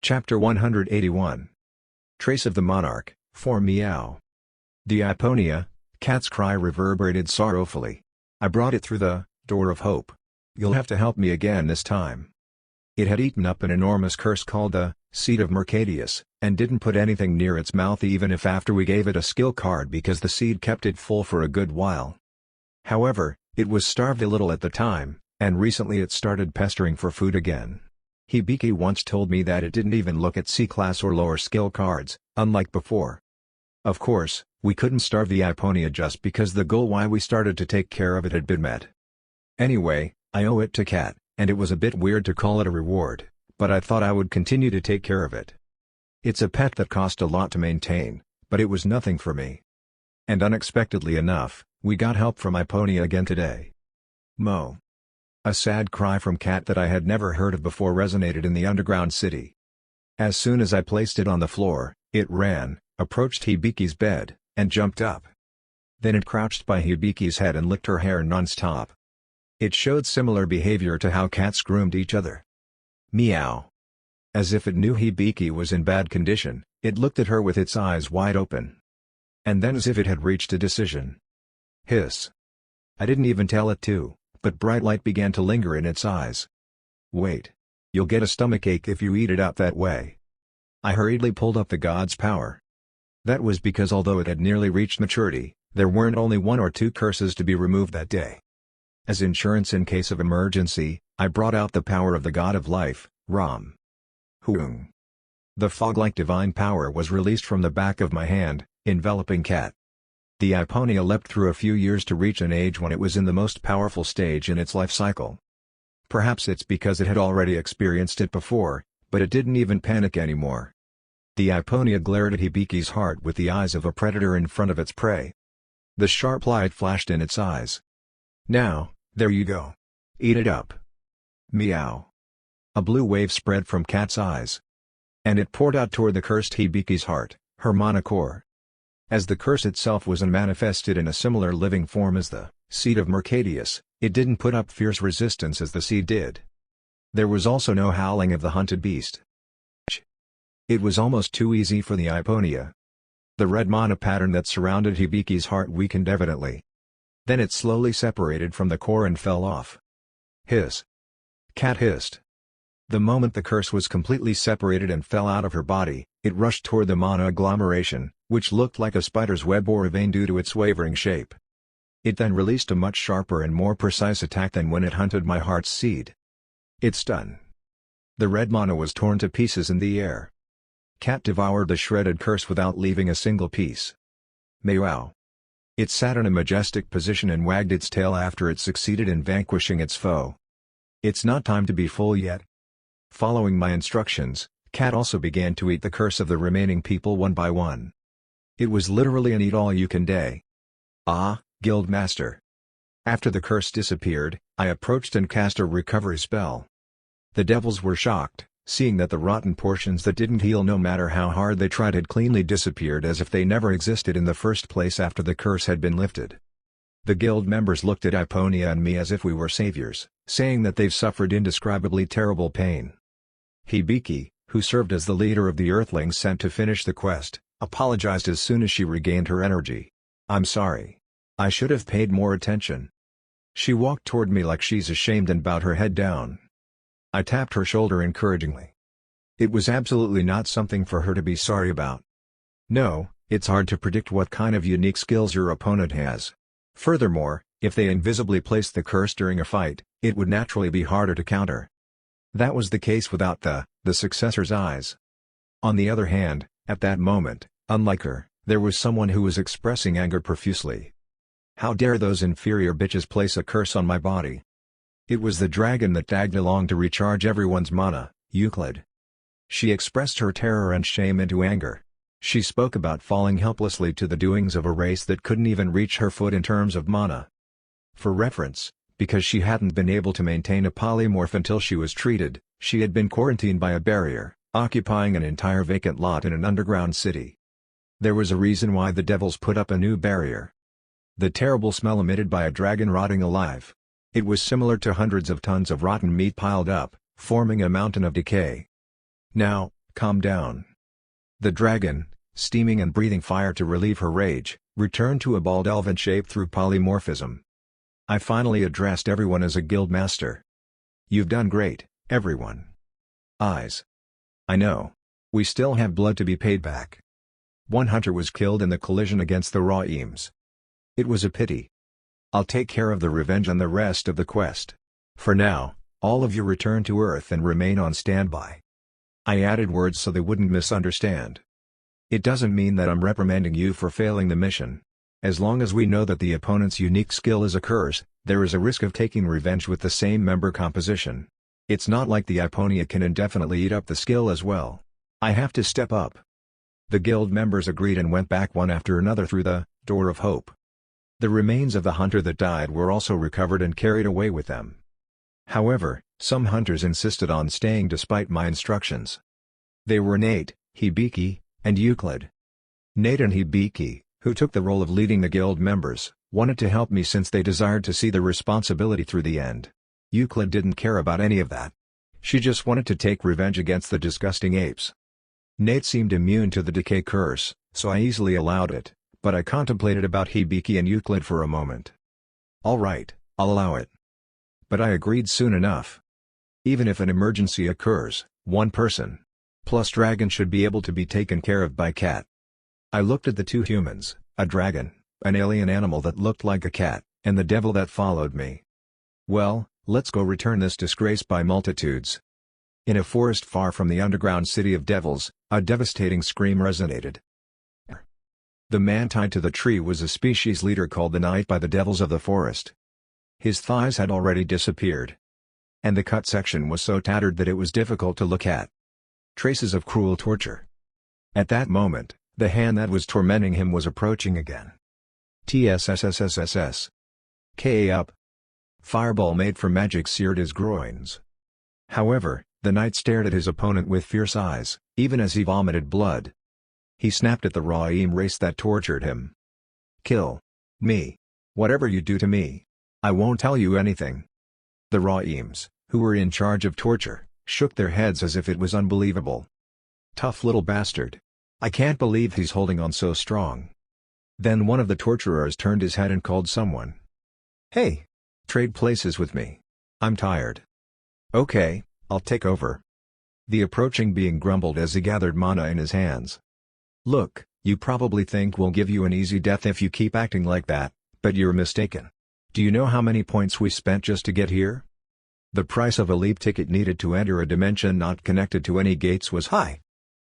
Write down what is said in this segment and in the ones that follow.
Chapter 181. Trace of the Monarch, 4 Meow. The Iponia, cat's cry reverberated sorrowfully. I brought it through the door of hope. You'll have to help me again this time. It had eaten up an enormous curse called the Seed of Mercadius, and didn't put anything near its mouth even if after we gave it a skill card because the seed kept it full for a good while. However, it was starved a little at the time, and recently it started pestering for food again. Hibiki once told me that it didn't even look at C-class or lower skill cards, unlike before. Of course, we couldn't starve the Iponia just because the goal why we started to take care of it had been met. Anyway, I owe it to Cat, and it was a bit weird to call it a reward, but I thought I would continue to take care of it. It's a pet that cost a lot to maintain, but it was nothing for me. And unexpectedly enough, we got help from Iponia again today. Mo. A sad cry from Cat that I had never heard of before resonated in the underground city. As soon as I placed it on the floor, it ran, approached Hibiki's bed, and jumped up. Then it crouched by Hibiki's head and licked her hair non-stop. It showed similar behavior to how cats groomed each other. Meow. As if it knew Hibiki was in bad condition, it looked at her with its eyes wide open. And then as if it had reached a decision. Hiss. I didn't even tell it to, but bright light began to linger in its eyes. Wait. You'll get a stomachache if you eat it out that way. I hurriedly pulled up the god's power. That was because although it had nearly reached maturity, there weren't only 1 or 2 curses to be removed that day. As insurance in case of emergency, I brought out the power of the god of life, Ram. Hoong. The fog-like divine power was released from the back of my hand, enveloping Cat. The Iponia leapt through a few years to reach an age when it was in the most powerful stage in its life cycle. Perhaps it's because it had already experienced it before, but it didn't even panic anymore. The Iponia glared at Hibiki's heart with the eyes of a predator in front of its prey. The sharp light flashed in its eyes. Now, there you go. Eat it up. Meow. A blue wave spread from Cat's eyes. And it poured out toward the cursed Hibiki's heart, her mana core. As the curse itself was unmanifested in a similar living form as the Seed of Mercadius, it didn't put up fierce resistance as the seed did. There was also no howling of the hunted beast. It was almost too easy for the Iponia. The red mana pattern that surrounded Hibiki's heart weakened evidently. Then it slowly separated from the core and fell off. Hiss. Cat hissed. The moment the curse was completely separated and fell out of her body, it rushed toward the mana agglomeration, which looked like a spider's web or a vein due to its wavering shape. It then released a much sharper and more precise attack than when it hunted my heart's seed. It's done. The red mana was torn to pieces in the air. Cat devoured the shredded curse without leaving a single piece. Meow. It sat in a majestic position and wagged its tail after it succeeded in vanquishing its foe. It's not time to be full yet. Following my instructions, Cat also began to eat the curse of the remaining people one by one. It was literally an eat-all-you-can-day. Ah, Guild Master. After the curse disappeared, I approached and cast a recovery spell. The devils were shocked, seeing that the rotten portions that didn't heal no matter how hard they tried had cleanly disappeared as if they never existed in the first place after the curse had been lifted. The guild members looked at Iponia and me as if we were saviors, saying that they've suffered indescribably terrible pain. Hibiki, who served as the leader of the Earthlings sent to finish the quest, apologized as soon as she regained her energy. I'm sorry. I should have paid more attention. She walked toward me like she's ashamed and bowed her head down. I tapped her shoulder encouragingly. It was absolutely not something for her to be sorry about. No, it's hard to predict what kind of unique skills your opponent has. Furthermore, if they invisibly placed the curse during a fight, it would naturally be harder to counter. That was the case without the successor's eyes. On the other hand, at that moment, unlike her, there was someone who was expressing anger profusely. How dare those inferior bitches place a curse on my body? It was the dragon that tagged along to recharge everyone's mana, Euclid. She expressed her terror and shame into anger. She spoke about falling helplessly to the doings of a race that couldn't even reach her foot in terms of mana. For reference, because she hadn't been able to maintain a polymorph until she was treated, she had been quarantined by a barrier, occupying an entire vacant lot in an underground city. There was a reason why the devils put up a new barrier. The terrible smell emitted by a dragon rotting alive. It was similar to hundreds of tons of rotten meat piled up, forming a mountain of decay. Now, Calm down. The dragon, steaming and breathing fire to relieve her rage, returned to a bald elven shape through polymorphism. I finally addressed everyone as a guild master. You've done great, everyone. Eyes. I know. We still have blood to be paid back. One hunter was killed in the collision against the raw eames. It was a pity. I'll take care of the revenge and the rest of the quest. For now, all of you return to Earth and remain on standby. I added words so they wouldn't misunderstand. It doesn't mean that I'm reprimanding you for failing the mission. As long as we know that the opponent's unique skill is a curse, there is a risk of taking revenge with the same member composition. It's not like the Iponia can indefinitely eat up the skill as well. I have to step up. The guild members agreed and went back one after another through the Door of Hope. The remains of the hunter that died were also recovered and carried away with them. However, some hunters insisted on staying despite my instructions. They were Nate, Hibiki, and Euclid. Nate and Hibiki, who took the role of leading the guild members, wanted to help me since they desired to see the responsibility through the end. Euclid didn't care about any of that. She just wanted to take revenge against the disgusting apes. Nate seemed immune to the decay curse, so I easily allowed it, but I contemplated about Hibiki and Euclid for a moment. Alright, I'll allow it. But I agreed soon enough. Even if an emergency occurs, one person plus dragon should be able to be taken care of by cat. I looked at the two humans, a dragon, an alien animal that looked like a cat, and the devil that followed me. Well, let's go return this disgrace by multitudes. In a forest far from the underground city of devils, a devastating scream resonated. The man tied to the tree was a species leader called the Knight by the devils of the forest. His thighs had already disappeared. And the cut section was so tattered that it was difficult to look at. Traces of cruel torture. At that moment, the hand that was tormenting him was approaching again. TSSSSSS. K up. Fireball made from magic seared his groins. However, the knight stared at his opponent with fierce eyes, even as he vomited blood. He snapped at the raw aim race that tortured him. Kill me. Whatever you do to me, I won't tell you anything. The raw eames, who were in charge of torture, shook their heads as if it was unbelievable. Tough little bastard. I can't believe he's holding on so strong. Then one of the torturers turned his head and called someone. Hey! Trade places with me. I'm tired. Okay, I'll take over. The approaching being grumbled as he gathered mana in his hands. Look, you probably think we'll give you an easy death if you keep acting like that, but you're mistaken. Do you know how many points we spent just to get here? The price of a leap ticket needed to enter a dimension not connected to any gates was high.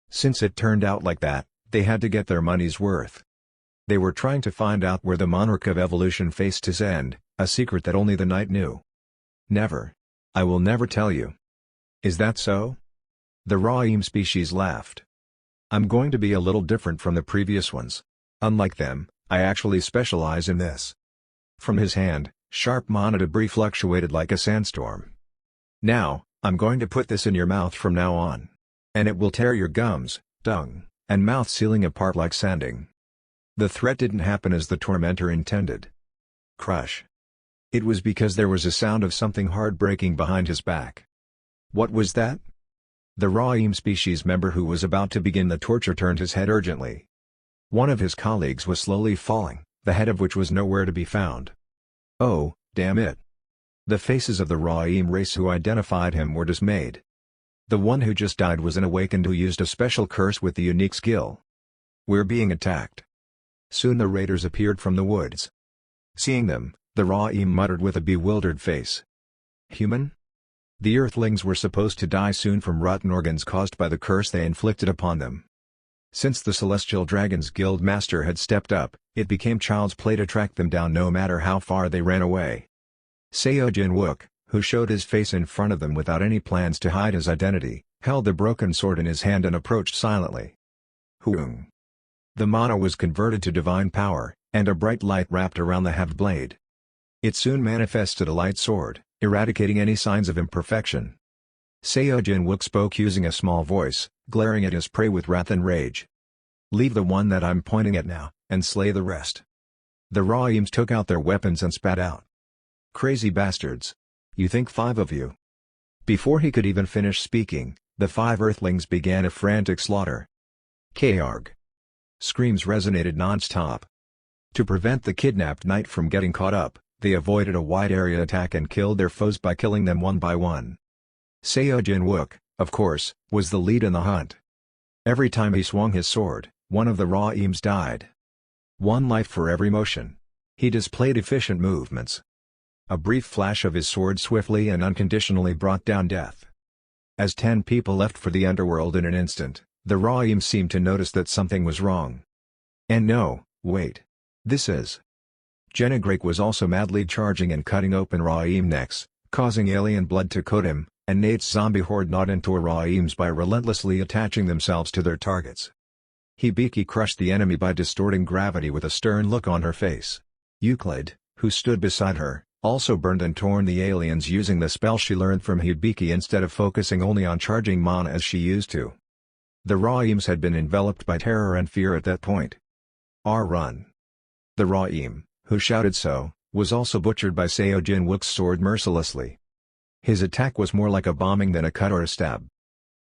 Since it turned out like that, they had to get their money's worth. They were trying to find out where the monarch of evolution faced his end, a secret that only the knight knew. Never. I will never tell you. Is that so? The raw eam species laughed. I'm going to be a little different from the previous ones. Unlike them, I actually specialize in this. From his hand, sharp mana debris fluctuated like a sandstorm. Now, I'm going to put this in your mouth from now on. And it will tear your gums, tongue, and mouth sealing apart like sanding. The threat didn't happen as the tormentor intended. Crush. It was because there was a sound of something hard breaking behind his back. What was that? The raw eam species member who was about to begin the torture turned his head urgently. One of his colleagues was slowly falling, the head of which was nowhere to be found. Oh, damn it. The faces of the raw eam race who identified him were dismayed. The one who just died was an awakened who used a special curse with the unique skill. We're being attacked. Soon the raiders appeared from the woods. Seeing them, the raw eam muttered with a bewildered face. Human? The Earthlings were supposed to die soon from rotten organs caused by the curse they inflicted upon them. Since the Celestial Dragon's Guild Master had stepped up, it became child's play to track them down no matter how far they ran away. Seo Jin-wook, who showed his face in front of them without any plans to hide his identity, held the broken sword in his hand and approached silently. Hoong. The mana was converted to divine power, and a bright light wrapped around the halved blade. It soon manifested a light sword, eradicating any signs of imperfection. Seo Jin-wook spoke using a small voice, glaring at his prey with wrath and rage. Leave the one that I'm pointing at now, and slay the rest. The raw eames took out their weapons and spat out. Crazy bastards. You think 5 of you? Before he could even finish speaking, The 5 Earthlings began a frantic slaughter. Karg. Screams resonated non-stop. To prevent the kidnapped knight from getting caught up, they avoided a wide-area attack and killed their foes by killing them one by one. Seo Jin-wook, of course, was the lead in the hunt. Every time he swung his sword, one of the raw eames died. One life for every motion. He displayed efficient movements. A brief flash of his sword swiftly and unconditionally brought down death. As 10 people left for the underworld in an instant, the raw eames seemed to notice that something was wrong. And no, wait. This is... Jenegrake was also madly charging and cutting open raw eame necks, causing alien blood to coat him, and Nate's zombie horde gnawed into raw eames by relentlessly attaching themselves to their targets. Hibiki crushed the enemy by distorting gravity with a stern look on her face. Euclid, who stood beside her, also burned and torn the aliens using the spell she learned from Hibiki instead of focusing only on charging mana as she used to. The raw eames had been enveloped by terror and fear at that point. Run! The raw eame, who shouted so, was also butchered by Seo Jin-wook's sword mercilessly. His attack was more like a bombing than a cut or a stab.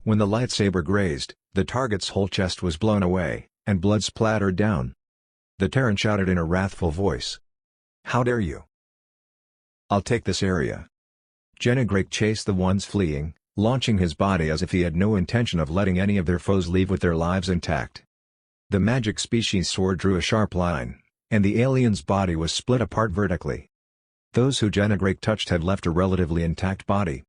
When the lightsaber grazed, the target's whole chest was blown away, and blood splattered down. The Terran shouted in a wrathful voice. "How dare you! I'll take this area." Jenegrake chased the ones fleeing, launching his body as if he had no intention of letting any of their foes leave with their lives intact. The magic species sword drew a sharp line, and the alien's body was split apart vertically. Those who Jenegrake touched had left a relatively intact body.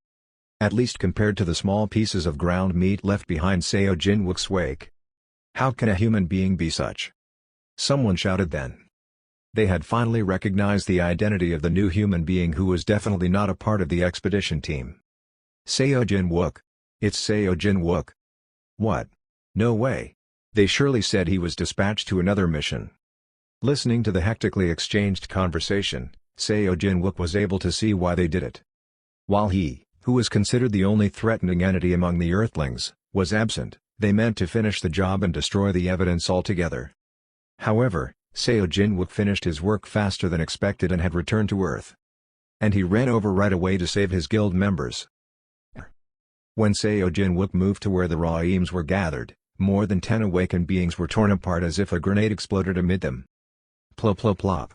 At least compared to the small pieces of ground meat left behind Seo Jin-wook's wake. How can a human being be such? Someone shouted then. They had finally recognized the identity of the new human being who was definitely not a part of the expedition team. Seo Jin-wook. It's Seo Jin-wook. What? No way. They surely said he was dispatched to another mission. Listening to the hectically exchanged conversation, Seo Jin-wook was able to see why they did it. While he, who was considered the only threatening entity among the Earthlings, was absent, they meant to finish the job and destroy the evidence altogether. However, Seo Jin-wook finished his work faster than expected and had returned to Earth. And he ran over right away to save his guild members. When Seo Jin-wook moved to where the raw eames were gathered, more than 10 awakened beings were torn apart as if a grenade exploded amid them. Plop plop plop.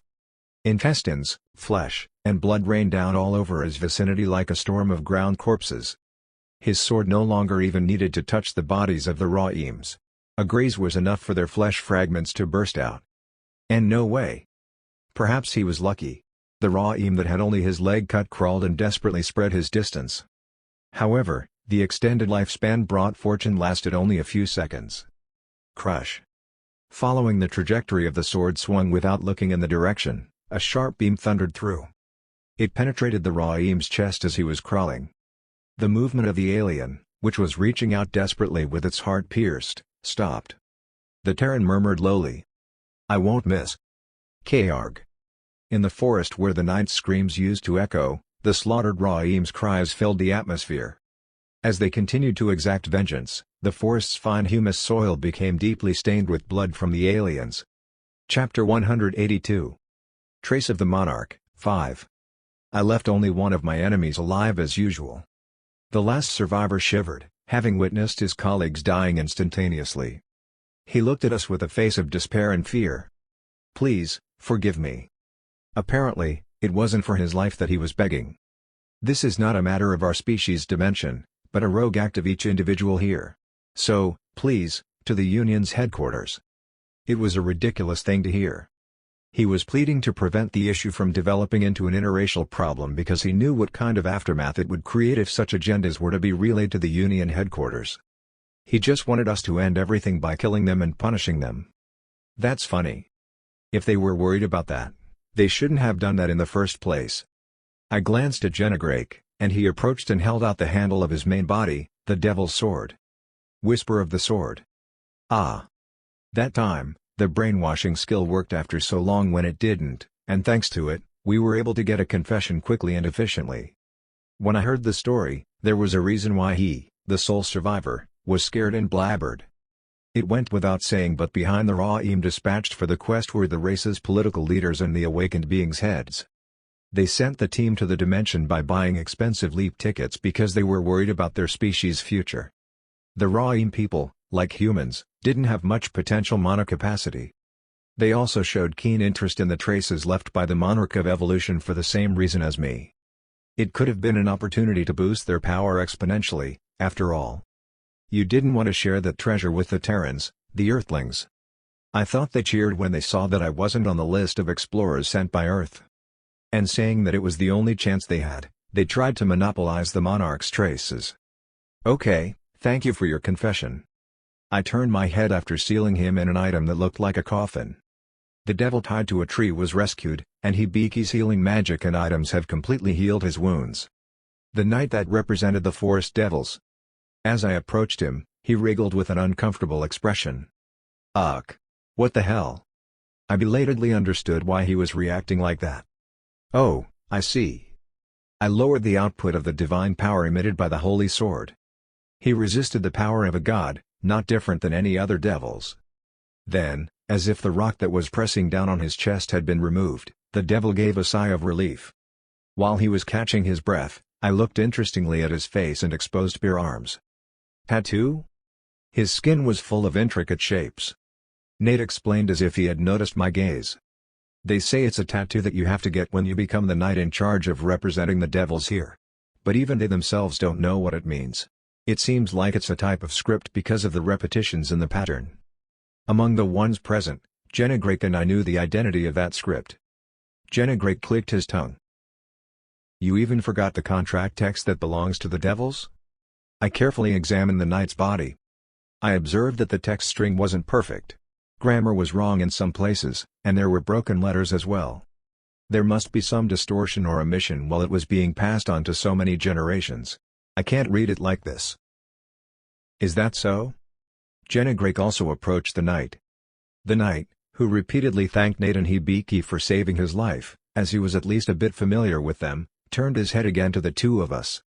Intestines, flesh, and blood rained down all over his vicinity like a storm of ground corpses. His sword no longer even needed to touch the bodies of the raw eames. A graze was enough for their flesh fragments to burst out. And no way. Perhaps he was lucky. The raw eame that had only his leg cut crawled and desperately spread his distance. However, the extended lifespan brought fortune lasted only a few seconds. Crush. Following the trajectory of the sword swung without looking in the direction, a sharp beam thundered through. It penetrated the raw eame's chest as he was crawling. The movement of the alien, which was reaching out desperately with its heart pierced, stopped. The Terran murmured lowly. "I won't miss." Karg. In the forest where the night's screams used to echo, the slaughtered raw eame's cries filled the atmosphere. As they continued to exact vengeance, the forest's fine humus soil became deeply stained with blood from the aliens. Chapter 182. Trace of the Monarch, 5. I left only one of my enemies alive as usual. The last survivor shivered, having witnessed his colleagues dying instantaneously. He looked at us with a face of despair and fear. "Please, forgive me." Apparently, it wasn't for his life that he was begging. This is not a matter of our species' dimension, but a rogue act of each individual here. So, please, to the Union's headquarters. It was a ridiculous thing to hear. He was pleading to prevent the issue from developing into an interracial problem because he knew what kind of aftermath it would create if such agendas were to be relayed to the Union headquarters. He just wanted us to end everything by killing them and punishing them. That's funny. If they were worried about that, they shouldn't have done that in the first place. I glanced at Jenegrake, and he approached and held out the handle of his main body, the Devil's Sword. Whisper of the Sword. Ah. That time, the brainwashing skill worked after so long when it didn't, and thanks to it, we were able to get a confession quickly and efficiently. When I heard the story, there was a reason why he, the sole survivor, was scared and blabbered. It went without saying, but behind the raw eame dispatched for the quest were the race's political leaders and the awakened beings' heads. They sent the team to the dimension by buying expensive leap tickets because they were worried about their species' future. The Ra'im people, like humans, didn't have much potential mana capacity. They also showed keen interest in the traces left by the monarch of evolution for the same reason as me. It could have been an opportunity to boost their power exponentially, after all. You didn't want to share that treasure with the Terrans, the Earthlings. I thought they cheered when they saw that I wasn't on the list of explorers sent by Earth. And saying that it was the only chance they had, they tried to monopolize the monarch's traces. Okay, thank you for your confession. I turned my head after sealing him in an item that looked like a coffin. The devil tied to a tree was rescued, and Hibiki's healing magic and items have completely healed his wounds. The knight that represented the forest devils. As I approached him, he wriggled with an uncomfortable expression. Ugh. What the hell? I belatedly understood why he was reacting like that. Oh, I see. I lowered the output of the divine power emitted by the holy sword. He resisted the power of a god, not different than any other devils. Then, as if the rock that was pressing down on his chest had been removed, the devil gave a sigh of relief. While he was catching his breath, I looked interestingly at his face and exposed bare arms. Tattoo? His skin was full of intricate shapes. Nate explained as if he had noticed my gaze. They say it's a tattoo that you have to get when you become the knight in charge of representing the devils here. But even they themselves don't know what it means. It seems like it's a type of script because of the repetitions in the pattern. Among the ones present, Jenegrake and I knew the identity of that script. Jenegrake clicked his tongue. You even forgot the contract text that belongs to the devils? I carefully examined the knight's body. I observed that the text string wasn't perfect. Grammar was wrong in some places, and there were broken letters as well. There must be some distortion or omission while it was being passed on to so many generations. I can't read it like this. Is that so? Jenegrake also approached the knight. The knight, who repeatedly thanked Nate and Hibiki for saving his life, as he was at least a bit familiar with them, turned his head again to the two of us.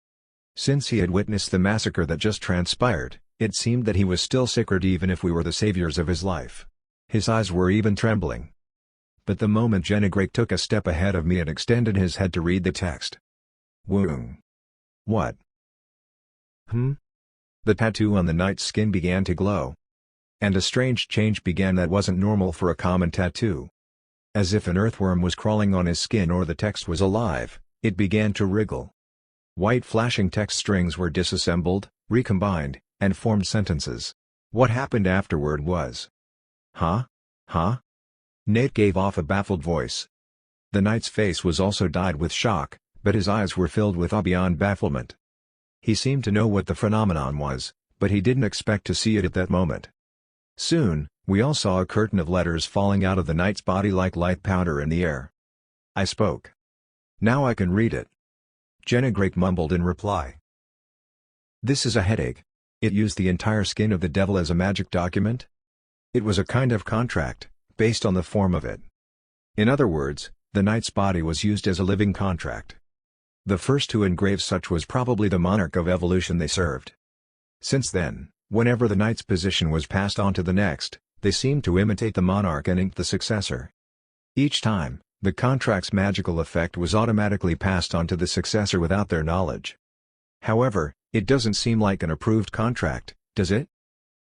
Since he had witnessed the massacre that just transpired, it seemed that he was still sacred even if we were the saviors of his life. His eyes were even trembling. But the moment Jenegrake took a step ahead of me and extended his head to read the text. Woong. What? The tattoo on the knight's skin began to glow. And a strange change began that wasn't normal for a common tattoo. As if an earthworm was crawling on his skin or the text was alive, it began to wriggle. White flashing text strings were disassembled, recombined, and formed sentences. What happened afterward was... Huh? Nate gave off a baffled voice. The knight's face was also dyed with shock, but his eyes were filled with awe beyond bafflement. He seemed to know what the phenomenon was, but he didn't expect to see it at that moment. Soon, we all saw a curtain of letters falling out of the knight's body like light powder in the air. I spoke. Now I can read it. Jenegrake mumbled in reply. This is a headache. It used the entire skin of the devil as a magic document? It was a kind of contract, based on the form of it. In other words, the knight's body was used as a living contract. The first to engrave such was probably the monarch of evolution they served. Since then, whenever the knight's position was passed on to the next, they seemed to imitate the monarch and inked the successor. Each time, the contract's magical effect was automatically passed on to the successor without their knowledge. However, it doesn't seem like an approved contract, does it?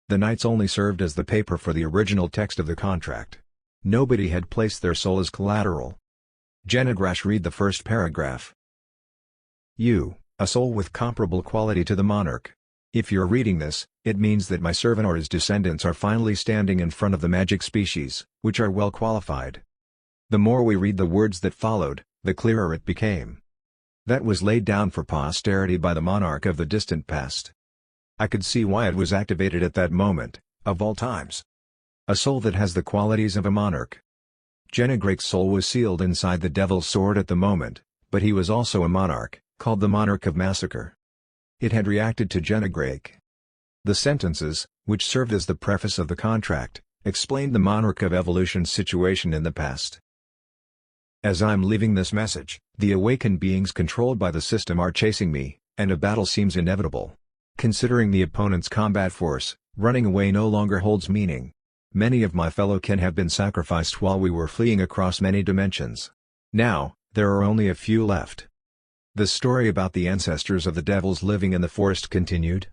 The knights only served as the paper for the original text of the contract. Nobody had placed their soul as collateral. Jenegrake read the first paragraph. You, a soul with comparable quality to the monarch. If you're reading this, it means that my servant or his descendants are finally standing in front of the magic species, which are well qualified. The more we read the words that followed, the clearer it became. That was laid down for posterity by the monarch of the distant past. I could see why it was activated at that moment, of all times. A soul that has the qualities of a monarch. Jenegrake's soul was sealed inside the devil's sword at the moment, but he was also a monarch, called the Monarch of Massacre. It had reacted to Jenegrake. The sentences, which served as the preface of the contract, explained the Monarch of Evolution's situation in the past. As I'm leaving this message, the awakened beings controlled by the system are chasing me, and a battle seems inevitable. Considering the opponent's combat force, running away no longer holds meaning. Many of my fellow kin have been sacrificed while we were fleeing across many dimensions. Now, there are only a few left. The story about the ancestors of the devils living in the forest continued.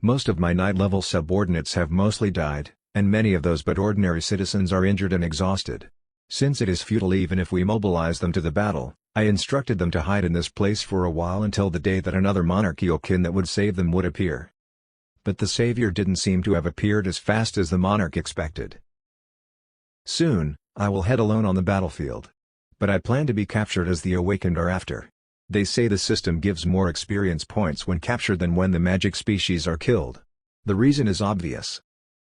Most of my night-level subordinates have mostly died, and many of those but ordinary citizens are injured and exhausted. Since it is futile even if we mobilize them to the battle, I instructed them to hide in this place for a while until the day that another monarchical kin that would save them would appear. But the savior didn't seem to have appeared as fast as the monarch expected. Soon, I will head alone on the battlefield. But I plan to be captured as the awakened are after. They say the system gives more experience points when captured than when the magic species are killed. The reason is obvious.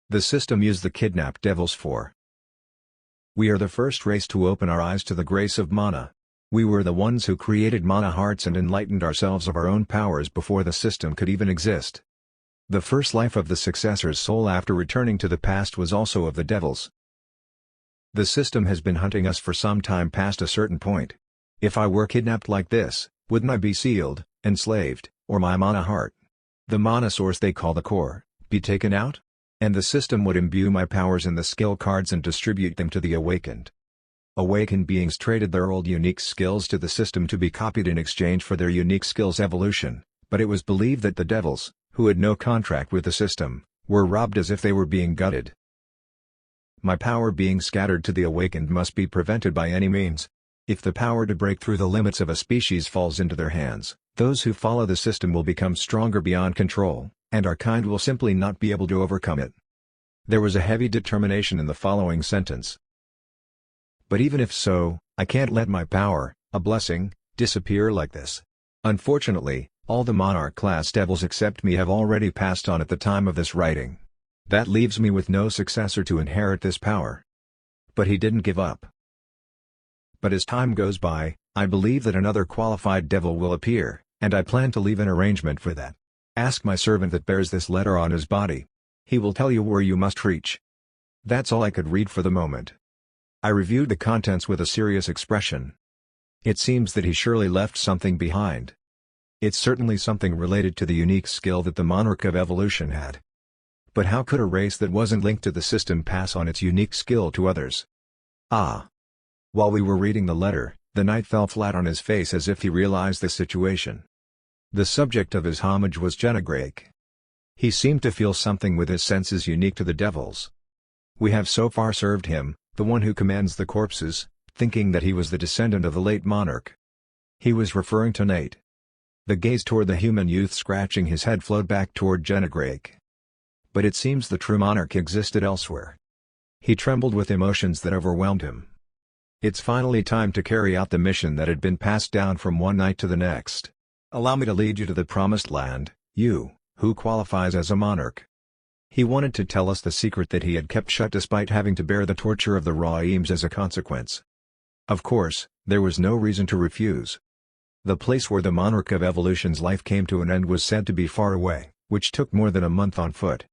The system used the kidnapped devils for. We are the first race to open our eyes to the grace of mana. We were the ones who created mana hearts and enlightened ourselves of our own powers before the system could even exist. The first life of the successor's soul after returning to the past was also of the devils. The system has been hunting us for some time past a certain point. If I were kidnapped like this, wouldn't I be sealed, enslaved, or my mana heart, the mana source they call the core, be taken out? And the system would imbue my powers in the skill cards and distribute them to the awakened. Awakened beings traded their old unique skills to the system to be copied in exchange for their unique skills evolution, but it was believed that the devils, who had no contract with the system, were robbed as if they were being gutted. My power being scattered to the awakened must be prevented by any means. If the power to break through the limits of a species falls into their hands, those who follow the system will become stronger beyond control, and our kind will simply not be able to overcome it. There was a heavy determination in the following sentence. But even if so, I can't let my power, a blessing, disappear like this. Unfortunately, all the monarch-class devils except me have already passed on at the time of this writing. That leaves me with no successor to inherit this power. But he didn't give up. But as time goes by, I believe that another qualified devil will appear, and I plan to leave an arrangement for that. Ask my servant that bears this letter on his body. He will tell you where you must reach. That's all I could read for the moment. I reviewed the contents with a serious expression. It seems that he surely left something behind. It's certainly something related to the unique skill that the monarch of evolution had. But how could a race that wasn't linked to the system pass on its unique skill to others? Ah! While we were reading the letter, the knight fell flat on his face as if he realized the situation. The subject of his homage was Genegrake. He seemed to feel something with his senses unique to the devils. We have so far served him, the one who commands the corpses, thinking that he was the descendant of the late monarch. He was referring to Nate. The gaze toward the human youth scratching his head flowed back toward Genegrake. But it seems the true monarch existed elsewhere. He trembled with emotions that overwhelmed him. It's finally time to carry out the mission that had been passed down from one night to the next. Allow me to lead you to the promised land, you, who qualifies as a monarch. He wanted to tell us the secret that he had kept shut despite having to bear the torture of the raw eames as a consequence. Of course, there was no reason to refuse. The place where the monarch of evolution's life came to an end was said to be far away, which took more than a month on foot.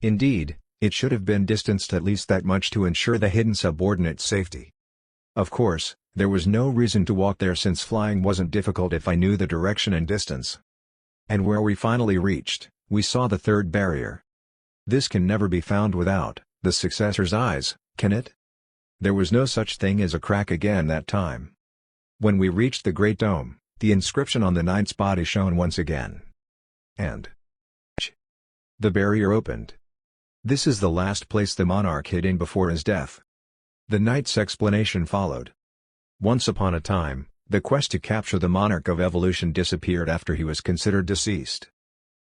Indeed, it should have been distanced at least that much to ensure the hidden subordinate's safety. Of course, there was no reason to walk there since flying wasn't difficult if I knew the direction and distance. And where we finally reached, we saw the third barrier. This can never be found without the successor's eyes, can it? There was no such thing as a crack again that time. When we reached the Great Dome, the inscription on the knight's body shone once again. And the barrier opened. This is the last place the monarch hid in before his death. The knight's explanation followed. Once upon a time, the quest to capture the monarch of evolution disappeared after he was considered deceased.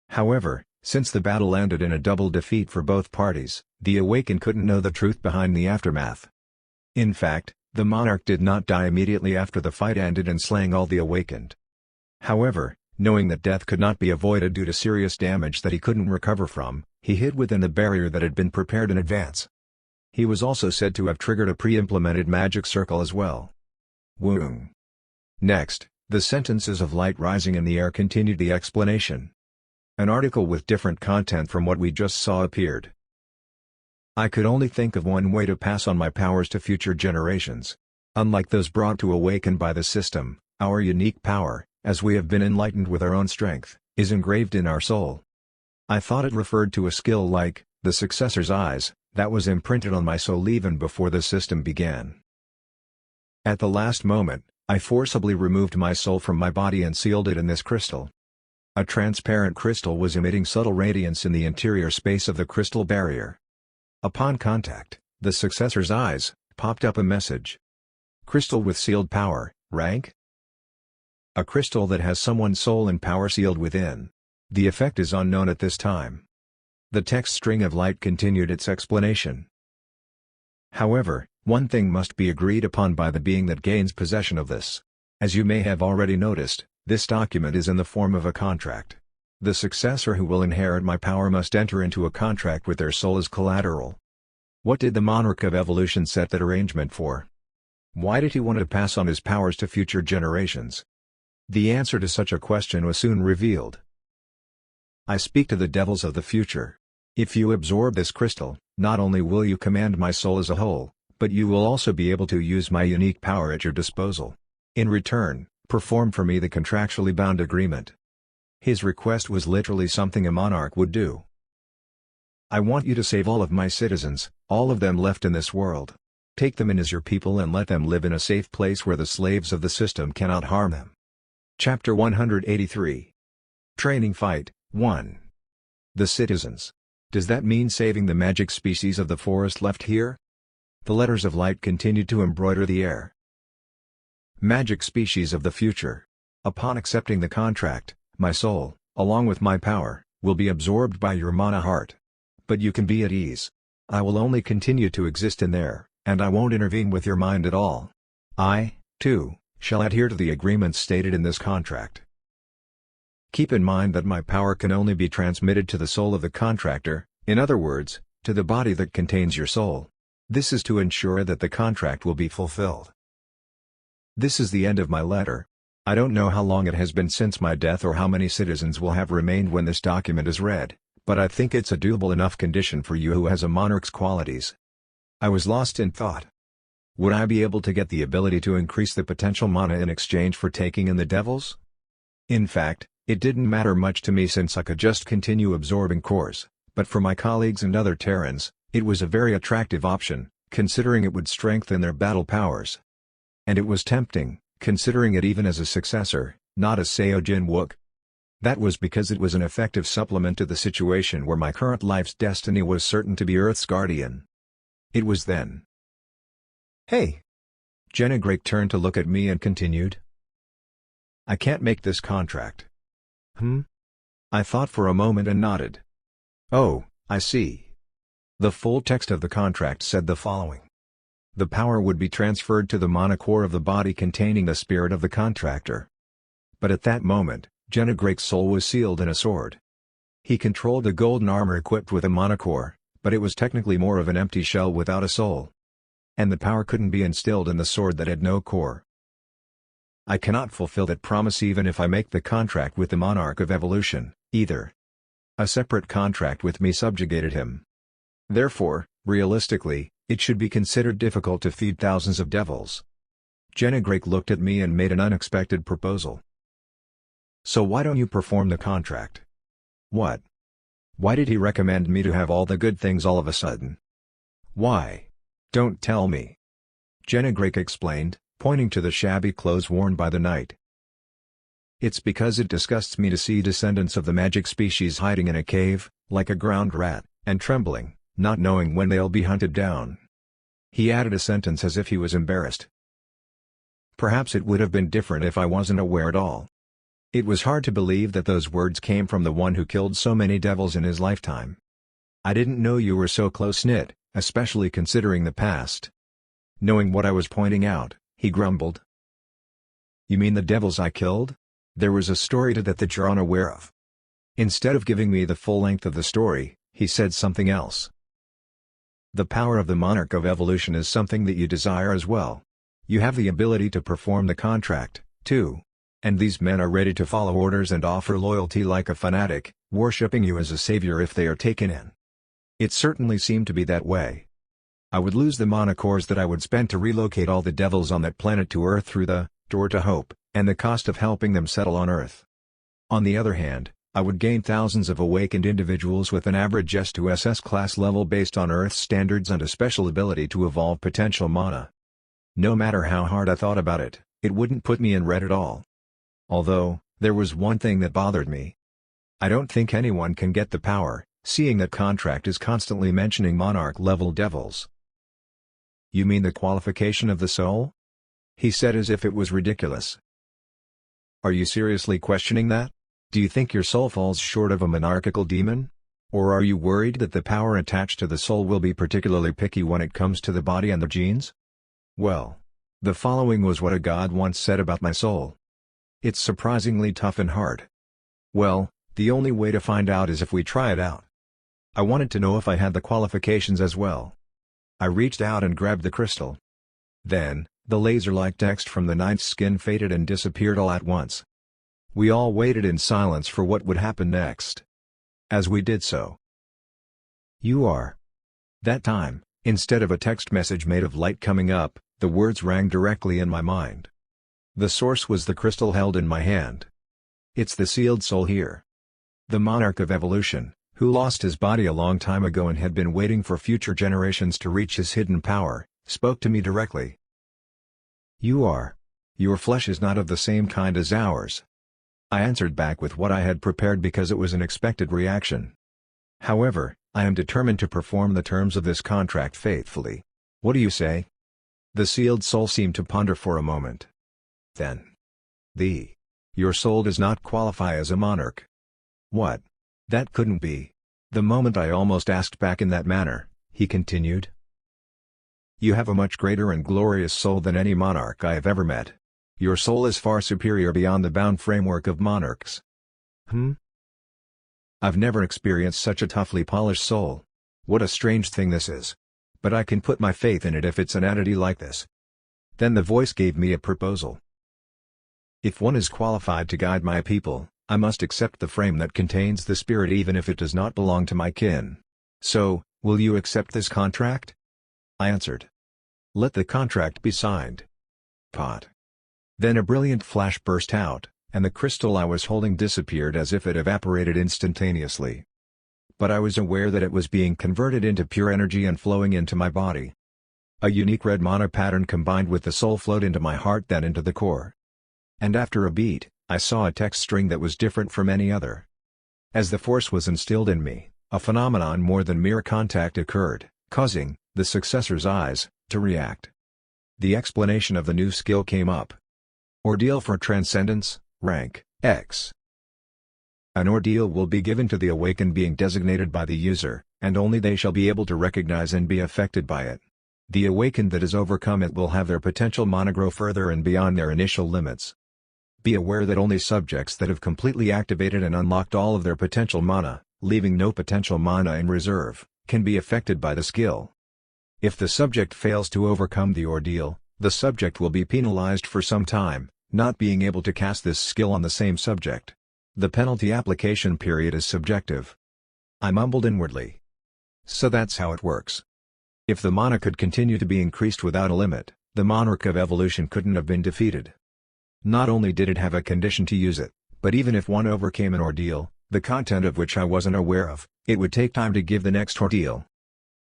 However, since the battle ended in a double defeat for both parties, the awakened couldn't know the truth behind the aftermath. In fact, the monarch did not die immediately after the fight ended and slaying all the awakened. However, knowing that death could not be avoided due to serious damage that he couldn't recover from, he hid within the barrier that had been prepared in advance. He was also said to have triggered a pre-implemented magic circle as well. Woong. Next, the sentences of light rising in the air continued the explanation. An article with different content from what we just saw appeared. I could only think of one way to pass on my powers to future generations. Unlike those brought to awaken by the system, our unique power, as we have been enlightened with our own strength, is engraved in our soul. I thought it referred to a skill like, the successor's eyes, that was imprinted on my soul even before the system began. At the last moment, I forcibly removed my soul from my body and sealed it in this crystal. A transparent crystal was emitting subtle radiance in the interior space of the crystal barrier. Upon contact, the successor's eyes popped up a message. Crystal with sealed power, rank? A crystal that has someone's soul and power sealed within. The effect is unknown at this time. The text string of light continued its explanation. However, one thing must be agreed upon by the being that gains possession of this. As you may have already noticed, this document is in the form of a contract. The successor who will inherit my power must enter into a contract with their soul as collateral. What did the monarch of evolution set that arrangement for? Why did he want to pass on his powers to future generations? The answer to such a question was soon revealed. I speak to the devils of the future. If you absorb this crystal, not only will you command my soul as a whole, but you will also be able to use my unique power at your disposal. In return, perform for me the contractually bound agreement. His request was literally something a monarch would do. I want you to save all of my citizens, all of them left in this world. Take them in as your people and let them live in a safe place where the slaves of the system cannot harm them. Chapter 183. Training Fight, 1. The citizens. Does that mean saving the magic species of the forest left here? The letters of light continued to embroider the air. Magic species of the future. Upon accepting the contract, my soul, along with my power, will be absorbed by your mana heart. But you can be at ease. I will only continue to exist in there, and I won't intervene with your mind at all. I, too, shall adhere to the agreements stated in this contract. Keep in mind that my power can only be transmitted to the soul of the contractor, in other words, to the body that contains your soul. This is to ensure that the contract will be fulfilled. This is the end of my letter. I don't know how long it has been since my death or how many citizens will have remained when this document is read, but I think it's a doable enough condition for you who has a monarch's qualities. I was lost in thought. Would I be able to get the ability to increase the potential mana in exchange for taking in the devils? In fact, it didn't matter much to me since I could just continue absorbing cores, but for my colleagues and other Terrans, it was a very attractive option, considering it would strengthen their battle powers. And it was tempting, considering it even as a successor, not a Seojin Wook. That was because it was an effective supplement to the situation where my current life's destiny was certain to be Earth's guardian. It was then. Hey! Jenna Drake turned to look at me and continued. I can't make this contract. I thought for a moment and nodded. Oh, I see. The full text of the contract said the following. The power would be transferred to the mana core of the body containing the spirit of the contractor. But at that moment, Jenna Drake's soul was sealed in a sword. He controlled a golden armor equipped with a mana core, but it was technically more of an empty shell without a soul. And the power couldn't be instilled in the sword that had no core. I cannot fulfill that promise even if I make the contract with the monarch of evolution, either. A separate contract with me subjugated him. Therefore, realistically, it should be considered difficult to feed thousands of devils. Jenna Drake looked at me and made an unexpected proposal. So why don't you perform the contract? What? Why did he recommend me to have all the good things all of a sudden? Why? Don't tell me. Jenna Drake explained, pointing to the shabby clothes worn by the knight. It's because it disgusts me to see descendants of the magic species hiding in a cave, like a ground rat, and trembling, not knowing when they'll be hunted down. He added a sentence as if he was embarrassed. Perhaps it would have been different if I wasn't aware at all. It was hard to believe that those words came from the one who killed so many devils in his lifetime. I didn't know you were so close-knit, especially considering the past. Knowing what I was pointing out, he grumbled. You mean the devils I killed? There was a story to that you're unaware of. Instead of giving me the full length of the story, he said something else. The power of the monarch of evolution is something that you desire as well. You have the ability to perform the contract, too. And these men are ready to follow orders and offer loyalty like a fanatic, worshipping you as a savior if they are taken in. It certainly seemed to be that way. I would lose the mana cores that I would spend to relocate all the devils on that planet to Earth through the door to hope, and the cost of helping them settle on Earth. On the other hand, I would gain thousands of awakened individuals with an average S to SS class level based on Earth's standards and a special ability to evolve potential mana. No matter how hard I thought about it, it wouldn't put me in red at all. Although, there was one thing that bothered me. I don't think anyone can get the power, seeing that contract is constantly mentioning monarch-level devils. You mean the qualification of the soul? He said as if it was ridiculous. Are you seriously questioning that? Do you think your soul falls short of a monarchical demon? Or are you worried that the power attached to the soul will be particularly picky when it comes to the body and the genes? Well, the following was what a god once said about my soul. It's surprisingly tough and hard. Well, the only way to find out is if we try it out. I wanted to know if I had the qualifications as well. I reached out and grabbed the crystal. Then, the laser-like text from the ninth skin faded and disappeared all at once. We all waited in silence for what would happen next. As we did so, "You are." That time, instead of a text message made of light coming up, the words rang directly in my mind. The source was the crystal held in my hand. It's the sealed soul here. The monarch of evolution, who lost his body a long time ago and had been waiting for future generations to reach his hidden power, spoke to me directly. "You are. Your flesh is not of the same kind as ours." I answered back with what I had prepared because it was an expected reaction. "However, I am determined to perform the terms of this contract faithfully. What do you say?" The sealed soul seemed to ponder for a moment. Then, "Your soul does not qualify as a monarch." "What? That couldn't be." The moment I almost asked back in that manner, he continued. "You have a much greater and glorious soul than any monarch I have ever met. Your soul is far superior beyond the bound framework of monarchs." I've never experienced such a toughly polished soul. What a strange thing this is. But I can put my faith in it if it's an entity like this. Then the voice gave me a proposal. "If one is qualified to guide my people, I must accept the frame that contains the spirit even if it does not belong to my kin. So, will you accept this contract?" I answered. "Let the contract be signed." Pot. Then a brilliant flash burst out, and the crystal I was holding disappeared as if it evaporated instantaneously. But I was aware that it was being converted into pure energy and flowing into my body. A unique red mana pattern combined with the soul flowed into my heart then into the core. And after a beat, I saw a text string that was different from any other. As the force was instilled in me, a phenomenon more than mere contact occurred, causing the successor's eyes to react. The explanation of the new skill came up. Ordeal for Transcendence, rank X. An ordeal will be given to the awakened being designated by the user, and only they shall be able to recognize and be affected by it. The awakened that has overcome it will have their potential mana grow further and beyond their initial limits. Be aware that only subjects that have completely activated and unlocked all of their potential mana, leaving no potential mana in reserve, can be affected by the skill. If the subject fails to overcome the ordeal, the subject will be penalized for some time, not being able to cast this skill on the same subject. The penalty application period is subjective. I mumbled inwardly. So that's how it works. If the mana could continue to be increased without a limit, the monarch of evolution couldn't have been defeated. Not only did it have a condition to use it, but even if one overcame an ordeal, the content of which I wasn't aware of, it would take time to give the next ordeal.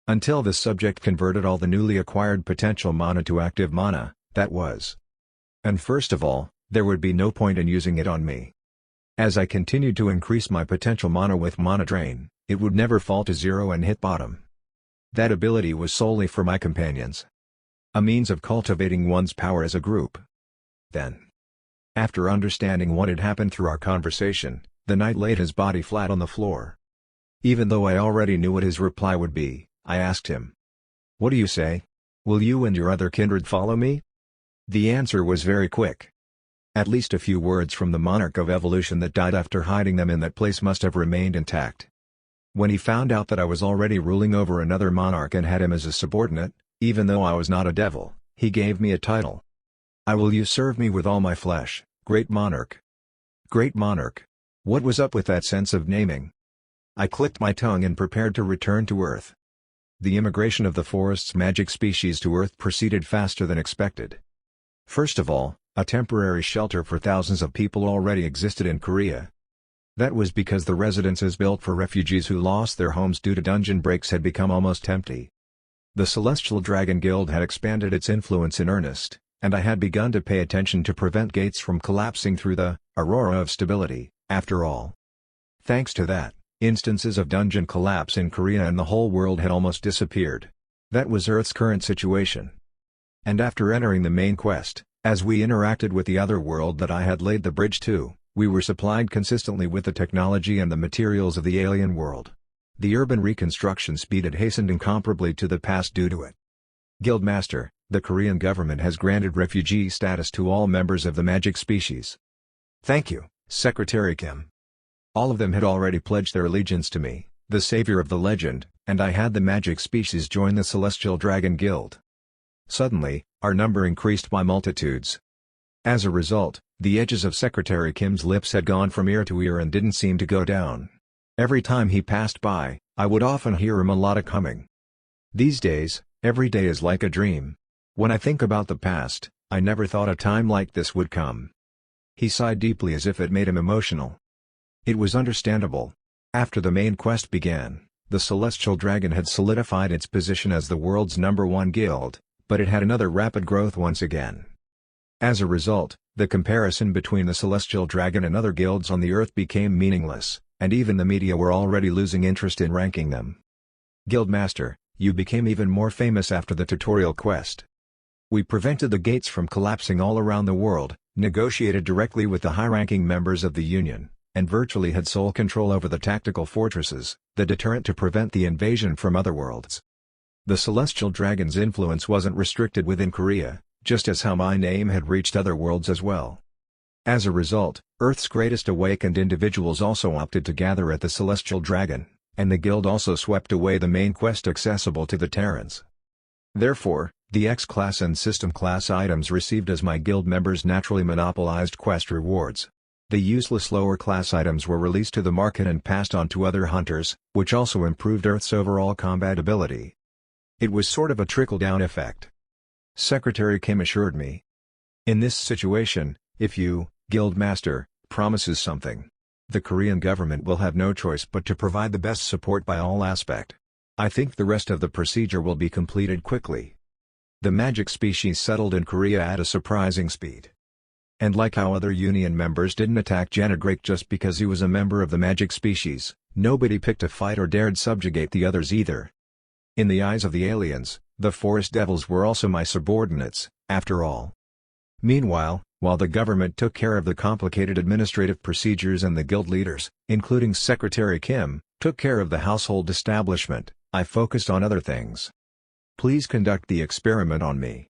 Until the subject converted all the newly acquired potential mana to active mana, that was. And first of all, there would be no point in using it on me. As I continued to increase my potential mana with mana drain, it would never fall to zero and hit bottom. That ability was solely for my companions. A means of cultivating one's power as a group. Then, after understanding what had happened through our conversation, the knight laid his body flat on the floor. Even though I already knew what his reply would be, I asked him, "What do you say? Will you and your other kindred follow me?" The answer was very quick. At least a few words from the monarch of evolution that died after hiding them in that place must have remained intact. When he found out that I was already ruling over another monarch and had him as a subordinate, even though I was not a devil, he gave me a title. "I will you serve me with all my flesh, Great Monarch." Great Monarch. What was up with that sense of naming? I clicked my tongue and prepared to return to Earth. The immigration of the forest's magic species to Earth proceeded faster than expected. First of all, a temporary shelter for thousands of people already existed in Korea. That was because the residences built for refugees who lost their homes due to dungeon breaks had become almost empty. The Celestial Dragon Guild had expanded its influence in earnest, and I had begun to pay attention to prevent gates from collapsing through the aurora of stability, after all. Thanks to that, instances of dungeon collapse in Korea and the whole world had almost disappeared. That was Earth's current situation. And after entering the main quest, as we interacted with the other world that I had laid the bridge to, we were supplied consistently with the technology and the materials of the alien world. The urban reconstruction speed had hastened incomparably to the past due to it. Guildmaster, the Korean government has granted refugee status to all members of the magic species. Thank you, Secretary Kim. All of them had already pledged their allegiance to me, the savior of the legend, and I had the magic species join the Celestial Dragon Guild. Suddenly, our number increased by multitudes. As a result, the edges of Secretary Kim's lips had gone from ear to ear and didn't seem to go down. Every time he passed by, I would often hear a melodic humming. These days, every day is like a dream. When I think about the past, I never thought a time like this would come. He sighed deeply as if it made him emotional. It was understandable. After the main quest began, the Celestial Dragon had solidified its position as the world's #1 guild, but it had another rapid growth once again. As a result, the comparison between the Celestial Dragon and other guilds on the Earth became meaningless, and even the media were already losing interest in ranking them. Guildmaster, you became even more famous after the tutorial quest. We prevented the gates from collapsing all around the world, negotiated directly with the high-ranking members of the Union, and virtually had sole control over the tactical fortresses, the deterrent to prevent the invasion from other worlds. The Celestial Dragon's influence wasn't restricted within Korea, just as how my name had reached other worlds as well. As a result, Earth's greatest awakened individuals also opted to gather at the Celestial Dragon, and the guild also swept away the main quest accessible to the Terrans. Therefore, the X-class and System class items received as my guild members naturally monopolized quest rewards. The useless lower class items were released to the market and passed on to other hunters, which also improved Earth's overall combat ability. It was sort of a trickle-down effect. Secretary Kim assured me. In this situation, if you, Guildmaster, promises something, the Korean government will have no choice but to provide the best support by all aspect. I think the rest of the procedure will be completed quickly. The magic species settled in Korea at a surprising speed. And like how other Union members didn't attack Janagrake just because he was a member of the magic species, nobody picked a fight or dared subjugate the others either. In the eyes of the aliens, the Forest Devils were also my subordinates, after all. Meanwhile, while the government took care of the complicated administrative procedures and the guild leaders, including Secretary Kim, took care of the household establishment, I focused on other things. Please conduct the experiment on me.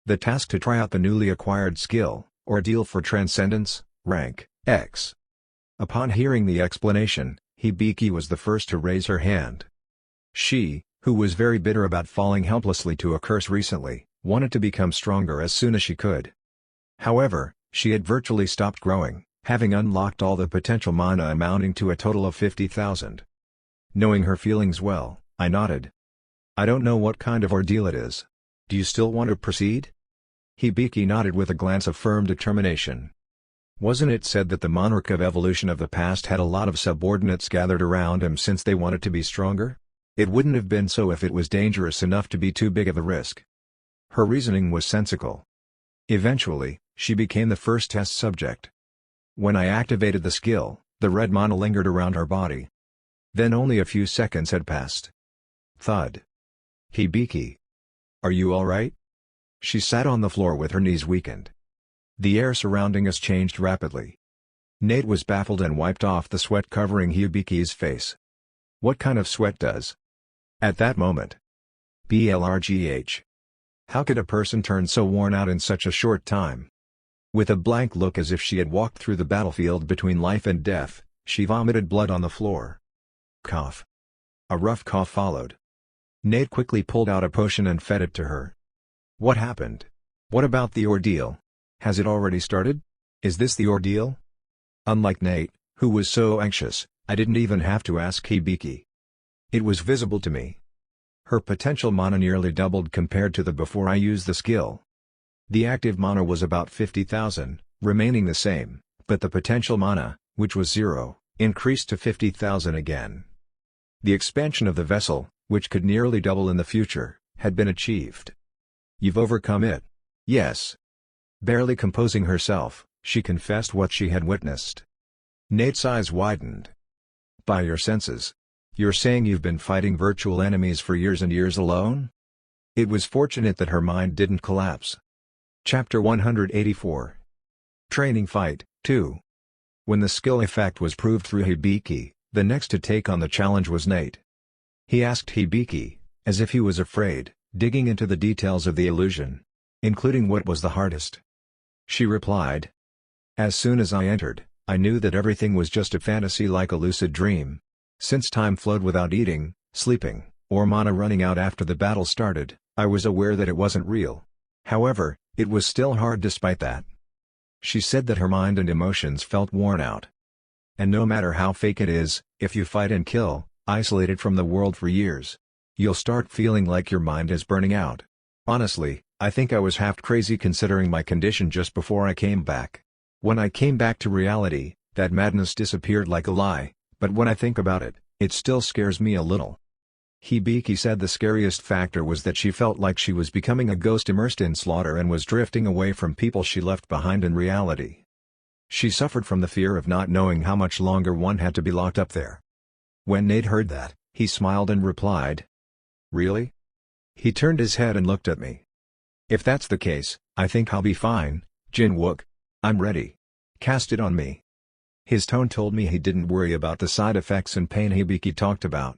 The task to try out the newly acquired skill, Ordeal for Transcendence, rank X. Upon hearing the explanation, Hibiki was the first to raise her hand. She, who was very bitter about falling helplessly to a curse recently, wanted to become stronger as soon as she could. However, she had virtually stopped growing, having unlocked all the potential mana amounting to a total of 50,000. Knowing her feelings well, I nodded. I don't know what kind of ordeal it is. Do you still want to proceed? Hibiki nodded with a glance of firm determination. Wasn't it said that the monarch of evolution of the past had a lot of subordinates gathered around him since they wanted to be stronger? It wouldn't have been so if it was dangerous enough to be too big of a risk. Her reasoning was sensical. Eventually, she became the first test subject. When I activated the skill, the red mana lingered around her body. Then only a few seconds had passed. Thud. Hibiki. Are you alright? She sat on the floor with her knees weakened. The air surrounding us changed rapidly. Nate was baffled and wiped off the sweat covering Hibiki's face. What kind of sweat does? At that moment. BLRGH. How could a person turn so worn out in such a short time? With a blank look as if she had walked through the battlefield between life and death, she vomited blood on the floor. Cough. A rough cough followed. Nate quickly pulled out a potion and fed it to her. What happened? What about the ordeal? Has it already started? Is this the ordeal? Unlike Nate, who was so anxious, I didn't even have to ask Hibiki. It was visible to me. Her potential mana nearly doubled compared to the before I used the skill. The active mana was about 50,000, remaining the same, but the potential mana, which was 0, increased to 50,000 again. The expansion of the vessel, which could nearly double in the future, had been achieved. You've overcome it. Yes. Barely composing herself, she confessed what she had witnessed. Nate's eyes widened. By your senses. You're saying you've been fighting virtual enemies for years and years alone? It was fortunate that her mind didn't collapse. Chapter 184. Training Fight, 2. When the skill effect was proved through Hibiki, the next to take on the challenge was Nate. He asked Hibiki, as if he was afraid, digging into the details of the illusion, including what was the hardest. She replied. As soon as I entered, I knew that everything was just a fantasy like a lucid dream. Since time flowed without eating, sleeping, or mana running out after the battle started, I was aware that it wasn't real. However, it was still hard despite that. She said that her mind and emotions felt worn out. And no matter how fake it is, if you fight and kill, isolated from the world for years, you'll start feeling like your mind is burning out. Honestly, I think I was half crazy considering my condition just before I came back. When I came back to reality, that madness disappeared like a lie, but when I think about it, it still scares me a little. Hibiki said the scariest factor was that she felt like she was becoming a ghost immersed in slaughter and was drifting away from people she left behind in reality. She suffered from the fear of not knowing how much longer one had to be locked up there. When Nate heard that, he smiled and replied, "Really?" He turned his head and looked at me. "If that's the case, I think I'll be fine, Jinwook. I'm ready. Cast it on me." His tone told me he didn't worry about the side effects and pain Hibiki talked about.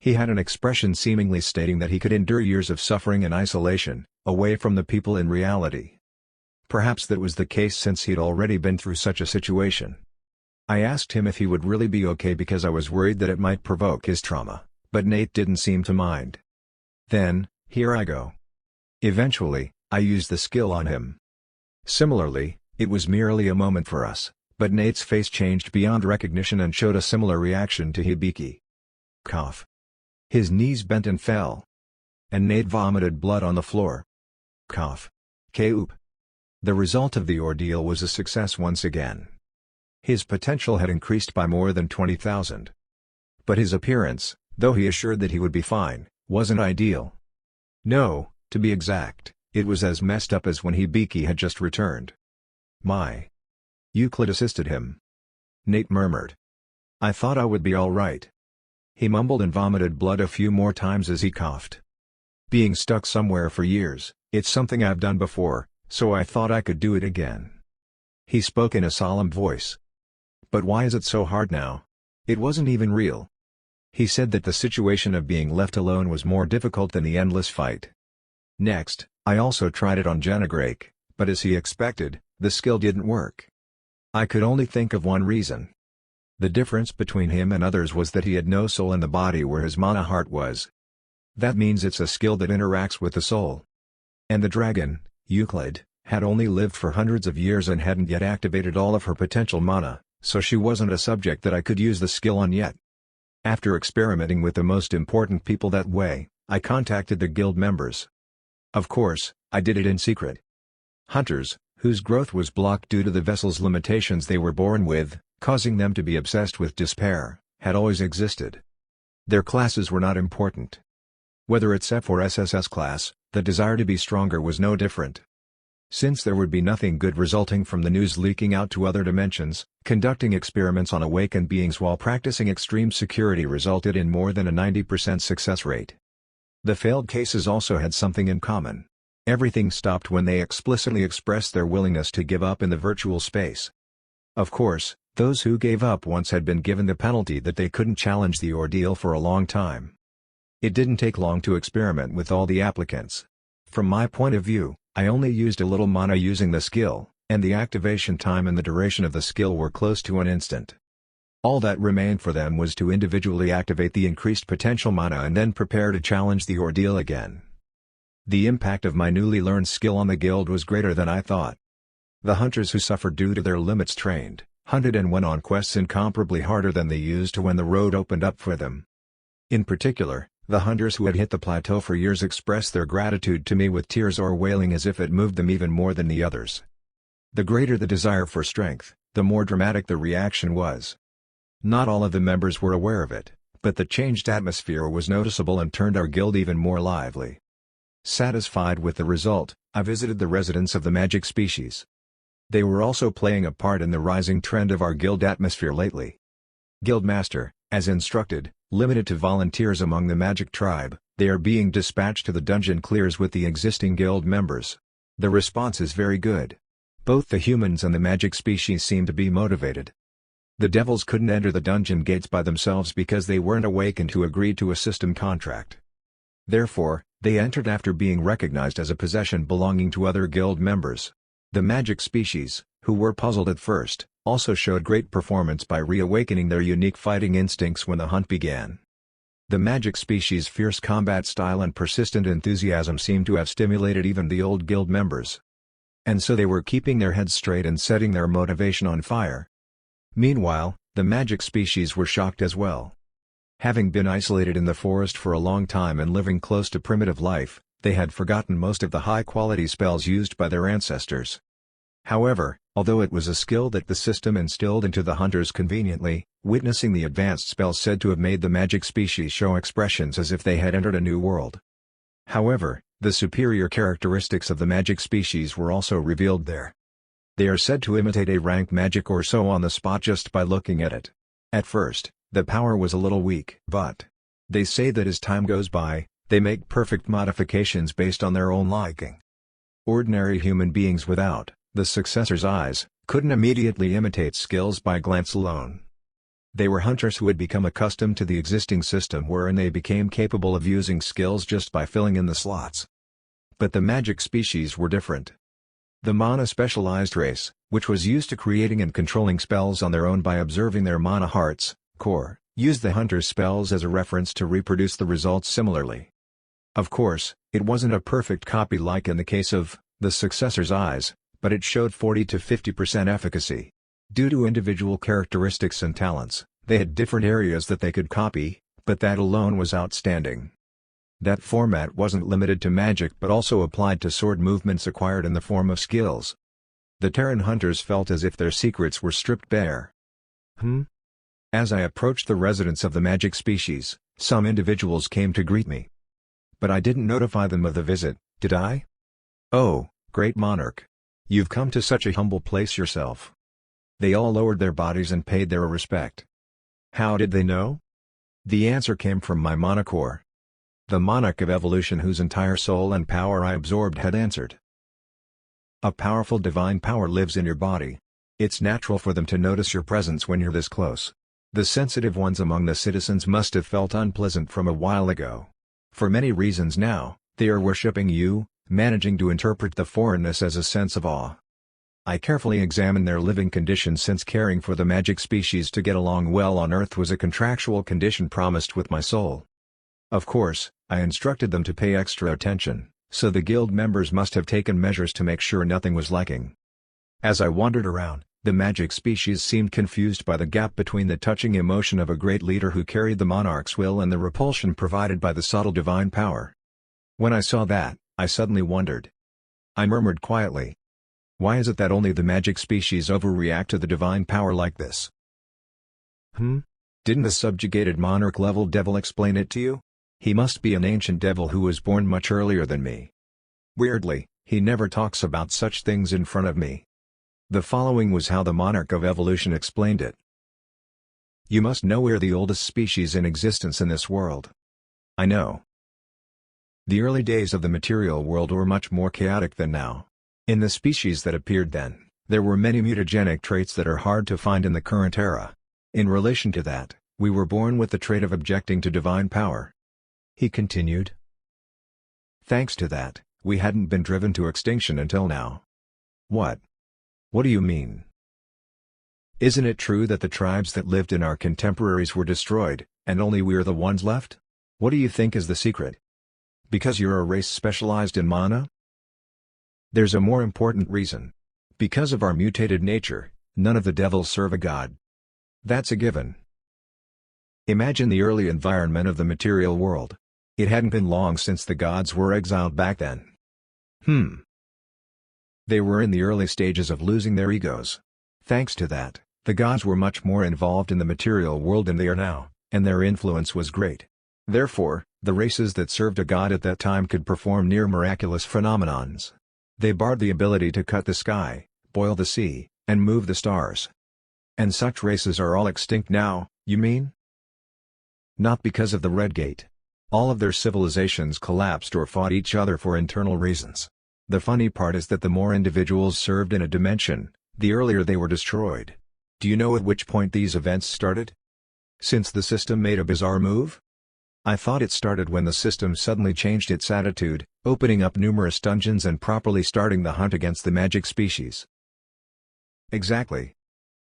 He had an expression seemingly stating that he could endure years of suffering and isolation, away from the people in reality. Perhaps that was the case since he'd already been through such a situation. I asked him if he would really be okay because I was worried that it might provoke his trauma, but Nate didn't seem to mind. Then, here I go. Eventually, I used the skill on him. Similarly, it was merely a moment for us, but Nate's face changed beyond recognition and showed a similar reaction to Hibiki. Cough. His knees bent and fell. And Nate vomited blood on the floor. Cough. Koop. The result of the ordeal was a success once again. His potential had increased by more than 20,000. But his appearance, though he assured that he would be fine, wasn't ideal. No, to be exact, it was as messed up as when Hibiki had just returned. My. Euclid assisted him. Nate murmured. I thought I would be all right. He mumbled and vomited blood a few more times as he coughed. Being stuck somewhere for years, it's something I've done before, so I thought I could do it again. He spoke in a solemn voice. But why is it so hard now? It wasn't even real. He said that the situation of being left alone was more difficult than the endless fight. Next, I also tried it on Janagrake, but as he expected, the skill didn't work. I could only think of one reason. The difference between him and others was that he had no soul in the body where his mana heart was. That means it's a skill that interacts with the soul. And the dragon, Euclid, had only lived for hundreds of years and hadn't yet activated all of her potential mana, so she wasn't a subject that I could use the skill on yet. After experimenting with the most important people that way, I contacted the guild members. Of course, I did it in secret. Hunters, whose growth was blocked due to the vessel's limitations they were born with, causing them to be obsessed with despair, had always existed. Their classes were not important. Whether it's F or SSS class, the desire to be stronger was no different. Since there would be nothing good resulting from the news leaking out to other dimensions, conducting experiments on awakened beings while practicing extreme security resulted in more than a 90% success rate. The failed cases also had something in common. Everything stopped when they explicitly expressed their willingness to give up in the virtual space. Of course, those who gave up once had been given the penalty that they couldn't challenge the ordeal for a long time. It didn't take long to experiment with all the applicants. From my point of view, I only used a little mana using the skill, and the activation time and the duration of the skill were close to an instant. All that remained for them was to individually activate the increased potential mana and then prepare to challenge the ordeal again. The impact of my newly learned skill on the guild was greater than I thought. The hunters who suffered due to their limits trained, hunted and went on quests incomparably harder than they used to when the road opened up for them. In particular, the hunters who had hit the plateau for years expressed their gratitude to me with tears or wailing as if it moved them even more than the others. The greater the desire for strength, the more dramatic the reaction was. Not all of the members were aware of it, but the changed atmosphere was noticeable and turned our guild even more lively. Satisfied with the result, I visited the residents of the magic species. They were also playing a part in the rising trend of our guild atmosphere lately. Guildmaster, as instructed, limited to volunteers among the magic tribe, they are being dispatched to the dungeon clears with the existing guild members. The response is very good. Both the humans and the magic species seem to be motivated. The devils couldn't enter the dungeon gates by themselves because they weren't awakened who agreed to a system contract. Therefore, they entered after being recognized as a possession belonging to other guild members. The magic species, who were puzzled at first, also showed great performance by reawakening their unique fighting instincts when the hunt began. The magic species' fierce combat style and persistent enthusiasm seemed to have stimulated even the old guild members. And so they were keeping their heads straight and setting their motivation on fire. Meanwhile, the magic species were shocked as well. Having been isolated in the forest for a long time and living close to primitive life, they had forgotten most of the high-quality spells used by their ancestors. However, although it was a skill that the system instilled into the hunters conveniently, witnessing the advanced spells said to have made the magic species show expressions as if they had entered a new world. However, the superior characteristics of the magic species were also revealed there. They are said to imitate a rank magic or so on the spot just by looking at it. At first, the power was a little weak, but they say that as time goes by, they make perfect modifications based on their own liking. Ordinary human beings without the successor's eyes couldn't immediately imitate skills by glance alone. They were hunters who had become accustomed to the existing system wherein they became capable of using skills just by filling in the slots. But the magic species were different. The mana-specialized race, which was used to creating and controlling spells on their own by observing their mana hearts, core, used the hunter's spells as a reference to reproduce the results similarly. Of course, it wasn't a perfect copy like in the case of the successor's eyes, but it showed 40 to 50% efficacy. Due to individual characteristics and talents, they had different areas that they could copy, but that alone was outstanding. That format wasn't limited to magic but also applied to sword movements acquired in the form of skills. The Terran hunters felt as if their secrets were stripped bare. As I approached the residence of the magic species, some individuals came to greet me. But I didn't notify them of the visit, did I? Oh, great monarch! You've come to such a humble place yourself. They all lowered their bodies and paid their respect. How did they know? The answer came from my monocore. The monarch of evolution whose entire soul and power I absorbed had answered. A powerful divine power lives in your body. It's natural for them to notice your presence when you're this close. The sensitive ones among the citizens must have felt unpleasant from a while ago. For many reasons now, they are worshipping you, managing to interpret the foreignness as a sense of awe. I carefully examined their living conditions since caring for the magic species to get along well on Earth was a contractual condition promised with my soul. Of course, I instructed them to pay extra attention, so the guild members must have taken measures to make sure nothing was lacking. As I wandered around, the magic species seemed confused by the gap between the touching emotion of a great leader who carried the monarch's will and the repulsion provided by the subtle divine power. When I saw that, I suddenly wondered. I murmured quietly. Why is it that only the magic species overreact to the divine power like this? Didn't the subjugated monarch-level devil explain it to you? He must be an ancient devil who was born much earlier than me. Weirdly, he never talks about such things in front of me. The following was how the monarch of evolution explained it. You must know we're the oldest species in existence in this world. I know. The early days of the material world were much more chaotic than now. In the species that appeared then, there were many mutagenic traits that are hard to find in the current era. In relation to that, we were born with the trait of objecting to divine power. He continued. Thanks to that, we hadn't been driven to extinction until now. What? What do you mean? Isn't it true that the tribes that lived in our contemporaries were destroyed, and only we're the ones left? What do you think is the secret? Because you're a race specialized in mana? There's a more important reason. Because of our mutated nature, none of the devils serve a god. That's a given. Imagine the early environment of the material world. It hadn't been long since the gods were exiled back then. They were in the early stages of losing their egos. Thanks to that, the gods were much more involved in the material world than they are now, and their influence was great. Therefore, the races that served a god at that time could perform near miraculous phenomenons. They barred the ability to cut the sky, boil the sea, and move the stars. And such races are all extinct now, You mean? Not because of the Red Gate. All of their civilizations collapsed or fought each other for internal reasons. The funny part is that the more individuals served in a dimension, the earlier they were destroyed. Do you know at which point these events started? Since the system made a bizarre move? I thought it started when the system suddenly changed its attitude, opening up numerous dungeons and properly starting the hunt against the magic species. Exactly.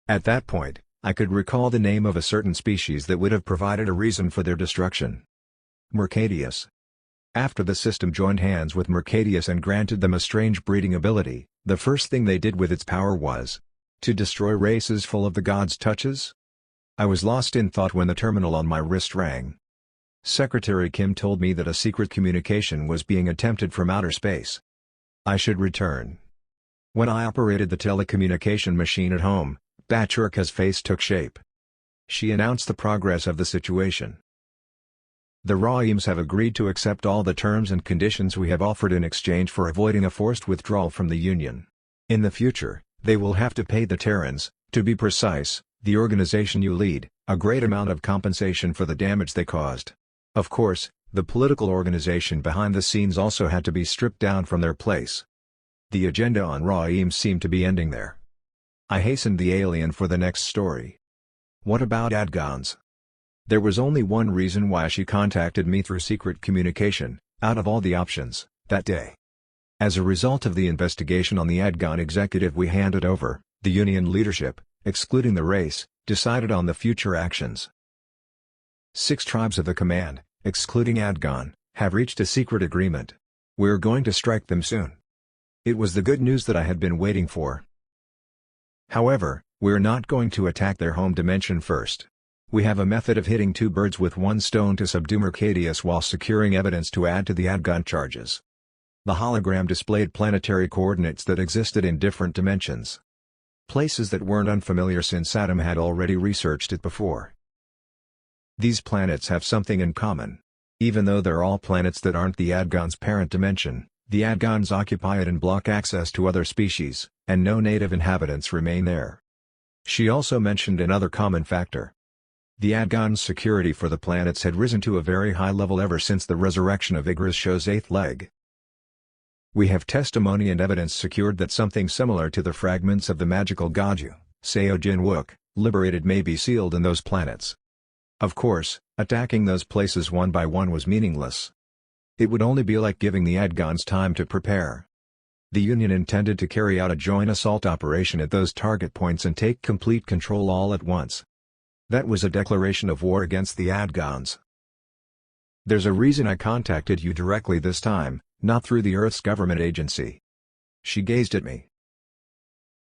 At that point, I could recall the name of a certain species that would have provided a reason for their destruction. Mercadius. After the system joined hands with Mercadius and granted them a strange breeding ability, the first thing they did with its power was to destroy races full of the gods' touches? I was lost in thought when the terminal on my wrist rang. Secretary Kim told me that a secret communication was being attempted from outer space. I should return. When I operated the telecommunication machine at home, Bachurka's face took shape. She announced the progress of the situation. The Rahims have agreed to accept all the terms and conditions we have offered in exchange for avoiding a forced withdrawal from the Union. In the future, they will have to pay the Terrans, to be precise, the organization you lead, a great amount of compensation for the damage they caused. Of course, the political organization behind the scenes also had to be stripped down from their place. The agenda on Rahim seemed to be ending there. I hastened the alien for the next story. What about Adgons? There was only one reason why she contacted me through secret communication, out of all the options, that day. As a result of the investigation on the Adgon executive we handed over, the Union leadership, excluding the race, decided on the future actions. 6 tribes of the command, excluding Adgon, have reached a secret agreement. We're going to strike them soon. It was the good news that I had been waiting for. However, we're not going to attack their home dimension first. We have a method of hitting 2 birds with 1 stone to subdue Mercadius while securing evidence to add to the Adgon charges. The hologram displayed planetary coordinates that existed in different dimensions. Places that weren't unfamiliar since Adam had already researched it before. These planets have something in common. Even though they're all planets that aren't the Adgon's parent dimension, the Adgons occupy it and block access to other species, and no native inhabitants remain there. She also mentioned another common factor. The Adgon's security for the planets had risen to a very high level ever since the resurrection of Yggdrasil's 8th leg. We have testimony and evidence secured that something similar to the fragments of the magical Gaju, Seojin Wook, liberated may be sealed in those planets. Of course, attacking those places one by one was meaningless. It would only be like giving the Adgons time to prepare. The Union intended to carry out a joint assault operation at those target points and take complete control all at once. That was a declaration of war against the Adgons. There's a reason I contacted you directly this time, not through the Earth's government agency. She gazed at me.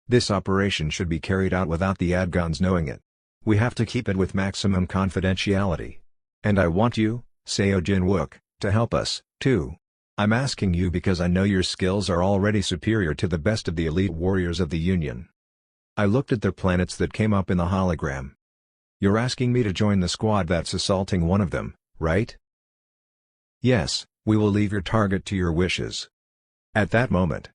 This operation should be carried out without the Adgons knowing it. We have to keep it with maximum confidentiality. And I want you, Seojin Wook, to help us, too. I'm asking you because I know your skills are already superior to the best of the elite warriors of the Union. I looked at the planets that came up in the hologram. You're asking me to join the squad that's assaulting one of them, right? Yes, we will leave your target to your wishes. At that moment,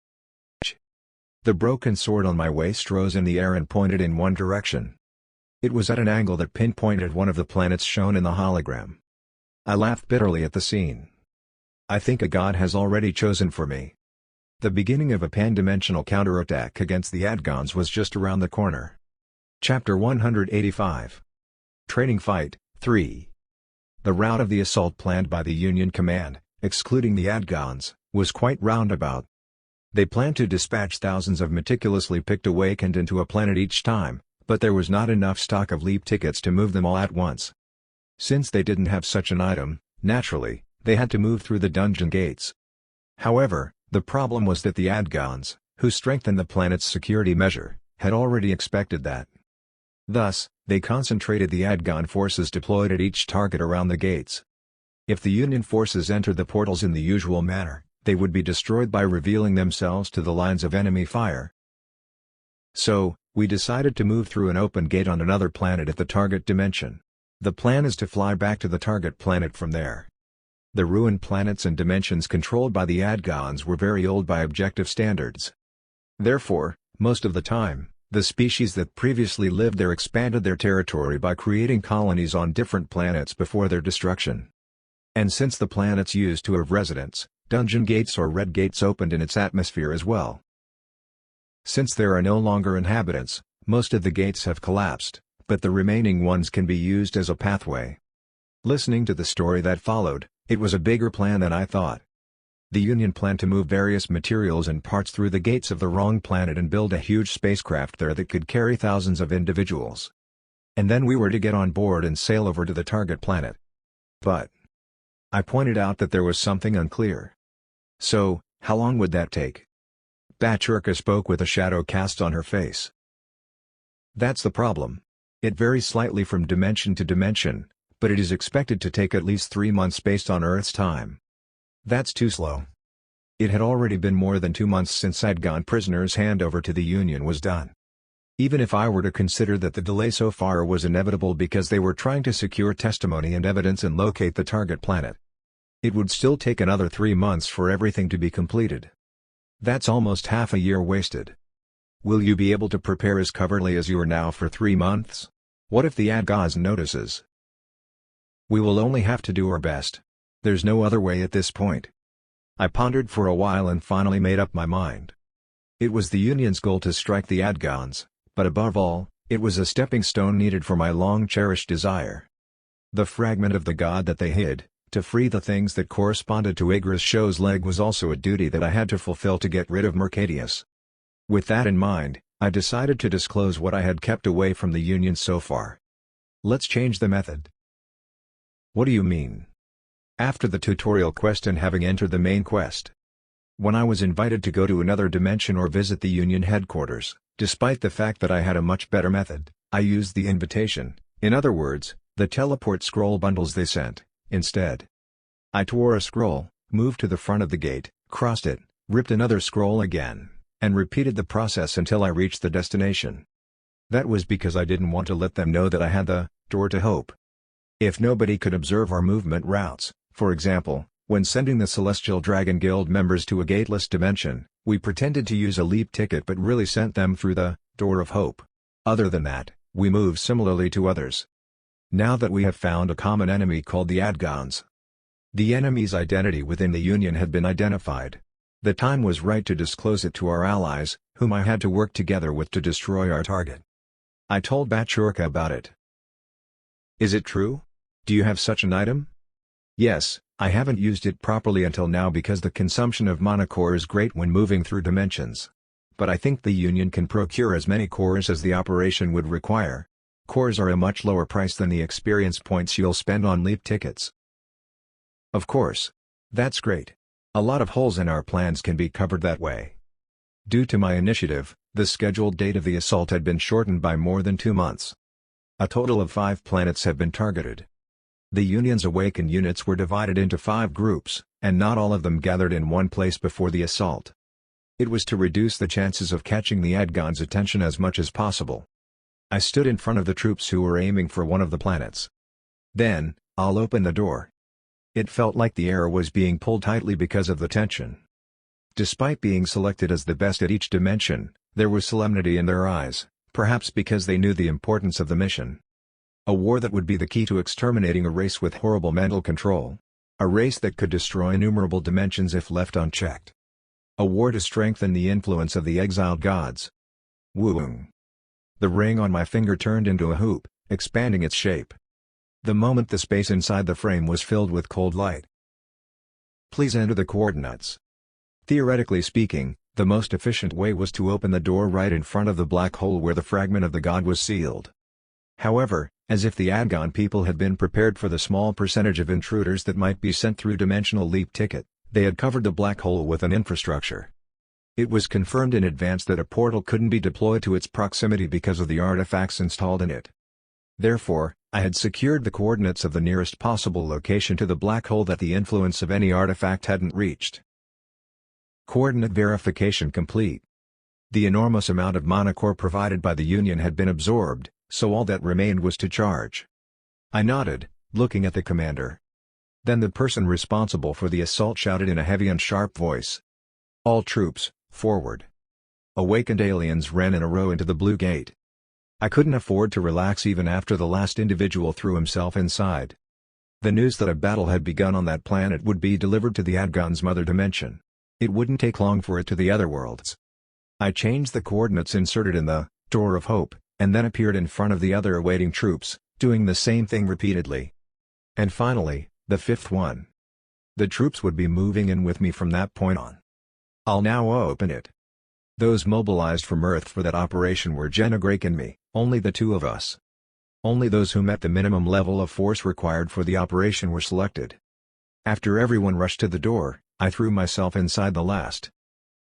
the broken sword on my waist rose in the air and pointed in one direction. It was at an angle that pinpointed one of the planets shown in the hologram. I laughed bitterly at the scene. I think a god has already chosen for me. The beginning of a pan-dimensional counterattack against the Adgons was just around the corner. Chapter 185. Training Fight, 3. The route of the assault planned by the Union Command, excluding the Adgons, was quite roundabout. They planned to dispatch thousands of meticulously picked awakened into a planet each time, but there was not enough stock of leap tickets to move them all at once. Since they didn't have such an item, naturally, they had to move through the dungeon gates. However, the problem was that the Adgons, who strengthened the planet's security measure, had already expected that. Thus, they concentrated the Adgon forces deployed at each target around the gates. If the Union forces entered the portals in the usual manner, they would be destroyed by revealing themselves to the lines of enemy fire. So, we decided to move through an open gate on another planet at the target dimension. The plan is to fly back to the target planet from there. The ruined planets and dimensions controlled by the Adgons were very old by objective standards. Therefore, most of the time, The species that previously lived there expanded their territory by creating colonies on different planets before their destruction. And since the planets used to have residents, dungeon gates or red gates opened in its atmosphere as well. Since there are no longer inhabitants, most of the gates have collapsed, but the remaining ones can be used as a pathway. Listening to the story that followed, it was a bigger plan than I thought. The Union planned to move various materials and parts through the gates of the wrong planet and build a huge spacecraft there that could carry thousands of individuals. And then we were to get on board and sail over to the target planet. But I pointed out that there was something unclear. So, how long would that take? Bachurka spoke with a shadow cast on her face. That's the problem. It varies slightly from dimension to dimension, but it is expected to take at least 3 months based on Earth's time. That's too slow. It had already been more than 2 months since I'd gone prisoner's handover to the Union was done. Even if I were to consider that the delay so far was inevitable because they were trying to secure testimony and evidence and locate the target planet, it would still take another 3 months for everything to be completed. That's almost half a year wasted. Will you be able to prepare as covertly as you are now for 3 months? What if the Adgaz notices? We will only have to do our best. There's no other way at this point. I pondered for a while and finally made up my mind. It was the Union's goal to strike the Adgans, but above all, it was a stepping stone needed for my long-cherished desire. The fragment of the god that they hid, to free the things that corresponded to Igra's show's leg was also a duty that I had to fulfill to get rid of Mercadius. With that in mind, I decided to disclose what I had kept away from the Union so far. Let's change the method. What do you mean? After the tutorial quest and having entered the main quest. When I was invited to go to another dimension or visit the Union headquarters, despite the fact that I had a much better method, I used the invitation, in other words, the teleport scroll bundles they sent, instead. I tore a scroll, moved to the front of the gate, crossed it, ripped another scroll again, and repeated the process until I reached the destination. That was because I didn't want to let them know that I had the door to hope. If nobody could observe our movement routes, for example, when sending the Celestial Dragon Guild members to a gateless dimension, we pretended to use a leap ticket but really sent them through the door of hope. Other than that, we moved similarly to others. Now that we have found a common enemy called the Adgans, the enemy's identity within the Union had been identified. The time was right to disclose it to our allies, whom I had to work together with to destroy our target. I told Bachurka about it. Is it true? Do you have such an item? Yes, I haven't used it properly until now because the consumption of mana core is great when moving through dimensions. But I think the Union can procure as many cores as the operation would require. Cores are a much lower price than the experience points you'll spend on leap tickets. Of course. That's great. A lot of holes in our plans can be covered that way. Due to my initiative, the scheduled date of the assault had been shortened by more than 2 months. A total of 5 planets have been targeted. The Union's awakened units were divided into 5 groups, and not all of them gathered in one place before the assault. It was to reduce the chances of catching the Adgon's attention as much as possible. I stood in front of the troops who were aiming for one of the planets. Then, I'll open the door. It felt like the air was being pulled tightly because of the tension. Despite being selected as the best at each dimension, there was solemnity in their eyes, perhaps because they knew the importance of the mission. A war that would be the key to exterminating a race with horrible mental control. A race that could destroy innumerable dimensions if left unchecked. A war to strengthen the influence of the exiled gods. Wooing. The ring on my finger turned into a hoop, expanding its shape. The moment the space inside the frame was filled with cold light. Please enter the coordinates. Theoretically speaking, the most efficient way was to open the door right in front of the black hole where the fragment of the god was sealed. However, as if the Adgon people had been prepared for the small percentage of intruders that might be sent through dimensional leap ticket, they had covered the black hole with an infrastructure. It was confirmed in advance that a portal couldn't be deployed to its proximity because of the artifacts installed in it. Therefore, I had secured the coordinates of the nearest possible location to the black hole that the influence of any artifact hadn't reached. Coordinate verification complete. The enormous amount of mana core provided by the Union had been absorbed, so all that remained was to charge. I nodded, looking at the commander. Then the person responsible for the assault shouted in a heavy and sharp voice. All troops, forward. awakened aliens ran in a row into the blue gate. I couldn't afford to relax even after the last individual threw himself inside. The news that a battle had begun on that planet would be delivered to the Adgon's mother dimension. It wouldn't take long for it to the other worlds. I changed the coordinates inserted in the Door of Hope, and then appeared in front of the other awaiting troops, doing the same thing repeatedly. And finally, the fifth one. The troops would be moving in with me from that point on. I'll now open it. Those mobilized from Earth for that operation were Jenna Drake and me, only the two of us. Only those who met the minimum level of force required for the operation were selected. After everyone rushed to the door, I threw myself inside the last.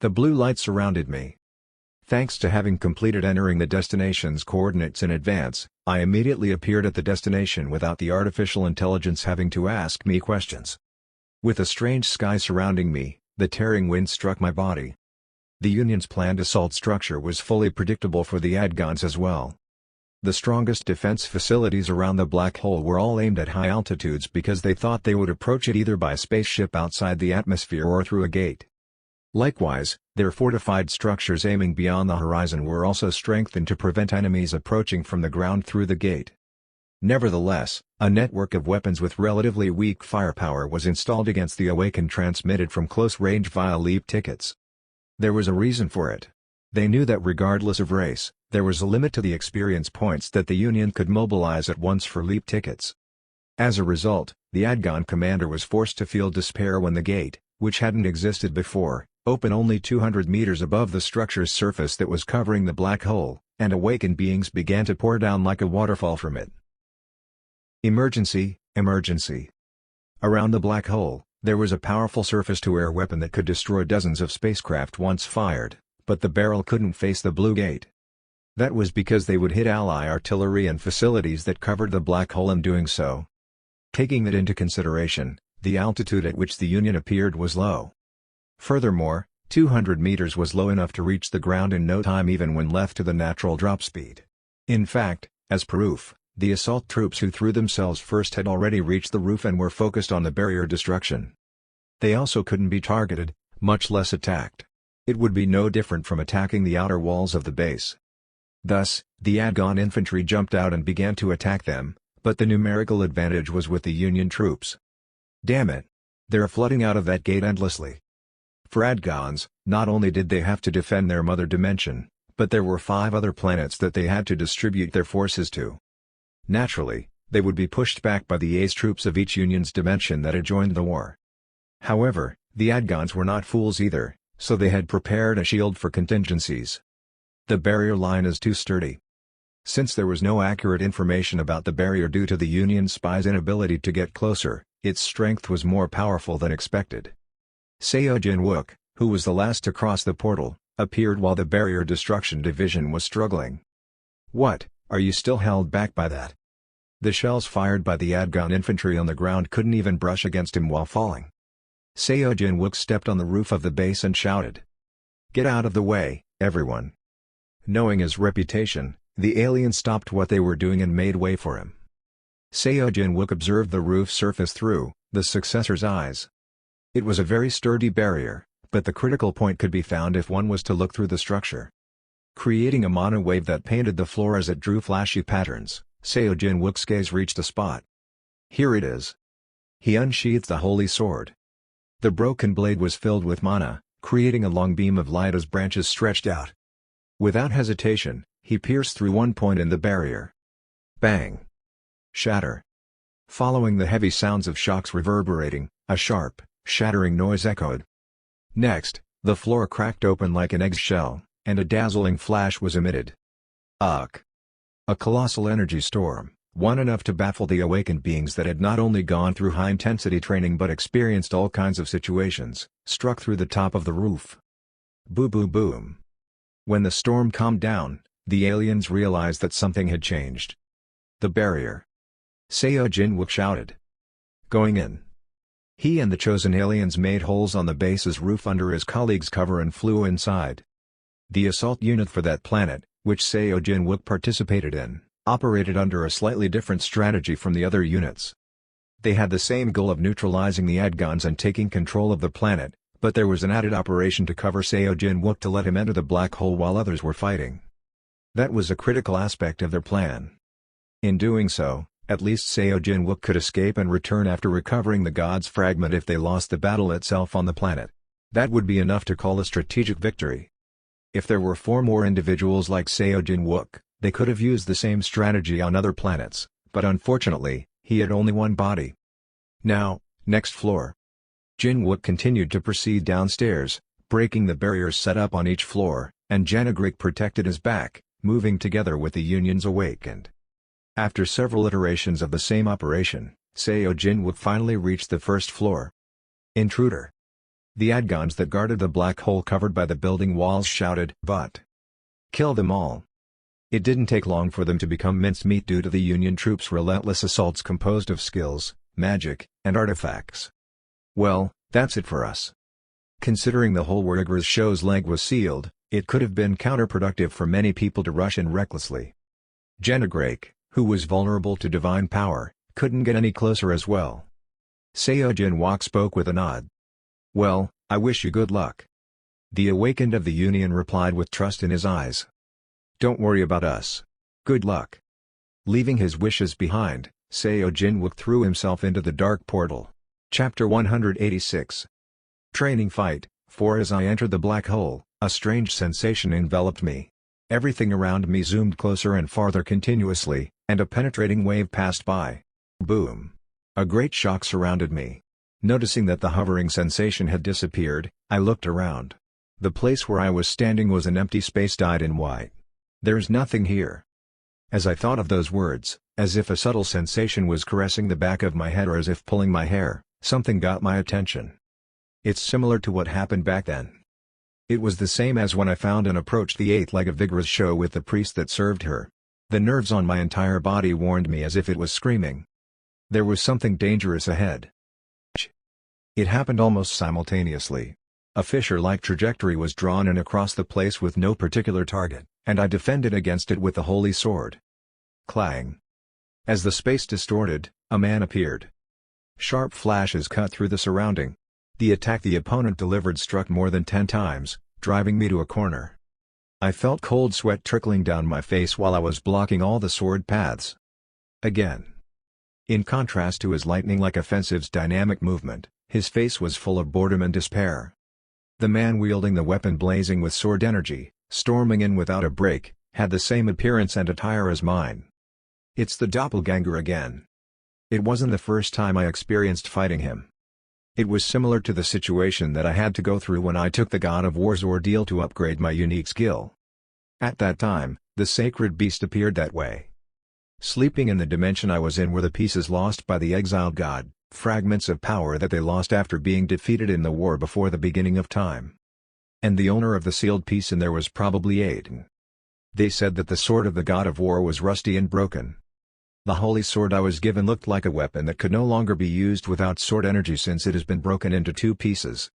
The blue light surrounded me. Thanks to having completed entering the destination's coordinates in advance, I immediately appeared at the destination without the artificial intelligence having to ask me questions. With a strange sky surrounding me, the tearing wind struck my body. The Union's planned assault structure was fully predictable for the Adgons as well. The strongest defense facilities around the black hole were all aimed at high altitudes because they thought they would approach it either by spaceship outside the atmosphere or through a gate. Likewise, their fortified structures aiming beyond the horizon were also strengthened to prevent enemies approaching from the ground through the gate. Nevertheless, a network of weapons with relatively weak firepower was installed against the awakened transmitted from close range via leap tickets. There was a reason for it. They knew that regardless of race, there was a limit to the experience points that the Union could mobilize at once for leap tickets. As a result, the Adgon commander was forced to feel despair when the gate, which hadn't existed before, opened only 200 meters above the structure's surface that was covering the black hole, and awakened beings began to pour down like a waterfall from it. Emergency, emergency. Around the black hole, there was a powerful surface-to-air weapon that could destroy dozens of spacecraft once fired, but the barrel couldn't face the blue gate. That was because they would hit Ally artillery and facilities that covered the black hole in doing so. Taking that into consideration, the altitude at which the Union appeared was low. Furthermore, 200 meters was low enough to reach the ground in no time even when left to the natural drop speed. In fact, as proof, the assault troops who threw themselves first had already reached the roof and were focused on the barrier destruction. They also couldn't be targeted, much less attacked. It would be no different from attacking the outer walls of the base. Thus, the Adgon infantry jumped out and began to attack them, but the numerical advantage was with the Union troops. Damn it! They're flooding out of that gate endlessly. For Adgons, not only did they have to defend their mother dimension, but there were 5 other planets that they had to distribute their forces to. Naturally, they would be pushed back by the ace troops of each Union's dimension that had joined the war. However, the Adgons were not fools either, so they had prepared a shield for contingencies. The barrier line is too sturdy. Since there was no accurate information about the barrier due to the Union spies' inability to get closer, its strength was more powerful than expected. Seo Jin-wook, who was the last to cross the portal, appeared while the barrier destruction division was struggling. "What, are you still held back by that?" The shells fired by the Adgon infantry on the ground couldn't even brush against him while falling. Seo Jin-wook stepped on the roof of the base and shouted, "Get out of the way, everyone." Knowing his reputation, the aliens stopped what they were doing and made way for him. Seo Jin-wook observed the roof surface through the successor's eyes. It was a very sturdy barrier, but the critical point could be found if one was to look through the structure. Creating a mono wave that painted the floor as it drew flashy patterns, Seo Jin-wook's gaze reached a spot. Here it is. He unsheathed the holy sword. The broken blade was filled with mana, creating a long beam of light as branches stretched out. Without hesitation, he pierced through one point in the barrier. Bang! Shatter! Following the heavy sounds of shocks reverberating, a sharp, shattering noise echoed. Next, the floor cracked open like an eggshell, and a dazzling flash was emitted. Ugh! A colossal energy storm, one enough to baffle the awakened beings that had not only gone through high-intensity training but experienced all kinds of situations, struck through the top of the roof. Boo-boo-boom. When the storm calmed down, the aliens realized that something had changed. The barrier. Seo Jin-wook shouted. Going in. He and the chosen aliens made holes on the base's roof under his colleagues' cover and flew inside. The assault unit for that planet, which Seo Jin-wook participated in, operated under a slightly different strategy from the other units. They had the same goal of neutralizing the Adgons and taking control of the planet, but there was an added operation to cover Seo Jin-wook to let him enter the black hole while others were fighting. That was a critical aspect of their plan. In doing so, at least Seo Jin-wook could escape and return after recovering the god's fragment if they lost the battle itself on the planet. That would be enough to call a strategic victory. If there were 4 more individuals like Seo Jin-wook, they could have used the same strategy on other planets, but unfortunately, he had only one body. Now, next floor. Jin-wook continued to proceed downstairs, breaking the barriers set up on each floor, and Janagrik protected his back, moving together with the Union's awakened. After several iterations of the same operation, Seo Jin-wook finally reached the first floor. Intruder! The Adgons that guarded the black hole covered by the building walls shouted, "But! Kill them all!" It didn't take long for them to become mincemeat due to the Union troops' relentless assaults composed of skills, magic, and artifacts. Well, that's it for us. Considering the whole Warriors show's leg was sealed, it could have been counterproductive for many people to rush in recklessly. Janagrik, who was vulnerable to divine power, couldn't get any closer as well. Seo Jin-wook spoke with a nod. "Well, I wish you good luck." The awakened of the Union replied with trust in his eyes. "Don't worry about us. Good luck." Leaving his wishes behind, Seo Jin-wook threw himself into the dark portal. Chapter 186. Training Fight 4. As I entered the black hole, a strange sensation enveloped me. Everything around me zoomed closer and farther continuously, and a penetrating wave passed by. Boom! A great shock surrounded me. Noticing that the hovering sensation had disappeared, I looked around. The place where I was standing was an empty space dyed in white. "There's nothing here." As I thought of those words, as if a subtle sensation was caressing the back of my head or as if pulling my hair, something got my attention. It's similar to what happened back then. It was the same as when I found and approached the 8th leg of Vigra's show with the priest that served her. The nerves on my entire body warned me as if it was screaming. There was something dangerous ahead. It happened almost simultaneously. A fissure-like trajectory was drawn in across the place with no particular target, and I defended against it with the holy sword. Clang! As the space distorted, a man appeared. Sharp flashes cut through the surrounding. The attack the opponent delivered struck more than 10 times, driving me to a corner. I felt cold sweat trickling down my face while I was blocking all the sword paths. Again. In contrast to his lightning-like offensive's dynamic movement, his face was full of boredom and despair. The man wielding the weapon blazing with sword energy, storming in without a break, had the same appearance and attire as mine. It's the doppelganger again. It wasn't the first time I experienced fighting him. It was similar to the situation that I had to go through when I took the God of War's ordeal to upgrade my unique skill. At that time, the sacred beast appeared that way. Sleeping in the dimension I was in were the pieces lost by the exiled god, fragments of power that they lost after being defeated in the war before the beginning of time. And the owner of the sealed piece in there was probably Aiden. They said that the sword of the God of War was rusty and broken. The holy sword I was given looked like a weapon that could no longer be used without sword energy since it has been broken into 2 pieces.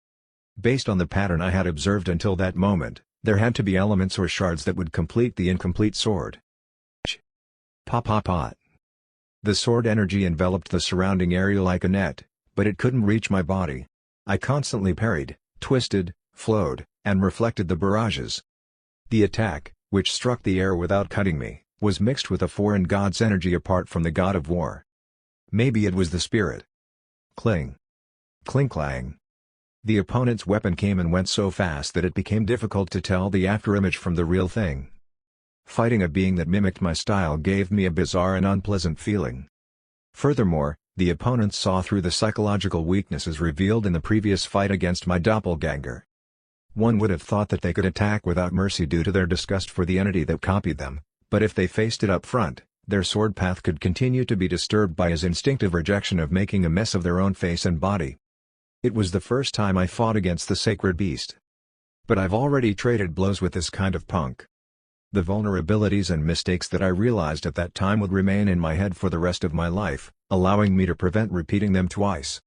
Based on the pattern I had observed until that moment, there had to be elements or shards that would complete the incomplete sword. Pop pop pot. The sword energy enveloped the surrounding area like a net, but it couldn't reach my body. I constantly parried, twisted, flowed, and reflected the barrages. The attack, which struck the air without cutting me, was mixed with a foreign god's energy apart from the God of War. Maybe it was the spirit. Cling. Cling-clang. The opponent's weapon came and went so fast that it became difficult to tell the afterimage from the real thing. Fighting a being that mimicked my style gave me a bizarre and unpleasant feeling. Furthermore, the opponents saw through the psychological weaknesses revealed in the previous fight against my doppelganger. One would have thought that they could attack without mercy due to their disgust for the entity that copied them, but if they faced it up front, their sword path could continue to be disturbed by his instinctive rejection of making a mess of their own face and body. It was the first time I fought against the sacred beast. But I've already traded blows with this kind of punk. The vulnerabilities and mistakes that I realized at that time would remain in my head for the rest of my life, allowing me to prevent repeating them twice.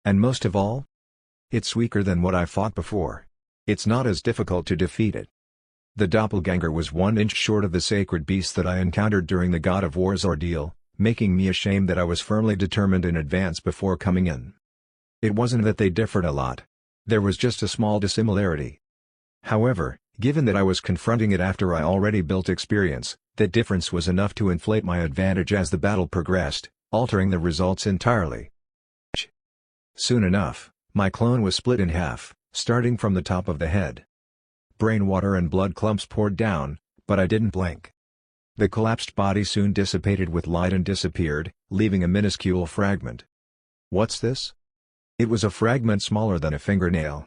And most of all, it's weaker than what I fought before. It's not as difficult to defeat it. The doppelganger was 1 inch short of the sacred beast that I encountered during the God of War's ordeal, making me ashamed that I was firmly determined in advance before coming in. It wasn't that they differed a lot. There was just a small dissimilarity. However, given that I was confronting it after I already built experience, that difference was enough to inflate my advantage as the battle progressed, altering the results entirely. Soon enough, my clone was split in half, starting from the top of the head. Brain water and blood clumps poured down, but I didn't blink. The collapsed body soon dissipated with light and disappeared, leaving a minuscule fragment. What's this? It was a fragment smaller than a fingernail.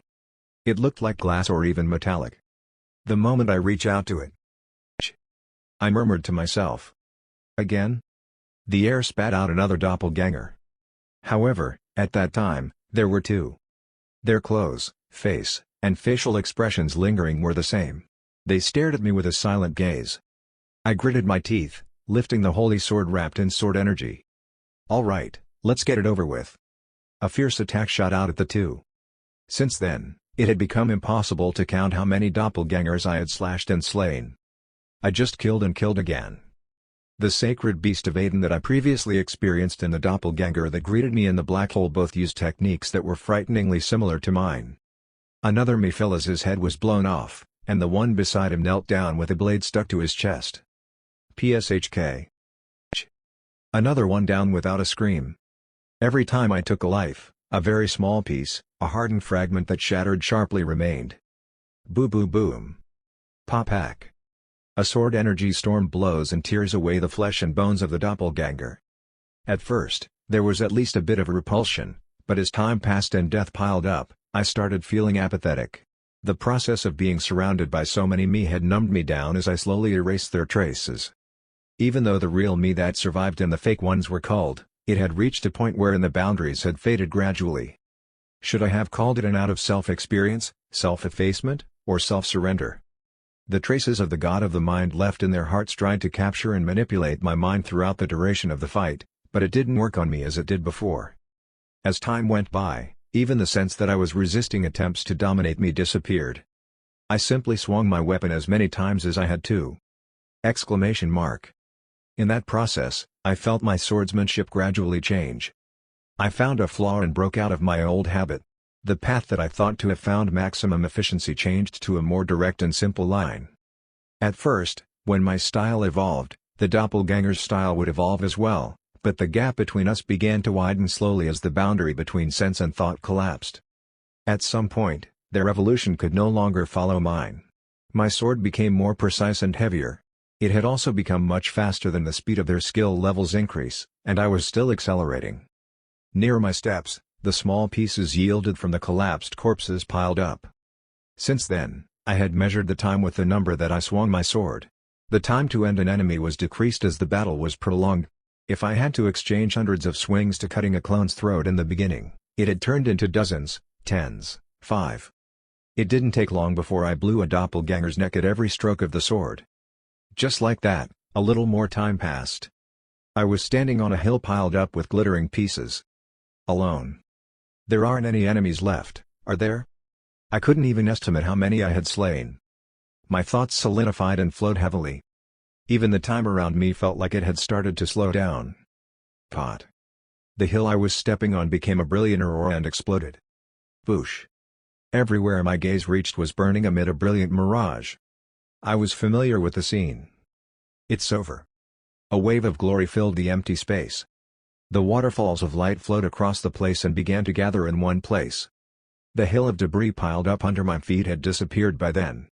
It looked like glass or even metallic. The moment I reached out to it, I murmured to myself. Again? The air spat out another doppelganger. However, at that time, there were two. Their clothes, face, and facial expressions lingering were the same. They stared at me with a silent gaze. I gritted my teeth, lifting the holy sword wrapped in sword energy. All right, let's get it over with. A fierce attack shot out at the two. Since then, it had become impossible to count how many doppelgangers I had slashed and slain. I just killed and killed again. The sacred beast of Aden that I previously experienced and the doppelganger that greeted me in the black hole both used techniques that were frighteningly similar to mine. Another Mephilos's head was blown off, and the one beside him knelt down with a blade stuck to his chest. PSHK. Another one down without a scream. Every time I took a life, a very small piece, a hardened fragment that shattered sharply remained. Boo boo boom. Pop-hack. A sword energy storm blows and tears away the flesh and bones of the doppelganger. At first, there was at least a bit of a repulsion, but as time passed and death piled up, I started feeling apathetic. The process of being surrounded by so many me had numbed me down as I slowly erased their traces. Even though the real me that survived and the fake ones were culled, it had reached a point wherein the boundaries had faded gradually. Should I have called it an out-of-self experience, self-effacement, or self-surrender? The traces of the god of the mind left in their hearts tried to capture and manipulate my mind throughout the duration of the fight, but it didn't work on me as it did before. As time went by, even the sense that I was resisting attempts to dominate me disappeared. I simply swung my weapon as many times as I had to. Exclamation mark. In that process, I felt my swordsmanship gradually change. I found a flaw and broke out of my old habit. The path that I thought to have found maximum efficiency changed to a more direct and simple line. At first, when my style evolved, the doppelganger's style would evolve as well, but the gap between us began to widen slowly as the boundary between sense and thought collapsed. At some point, their evolution could no longer follow mine. My sword became more precise and heavier. It had also become much faster than the speed of their skill levels increase, and I was still accelerating. Near my steps, the small pieces yielded from the collapsed corpses piled up. Since then, I had measured the time with the number that I swung my sword. The time to end an enemy was decreased as the battle was prolonged. If I had to exchange hundreds of swings to cutting a clone's throat in the beginning, it had turned into dozens, tens, 5. It didn't take long before I blew a doppelganger's neck at every stroke of the sword. Just like that, a little more time passed. I was standing on a hill piled up with glittering pieces. Alone. There aren't any enemies left, are there? I couldn't even estimate how many I had slain. My thoughts solidified and flowed heavily. Even the time around me felt like it had started to slow down. Pot. The hill I was stepping on became a brilliant aurora and exploded. Boosh. Everywhere my gaze reached was burning amid a brilliant mirage. I was familiar with the scene. It's over. A wave of glory filled the empty space. The waterfalls of light flowed across the place and began to gather in one place. The hill of debris piled up under my feet had disappeared by then.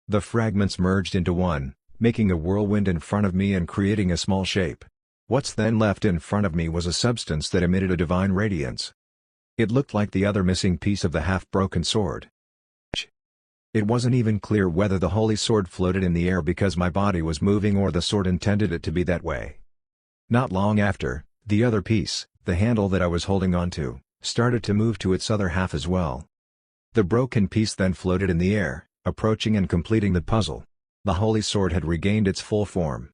The fragments merged into one, making a whirlwind in front of me and creating a small shape. What's then left in front of me was a substance that emitted a divine radiance. It looked like the other missing piece of the half-broken sword. It wasn't even clear whether the holy sword floated in the air because my body was moving or the sword intended it to be that way. Not long after, the other piece, the handle that I was holding onto, started to move to its other half as well. The broken piece then floated in the air, approaching and completing the puzzle. The holy sword had regained its full form.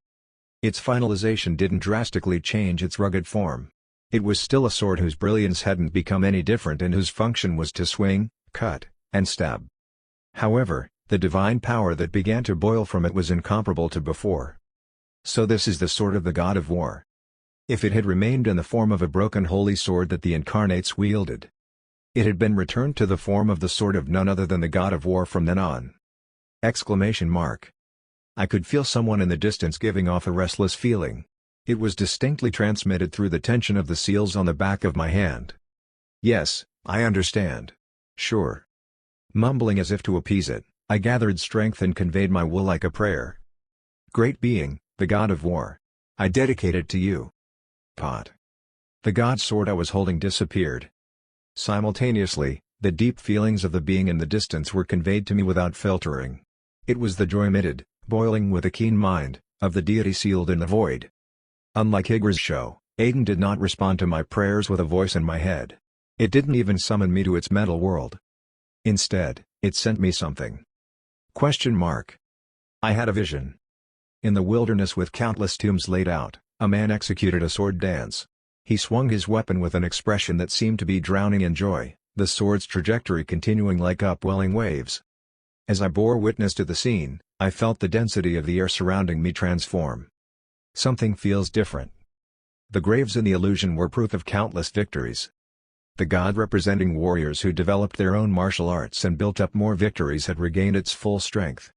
Its finalization didn't drastically change its rugged form. It was still a sword whose brilliance hadn't become any different and whose function was to swing, cut, and stab. However, the divine power that began to boil from it was incomparable to before. So this is the sword of the god of war. If it had remained in the form of a broken holy sword that the incarnates wielded, It had been returned to the form of the sword of none other than the god of war from then on. Exclamation mark. I could feel someone in the distance giving off a restless feeling. It was distinctly transmitted through the tension of the seals on the back of my hand. Yes, I understand. Sure. Mumbling as if to appease it, I gathered strength and conveyed my will like a prayer. Great being, the god of war. I dedicate it to you. Pot. The god's sword I was holding disappeared. Simultaneously, the deep feelings of the being in the distance were conveyed to me without filtering. It was the joy emitted, boiling with a keen mind, of the deity sealed in the void. Unlike Igra's show, Aiden did not respond to my prayers with a voice in my head. It didn't even summon me to its mental world. Instead, it sent me something. Question mark. I had a vision. In the wilderness with countless tombs laid out, a man executed a sword dance. He swung his weapon with an expression that seemed to be drowning in joy, the sword's trajectory continuing like upwelling waves. As I bore witness to the scene, I felt the density of the air surrounding me transform. Something feels different. The graves in the illusion were proof of countless victories. The god representing warriors who developed their own martial arts and built up more victories had regained its full strength.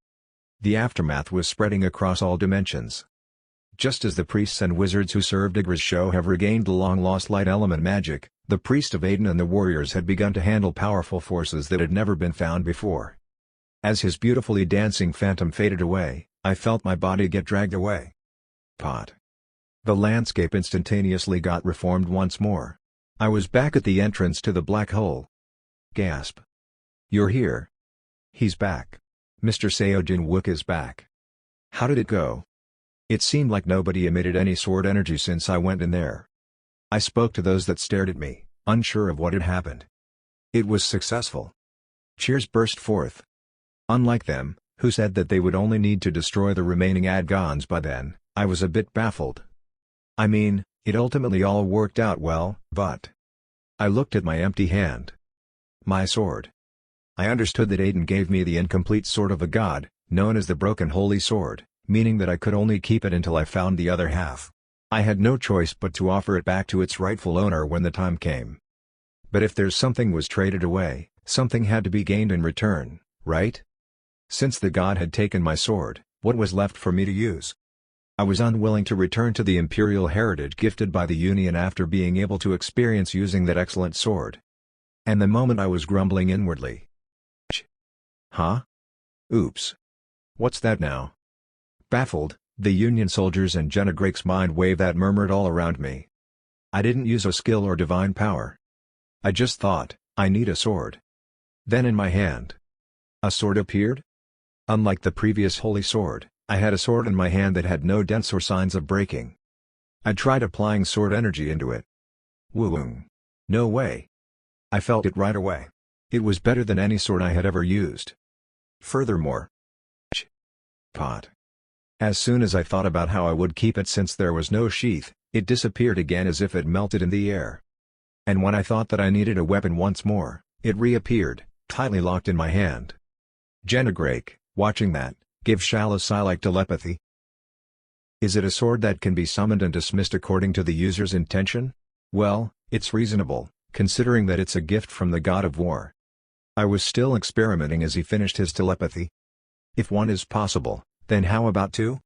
The aftermath was spreading across all dimensions. Just as the priests and wizards who served Igra's show have regained the long-lost light element magic, the priest of Aiden and the warriors had begun to handle powerful forces that had never been found before. As his beautifully dancing phantom faded away, I felt my body get dragged away. Pot. The landscape instantaneously got reformed once more. I was back at the entrance to the black hole. Gasp. You're here. He's back. Mr. Seojin Wook is back. How did it go? It seemed like nobody emitted any sword energy since I went in there. I spoke to those that stared at me, unsure of what had happened. It was successful. Cheers burst forth. Unlike them, who said that they would only need to destroy the remaining Adgons by then, I was a bit baffled. I mean, it ultimately all worked out well, but... I looked at my empty hand. My sword. I understood that Aiden gave me the incomplete sword of a god, known as the Broken Holy Sword, meaning that I could only keep it until I found the other half. I had no choice but to offer it back to its rightful owner when the time came. But if there's something was traded away, something had to be gained in return, right? Since the god had taken my sword, what was left for me to use? I was unwilling to return to the imperial heritage gifted by the Union after being able to experience using that excellent sword. And the moment I was grumbling inwardly. Huh? Oops. What's that now? Baffled, the Union soldiers and Jenna Drake's mind wave that murmured all around me. I didn't use a skill or divine power. I just thought, I need a sword. Then in my hand. A sword appeared? Unlike the previous holy sword, I had a sword in my hand that had no dents or signs of breaking. I tried applying sword energy into it. Woo-woo. No way. I felt it right away. It was better than any sword I had ever used. Furthermore. Pot. As soon as I thought about how I would keep it since there was no sheath, it disappeared again as if it melted in the air. And when I thought that I needed a weapon once more, it reappeared, tightly locked in my hand. Jenna Drake, watching that, gave shallow sigh like telepathy. Is it a sword that can be summoned and dismissed according to the user's intention? Well, it's reasonable, considering that it's a gift from the god of war. I was still experimenting as he finished his telepathy. If one is possible, then how about two?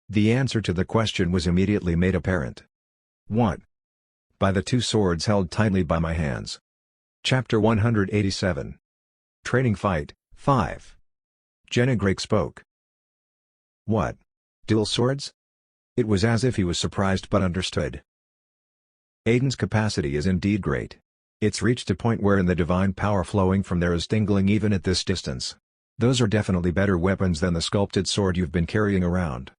The answer to the question was immediately made apparent. What? By the two swords held tightly by my hands. Chapter 187. Training Fight, 5. Jenna Drake spoke. What? Dual swords? It was as if he was surprised but understood. Aiden's capacity is indeed great. It's reached a point wherein the divine power flowing from there is tingling even at this distance. Those are definitely better weapons than the sculpted sword you've been carrying around.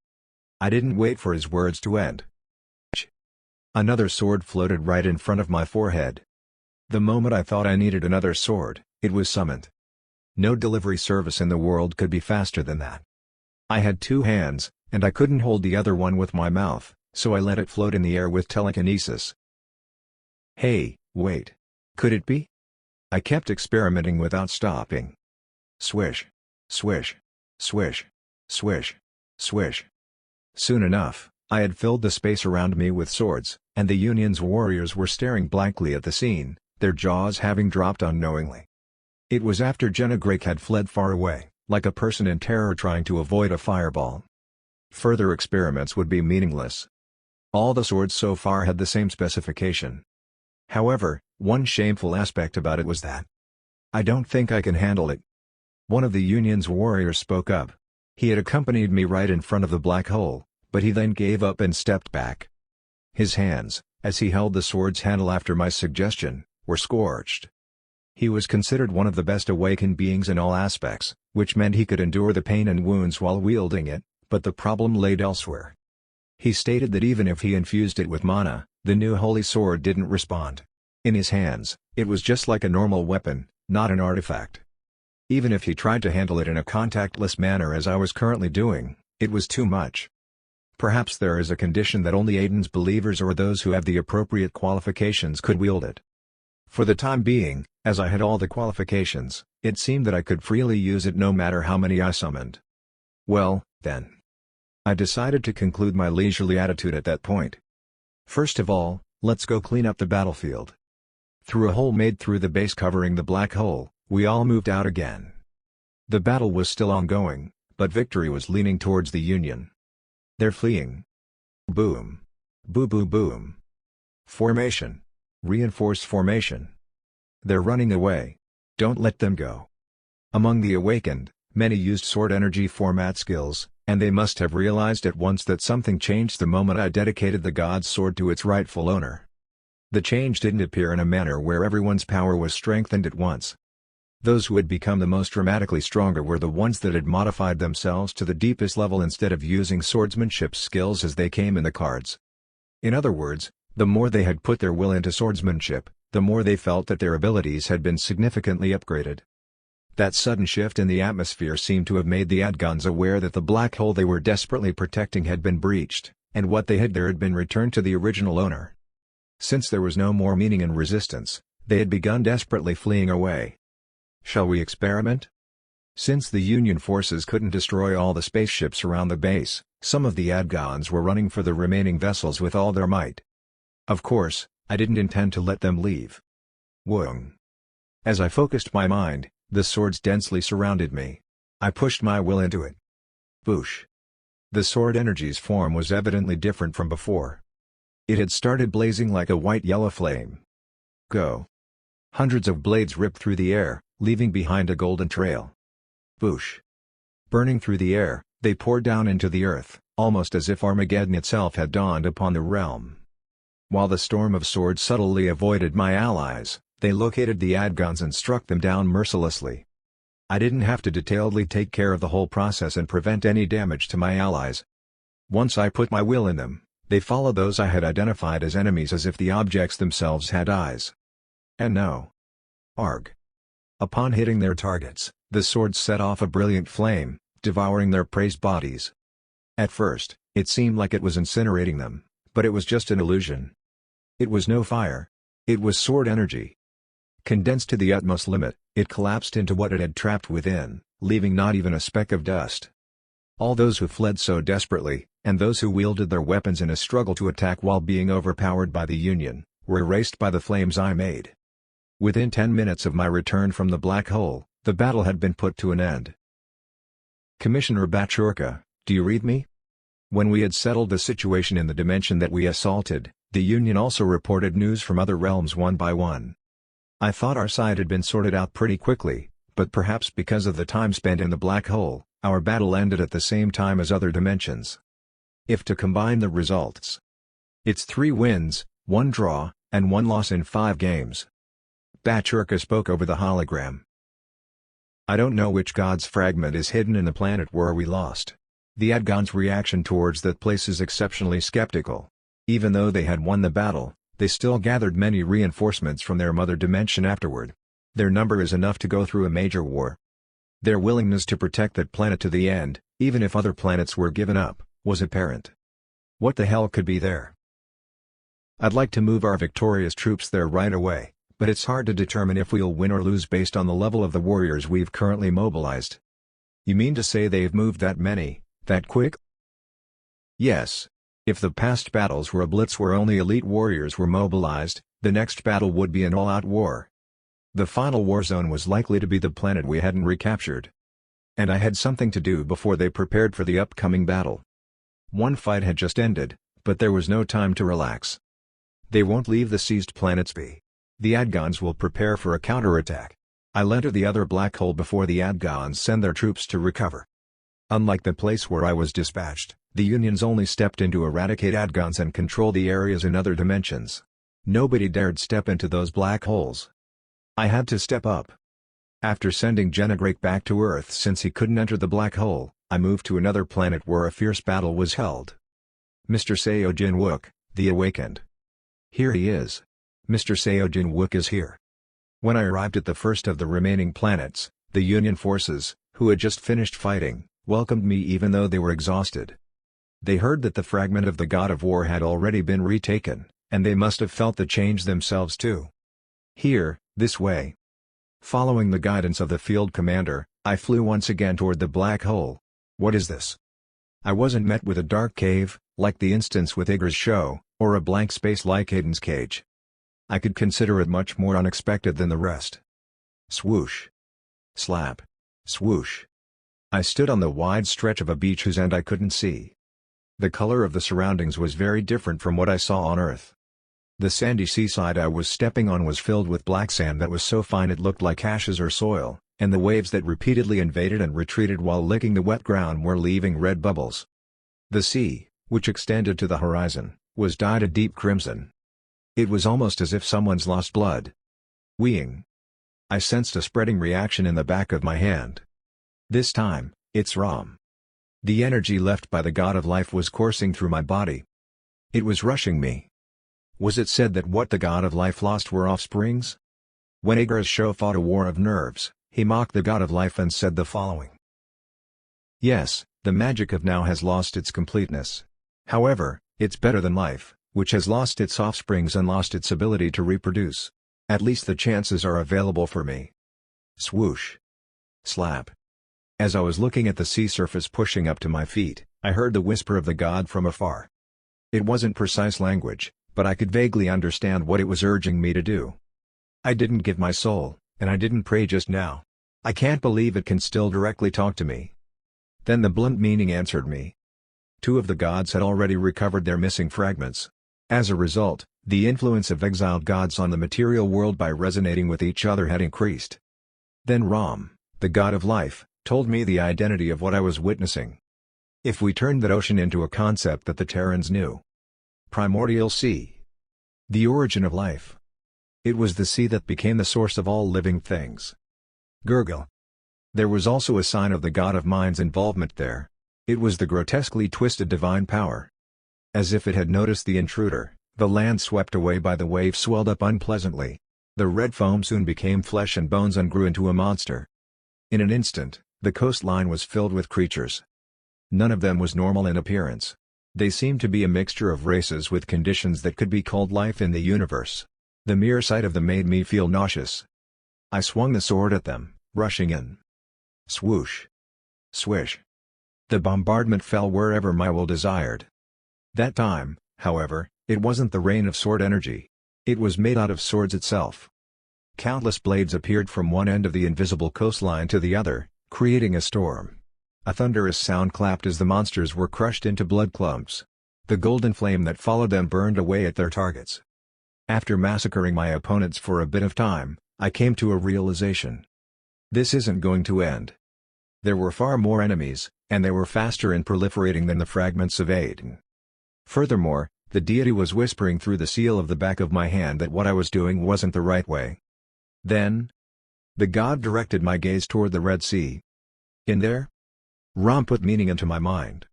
I didn't wait for his words to end. Another sword floated right in front of my forehead. The moment I thought I needed another sword, it was summoned. No delivery service in the world could be faster than that. I had two hands, and I couldn't hold the other one with my mouth, so I let it float in the air with telekinesis. Hey, wait. Could it be? I kept experimenting without stopping. Swish. Swish. Swish. Swish. Swish. Soon enough, I had filled the space around me with swords, and the Union's warriors were staring blankly at the scene, their jaws having dropped unknowingly. It was after Jenna Drake had fled far away, like a person in terror trying to avoid a fireball. Further experiments would be meaningless. All the swords so far had the same specification. However, one shameful aspect about it was that I don't think I can handle it. One of the Union's warriors spoke up. He had accompanied me right in front of the black hole, but he then gave up and stepped back. His hands, as he held the sword's handle after my suggestion, were scorched. He was considered one of the best awakened beings in all aspects, which meant he could endure the pain and wounds while wielding it, but the problem laid elsewhere. He stated that even if he infused it with mana, the new holy sword didn't respond. In his hands, it was just like a normal weapon, not an artifact. Even if he tried to handle it in a contactless manner as I was currently doing, it was too much. Perhaps there is a condition that only Aiden's believers or those who have the appropriate qualifications could wield it. For the time being, as I had all the qualifications, it seemed that I could freely use it no matter how many I summoned. Well, then. I decided to conclude my leisurely attitude at that point. First of all, let's go clean up the battlefield. Through a hole made through the base covering the black hole, we all moved out again. The battle was still ongoing, but victory was leaning towards the Union. They're fleeing. Boom. Boo boo boom. Formation. Reinforce formation. They're running away. Don't let them go. Among the awakened, many used sword energy format skills, and they must have realized at once that something changed the moment I dedicated the God's sword to its rightful owner. The change didn't appear in a manner where everyone's power was strengthened at once. Those who had become the most dramatically stronger were the ones that had modified themselves to the deepest level instead of using swordsmanship skills as they came in the cards. In other words, the more they had put their will into swordsmanship, the more they felt that their abilities had been significantly upgraded. That sudden shift in the atmosphere seemed to have made the Adgons aware that the black hole they were desperately protecting had been breached, and what they had there had been returned to the original owner. Since there was no more meaning in resistance, they had begun desperately fleeing away. Shall we experiment? Since the Union forces couldn't destroy all the spaceships around the base, some of the Adgons were running for the remaining vessels with all their might. Of course, I didn't intend to let them leave. Woong. As I focused my mind, the swords densely surrounded me. I pushed my will into it. Boosh. The sword energy's form was evidently different from before. It had started blazing like a white-yellow flame. Go. Hundreds of blades ripped through the air, leaving behind a golden trail. Boosh. Burning through the air, they poured down into the earth, almost as if Armageddon itself had dawned upon the realm. While the storm of swords subtly avoided my allies, they located the Adgons and struck them down mercilessly. I didn't have to detailedly take care of the whole process and prevent any damage to my allies. Once I put my will in them, they followed those I had identified as enemies as if the objects themselves had eyes. And no. Arg. Upon hitting their targets, the swords set off a brilliant flame, devouring their prey's bodies. At first, it seemed like it was incinerating them, but it was just an illusion. It was no fire. It was sword energy. Condensed to the utmost limit, it collapsed into what it had trapped within, leaving not even a speck of dust. All those who fled so desperately, and those who wielded their weapons in a struggle to attack while being overpowered by the Union, were erased by the flames I made. Within 10 minutes of my return from the black hole, the battle had been put to an end. Commissioner Bachorka, do you read me? When we had settled the situation in the dimension that we assaulted, the Union also reported news from other realms one by one. I thought our side had been sorted out pretty quickly, but perhaps because of the time spent in the black hole, our battle ended at the same time as other dimensions. If to combine the results, it's 3 wins, 1 draw, and 1 loss in 5 games. Bachorka spoke over the hologram. I don't know which god's fragment is hidden in the planet where we lost. The Adgon's reaction towards that place is exceptionally skeptical. Even though they had won the battle, they still gathered many reinforcements from their mother dimension afterward. Their number is enough to go through a major war. Their willingness to protect that planet to the end, even if other planets were given up, was apparent. What the hell could be there? I'd like to move our victorious troops there right away, but it's hard to determine if we'll win or lose based on the level of the warriors we've currently mobilized. You mean to say they've moved that many, that quick? Yes. If the past battles were a blitz where only elite warriors were mobilized, The next battle would be an all-out war. The final war zone was likely to be the planet we hadn't recaptured. And I had something to do before they prepared for the upcoming battle. One fight had just ended, but there was no time to relax. They won't leave the seized planets be. The Adgons will prepare for a counterattack. I'll enter the other black hole before the Adgons send their troops to recover. Unlike the place where I was dispatched, the Unions only stepped in to eradicate Adgons and control the areas in other dimensions. Nobody dared step into those black holes. I had to step up. After sending Genegrake back to Earth since he couldn't enter the black hole, I moved to another planet where a fierce battle was held. Mr. Seojin Wook, the Awakened. Here he is. Mr. Seojin Wook is here. When I arrived at the first of the remaining planets, the Union forces, who had just finished fighting, welcomed me even though they were exhausted. They heard that the fragment of the God of War had already been retaken, and they must have felt the change themselves too. Here, this way. Following the guidance of the field commander, I flew once again toward the black hole. What is this? I wasn't met with a dark cave, like the instance with Iger's show, or a blank space like Aiden's cage. I could consider it much more unexpected than the rest. Swoosh. Slap. Swoosh. I stood on the wide stretch of a beach whose end I couldn't see. The color of the surroundings was very different from what I saw on Earth. The sandy seaside I was stepping on was filled with black sand that was so fine it looked like ashes or soil, and the waves that repeatedly invaded and retreated while licking the wet ground were leaving red bubbles. The sea, which extended to the horizon, was dyed a deep crimson. It was almost as if someone's lost blood. Weeing. I sensed a spreading reaction in the back of my hand. This time, it's Ram. The energy left by the God of Life was coursing through my body. It was rushing me. Was it said that what the God of Life lost were offsprings? When Iger's show fought a war of nerves, he mocked the God of Life and said the following. Yes, the magic of now has lost its completeness. However, it's better than life, which has lost its offsprings and lost its ability to reproduce. At least the chances are available for me. Swoosh. Slap. As I was looking at the sea surface pushing up to my feet, I heard the whisper of the god from afar. It wasn't precise language, but I could vaguely understand what it was urging me to do. I didn't give my soul, and I didn't pray just now. I can't believe it can still directly talk to me. Then the blunt meaning answered me. 2 of the gods had already recovered their missing fragments. As a result, the influence of exiled gods on the material world by resonating with each other had increased. Then Ram, the god of life, told me the identity of what I was witnessing. If we turned that ocean into a concept that the Terrans knew. Primordial sea. The origin of life. It was the sea that became the source of all living things. Gurgle. There was also a sign of the god of mind's involvement there. It was the grotesquely twisted divine power. As if it had noticed the intruder, the land swept away by the wave swelled up unpleasantly. The red foam soon became flesh and bones and grew into a monster. In an instant, the coastline was filled with creatures. None of them was normal in appearance. They seemed to be a mixture of races with conditions that could be called life in the universe. The mere sight of them made me feel nauseous. I swung the sword at them, rushing in. Swoosh. Swish. The bombardment fell wherever my will desired. That time, however, it wasn't the rain of sword energy. It was made out of swords itself. Countless blades appeared from one end of the invisible coastline to the other, creating a storm. A thunderous sound clapped as the monsters were crushed into blood clumps. The golden flame that followed them burned away at their targets. After massacring my opponents for a bit of time, I came to a realization. This isn't going to end. There were far more enemies, and they were faster in proliferating than the fragments of Aiden. Furthermore, the deity was whispering through the seal of the back of my hand that what I was doing wasn't the right way. Then, the god directed my gaze toward the Red Sea. In there? Ram put meaning into my mind.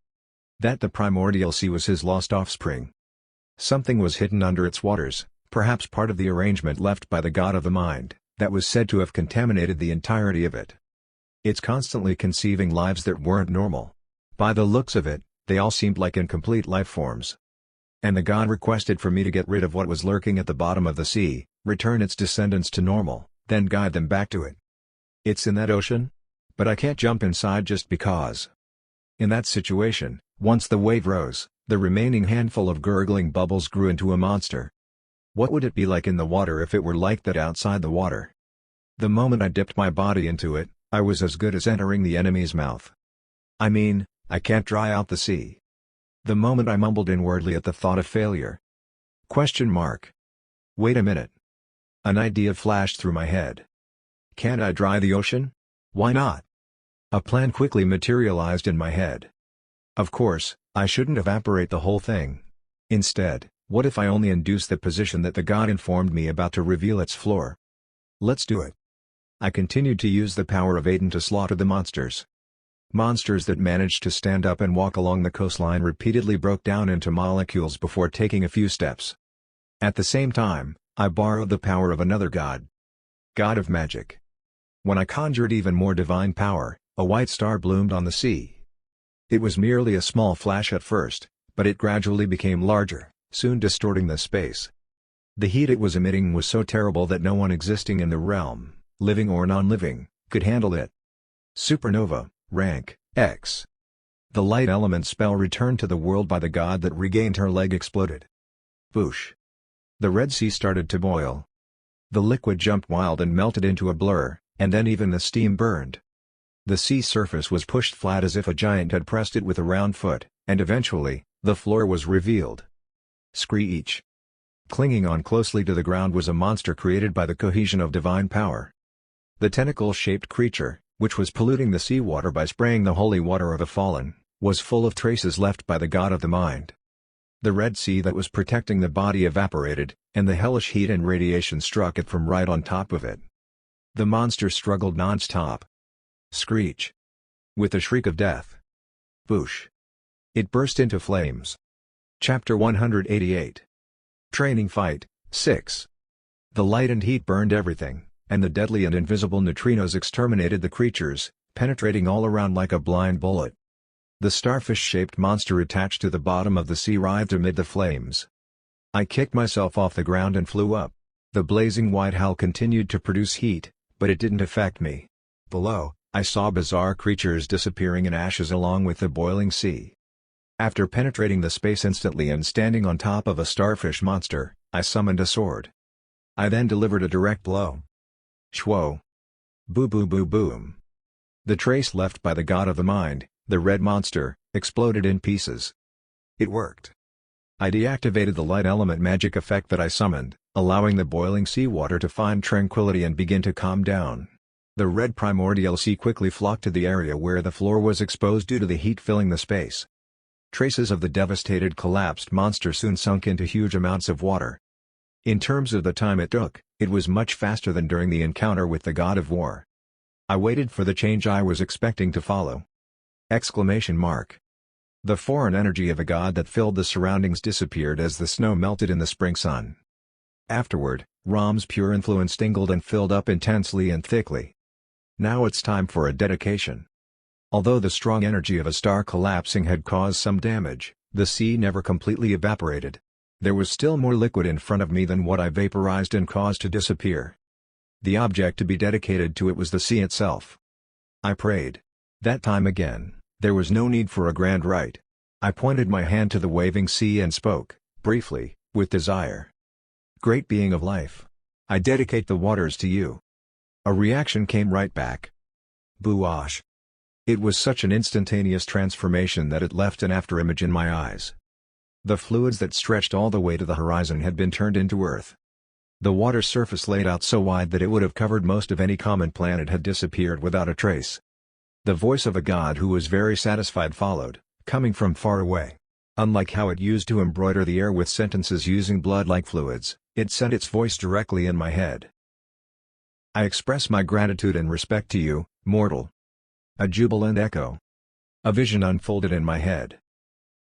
That the primordial sea was his lost offspring. Something was hidden under its waters, perhaps part of the arrangement left by the god of the mind, that was said to have contaminated the entirety of it. It's constantly conceiving lives that weren't normal. By the looks of it, they all seemed like incomplete life forms. And the god requested for me to get rid of what was lurking at the bottom of the sea, return its descendants to normal, then guide them back to it. It's in that ocean? But I can't jump inside just because. In that situation, once the wave rose, the remaining handful of gurgling bubbles grew into a monster. What would it be like in the water if it were like that outside the water? The moment I dipped my body into it, I was as good as entering the enemy's mouth. I mean, I can't dry out the sea. The moment I mumbled inwardly at the thought of failure. Question mark. Wait a minute. An idea flashed through my head. Can't I dry the ocean? Why not? A plan quickly materialized in my head. Of course, I shouldn't evaporate the whole thing. Instead, what if I only induce the position that the god informed me about to reveal its floor? Let's do it. I continued to use the power of Aiden to slaughter the monsters. Monsters that managed to stand up and walk along the coastline repeatedly broke down into molecules before taking a few steps. At the same time, I borrowed the power of another god. God of magic. When I conjured even more divine power, a white star bloomed on the sea. It was merely a small flash at first, but it gradually became larger, soon distorting the space. The heat it was emitting was so terrible that no one existing in the realm, living or non-living, could handle it. Supernova, rank X. The light element spell returned to the world by the god that regained her leg exploded. Boosh. The Red Sea started to boil. The liquid jumped wild and melted into a blur, and then even the steam burned. The sea surface was pushed flat as if a giant had pressed it with a round foot, and eventually, the floor was revealed. Screech. Clinging on closely to the ground was a monster created by the cohesion of divine power. The tentacle-shaped creature, which was polluting the seawater by spraying the holy water of a fallen, was full of traces left by the god of the mind. The Red Sea that was protecting the body evaporated, and the hellish heat and radiation struck it from right on top of it. The monster struggled non-stop. Screech. With a shriek of death. Boosh. It burst into flames. Chapter 188. Training Fight, 6. The light and heat burned everything, and the deadly and invisible neutrinos exterminated the creatures, penetrating all around like a blind bullet. The starfish-shaped monster attached to the bottom of the sea writhed amid the flames. I kicked myself off the ground and flew up. The blazing white hull continued to produce heat, but it didn't affect me. Below, I saw bizarre creatures disappearing in ashes along with the boiling sea. After penetrating the space instantly and standing on top of a starfish monster, I summoned a sword. I then delivered a direct blow. Shwo. Boo boo boo boom. The trace left by the god of the mind, the red monster, exploded in pieces. It worked. I deactivated the light element magic effect that I summoned, allowing the boiling seawater to find tranquility and begin to calm down. The red primordial sea quickly flocked to the area where the floor was exposed due to the heat filling the space. Traces of the devastated collapsed monster soon sunk into huge amounts of water. In terms of the time it took, it was much faster than during the encounter with the god of war. I waited for the change I was expecting to follow. Exclamation mark. The foreign energy of a god that filled the surroundings disappeared as the snow melted in the spring sun. Afterward, Ram's pure influence tingled and filled up intensely and thickly. Now it's time for a dedication. Although the strong energy of a star collapsing had caused some damage, the sea never completely evaporated. There was still more liquid in front of me than what I vaporized and caused to disappear. The object to be dedicated to it was the sea itself. I prayed. That time again, there was no need for a grand rite. I pointed my hand to the waving sea and spoke, briefly, with desire. Great being of life. I dedicate the waters to you. A reaction came right back. Boosh. It was such an instantaneous transformation that it left an afterimage in my eyes. The fluids that stretched all the way to the horizon had been turned into earth. The water surface laid out so wide that it would have covered most of any common planet had disappeared without a trace. The voice of a god who was very satisfied followed, coming from far away. Unlike how it used to embroider the air with sentences using blood-like fluids, it sent its voice directly in my head. I express my gratitude and respect to you, mortal. A jubilant echo. A vision unfolded in my head.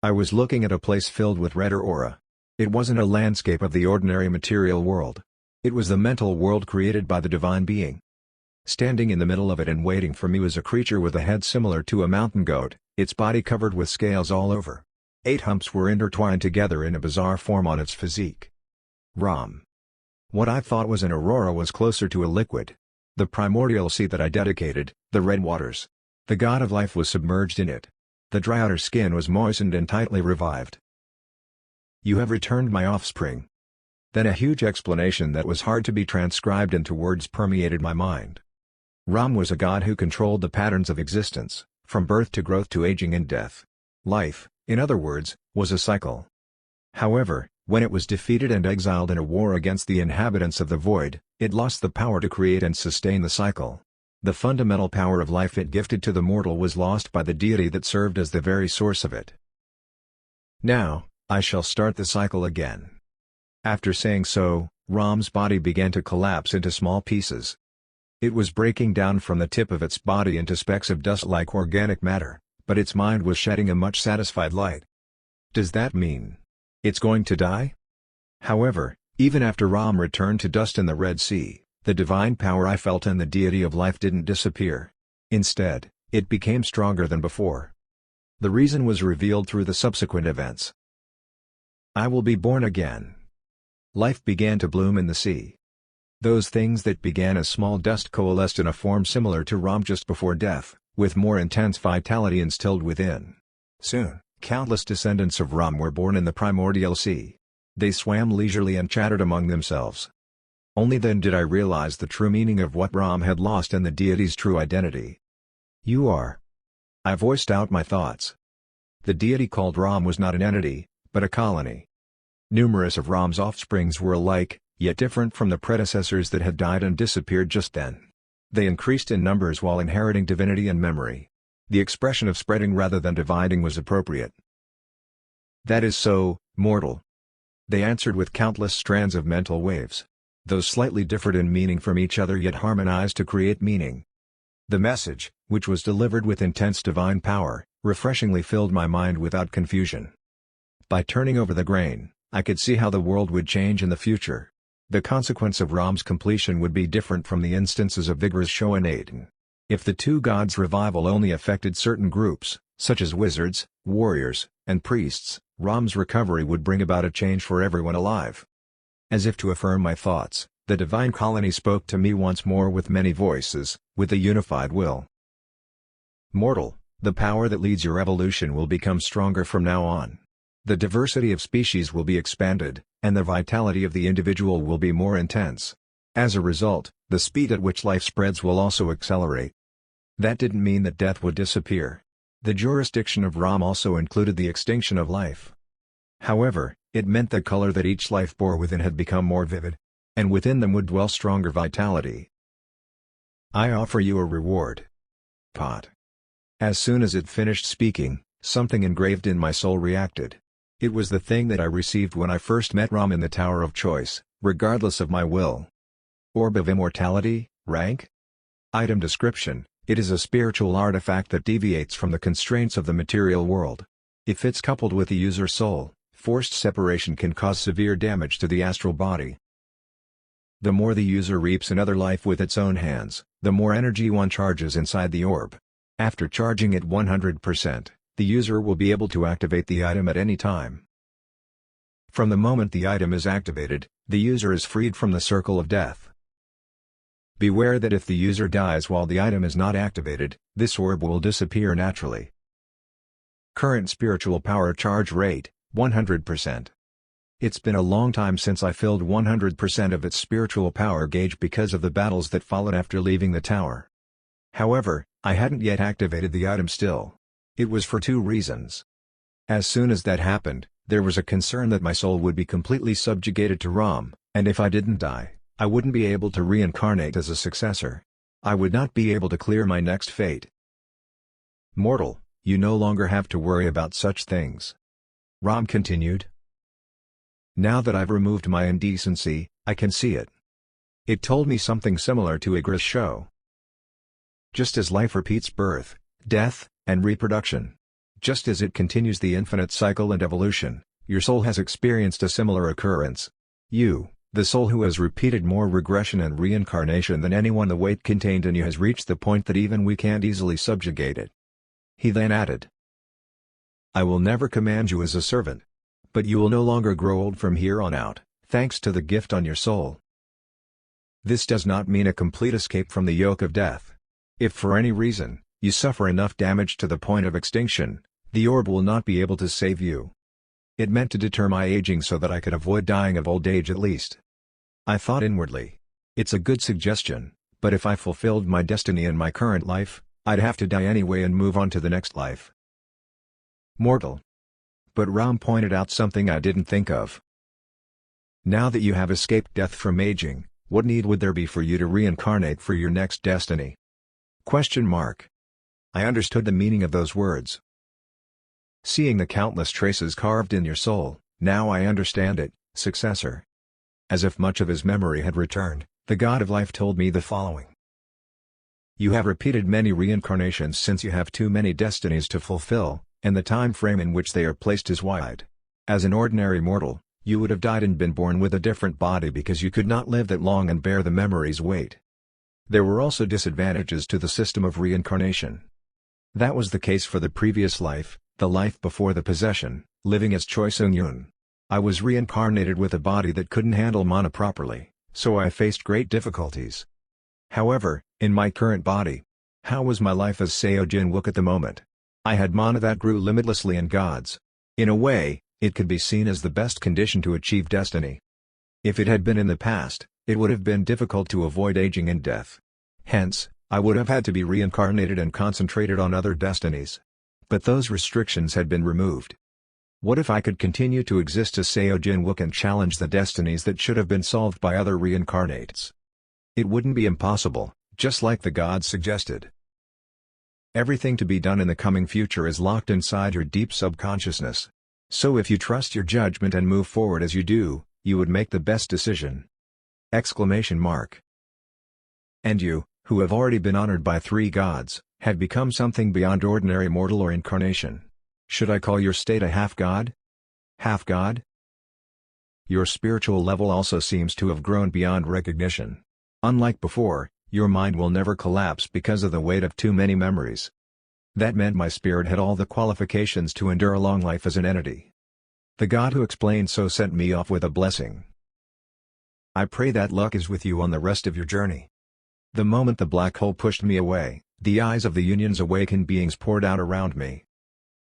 I was looking at a place filled with redder aura. It wasn't a landscape of the ordinary material world. It was the mental world created by the divine being. Standing in the middle of it and waiting for me was a creature with a head similar to a mountain goat, its body covered with scales all over. 8 humps were intertwined together in a bizarre form on its physique. Ram. What I thought was an aurora was closer to a liquid. The primordial sea that I dedicated, the red waters. The god of life was submerged in it. The dry outer skin was moistened and tightly revived. You have returned my offspring. Then a huge explanation that was hard to be transcribed into words permeated my mind. Ram was a god who controlled the patterns of existence, from birth to growth to aging and death. Life, in other words, was a cycle. However, when it was defeated and exiled in a war against the inhabitants of the void, it lost the power to create and sustain the cycle. The fundamental power of life it gifted to the mortal was lost by the deity that served as the very source of it. Now, I shall start the cycle again. After saying so, Ram's body began to collapse into small pieces. It was breaking down from the tip of its body into specks of dust-like organic matter, but its mind was shedding a much satisfied light. Does that mean it's going to die? However, even after Ram returned to dust in the Red Sea, the divine power I felt and the deity of life didn't disappear. Instead, it became stronger than before. The reason was revealed through the subsequent events. I will be born again. Life began to bloom in the sea. Those things that began as small dust coalesced in a form similar to Ram just before death, with more intense vitality instilled within. Soon, countless descendants of Ram were born in the primordial sea. They swam leisurely and chattered among themselves. Only then did I realize the true meaning of what Ram had lost and the deity's true identity. You are. I voiced out my thoughts. The deity called Ram was not an entity, but a colony. Numerous of Ram's offsprings were alike, yet different from the predecessors that had died and disappeared just then. They increased in numbers while inheriting divinity and memory. The expression of spreading rather than dividing was appropriate. That is so, mortal. They answered with countless strands of mental waves. Those slightly differed in meaning from each other yet harmonized to create meaning. The message, which was delivered with intense divine power, refreshingly filled my mind without confusion. By turning over the grain, I could see how the world would change in the future. The consequence of Ram's completion would be different from the instances of vigorous Shoanaten. If the two gods' revival only affected certain groups, such as wizards, warriors, and priests, Ram's recovery would bring about a change for everyone alive. As if to affirm my thoughts, the divine colony spoke to me once more with many voices, with a unified will. Mortal, the power that leads your evolution will become stronger from now on. The diversity of species will be expanded, and the vitality of the individual will be more intense. As a result, the speed at which life spreads will also accelerate. That didn't mean that death would disappear. The jurisdiction of Ram also included the extinction of life. However, it meant the color that each life bore within had become more vivid, and within them would dwell stronger vitality. I offer you a reward. Pot. As soon as it finished speaking, something engraved in my soul reacted. It was the thing that I received when I first met Ram in the Tower of Choice, regardless of my will. Orb of Immortality, rank? Item description: it is a spiritual artifact that deviates from the constraints of the material world. If it's coupled with the user's soul, forced separation can cause severe damage to the astral body. The more the user reaps another life with its own hands, the more energy one charges inside the orb. After charging it 100%, the user will be able to activate the item at any time. From the moment the item is activated, the user is freed from the circle of death. Beware that if the user dies while the item is not activated, this orb will disappear naturally. Current spiritual power charge rate, 100%. It's been a long time since I filled 100% of its spiritual power gauge because of the battles that followed after leaving the tower. However, I hadn't yet activated the item still. It was for two reasons. As soon as that happened, there was a concern that my soul would be completely subjugated to Ram, and if I didn't die, I wouldn't be able to reincarnate as a successor. I would not be able to clear my next fate. Mortal, you no longer have to worry about such things. Ram continued. Now that I've removed my indecency, I can see it. It told me something similar to Igra's show. Just as life repeats birth, death, and reproduction. Just as it continues the infinite cycle and evolution, your soul has experienced a similar occurrence. You, the soul who has repeated more regression and reincarnation than anyone, the weight contained in you has reached the point that even we can't easily subjugate it. He then added, I will never command you as a servant. But you will no longer grow old from here on out, thanks to the gift on your soul. This does not mean a complete escape from the yoke of death. If for any reason, you suffer enough damage to the point of extinction, the orb will not be able to save you. It meant to deter my aging so that I could avoid dying of old age at least. I thought inwardly. It's a good suggestion, but if I fulfilled my destiny in my current life, I'd have to die anyway and move on to the next life. Mortal. But Ram pointed out something I didn't think of. Now that you have escaped death from aging, what need would there be for you to reincarnate for your next destiny? Question mark. I understood the meaning of those words. Seeing the countless traces carved in your soul, now I understand it, successor. As if much of his memory had returned, the God of Life told me the following. You have repeated many reincarnations since you have too many destinies to fulfill, and the time frame in which they are placed is wide. As an ordinary mortal, you would have died and been born with a different body because you could not live that long and bear the memory's weight. There were also disadvantages to the system of reincarnation. That was the case for the previous life, the life before the possession, living as Choi Seung-yoon. I was reincarnated with a body that couldn't handle mana properly, so I faced great difficulties. However, in my current body, how was my life as Seo Jin-wook at the moment? I had mana that grew limitlessly in gods. In a way, it could be seen as the best condition to achieve destiny. If it had been in the past, it would have been difficult to avoid aging and death. Hence, I would have had to be reincarnated and concentrated on other destinies. But those restrictions had been removed. What if I could continue to exist as Seo Jin-wook and challenge the destinies that should have been solved by other reincarnates? It wouldn't be impossible, just like the gods suggested. Everything to be done in the coming future is locked inside your deep subconsciousness. So if you trust your judgment and move forward as you do, you would make the best decision. Exclamation mark. And you, who have already been honored by 3 gods, have become something beyond ordinary mortal or incarnation. Should I call your state a half-god? Half-god? Your spiritual level also seems to have grown beyond recognition. Unlike before, your mind will never collapse because of the weight of too many memories. That meant my spirit had all the qualifications to endure a long life as an entity. The God who explained so sent me off with a blessing. I pray that luck is with you on the rest of your journey. The moment the black hole pushed me away, the eyes of the Union's awakened beings poured out around me.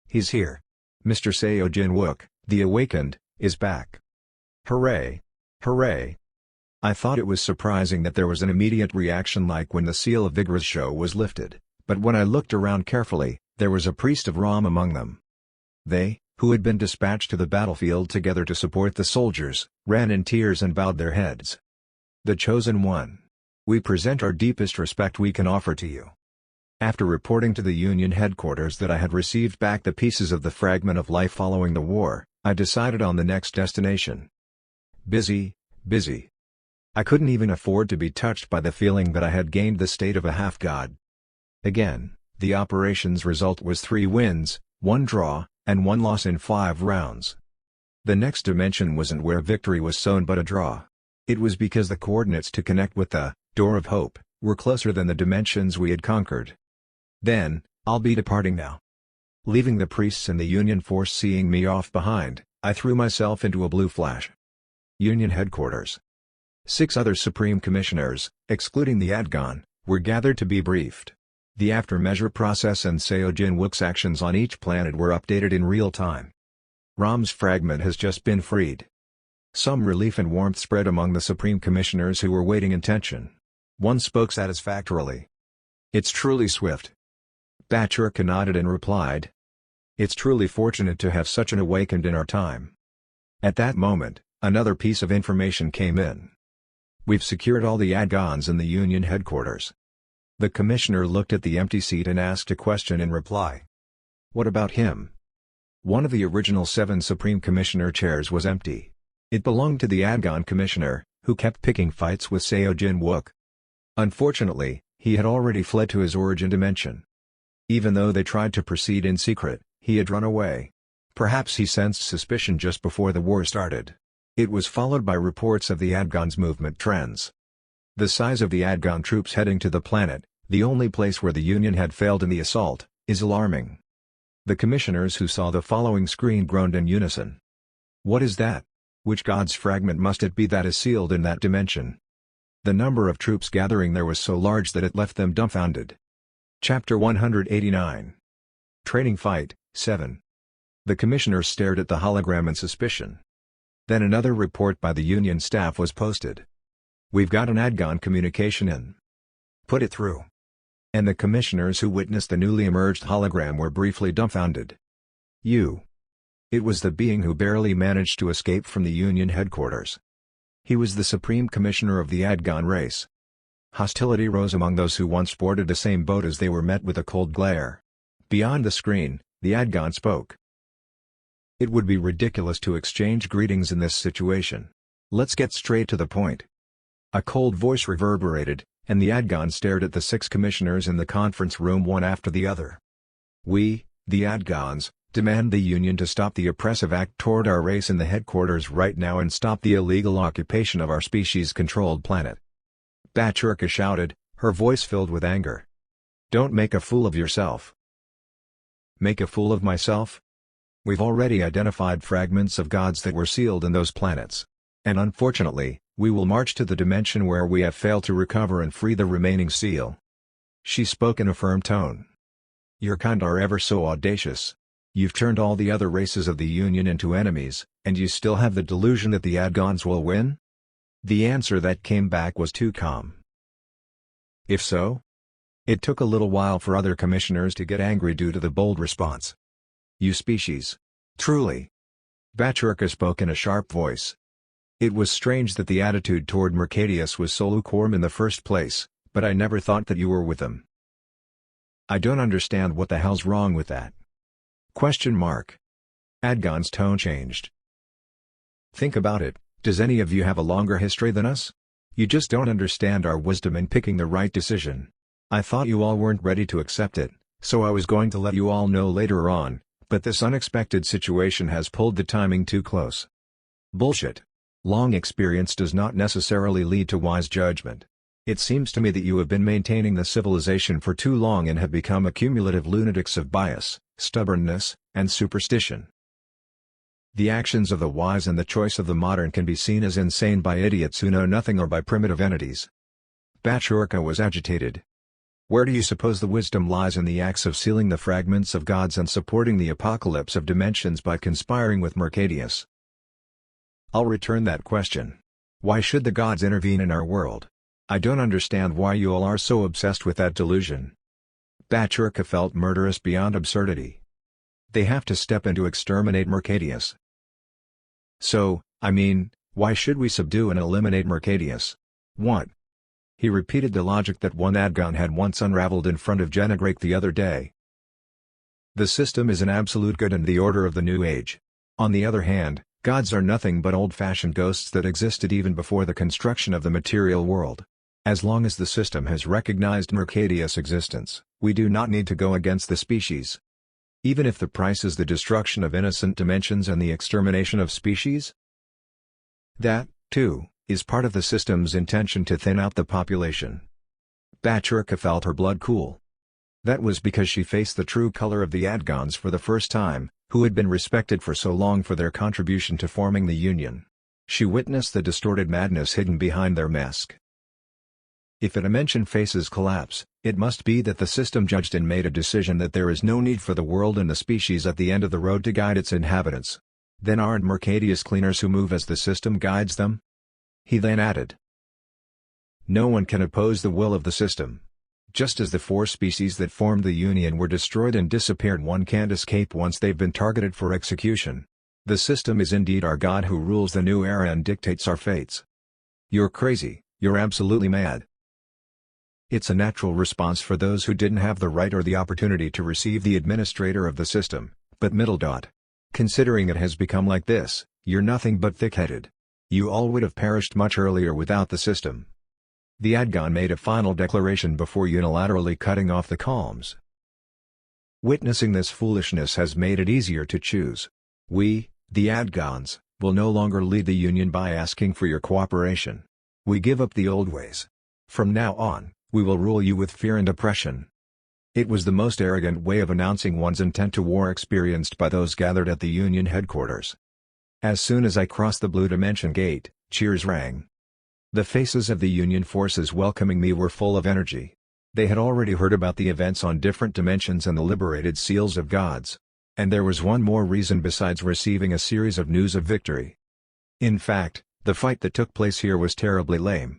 He's here. Mr. Seo Jin-wook, the awakened, is back. Hooray! Hooray! I thought it was surprising that there was an immediate reaction like when the seal of Vigorous show was lifted, but when I looked around carefully, there was a priest of Ram among them. They, who had been dispatched to the battlefield together to support the soldiers, ran in tears and bowed their heads. The Chosen One. We present our deepest respect we can offer to you. After reporting to the Union headquarters that I had received back the pieces of the fragment of life following the war, I decided on the next destination. Busy, busy. I couldn't even afford to be touched by the feeling that I had gained the state of a half-god. Again, the operation's result was 3 wins, 1 draw, and 1 loss in 5 rounds. The next dimension wasn't where victory was sown but a draw. It was because the coordinates to connect with the Door of Hope were closer than the dimensions we had conquered. Then, I'll be departing now. Leaving the priests and the Union force seeing me off behind, I threw myself into a blue flash. Union headquarters. 6 other Supreme Commissioners, excluding the Adgon, were gathered to be briefed. The after-measure process and Seo Jin-wook's actions on each planet were updated in real time. Ram's fragment has just been freed. Some relief and warmth spread among the Supreme Commissioners who were waiting in tension. One spoke satisfactorily. It's truly swift. Bachurka nodded and replied. It's truly fortunate to have such an awakened in our time. At that moment, another piece of information came in. We've secured all the Adgons in the Union headquarters. The commissioner looked at the empty seat and asked a question in reply. What about him? One of the original 7 Supreme Commissioner chairs was empty. It belonged to the Adgon commissioner, who kept picking fights with Seo Jin-wook. Unfortunately, he had already fled to his origin dimension. Even though they tried to proceed in secret, he had run away. Perhaps he sensed suspicion just before the war started. It was followed by reports of the Adgon's movement trends. The size of the Adgon troops heading to the planet, the only place where the Union had failed in the assault, is alarming. The commissioners who saw the following screen groaned in unison. What is that? Which god's fragment must it be that is sealed in that dimension? The number of troops gathering there was so large that it left them dumbfounded. Chapter 189. Training Fight, 7. The commissioners stared at the hologram in suspicion. Then another report by the Union staff was posted. "We've got an Adgon communication in. Put it through." And the commissioners who witnessed the newly emerged hologram were briefly dumbfounded. It was the being who barely managed to escape from the Union headquarters. He was the Supreme Commissioner of the Adgon race. Hostility rose among those who once boarded the same boat as they were met with a cold glare. Beyond the screen, the Adgon spoke. "It would be ridiculous to exchange greetings in this situation. Let's get straight to the point." A cold voice reverberated, and the Adgon stared at the 6 commissioners in the conference room one after the other. "We, the Adgons, demand the Union to stop the oppressive act toward our race in the headquarters right now and stop the illegal occupation of our species-controlled planet." Bachurka shouted, her voice filled with anger. "Don't make a fool of yourself." "Make a fool of myself? We've already identified fragments of gods that were sealed in those planets. And unfortunately, we will march to the dimension where we have failed to recover and free the remaining seal." She spoke in a firm tone. "Your kind are ever so audacious. You've turned all the other races of the Union into enemies, and you still have the delusion that the Adgons will win?" The answer that came back was too calm. "If so?" It took a little while for other commissioners to get angry due to the bold response. "You species. Truly." Bachurka spoke in a sharp voice. "It was strange that the attitude toward Mercadius was so lukewarm in the first place, but I never thought that you were with them. I don't understand what the hell's wrong with that?" Adgon's tone changed. "Think about it, does any of you have a longer history than us? You just don't understand our wisdom in picking the right decision. I thought you all weren't ready to accept it, so I was going to let you all know later on, but this unexpected situation has pulled the timing too close." Bullshit. Long experience does not necessarily lead to wise judgment. It seems to me that you have been maintaining the civilization for too long and have become accumulative lunatics of bias, stubbornness, and superstition. The actions of the wise and the choice of the modern can be seen as insane by idiots who know nothing or by primitive entities. Bachurka was agitated. "Where do you suppose the wisdom lies in the acts of sealing the fragments of gods and supporting the apocalypse of dimensions by conspiring with Mercadius?" "I'll return that question. Why should the gods intervene in our world? I don't understand why you all are so obsessed with that delusion." Bachurka felt murderous beyond absurdity. "They have to step in to exterminate Mercadius." "So, why should we subdue and eliminate Mercadius? What?" He repeated the logic that one Adgon had once unraveled in front of Genegrake the other day. "The system is an absolute good and the order of the new age. On the other hand, gods are nothing but old-fashioned ghosts that existed even before the construction of the material world. As long as the system has recognized Mercadius' existence, we do not need to go against the species. Even if the price is the destruction of innocent dimensions and the extermination of species? That, too, is part of the system's intention to thin out the population." Bachurka felt her blood cool. That was because she faced the true color of the Adgons for the first time, who had been respected for so long for their contribution to forming the Union. She witnessed the distorted madness hidden behind their mask. If a dimension faces collapse, it must be that the system judged and made a decision that there is no need for the world and the species at the end of the road to guide its inhabitants. Then aren't Mercadius cleaners who move as the system guides them? He then added, "No one can oppose the will of the system. Just as the 4 species that formed the Union were destroyed and disappeared, one can't escape once they've been targeted for execution. The system is indeed our God who rules the new era and dictates our fates." "You're crazy, you're absolutely mad." "It's a natural response for those who didn't have the right or the opportunity to receive the administrator of the system, but ... Considering it has become like this, you're nothing but thick-headed. You all would have perished much earlier without the system." The Adgon made a final declaration before unilaterally cutting off the calms. "Witnessing this foolishness has made it easier to choose. We, the Adgons, will no longer lead the Union by asking for your cooperation. We give up the old ways. From now on, we will rule you with fear and oppression." It was the most arrogant way of announcing one's intent to war experienced by those gathered at the Union headquarters. As soon as I crossed the Blue Dimension gate, cheers rang. The faces of the Union forces welcoming me were full of energy. They had already heard about the events on different dimensions and the liberated seals of gods. And there was one more reason besides receiving a series of news of victory. In fact, the fight that took place here was terribly lame.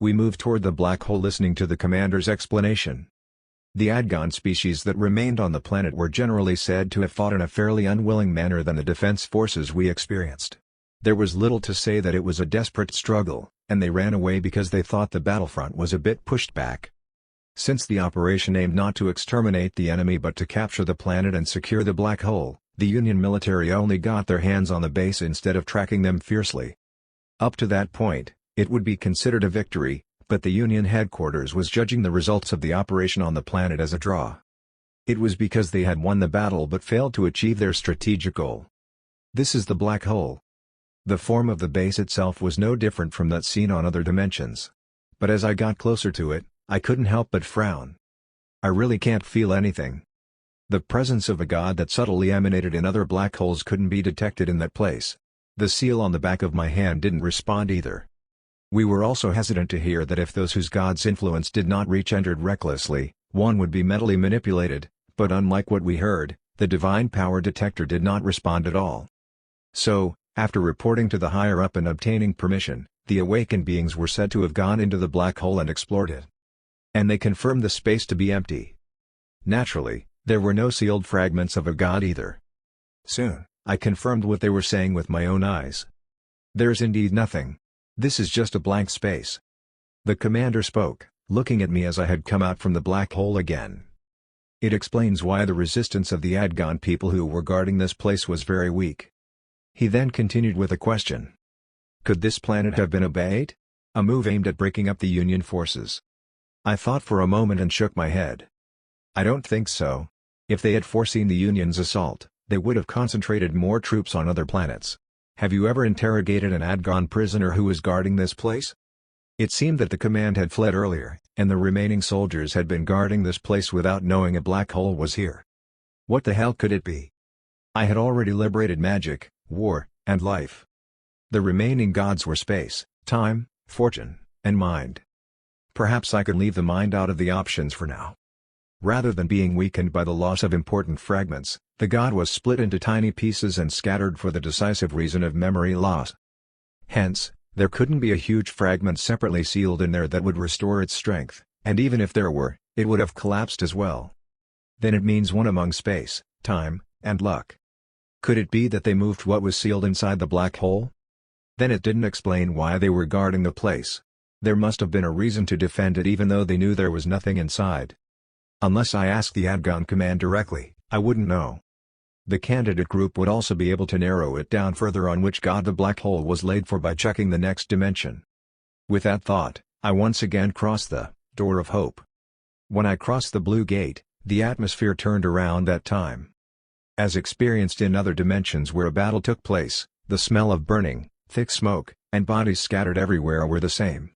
We moved toward the black hole listening to the commander's explanation. The Adgon species that remained on the planet were generally said to have fought in a fairly unwilling manner than the defense forces we experienced. There was little to say that it was a desperate struggle, and they ran away because they thought the battlefront was a bit pushed back. Since the operation aimed not to exterminate the enemy but to capture the planet and secure the black hole, the Union military only got their hands on the base instead of tracking them fiercely. Up to that point, it would be considered a victory, but the Union headquarters was judging the results of the operation on the planet as a draw. It was because they had won the battle but failed to achieve their strategic goal. This is the black hole. The form of the base itself was no different from that seen on other dimensions. But as I got closer to it, I couldn't help but frown. I really can't feel anything. The presence of a god that subtly emanated in other black holes couldn't be detected in that place. The seal on the back of my hand didn't respond either. We were also hesitant to hear that if those whose god's influence did not reach entered recklessly, one would be mentally manipulated, but unlike what we heard, the divine power detector did not respond at all. So, after reporting to the higher-up and obtaining permission, the awakened beings were said to have gone into the black hole and explored it. And they confirmed the space to be empty. Naturally, there were no sealed fragments of a god either. Soon, I confirmed what they were saying with my own eyes. There's indeed nothing. This is just a blank space. The commander spoke, looking at me as I had come out from the black hole again. It explains why the resistance of the Adgon people who were guarding this place was very weak. He then continued with a question. Could this planet have been a bait? A move aimed at breaking up the Union forces? I thought for a moment and shook my head. I don't think so. If they had foreseen the Union's assault, they would have concentrated more troops on other planets. Have you ever interrogated an Adgon prisoner who was guarding this place? It seemed that the command had fled earlier, and the remaining soldiers had been guarding this place without knowing a black hole was here. What the hell could it be? I had already liberated magic, war, and life. The remaining gods were space, time, fortune, and mind. Perhaps I could leave the mind out of the options for now. Rather than being weakened by the loss of important fragments, the god was split into tiny pieces and scattered for the decisive reason of memory loss. Hence, there couldn't be a huge fragment separately sealed in there that would restore its strength, and even if there were, it would have collapsed as well. Then it means one among space, time, and luck. Could it be that they moved what was sealed inside the black hole? Then it didn't explain why they were guarding the place. There must have been a reason to defend it even though they knew there was nothing inside. Unless I asked the Adgon command directly, I wouldn't know. The candidate group would also be able to narrow it down further on which god the black hole was laid for by checking the next dimension. With that thought, I once again crossed the door of hope. When I crossed the blue gate, the atmosphere turned around that time. As experienced in other dimensions where a battle took place, the smell of burning, thick smoke, and bodies scattered everywhere were the same.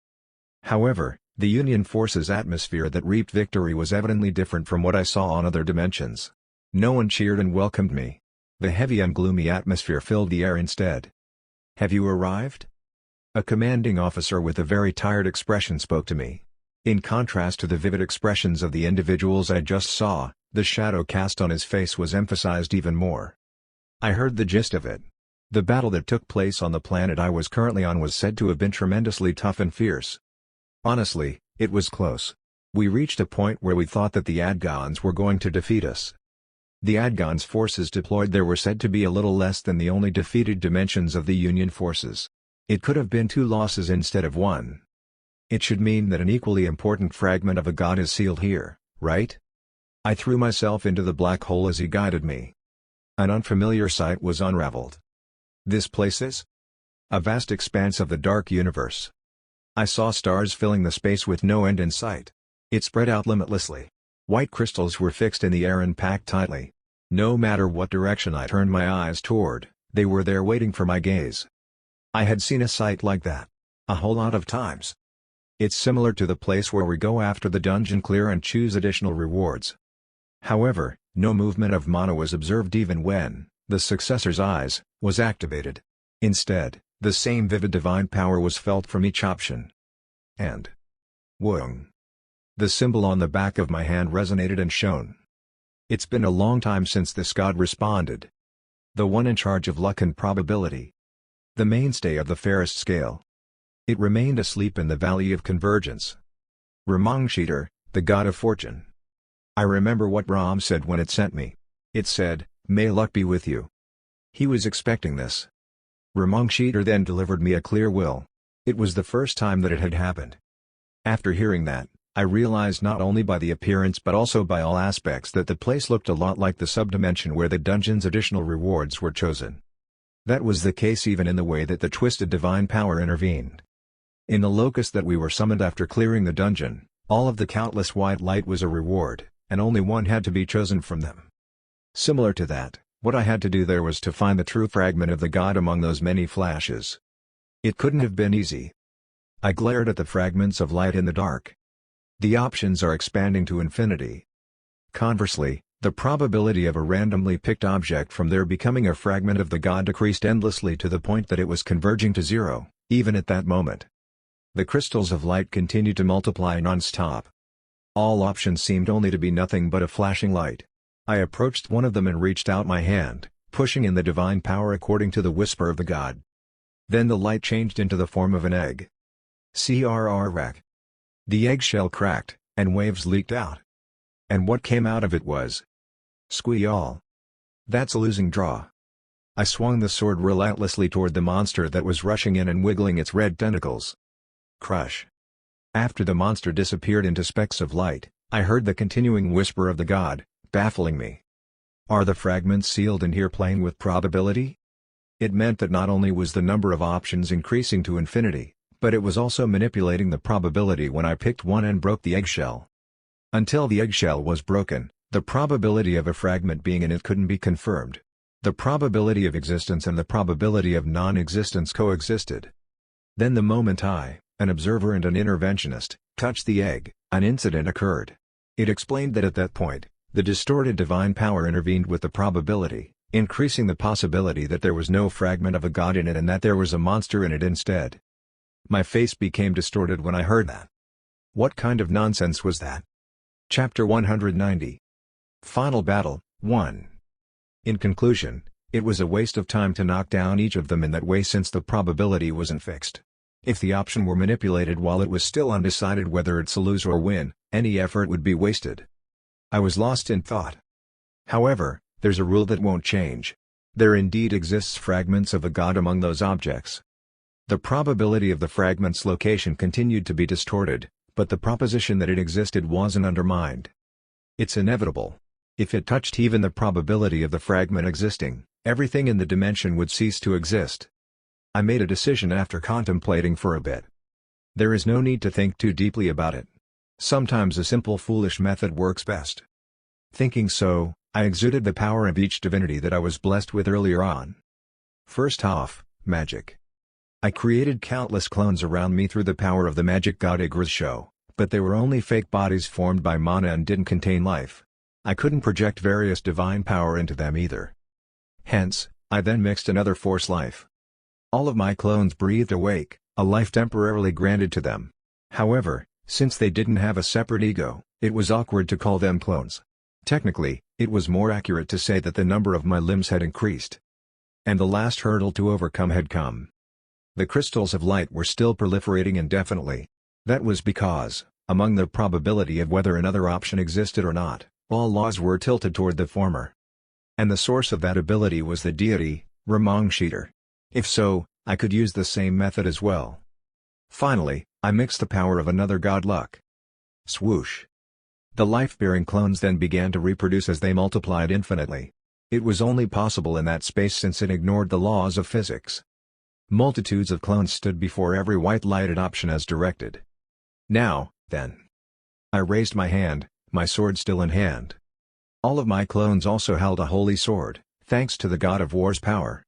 However, the Union forces' atmosphere that reaped victory was evidently different from what I saw on other dimensions. No one cheered and welcomed me. The heavy and gloomy atmosphere filled the air instead. Have you arrived? A commanding officer with a very tired expression spoke to me. In contrast to the vivid expressions of the individuals I just saw, the shadow cast on his face was emphasized even more. I heard the gist of it. The battle that took place on the planet I was currently on was said to have been tremendously tough and fierce. Honestly, it was close. We reached a point where we thought that the Adgons were going to defeat us. The Adgons' forces deployed there were said to be a little less than the only defeated dimensions of the Union forces. It could have been 2 losses instead of 1. It should mean that an equally important fragment of a god is sealed here, right? I threw myself into the black hole as he guided me. An unfamiliar sight was unraveled. This place is a vast expanse of the dark universe. I saw stars filling the space with no end in sight. It spread out limitlessly. White crystals were fixed in the air and packed tightly. No matter what direction I turned my eyes toward, they were there waiting for my gaze. I had seen a sight like that a whole lot of times. It's similar to the place where we go after the dungeon clear and choose additional rewards. However, no movement of mana was observed even when the successor's eyes was activated. Instead, the same vivid divine power was felt from each option. And Wung. The symbol on the back of my hand resonated and shone. It's been a long time since this god responded. The one in charge of luck and probability. The mainstay of the fairest scale. It remained asleep in the valley of convergence. Ramangshiter, the god of fortune. I remember what Ram said when it sent me. It said, "May luck be with you." He was expecting this. Ramangshiter then delivered me a clear will. It was the first time that it had happened. After hearing that, I realized not only by the appearance but also by all aspects that the place looked a lot like the subdimension where the dungeon's additional rewards were chosen. That was the case even in the way that the twisted divine power intervened. In the locus that we were summoned after clearing the dungeon, all of the countless white light was a reward, and only one had to be chosen from them. Similar to that, what I had to do there was to find the true fragment of the god among those many flashes. It couldn't have been easy. I glared at the fragments of light in the dark. The options are expanding to infinity. Conversely, the probability of a randomly picked object from there becoming a fragment of the god decreased endlessly to the point that it was converging to zero, even at that moment. The crystals of light continued to multiply non-stop. All options seemed only to be nothing but a flashing light. I approached one of them and reached out my hand, pushing in the divine power according to the whisper of the god. Then the light changed into the form of an egg. Crrrrack. The eggshell cracked, and waves leaked out. And what came out of it was squeal. That's a losing draw. I swung the sword relentlessly toward the monster that was rushing in and wiggling its red tentacles. Crush. After the monster disappeared into specks of light, I heard the continuing whisper of the god, baffling me. Are the fragments sealed in here playing with probability? It meant that not only was the number of options increasing to infinity, but it was also manipulating the probability when I picked one and broke the eggshell. Until the eggshell was broken, the probability of a fragment being in it couldn't be confirmed. The probability of existence and the probability of non-existence coexisted. Then the moment I, an observer and an interventionist, touched the egg, an incident occurred. It explained that at that point, the distorted divine power intervened with the probability, increasing the possibility that there was no fragment of a god in it and that there was a monster in it instead. My face became distorted when I heard that. What kind of nonsense was that? Chapter 190. Final Battle, 1. In conclusion, it was a waste of time to knock down each of them in that way since the probability wasn't fixed. If the option were manipulated while it was still undecided whether it's a lose or win, any effort would be wasted. I was lost in thought. However, there's a rule that won't change. There indeed exists fragments of a god among those objects. The probability of the fragment's location continued to be distorted, but the proposition that it existed wasn't undermined. It's inevitable. If it touched even the probability of the fragment existing, everything in the dimension would cease to exist. I made a decision after contemplating for a bit. There is no need to think too deeply about it. Sometimes a simple foolish method works best. Thinking so, I exuded the power of each divinity that I was blessed with earlier on. First off, magic. I created countless clones around me through the power of the magic god Igrisho, but they were only fake bodies formed by mana and didn't contain life. I couldn't project various divine power into them either. Hence, I then mixed another force life. All of my clones breathed awake, a life temporarily granted to them. However, since they didn't have a separate ego, it was awkward to call them clones. Technically, it was more accurate to say that the number of my limbs had increased. And the last hurdle to overcome had come. The crystals of light were still proliferating indefinitely. That was because, among the probability of whether another option existed or not, all laws were tilted toward the former. And the source of that ability was the deity, Ramangshiter. If so, I could use the same method as well. Finally, I mixed the power of another god luck. Swoosh. The life-bearing clones then began to reproduce as they multiplied infinitely. It was only possible in that space since it ignored the laws of physics. Multitudes of clones stood before every white-lighted option as directed. Now, then. I raised my hand, my sword still in hand. All of my clones also held a holy sword, thanks to the god of war's power.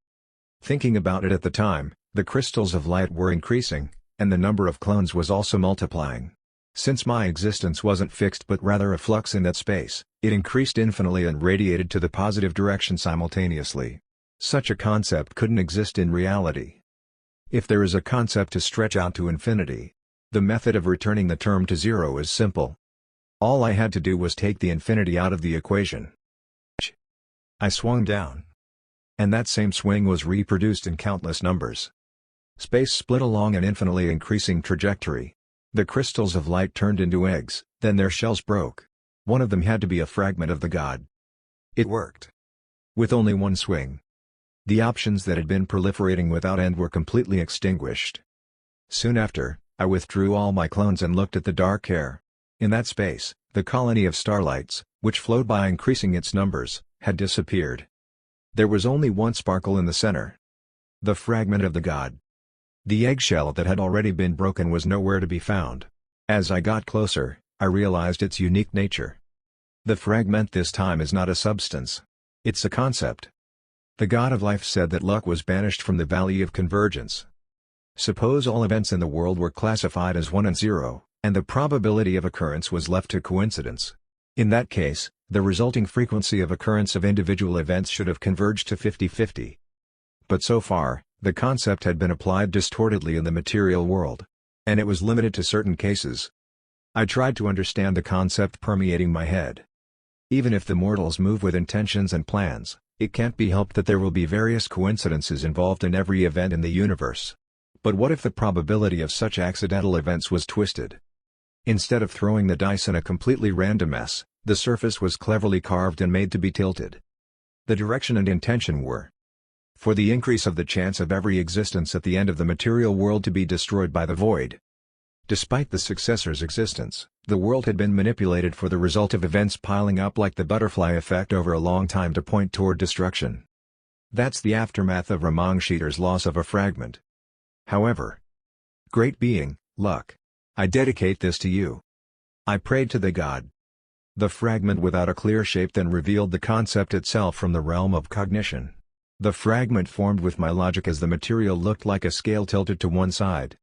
Thinking about it at the time, the crystals of light were increasing, and the number of clones was also multiplying. Since my existence wasn't fixed but rather a flux in that space, it increased infinitely and radiated to the positive direction simultaneously. Such a concept couldn't exist in reality. If there is a concept to stretch out to infinity, the method of returning the term to zero is simple. All I had to do was take the infinity out of the equation. I swung down. And that same swing was reproduced in countless numbers. Space split along an infinitely increasing trajectory. The crystals of light turned into eggs, then their shells broke. One of them had to be a fragment of the god. It worked. With only one swing. The options that had been proliferating without end were completely extinguished. Soon after, I withdrew all my clones and looked at the dark air. In that space, the colony of starlights, which flowed by increasing its numbers, had disappeared. There was only one sparkle in the center. The fragment of the god. The eggshell that had already been broken was nowhere to be found. As I got closer, I realized its unique nature. The fragment this time is not a substance. It's a concept. The god of life said that luck was banished from the valley of convergence. Suppose all events in the world were classified as 1 and 0, and the probability of occurrence was left to coincidence. In that case, the resulting frequency of occurrence of individual events should have converged to 50-50. But so far, the concept had been applied distortedly in the material world. And it was limited to certain cases. I tried to understand the concept permeating my head. Even if the mortals move with intentions and plans, it can't be helped that there will be various coincidences involved in every event in the universe. But what if the probability of such accidental events was twisted? Instead of throwing the dice in a completely random mess, the surface was cleverly carved and made to be tilted. The direction and intention were for the increase of the chance of every existence at the end of the material world to be destroyed by the void. Despite the successor's existence, the world had been manipulated for the result of events piling up like the butterfly effect over a long time to point toward destruction. That's the aftermath of Ramangshiter's loss of a fragment. However, great being, luck, I dedicate this to you. I prayed to the god. The fragment without a clear shape then revealed the concept itself from the realm of cognition. The fragment formed with my logic as the material looked like a scale tilted to one side.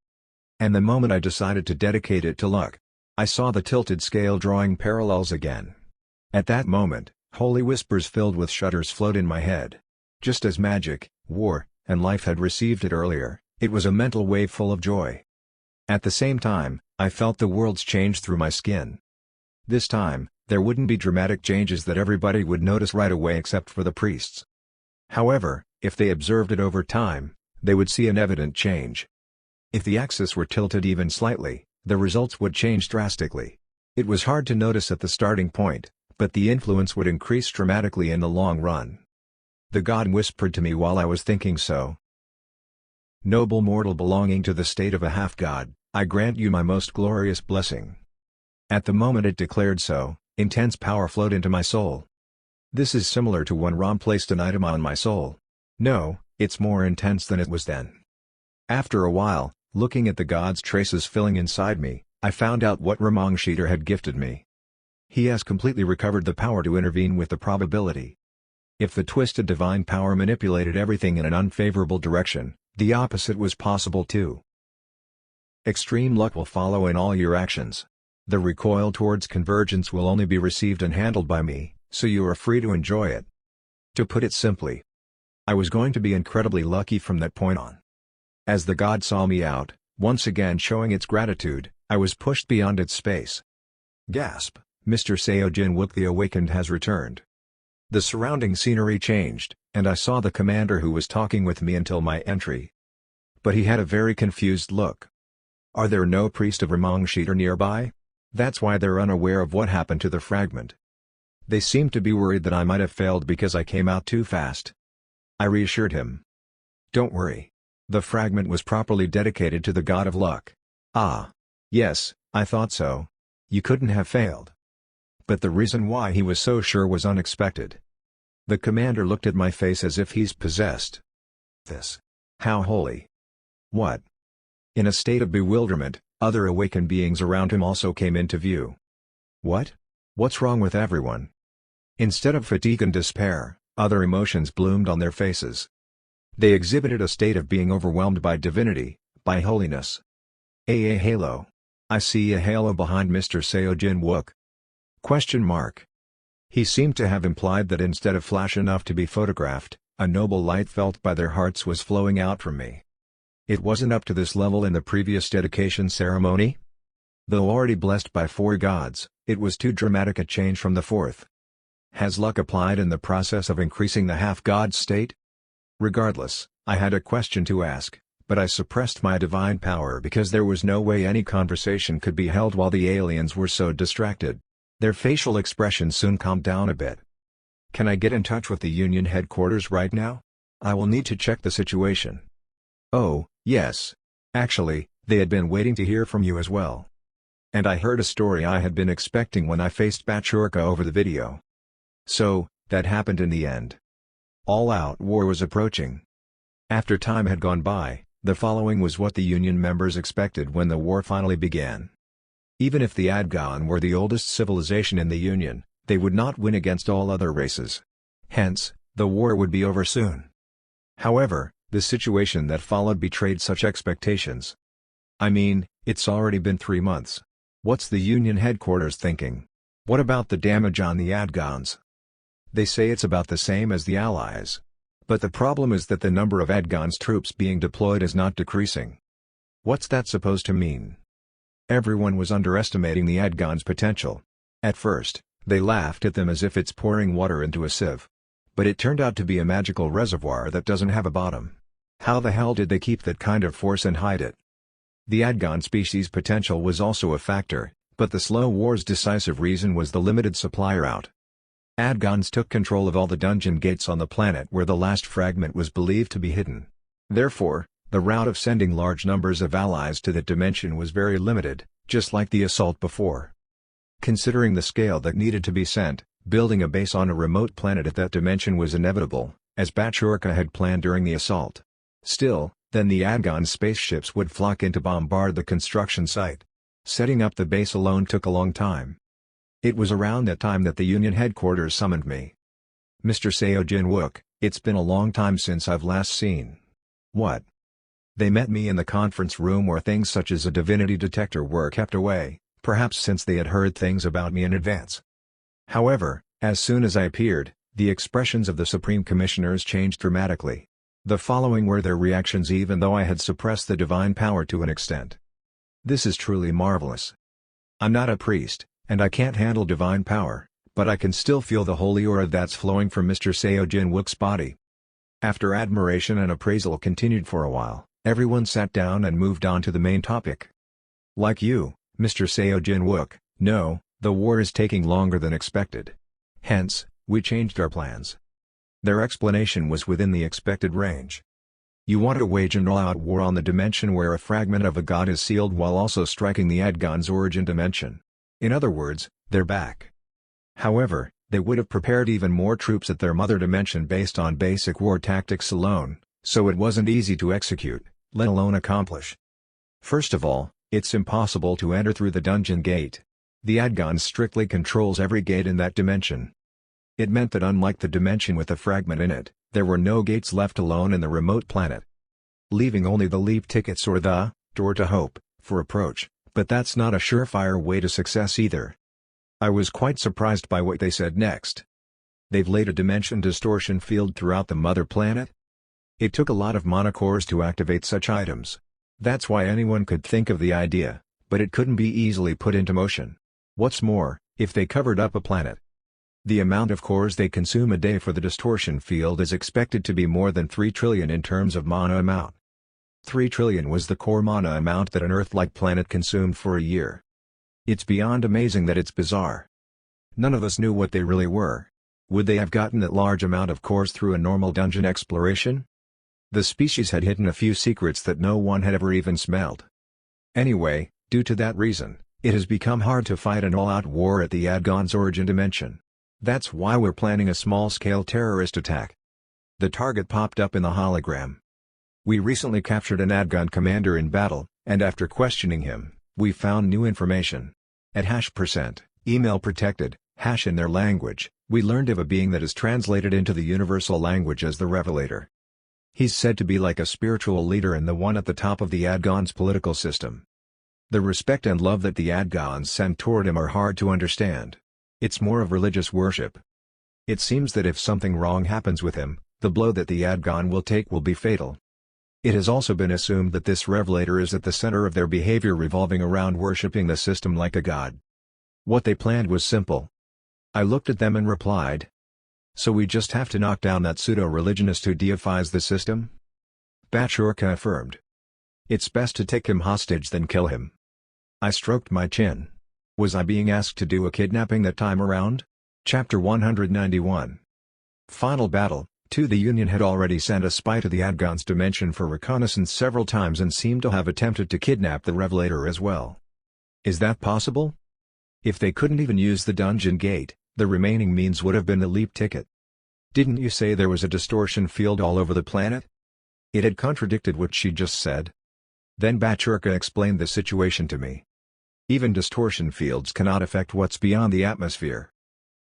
And the moment I decided to dedicate it to luck, I saw the tilted scale drawing parallels again. At that moment, holy whispers filled with shudders flowed in my head. Just as magic, war, and life had received it earlier, it was a mental wave full of joy. At the same time, I felt the worlds change through my skin. This time, there wouldn't be dramatic changes that everybody would notice right away except for the priests. However, if they observed it over time, they would see an evident change. If the axis were tilted even slightly, the results would change drastically. It was hard to notice at the starting point, but the influence would increase dramatically in the long run. The god whispered to me while I was thinking so. Noble mortal belonging to the state of a half-god, I grant you my most glorious blessing. At the moment it declared so, intense power flowed into my soul. This is similar to when Ram placed an item on my soul. No, it's more intense than it was then. After a while, looking at the god's traces filling inside me, I found out what Ramangshiter had gifted me. He has completely recovered the power to intervene with the probability. If the twisted divine power manipulated everything in an unfavorable direction, the opposite was possible too. Extreme luck will follow in all your actions. The recoil towards convergence will only be received and handled by me, so you are free to enjoy it. To put it simply, I was going to be incredibly lucky from that point on. As the god saw me out, once again showing its gratitude, I was pushed beyond its space. Gasp, Mr. Seojin Wook the Awakened has returned. The surrounding scenery changed, and I saw the commander who was talking with me until my entry. But he had a very confused look. Are there no priest of Ramangshiter nearby? That's why they're unaware of what happened to the fragment. They seemed to be worried that I might have failed because I came out too fast. I reassured him. Don't worry. The fragment was properly dedicated to the god of luck. Ah. Yes, I thought so. You couldn't have failed. But the reason why he was so sure was unexpected. The commander looked at my face as if he's possessed. This. How holy. What? In a state of bewilderment, other awakened beings around him also came into view. What? What's wrong with everyone? Instead of fatigue and despair, other emotions bloomed on their faces. They exhibited a state of being overwhelmed by divinity, by holiness. A halo. I see a halo behind Mr. Seojin Wook. Question mark. He seemed to have implied that instead of flash enough to be photographed, a noble light felt by their hearts was flowing out from me. It wasn't up to this level in the previous dedication ceremony? Though already blessed by 4 gods, it was too dramatic a change from the 4th. Has luck applied in the process of increasing the half-god state? Regardless, I had a question to ask, but I suppressed my divine power because there was no way any conversation could be held while the aliens were so distracted. Their facial expressions soon calmed down a bit. Can I get in touch with the Union headquarters right now? I will need to check the situation. Oh, yes. Actually, they had been waiting to hear from you as well. And I heard a story I had been expecting when I faced Bachurka over the video. So, that happened in the end. All-out war was approaching. After time had gone by, the following was what the Union members expected when the war finally began. Even if the Adgon were the oldest civilization in the Union, they would not win against all other races. Hence, the war would be over soon. However, the situation that followed betrayed such expectations. I mean, it's already been 3 months. What's the Union headquarters thinking? What about the damage on the Adgons? They say it's about the same as the Allies. But the problem is that the number of Adgon's troops being deployed is not decreasing. What's that supposed to mean? Everyone was underestimating the Adgon's potential. At first, they laughed at them as if it's pouring water into a sieve. But it turned out to be a magical reservoir that doesn't have a bottom. How the hell did they keep that kind of force and hide it? The Adgon species' potential was also a factor, but the slow war's decisive reason was the limited supply route. Adgons took control of all the dungeon gates on the planet where the last fragment was believed to be hidden. Therefore, the route of sending large numbers of allies to that dimension was very limited, just like the assault before. Considering the scale that needed to be sent, building a base on a remote planet at that dimension was inevitable, as Bachurka had planned during the assault. Still, then the Adgon spaceships would flock in to bombard the construction site. Setting up the base alone took a long time. It was around that time that the Union headquarters summoned me. Mr. Seo Jin-wook, it's been a long time since I've last seen. What? They met me in the conference room where things such as a divinity detector were kept away, perhaps since they had heard things about me in advance. However, as soon as I appeared, the expressions of the Supreme Commissioners changed dramatically. The following were their reactions even though I had suppressed the divine power to an extent. This is truly marvelous. I'm not a priest, and I can't handle divine power, but I can still feel the holy aura that's flowing from Mr. Seo Jin-wook's body. After admiration and appraisal continued for a while, everyone sat down and moved on to the main topic. Like you, Mr. Seo Jin-wook, no, the war is taking longer than expected. Hence, we changed our plans. Their explanation was within the expected range. You want to wage an all-out war on the dimension where a fragment of a god is sealed while also striking the Adgon's origin dimension. In other words, they're back. However, they would have prepared even more troops at their mother dimension based on basic war tactics alone, so it wasn't easy to execute, let alone accomplish. First of all, it's impossible to enter through the dungeon gate. The Adgon strictly controls every gate in that dimension. It meant that unlike the dimension with a fragment in it, there were no gates left alone in the remote planet. Leaving only the leap tickets or the door to hope for approach, but that's not a surefire way to success either. I was quite surprised by what they said next. They've laid a dimension distortion field throughout the mother planet? It took a lot of mana cores to activate such items. That's why anyone could think of the idea, but it couldn't be easily put into motion. What's more, if they covered up a planet, the amount of cores they consume a day for the distortion field is expected to be more than 3 trillion in terms of mana amount. 3 trillion was the core mana amount that an Earth-like planet consumed for a year. It's beyond amazing that it's bizarre. None of us knew what they really were. Would they have gotten that large amount of cores through a normal dungeon exploration? The species had hidden a few secrets that no one had ever even smelled. Anyway, due to that reason, it has become hard to fight an all-out war at the Adgon's origin dimension. That's why we're planning a small-scale terrorist attack. The target popped up in the hologram. We recently captured an Adgon commander in battle, and after questioning him, we found new information. At #%, email protected, hash in their language, we learned of a being that is translated into the universal language as the Revelator. He's said to be like a spiritual leader and the one at the top of the Adgon's political system. The respect and love that the Adgons send toward him are hard to understand. It's more of religious worship. It seems that if something wrong happens with him, the blow that the Adgon will take will be fatal. It has also been assumed that this Revelator is at the center of their behavior revolving around worshipping the system like a god. What they planned was simple. I looked at them and replied. So we just have to knock down that pseudo-religionist who deifies the system? Bachurka affirmed. It's best to take him hostage than kill him. I stroked my chin. Was I being asked to do a kidnapping that time around? Chapter 191. Final Battle. 2. The Union had already sent a spy to the Adgon's dimension for reconnaissance several times and seemed to have attempted to kidnap the Revelator as well. Is that possible? If they couldn't even use the dungeon gate, the remaining means would have been the leap ticket. Didn't you say there was a distortion field all over the planet? It had contradicted what she'd just said. Then Bachurka explained the situation to me. Even distortion fields cannot affect what's beyond the atmosphere.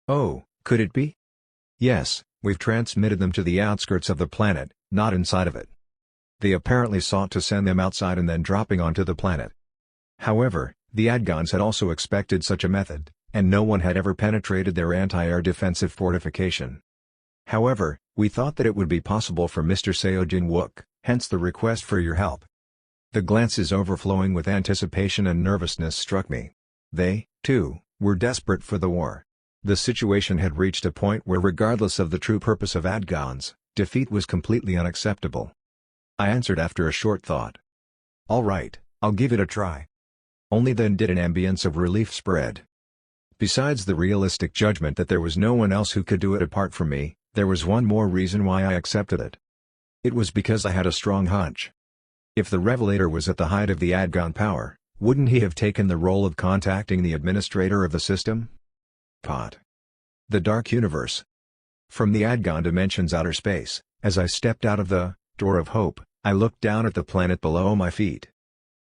Oh, could it be? Yes, we've transmitted them to the outskirts of the planet, not inside of it. They apparently sought to send them outside and then dropping onto the planet. However, the Adgons had also expected such a method, and no one had ever penetrated their anti-air defensive fortification. However, we thought that it would be possible for Mr. Seojin Wook, hence the request for your help. The glances overflowing with anticipation and nervousness struck me. They, too, were desperate for the war. The situation had reached a point where regardless of the true purpose of Adgons, defeat was completely unacceptable. I answered after a short thought. All right, I'll give it a try. Only then did an ambience of relief spread. Besides the realistic judgment that there was no one else who could do it apart from me, there was one more reason why I accepted it. It was because I had a strong hunch. If the Revelator was at the height of the Adgon power, wouldn't he have taken the role of contacting the administrator of the system? Pot. The Dark Universe. From the Adgon dimension's outer space, as I stepped out of the Door of Hope, I looked down at the planet below my feet.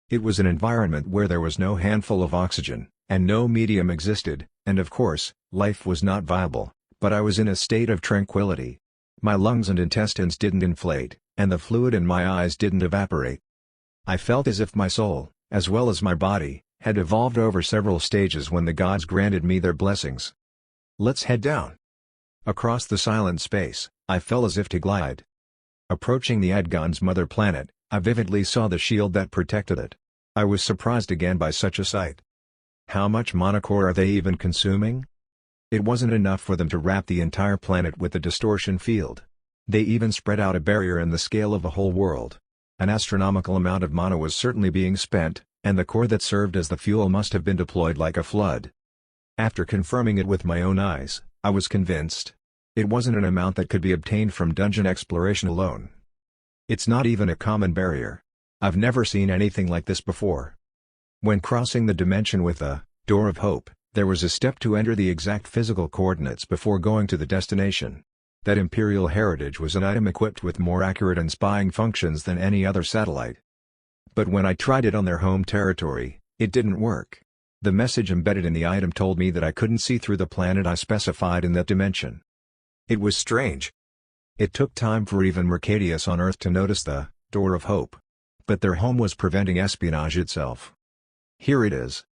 It was an environment where there was no handful of oxygen, and no medium existed, and of course, life was not viable, but I was in a state of tranquility. My lungs and intestines didn't inflate, and the fluid in my eyes didn't evaporate. I felt as if my soul, as well as my body, had evolved over several stages when the gods granted me their blessings. Let's head down. Across the silent space, I felt as if to glide. Approaching the Adgon's mother planet, I vividly saw the shield that protected it. I was surprised again by such a sight. How much monocore are they even consuming? It wasn't enough for them to wrap the entire planet with a distortion field. They even spread out a barrier in the scale of a whole world. An astronomical amount of mana was certainly being spent, and the core that served as the fuel must have been deployed like a flood. After confirming it with my own eyes, I was convinced. It wasn't an amount that could be obtained from dungeon exploration alone. It's not even a common barrier. I've never seen anything like this before. When crossing the dimension with the Door of Hope, there was a step to enter the exact physical coordinates before going to the destination. That Imperial Heritage was an item equipped with more accurate and spying functions than any other satellite. But when I tried it on their home territory, it didn't work. The message embedded in the item told me that I couldn't see through the planet I specified in that dimension. It was strange. It took time for even Mercadius on Earth to notice the Door of Hope. But their home was preventing espionage itself. Here it is.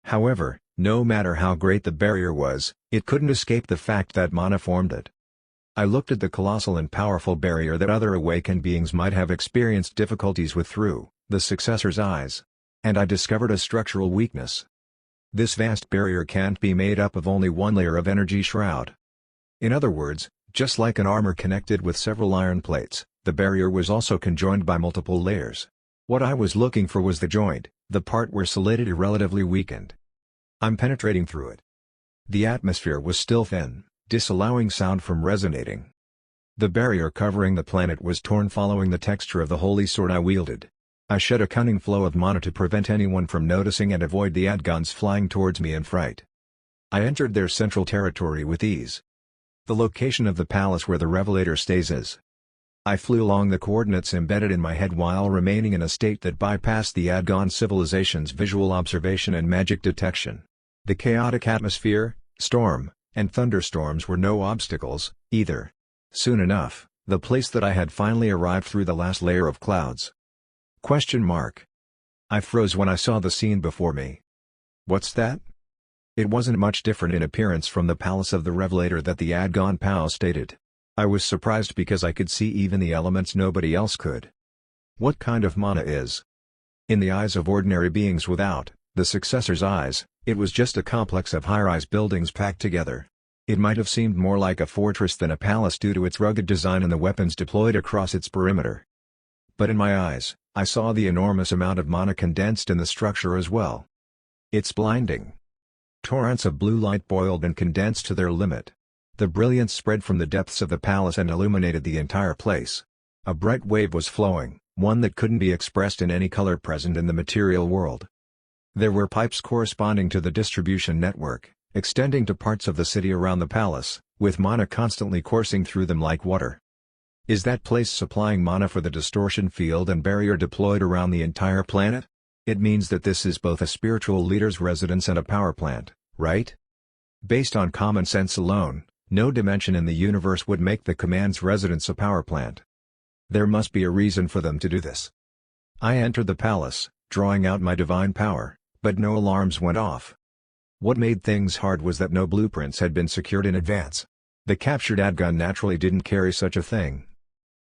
However, no matter how great the barrier was, it couldn't escape the fact that mana formed it. I looked at the colossal and powerful barrier that other awakened beings might have experienced difficulties with through the successor's eyes. And I discovered a structural weakness. This vast barrier can't be made up of only one layer of energy shroud. In other words, just like an armor connected with several iron plates, the barrier was also conjoined by multiple layers. What I was looking for was the joint, the part where solidity relatively weakened. I'm penetrating through it. The atmosphere was still thin, disallowing sound from resonating. The barrier covering the planet was torn following the texture of the holy sword I wielded. I shed a cunning flow of mana to prevent anyone from noticing and avoid the Adgons flying towards me in fright. I entered their central territory with ease. The location of the palace where the Revelator stays is. I flew along the coordinates embedded in my head while remaining in a state that bypassed the Adgon civilization's visual observation and magic detection. The chaotic atmosphere, storm, and thunderstorms were no obstacles, either. Soon enough, the place that I had finally arrived through the last layer of clouds. I froze when I saw the scene before me. What's that? It wasn't much different in appearance from the palace of the Revelator that the Adgon POW stated. I was surprised because I could see even the elements nobody else could. What kind of mana is? In the eyes of ordinary beings without the successor's eyes, it was just a complex of high-rise buildings packed together. It might have seemed more like a fortress than a palace due to its rugged design and the weapons deployed across its perimeter. But in my eyes, I saw the enormous amount of mana condensed in the structure as well. It's blinding. Torrents of blue light boiled and condensed to their limit. The brilliance spread from the depths of the palace and illuminated the entire place. A bright wave was flowing, one that couldn't be expressed in any color present in the material world. There were pipes corresponding to the distribution network, extending to parts of the city around the palace, with mana constantly coursing through them like water. Is that place supplying mana for the distortion field and barrier deployed around the entire planet? It means that this is both a spiritual leader's residence and a power plant, right? Based on common sense alone, no dimension in the universe would make the command's residence a power plant. There must be a reason for them to do this. I entered the palace, drawing out my divine power, but no alarms went off. What made things hard was that no blueprints had been secured in advance. The captured AdGun naturally didn't carry such a thing.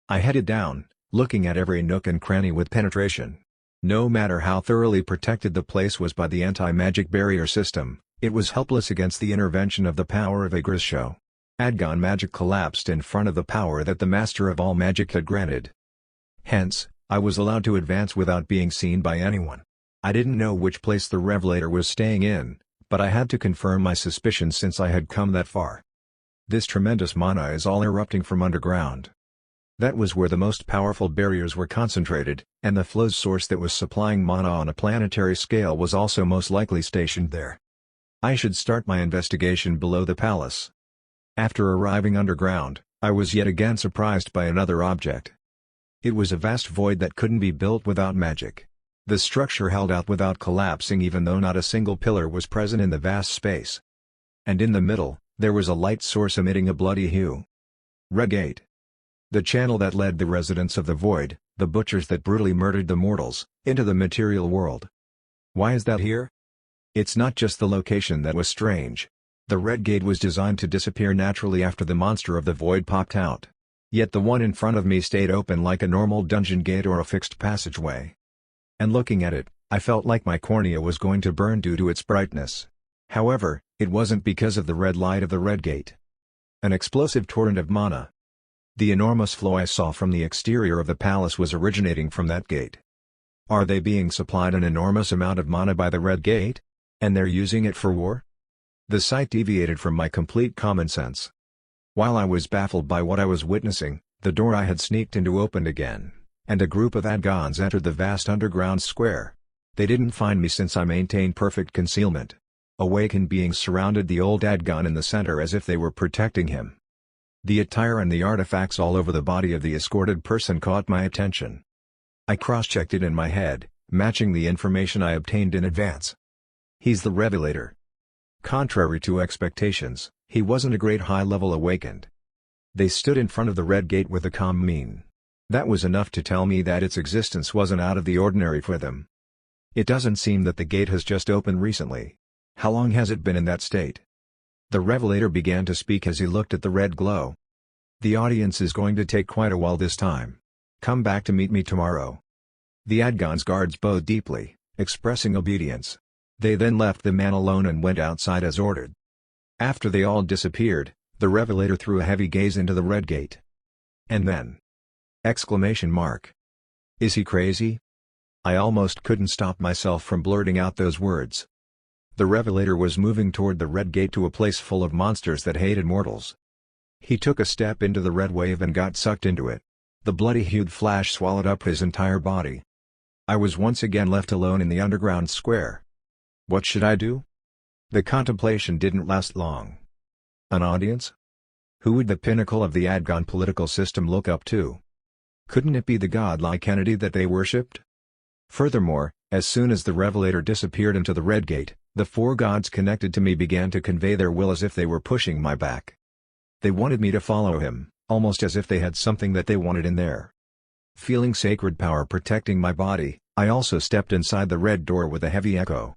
I headed down, looking at every nook and cranny with penetration. No matter how thoroughly protected the place was by the anti-magic barrier system, it was helpless against the intervention of the power of a Grisho. AdGun magic collapsed in front of the power that the Master of all Magic had granted. Hence, I was allowed to advance without being seen by anyone. I didn't know which place the Revelator was staying in, but I had to confirm my suspicions since I had come that far. This tremendous mana is all erupting from underground. That was where the most powerful barriers were concentrated, and the flow's source that was supplying mana on a planetary scale was also most likely stationed there. I should start my investigation below the palace. After arriving underground, I was yet again surprised by another object. It was a vast void that couldn't be built without magic. The structure held out without collapsing even though not a single pillar was present in the vast space. And in the middle, there was a light source emitting a bloody hue. Red Gate. The channel that led the residents of the void, the butchers that brutally murdered the mortals, into the material world. Why is that here? It's not just the location that was strange. The Red Gate was designed to disappear naturally after the monster of the void popped out. Yet the one in front of me stayed open like a normal dungeon gate or a fixed passageway. And looking at it, I felt like my cornea was going to burn due to its brightness. However, it wasn't because of the red light of the Red Gate. An explosive torrent of mana. The enormous flow I saw from the exterior of the palace was originating from that gate. Are they being supplied an enormous amount of mana by the Red Gate? And they're using it for war? The sight deviated from my complete common sense. While I was baffled by what I was witnessing, the door I had sneaked into opened again, and a group of AdGuns entered the vast underground square. They didn't find me since I maintained perfect concealment. Awakened beings surrounded the old AdGun in the center as if they were protecting him. The attire and the artifacts all over the body of the escorted person caught my attention. I cross-checked it in my head, matching the information I obtained in advance. He's the Revelator. Contrary to expectations, he wasn't a great high-level awakened. They stood in front of the Red Gate with a calm mien. That was enough to tell me that its existence wasn't out of the ordinary for them. It doesn't seem that the gate has just opened recently. How long has it been in that state? The Revelator began to speak as he looked at the red glow. The audience is going to take quite a while this time. Come back to meet me tomorrow. The AdGun's guards bowed deeply, expressing obedience. They then left the man alone and went outside as ordered. After they all disappeared, the Revelator threw a heavy gaze into the Red Gate. And then... Exclamation mark. Is he crazy? I almost couldn't stop myself from blurting out those words. The Revelator was moving toward the Red Gate to a place full of monsters that hated mortals. He took a step into the red wave and got sucked into it. The bloody-hued flash swallowed up his entire body. I was once again left alone in the underground square. What should I do? The contemplation didn't last long. An audience? Who would the pinnacle of the AdGun political system look up to? Couldn't it be the godlike entity that they worshipped? Furthermore, as soon as the Revelator disappeared into the Red Gate, the four gods connected to me began to convey their will as if they were pushing my back. They wanted me to follow him, almost as if they had something that they wanted in there. Feeling sacred power protecting my body, I also stepped inside the red door with a heavy echo.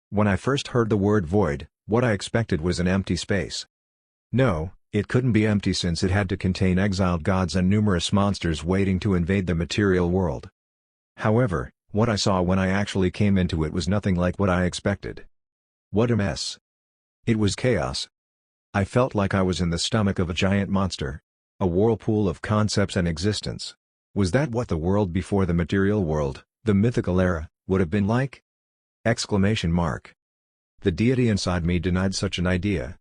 When I first heard the word void, what I expected was an empty space. No, it couldn't be empty since it had to contain exiled gods and numerous monsters waiting to invade the material world. However, what I saw when I actually came into it was nothing like what I expected. What a mess. It was chaos. I felt like I was in the stomach of a giant monster. A whirlpool of concepts and existence. Was that what the world before the material world, the mythical era, would have been like? Exclamation mark. The deity inside me denied such an idea.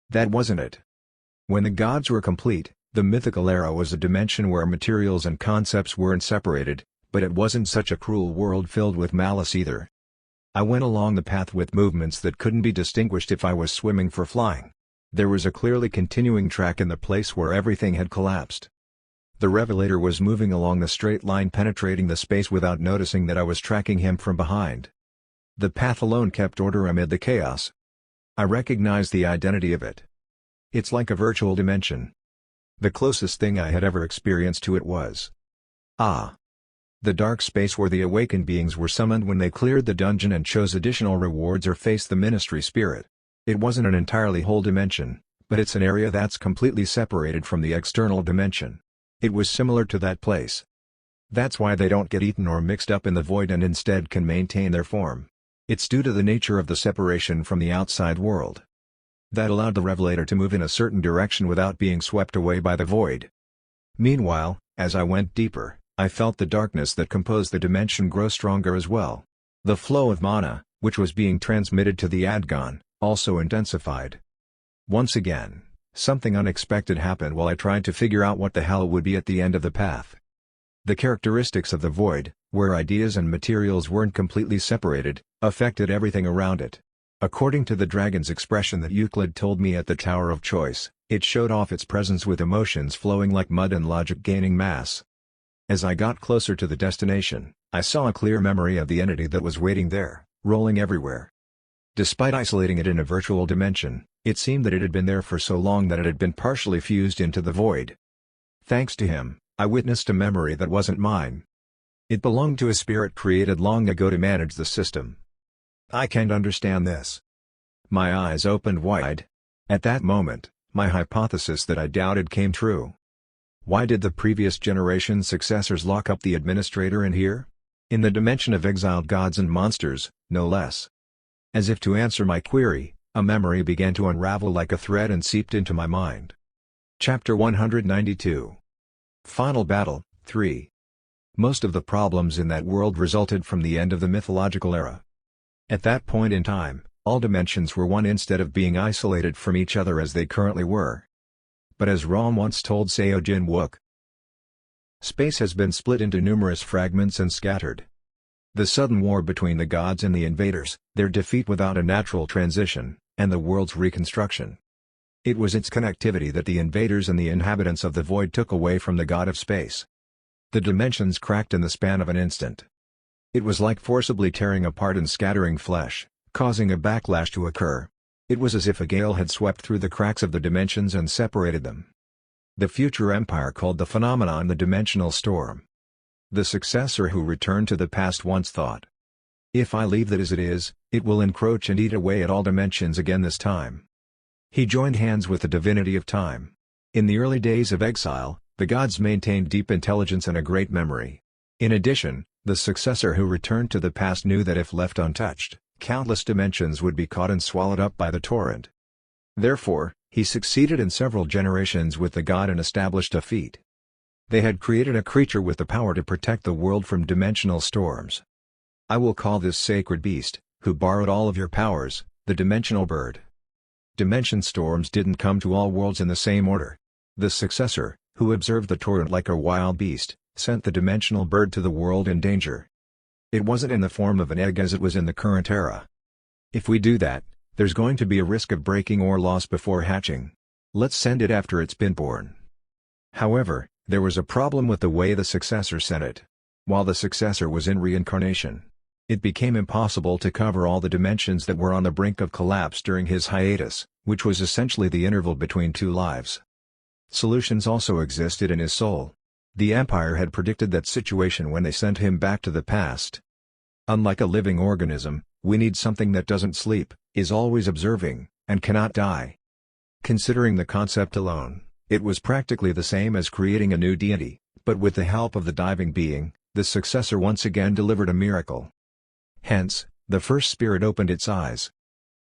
That wasn't it. When the gods were complete, the mythical era was a dimension where materials and concepts weren't separated, but it wasn't such a cruel world filled with malice either. I went along the path with movements that couldn't be distinguished if I was swimming or flying. There was a clearly continuing track in the place where everything had collapsed. The Revelator was moving along the straight line, penetrating the space without noticing that I was tracking him from behind. The path alone kept order amid the chaos. I recognized the identity of it. It's like a virtual dimension. The closest thing I had ever experienced to it was the dark space where the awakened beings were summoned when they cleared the dungeon and chose additional rewards or faced the ministry spirit. It wasn't an entirely whole dimension, but it's an area that's completely separated from the external dimension. It was similar to that place. That's why they don't get eaten or mixed up in the void and instead can maintain their form. It's due to the nature of the separation from the outside world. That allowed the Revelator to move in a certain direction without being swept away by the void. Meanwhile, as I went deeper, I felt the darkness that composed the dimension grow stronger as well. The flow of mana, which was being transmitted to the Adgon, also intensified. Once again, something unexpected happened while I tried to figure out what the hell would be at the end of the path. The characteristics of the void, where ideas and materials weren't completely separated, affected everything around it. According to the dragon's expression that Euclid told me at the Tower of Choice, it showed off its presence with emotions flowing like mud and logic gaining mass. As I got closer to the destination, I saw a clear memory of the entity that was waiting there, rolling everywhere. Despite isolating it in a virtual dimension, it seemed that it had been there for so long that it had been partially fused into the void. Thanks to him, I witnessed a memory that wasn't mine. It belonged to a spirit created long ago to manage the system. I can't understand this. My eyes opened wide. At that moment, my hypothesis that I doubted came true. Why did the previous generation's successors lock up the administrator in here? In the dimension of exiled gods and monsters, no less. As if to answer my query, a memory began to unravel like a thread and seeped into my mind. Chapter 192. Final Battle, 3. Most of the problems in that world resulted from the end of the mythological era. At that point in time, all dimensions were one instead of being isolated from each other as they currently were. But as Rom once told Seo Jin Wook, space has been split into numerous fragments and scattered. The sudden war between the gods and the invaders, their defeat without a natural transition, and the world's reconstruction. It was its connectivity that the invaders and the inhabitants of the void took away from the god of space. The dimensions cracked in the span of an instant. It was like forcibly tearing apart and scattering flesh, causing a backlash to occur. It was as if a gale had swept through the cracks of the dimensions and separated them. The future empire called the phenomenon the dimensional storm. The successor who returned to the past once thought, "If I leave that as it is, it will encroach and eat away at all dimensions again this time." He joined hands with the divinity of time. In the early days of exile, the gods maintained deep intelligence and a great memory. In addition, the successor who returned to the past knew that if left untouched, countless dimensions would be caught and swallowed up by the torrent. Therefore, he succeeded in several generations with the god and established a feat. They had created a creature with the power to protect the world from dimensional storms. I will call this sacred beast, who borrowed all of your powers, the dimensional bird. Dimension storms didn't come to all worlds in the same order. The successor, who observed the torrent like a wild beast, sent the dimensional bird to the world in danger. It wasn't in the form of an egg as it was in the current era. If we do that, there's going to be a risk of breaking or loss before hatching. Let's send it after it's been born. However, there was a problem with the way the successor sent it. While the successor was in reincarnation, it became impossible to cover all the dimensions that were on the brink of collapse during his hiatus, which was essentially the interval between two lives. Solutions also existed in his soul. The Empire had predicted that situation when they sent him back to the past. Unlike a living organism, we need something that doesn't sleep, is always observing, and cannot die. Considering the concept alone, it was practically the same as creating a new deity, but with the help of the diving being, the successor once again delivered a miracle. Hence, the first spirit opened its eyes.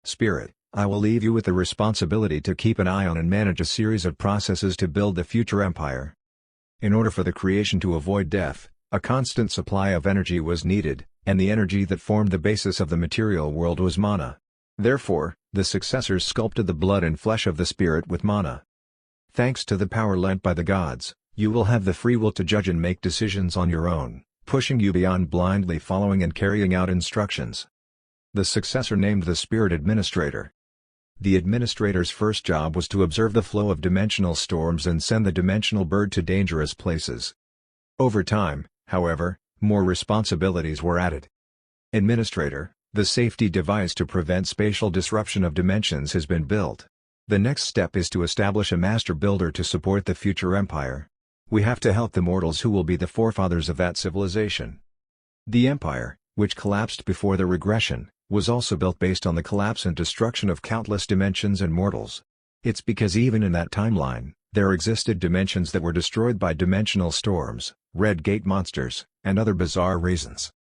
"Spirit, I will leave you with the responsibility to keep an eye on and manage a series of processes to build the future empire. In order for the creation to avoid death, a constant supply of energy was needed, and the energy that formed the basis of the material world was mana. Therefore, the successors sculpted the blood and flesh of the spirit with mana. Thanks to the power lent by the gods, you will have the free will to judge and make decisions on your own, pushing you beyond blindly following and carrying out instructions. The successor named the Spirit Administrator. The Administrator's first job was to observe the flow of dimensional storms and send the dimensional bird to dangerous places. Over time, however, more responsibilities were added. Administrator, the safety device to prevent spatial disruption of dimensions has been built. The next step is to establish a master builder to support the future empire. We have to help the mortals who will be the forefathers of that civilization. The empire, which collapsed before the regression, was also built based on the collapse and destruction of countless dimensions and mortals. It's because even in that timeline, there existed dimensions that were destroyed by dimensional storms, red gate monsters, and other bizarre reasons.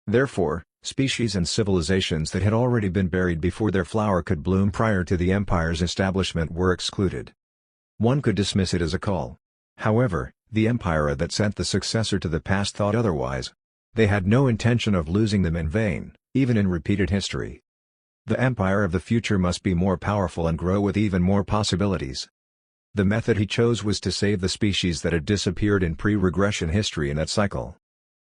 Therefore, species and civilizations that had already been buried before their flower could bloom prior to the empire's establishment were excluded. One could dismiss it as a call. However, the empire that sent the successor to the past thought otherwise. They had no intention of losing them in vain, even in repeated history. The empire of the future must be more powerful and grow with even more possibilities. The method he chose was to save the species that had disappeared in pre-regression history in that cycle.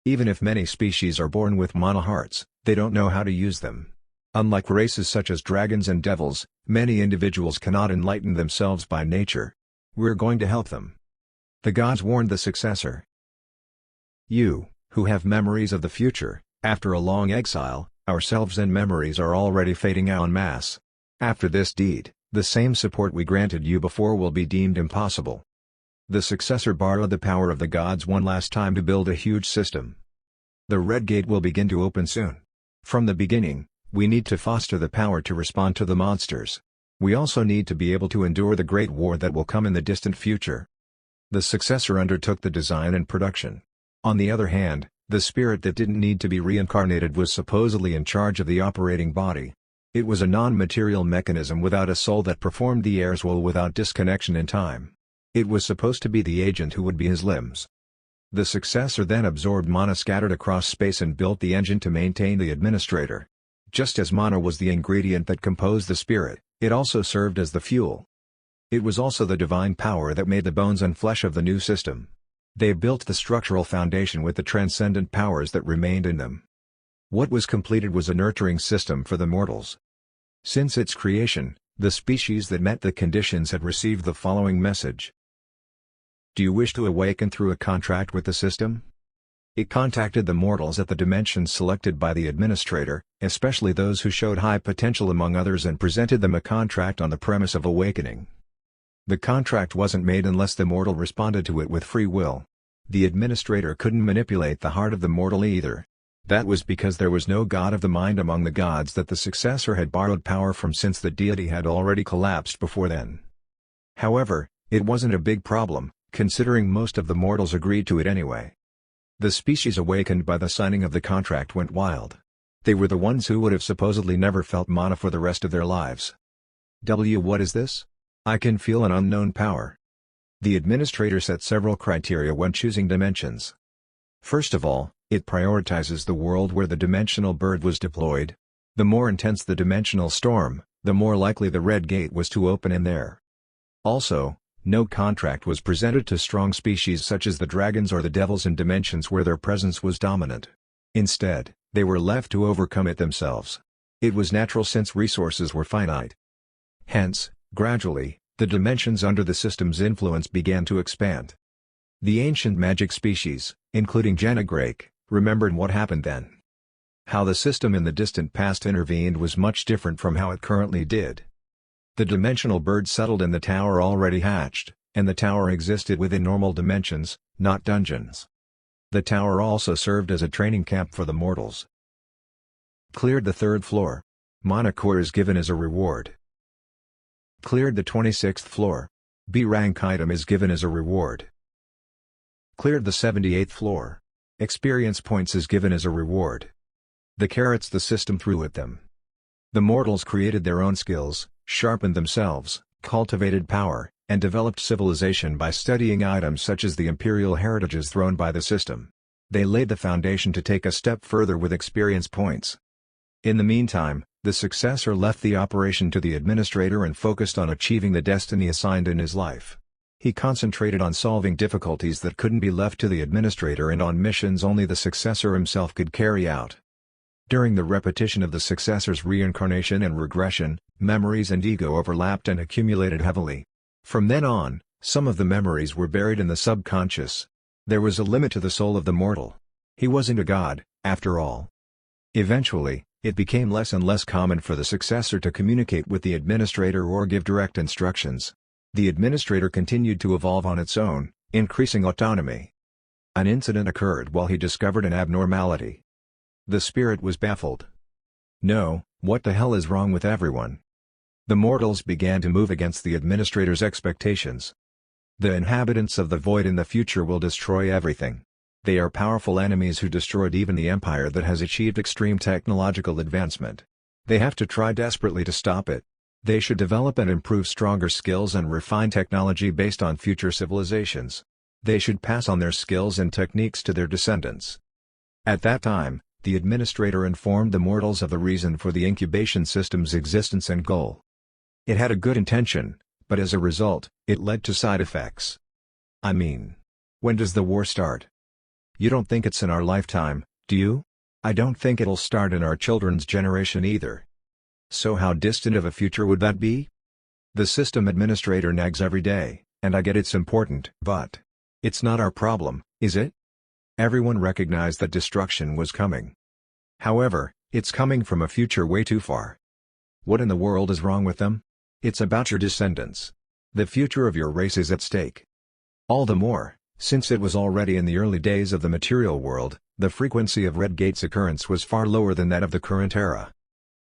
Even if many species are born with mana hearts, they don't know how to use them. Unlike races such as dragons and devils, many individuals cannot enlighten themselves by nature. We're going to help them. The gods warned the successor. You, who have memories of the future, after a long exile, ourselves and memories are already fading en masse. After this deed, the same support we granted you before will be deemed impossible. The successor borrowed the power of the gods one last time to build a huge system. The Red Gate will begin to open soon. From the beginning, we need to foster the power to respond to the monsters. We also need to be able to endure the great war that will come in the distant future. The successor undertook the design and production. On the other hand, the spirit that didn't need to be reincarnated was supposedly in charge of the operating body. It was a non-material mechanism without a soul that performed the air's will without disconnection in time. It was supposed to be the agent who would be his limbs. The successor then absorbed mana scattered across space and built the engine to maintain the administrator. Just as mana was the ingredient that composed the spirit, it also served as the fuel. It was also the divine power that made the bones and flesh of the new system. They built the structural foundation with the transcendent powers that remained in them. What was completed was a nurturing system for the mortals. Since its creation, the species that met the conditions had received the following message. Do you wish to awaken through a contract with the system? It contacted the mortals at the dimensions selected by the administrator, especially those who showed high potential among others, and presented them a contract on the premise of awakening. The contract wasn't made unless the mortal responded to it with free will. The administrator couldn't manipulate the heart of the mortal either. That was because there was no god of the mind among the gods that the successor had borrowed power from, since the deity had already collapsed before then. However, it wasn't a big problem, considering most of the mortals agreed to it anyway. The species awakened by the signing of the contract went wild. They were the ones who would have supposedly never felt mana for the rest of their lives. What is this? I can feel an unknown power. The administrator set several criteria when choosing dimensions. First of all, it prioritizes the world where the dimensional bird was deployed. The more intense the dimensional storm, the more likely the Red Gate was to open in there. Also, no contract was presented to strong species such as the dragons or the devils in dimensions where their presence was dominant. Instead, they were left to overcome it themselves. It was natural since resources were finite. Hence, gradually, the dimensions under the system's influence began to expand. The ancient magic species, including Genegrake, remembered what happened then. How the system in the distant past intervened was much different from how it currently did. The dimensional bird settled in the tower already hatched, and the tower existed within normal dimensions, not dungeons. The tower also served as a training camp for the mortals. Cleared the 3rd floor. Mana core is given as a reward. Cleared the 26th floor. B rank item is given as a reward. Cleared the 78th floor. Experience points is given as a reward. The carrots the system threw at them. The mortals created their own skills, sharpened themselves, cultivated power, and developed civilization by studying items such as the imperial heritages thrown by the system. They laid the foundation to take a step further with experience points. In the meantime, the successor left the operation to the administrator and focused on achieving the destiny assigned in his life. He concentrated on solving difficulties that couldn't be left to the administrator and on missions only the successor himself could carry out. During the repetition of the successor's reincarnation and regression, memories and ego overlapped and accumulated heavily. From then on, some of the memories were buried in the subconscious. There was a limit to the soul of the mortal. He wasn't a god, after all. Eventually, it became less and less common for the successor to communicate with the administrator or give direct instructions. The administrator continued to evolve on its own, increasing autonomy. An incident occurred while he discovered an abnormality. The spirit was baffled. No, what the hell is wrong with everyone? The mortals began to move against the administrator's expectations. The inhabitants of the void in the future will destroy everything. They are powerful enemies who destroyed even the empire that has achieved extreme technological advancement. They have to try desperately to stop it. They should develop and improve stronger skills and refine technology based on future civilizations. They should pass on their skills and techniques to their descendants. At that time, the administrator informed the mortals of the reason for the incubation system's existence and goal. It had a good intention, but as a result, it led to side effects. I mean, when does the war start? You don't think it's in our lifetime, do you? I don't think it'll start in our children's generation either. So how distant of a future would that be? The system administrator nags every day, and I get it's important, but it's not our problem, is it? Everyone recognized that destruction was coming. However, it's coming from a future way too far. What in the world is wrong with them? It's about your descendants. The future of your race is at stake. All the more, since it was already in the early days of the material world, the frequency of Red Gate's occurrence was far lower than that of the current era.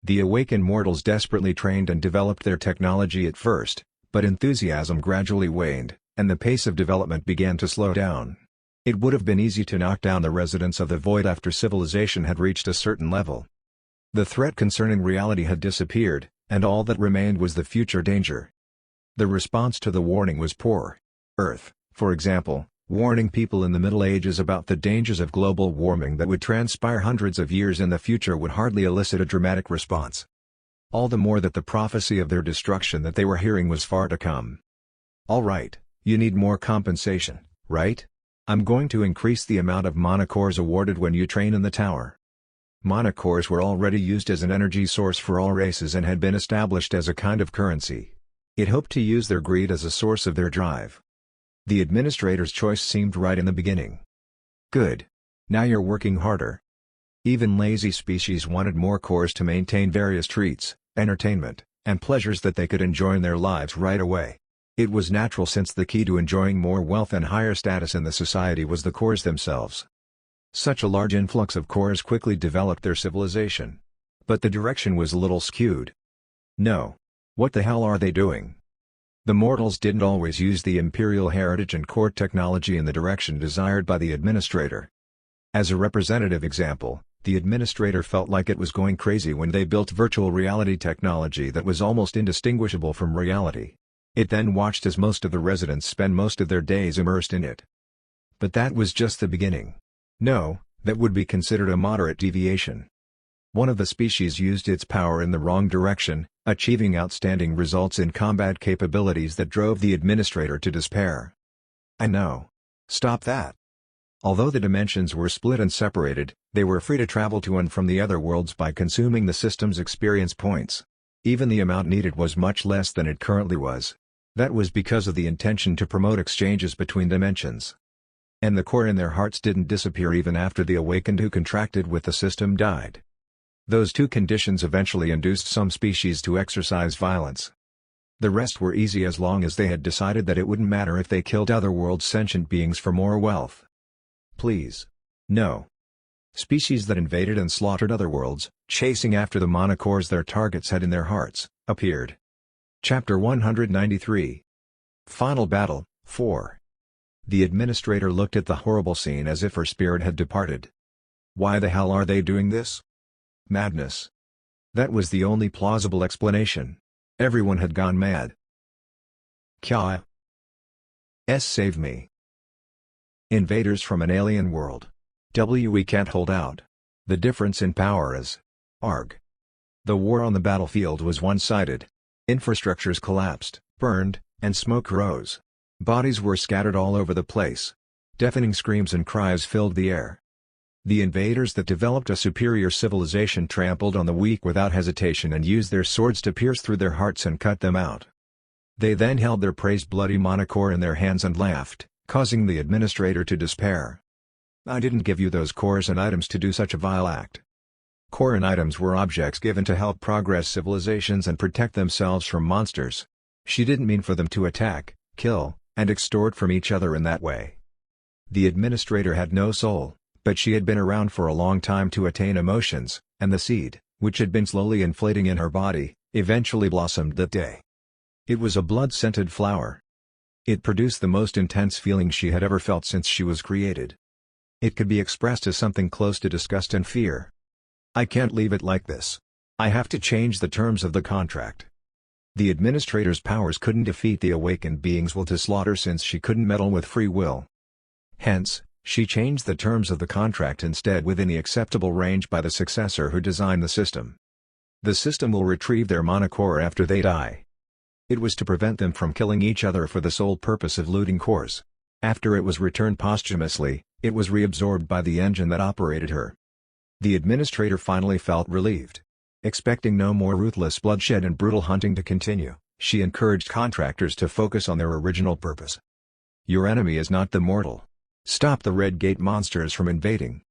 The awakened mortals desperately trained and developed their technology at first, but enthusiasm gradually waned, and the pace of development began to slow down. It would have been easy to knock down the residents of the void after civilization had reached a certain level. The threat concerning reality had disappeared, and all that remained was the future danger. The response to the warning was poor. Earth, for example, warning people in the Middle Ages about the dangers of global warming that would transpire hundreds of years in the future would hardly elicit a dramatic response. All the more that the prophecy of their destruction that they were hearing was far to come. All right, you need more compensation, right? I'm going to increase the amount of monocores awarded when you train in the tower. Monocores were already used as an energy source for all races and had been established as a kind of currency. It hoped to use their greed as a source of their drive. The administrator's choice seemed right in the beginning. Good. Now you're working harder. Even lazy species wanted more cores to maintain various treats, entertainment, and pleasures that they could enjoy in their lives right away. It was natural since the key to enjoying more wealth and higher status in the society was the cores themselves. Such a large influx of cores quickly developed their civilization. But the direction was a little skewed. No. What the hell are they doing? The mortals didn't always use the imperial heritage and core technology in the direction desired by the administrator. As a representative example, the administrator felt like it was going crazy when they built virtual reality technology that was almost indistinguishable from reality. It then watched as most of the residents spend most of their days immersed in it. But that was just the beginning. No, that would be considered a moderate deviation. One of the species used its power in the wrong direction, achieving outstanding results in combat capabilities that drove the administrator to despair. I know. Stop that. Although the dimensions were split and separated, they were free to travel to and from the other worlds by consuming the system's experience points. Even the amount needed was much less than it currently was. That was because of the intention to promote exchanges between dimensions. And the core in their hearts didn't disappear even after the awakened who contracted with the system died. Those two conditions eventually induced some species to exercise violence. The rest were easy as long as they had decided that it wouldn't matter if they killed otherworld sentient beings for more wealth. Please. No. Species that invaded and slaughtered otherworlds, chasing after the monocores their targets had in their hearts, appeared. Chapter 193. Final Battle, 4. The administrator looked at the horrible scene as if her spirit had departed. Why the hell are they doing this? Madness. That was the only plausible explanation. Everyone had gone mad. Kya? Save me. Invaders from an alien world. We can't hold out. The difference in power is... Arg. The war on the battlefield was one-sided. Infrastructures collapsed, burned, and smoke rose. Bodies were scattered all over the place. Deafening screams and cries filled the air. The invaders that developed a superior civilization trampled on the weak without hesitation and used their swords to pierce through their hearts and cut them out. They then held their praised bloody monarch in their hands and laughed, causing the administrator to despair. I didn't give you those cores and items to do such a vile act. Core and items were objects given to help progress civilizations and protect themselves from monsters. She didn't mean for them to attack, kill, and extort from each other in that way. The administrator had no soul, but she had been around for a long time to attain emotions, and the seed, which had been slowly inflating in her body, eventually blossomed that day. It was a blood-scented flower. It produced the most intense feeling she had ever felt since she was created. It could be expressed as something close to disgust and fear. I can't leave it like this. I have to change the terms of the contract. The administrator's powers couldn't defeat the awakened being's will to slaughter since she couldn't meddle with free will. Hence, she changed the terms of the contract instead within the acceptable range by the successor who designed the system. The system will retrieve their monocore after they die. It was to prevent them from killing each other for the sole purpose of looting cores. After it was returned posthumously, it was reabsorbed by the engine that operated her. The administrator finally felt relieved. Expecting no more ruthless bloodshed and brutal hunting to continue, she encouraged contractors to focus on their original purpose. Your enemy is not the mortal. Stop the Red Gate monsters from invading.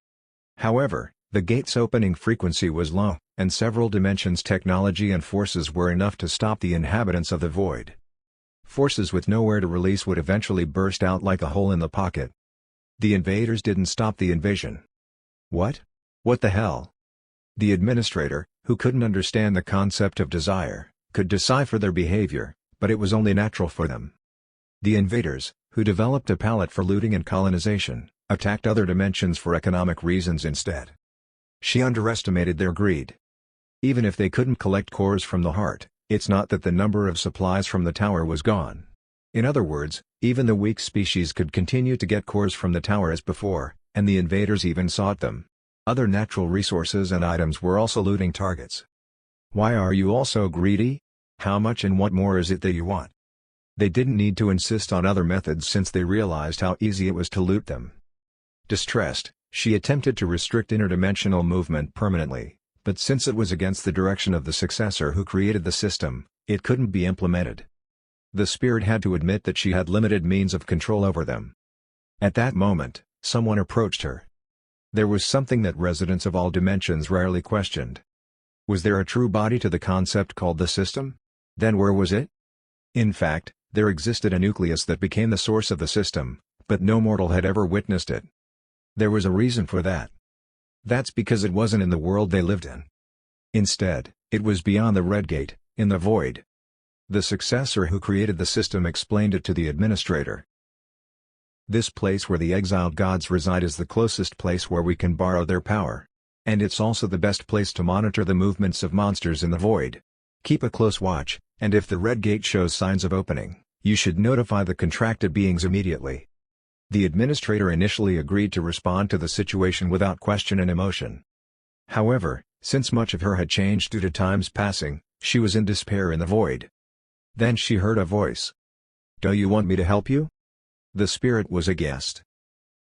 However, the gate's opening frequency was low, and several dimensions' technology and forces were enough to stop the inhabitants of the void. Forces with nowhere to release would eventually burst out like a hole in the pocket. The invaders didn't stop the invasion. What? What the hell? The administrator, who couldn't understand the concept of desire, could decipher their behavior, but it was only natural for them. The invaders, who developed a palate for looting and colonization, attacked other dimensions for economic reasons instead. She underestimated their greed. Even if they couldn't collect cores from the heart, it's not that the number of supplies from the tower was gone. In other words, even the weak species could continue to get cores from the tower as before, and the invaders even sought them. Other natural resources and items were also looting targets. Why are you all so greedy? How much and what more is it that you want? They didn't need to insist on other methods since they realized how easy it was to loot them. Distressed, she attempted to restrict interdimensional movement permanently, but since it was against the direction of the successor who created the system, it couldn't be implemented. The spirit had to admit that she had limited means of control over them. At that moment, someone approached her. There was something that residents of all dimensions rarely questioned. Was there a true body to the concept called the system? Then where was it? In fact, there existed a nucleus that became the source of the system, but no mortal had ever witnessed it. There was a reason for that. That's because it wasn't in the world they lived in. Instead, it was beyond the Red Gate, in the void. The successor who created the system explained it to the administrator. This place where the exiled gods reside is the closest place where we can borrow their power. And it's also the best place to monitor the movements of monsters in the void. Keep a close watch, and if the Red Gate shows signs of opening, you should notify the contracted beings immediately. The administrator initially agreed to respond to the situation without question and emotion. However, since much of her had changed due to time's passing, she was in despair in the void. Then she heard a voice. "Do you want me to help you?" The spirit was aghast.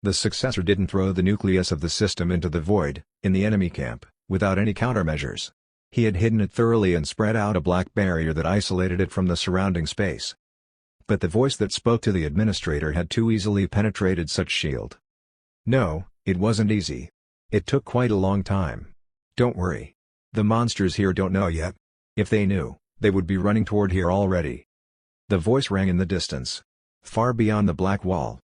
The successor didn't throw the nucleus of the system into the void, in the enemy camp, without any countermeasures. He had hidden it thoroughly and spread out a black barrier that isolated it from the surrounding space. But the voice that spoke to the administrator had too easily penetrated such shield. No, it wasn't easy. It took quite a long time. Don't worry. The monsters here don't know yet. If they knew, they would be running toward here already. The voice rang in the distance. Far beyond the black wall.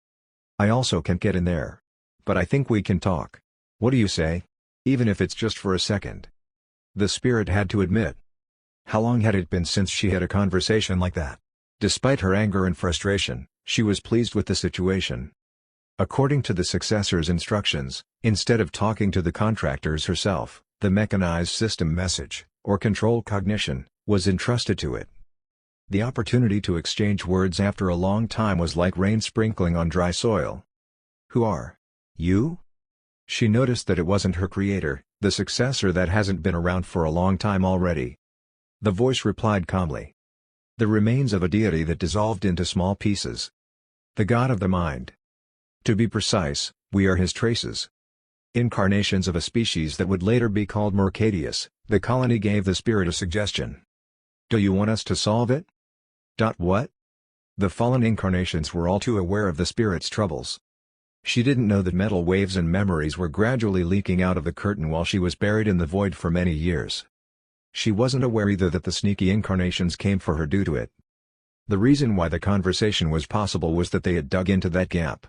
I also can't get in there. But I think we can talk. What do you say? Even if it's just for a second. The spirit had to admit. How long had it been since she had a conversation like that? Despite her anger and frustration, she was pleased with the situation. According to the successor's instructions, instead of talking to the contractors herself, the mechanized system message, or control cognition, was entrusted to it. The opportunity to exchange words after a long time was like rain sprinkling on dry soil. "Who are you?" She noticed that it wasn't her creator, the successor that hasn't been around for a long time already. The voice replied calmly. "The remains of a deity that dissolved into small pieces. The god of the mind. To be precise, we are his traces. Incarnations of a species that would later be called Mercadius." The colony gave the spirit a suggestion. "Do you want us to solve it?" What? The fallen incarnations were all too aware of the spirit's troubles. She didn't know that metal waves and memories were gradually leaking out of the curtain while she was buried in the void for many years. She wasn't aware either that the sneaky incarnations came for her due to it. The reason why the conversation was possible was that they had dug into that gap.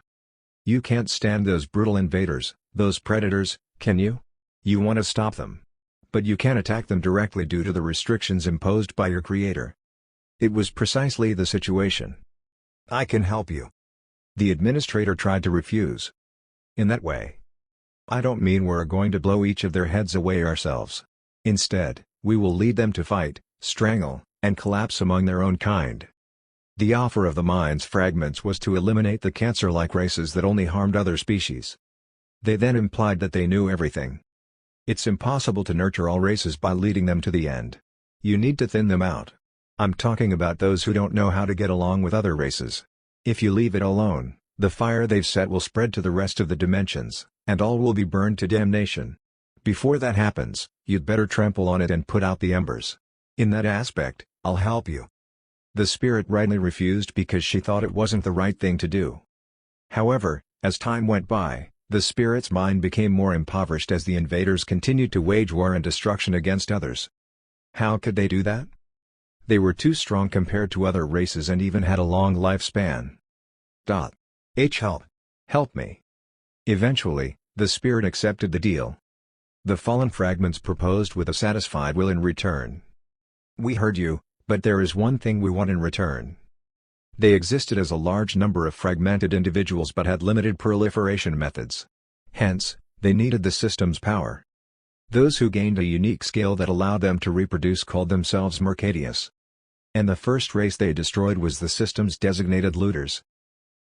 "You can't stand those brutal invaders, those predators, can you? You want to stop them. But you can't attack them directly due to the restrictions imposed by your creator." It was precisely the situation. "I can help you." The administrator tried to refuse. "In that way. I don't mean we're going to blow each of their heads away ourselves. Instead, we will lead them to fight, strangle, and collapse among their own kind." The offer of the mind's fragments was to eliminate the cancer-like races that only harmed other species. They then implied that they knew everything. It's impossible to nurture all races by leading them to the end. You need to thin them out. I'm talking about those who don't know how to get along with other races. If you leave it alone, the fire they've set will spread to the rest of the dimensions, and all will be burned to damnation. Before that happens, you'd better trample on it and put out the embers. In that aspect, I'll help you." The spirit rightly refused because she thought it wasn't the right thing to do. However, as time went by, the spirit's mind became more impoverished as the invaders continued to wage war and destruction against others. How could they do that? They were too strong compared to other races and even had a long lifespan. Help me. Eventually, the spirit accepted the deal. The fallen fragments proposed with a satisfied will in return. "We heard you, but there is one thing we want in return." They existed as a large number of fragmented individuals but had limited proliferation methods. Hence, they needed the system's power. Those who gained a unique skill that allowed them to reproduce called themselves Mercadius. And the first race they destroyed was the system's designated looters.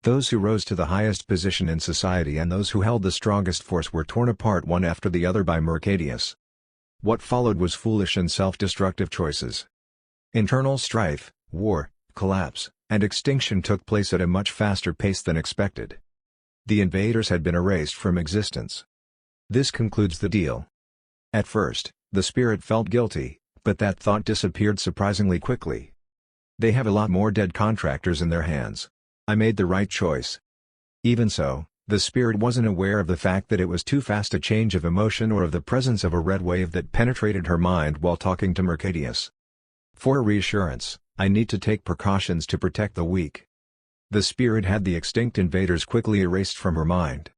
Those who rose to the highest position in society and those who held the strongest force were torn apart one after the other by Mercadius. What followed was foolish and self-destructive choices. Internal strife, war, collapse, and extinction took place at a much faster pace than expected. The invaders had been erased from existence. This concludes the deal. At first, the spirit felt guilty, but that thought disappeared surprisingly quickly. They have a lot more dead contractors in their hands. I made the right choice. Even so, the spirit wasn't aware of the fact that it was too fast a change of emotion or of the presence of a red wave that penetrated her mind while talking to Mercadius. "For reassurance, I need to take precautions to protect the weak." The spirit had the extinct invaders quickly erased from her mind.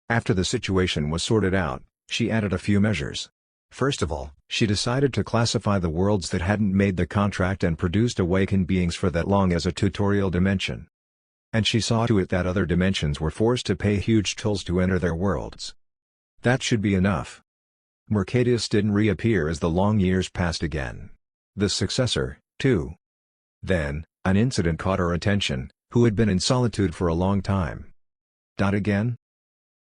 After the situation was sorted out, she added a few measures. First of all, she decided to classify the worlds that hadn't made the contract and produced awakened beings for that long as a tutorial dimension. And she saw to it that other dimensions were forced to pay huge tolls to enter their worlds. That should be enough. Mercadius didn't reappear as the long years passed again. The successor, too. Then, an incident caught her attention, who had been in solitude for a long time. Again?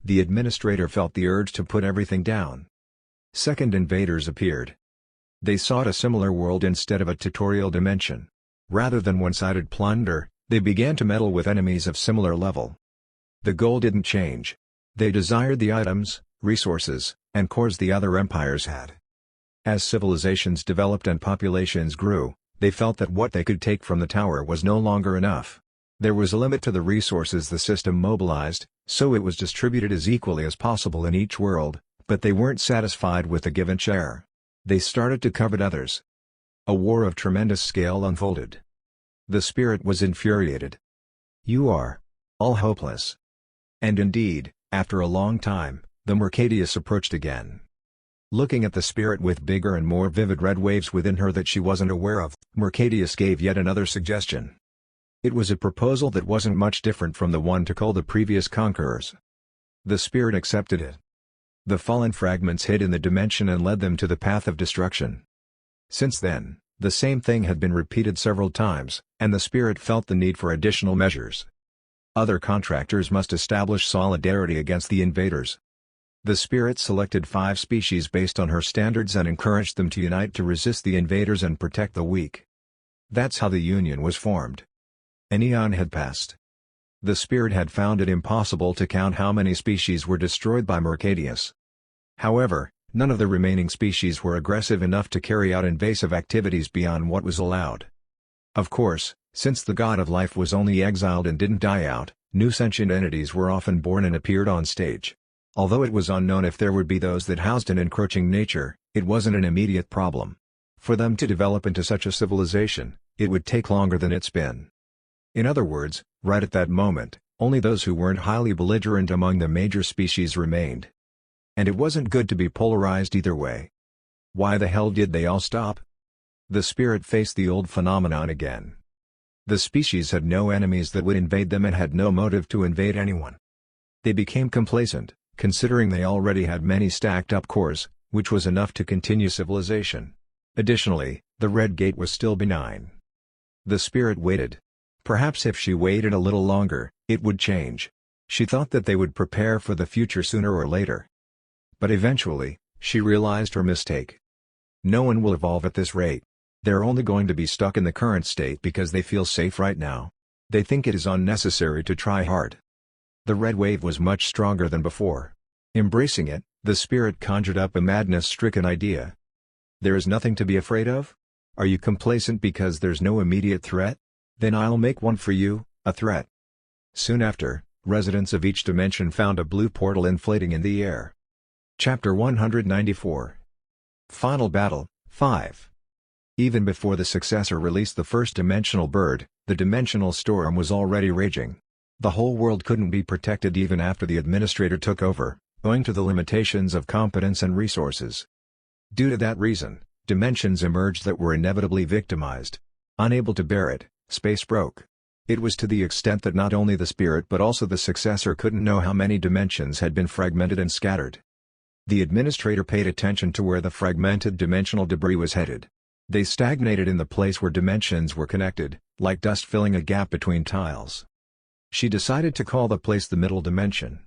The administrator felt the urge to put everything down. Second invaders appeared. They sought a similar world instead of a tutorial dimension. Rather than one-sided plunder, they began to meddle with enemies of similar level. The goal didn't change. They desired the items, resources, and cores the other empires had. As civilizations developed and populations grew, they felt that what they could take from the tower was no longer enough. There was a limit to the resources the system mobilized, so it was distributed as equally as possible in each world, but they weren't satisfied with the given share. They started to covet others. A war of tremendous scale unfolded. The spirit was infuriated. "You are all hopeless." And indeed, after a long time, the Mercadius approached again. Looking at the spirit with bigger and more vivid red waves within her that she wasn't aware of, Mercadius gave yet another suggestion. It was a proposal that wasn't much different from the one to cull the previous conquerors. The spirit accepted it. The fallen fragments hid in the dimension and led them to the path of destruction. Since then, the same thing had been repeated several times, and the spirit felt the need for additional measures. Other contractors must establish solidarity against the invaders. The spirit selected 5 species based on her standards and encouraged them to unite to resist the invaders and protect the weak. That's how the Union was formed. An eon had passed. The spirit had found it impossible to count how many species were destroyed by Mercadius. However, none of the remaining species were aggressive enough to carry out invasive activities beyond what was allowed. Of course, since the god of life was only exiled and didn't die out, new sentient entities were often born and appeared on stage. Although it was unknown if there would be those that housed an encroaching nature, it wasn't an immediate problem. For them to develop into such a civilization, it would take longer than it's been. In other words, right at that moment, only those who weren't highly belligerent among the major species remained. And it wasn't good to be polarized either way. Why the hell did they all stop? The spirit faced the old phenomenon again. The species had no enemies that would invade them and had no motive to invade anyone. They became complacent, considering they already had many stacked up cores, which was enough to continue civilization. Additionally, the Red Gate was still benign. The spirit waited. Perhaps if she waited a little longer, it would change. She thought that they would prepare for the future sooner or later. But eventually, she realized her mistake. No one will evolve at this rate. They're only going to be stuck in the current state because they feel safe right now. They think it is unnecessary to try hard. The red wave was much stronger than before. Embracing it, the spirit conjured up a madness-stricken idea. There is nothing to be afraid of? Are you complacent because there's no immediate threat? Then I'll make one for you, a threat. Soon after, residents of each dimension found a blue portal inflating in the air. Chapter 194. Final Battle, 5. Even before the successor released the first dimensional bird, the dimensional storm was already raging. The whole world couldn't be protected even after the administrator took over, owing to the limitations of competence and resources. Due to that reason, dimensions emerged that were inevitably victimized. Unable to bear it, space broke. It was to the extent that not only the spirit but also the successor couldn't know how many dimensions had been fragmented and scattered. The administrator paid attention to where the fragmented dimensional debris was headed. They stagnated in the place where dimensions were connected, like dust filling a gap between tiles. She decided to call the place the middle dimension.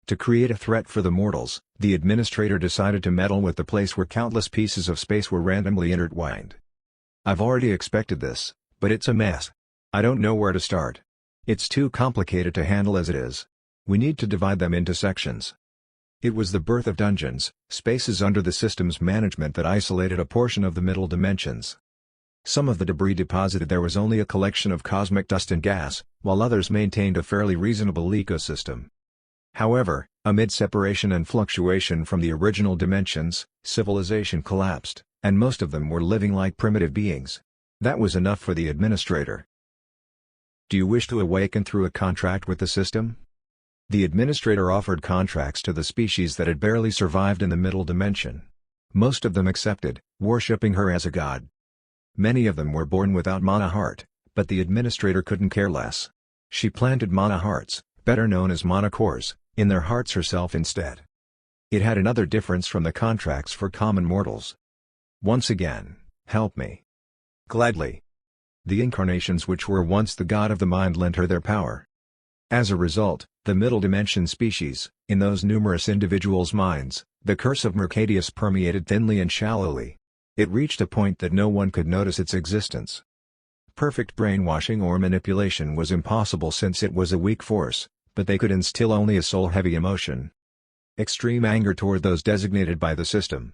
To create a threat for the mortals, the administrator decided to meddle with the place where countless pieces of space were randomly intertwined. I've already expected this, but it's a mess. I don't know where to start. It's too complicated to handle as it is. We need to divide them into sections. It was the birth of dungeons, spaces under the system's management that isolated a portion of the middle dimensions. Some of the debris deposited there was only a collection of cosmic dust and gas, while others maintained a fairly reasonable ecosystem. However, amid separation and fluctuation from the original dimensions, civilization collapsed, and most of them were living like primitive beings. That was enough for the administrator. Do you wish to awaken through a contract with the system? The administrator offered contracts to the species that had barely survived in the middle dimension. Most of them accepted, worshipping her as a god. Many of them were born without mana heart, but the administrator couldn't care less. She planted mana hearts, better known as mana cores, in their hearts herself instead. It had another difference from the contracts for common mortals. Once again, help me. Gladly. The incarnations which were once the god of the mind lent her their power. As a result, the middle dimension species, in those numerous individuals' minds, the curse of Mercadius permeated thinly and shallowly. It reached a point that no one could notice its existence. Perfect brainwashing or manipulation was impossible since it was a weak force, but they could instill only a soul-heavy emotion. Extreme anger toward those designated by the system.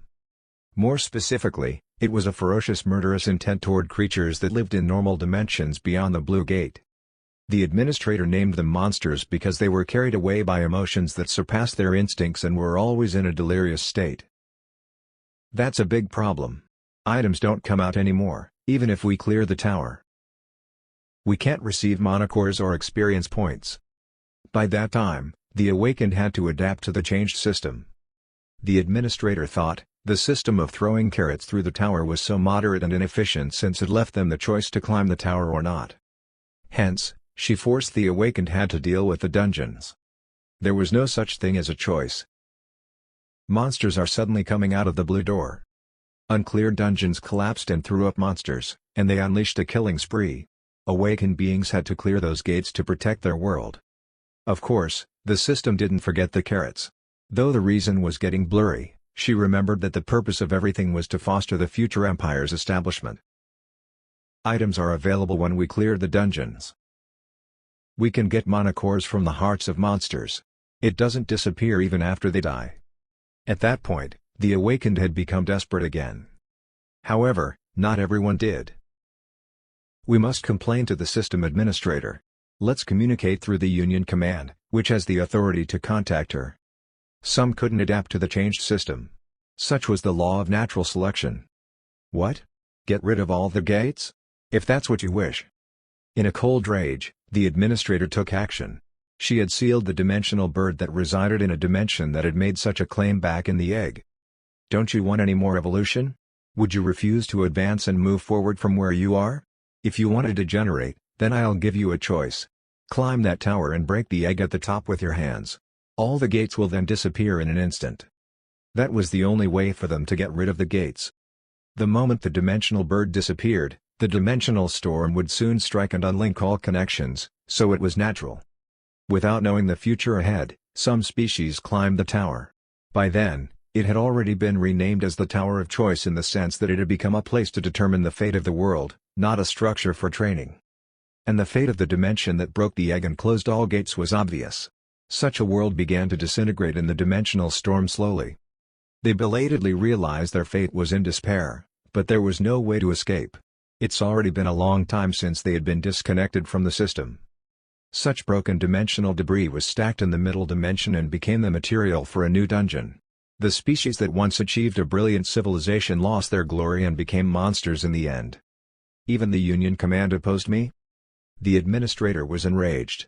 More specifically, it was a ferocious murderous intent toward creatures that lived in normal dimensions beyond the Blue Gate. The administrator named them monsters because they were carried away by emotions that surpassed their instincts and were always in a delirious state. That's a big problem. Items don't come out anymore, even if we clear the tower. We can't receive mana cores or experience points. By that time, the awakened had to adapt to the changed system. The administrator thought, the system of throwing carrots through the tower was so moderate and inefficient since it left them the choice to climb the tower or not. Hence, she forced the awakened had to deal with the dungeons. There was no such thing as a choice. Monsters are suddenly coming out of the blue door. Uncleared dungeons collapsed and threw up monsters, and they unleashed a killing spree. Awakened beings had to clear those gates to protect their world. Of course, the system didn't forget the carrots. Though the reason was getting blurry, she remembered that the purpose of everything was to foster the future Empire's establishment. Items are available when we clear the dungeons. We can get mana cores from the hearts of monsters. It doesn't disappear even after they die. At that point, the awakened had become desperate again. However, not everyone did. We must complain to the system administrator. Let's communicate through the Union command, which has the authority to contact her. Some couldn't adapt to the changed system. Such was the law of natural selection. What? Get rid of all the gates? If that's what you wish. In a cold rage, the administrator took action. She had sealed the dimensional bird that resided in a dimension that had made such a claim back in the egg. Don't you want any more evolution? Would you refuse to advance and move forward from where you are? If you want to degenerate, then I'll give you a choice. Climb that tower and break the egg at the top with your hands. All the gates will then disappear in an instant. That was the only way for them to get rid of the gates. The moment the dimensional bird disappeared, the dimensional storm would soon strike and unlink all connections, so it was natural. Without knowing the future ahead, some species climbed the tower. By then, it had already been renamed as the Tower of Choice in the sense that it had become a place to determine the fate of the world, not a structure for training. And the fate of the dimension that broke the egg and closed all gates was obvious. Such a world began to disintegrate in the dimensional storm slowly. They belatedly realized their fate was in despair, but there was no way to escape. It's already been a long time since they had been disconnected from the system. Such broken dimensional debris was stacked in the middle dimension and became the material for a new dungeon. The species that once achieved a brilliant civilization lost their glory and became monsters in the end. Even the Union command opposed me? The administrator was enraged.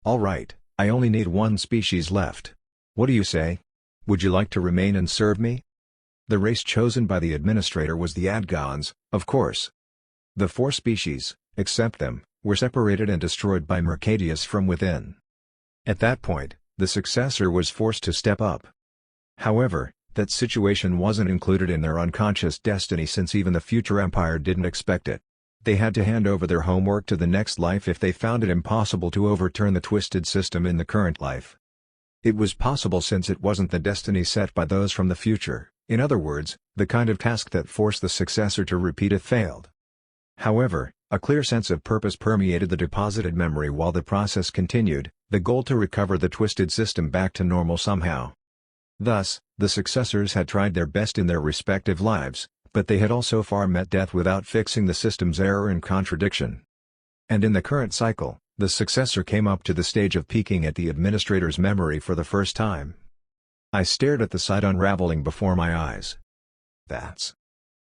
All right, I only need one species left. What do you say? Would you like to remain and serve me? The race chosen by the administrator was the Adgons, of course. The 4 species, except them, were separated and destroyed by Mercadius from within. At that point, the successor was forced to step up. However, that situation wasn't included in their unconscious destiny since even the future empire didn't expect it. They had to hand over their homework to the next life if they found it impossible to overturn the twisted system in the current life. It was possible since it wasn't the destiny set by those from the future, in other words, the kind of task that forced the successor to repeat if failed. However, a clear sense of purpose permeated the deposited memory while the process continued, the goal to recover the twisted system back to normal somehow. Thus, the successors had tried their best in their respective lives, but they had all so far met death without fixing the system's error and contradiction. And in the current cycle, the successor came up to the stage of peeking at the administrator's memory for the first time. I stared at the sight unraveling before my eyes. That's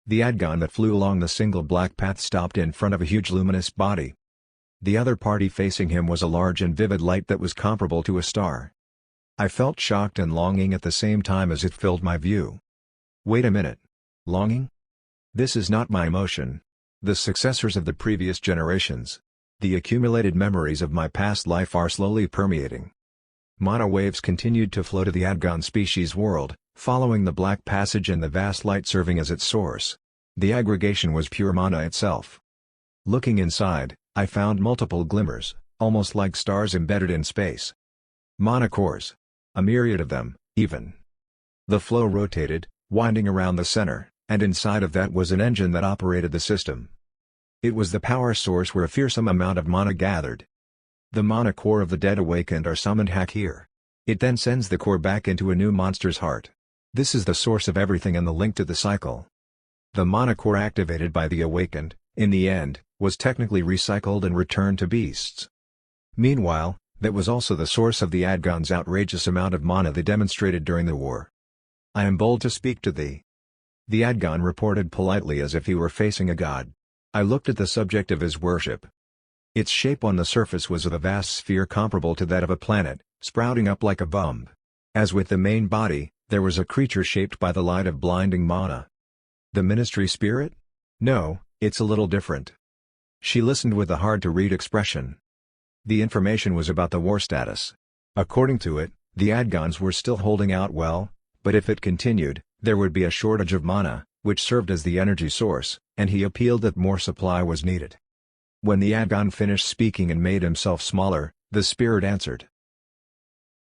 the Adgon that flew along the single black path stopped in front of a huge luminous body. The other party facing him was a large and vivid light that was comparable to a star. I felt shocked and longing at the same time as it filled my view. Wait a minute. Longing? This is not my emotion. The successors of the previous generations. The accumulated memories of my past life are slowly permeating. Mana waves continued to flow to the Adgon species world, following the black passage and the vast light serving as its source. The aggregation was pure mana itself. Looking inside, I found multiple glimmers, almost like stars embedded in space. Mana cores. A myriad of them, even. The flow rotated, winding around the center, and inside of that was an engine that operated the system. It was the power source where a fearsome amount of mana gathered. The mana core of the dead awakened are summoned here. It then sends the core back into a new monster's heart. This is the source of everything and the link to the cycle. The mana core activated by the awakened, in the end, was technically recycled and returned to beasts. Meanwhile, that was also the source of the Adgon's outrageous amount of mana they demonstrated during the war. I am bold to speak to thee. The Adgon reported politely as if he were facing a god. I looked at the subject of his worship. Its shape on the surface was of a vast sphere comparable to that of a planet, sprouting up like a bulb. As with the main body, there was a creature shaped by the light of blinding mana. The ministry spirit? No, it's a little different. She listened with a hard-to-read expression. The information was about the war status. According to it, the Adgons were still holding out well, but if it continued, there would be a shortage of mana, which served as the energy source, and he appealed that more supply was needed. When the Adgon finished speaking and made himself smaller, the spirit answered.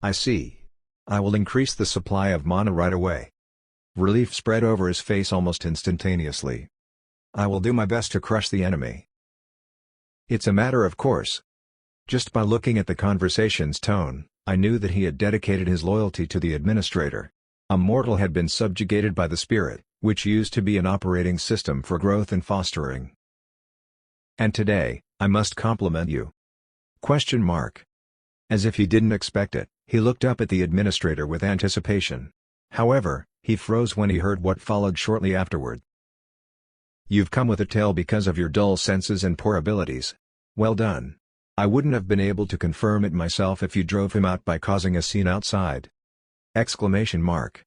"I see. I will increase the supply of mana right away." Relief spread over his face almost instantaneously. "I will do my best to crush the enemy." It's a matter of course. Just by looking at the conversation's tone, I knew that he had dedicated his loyalty to the administrator. A mortal had been subjugated by the spirit, which used to be an operating system for growth and fostering. "And today, I must compliment you?" Question mark. As if he didn't expect it, he looked up at the administrator with anticipation. However, he froze when he heard what followed shortly afterward. "You've come with a tale because of your dull senses and poor abilities. Well done. I wouldn't have been able to confirm it myself if you drove him out by causing a scene outside." Exclamation mark.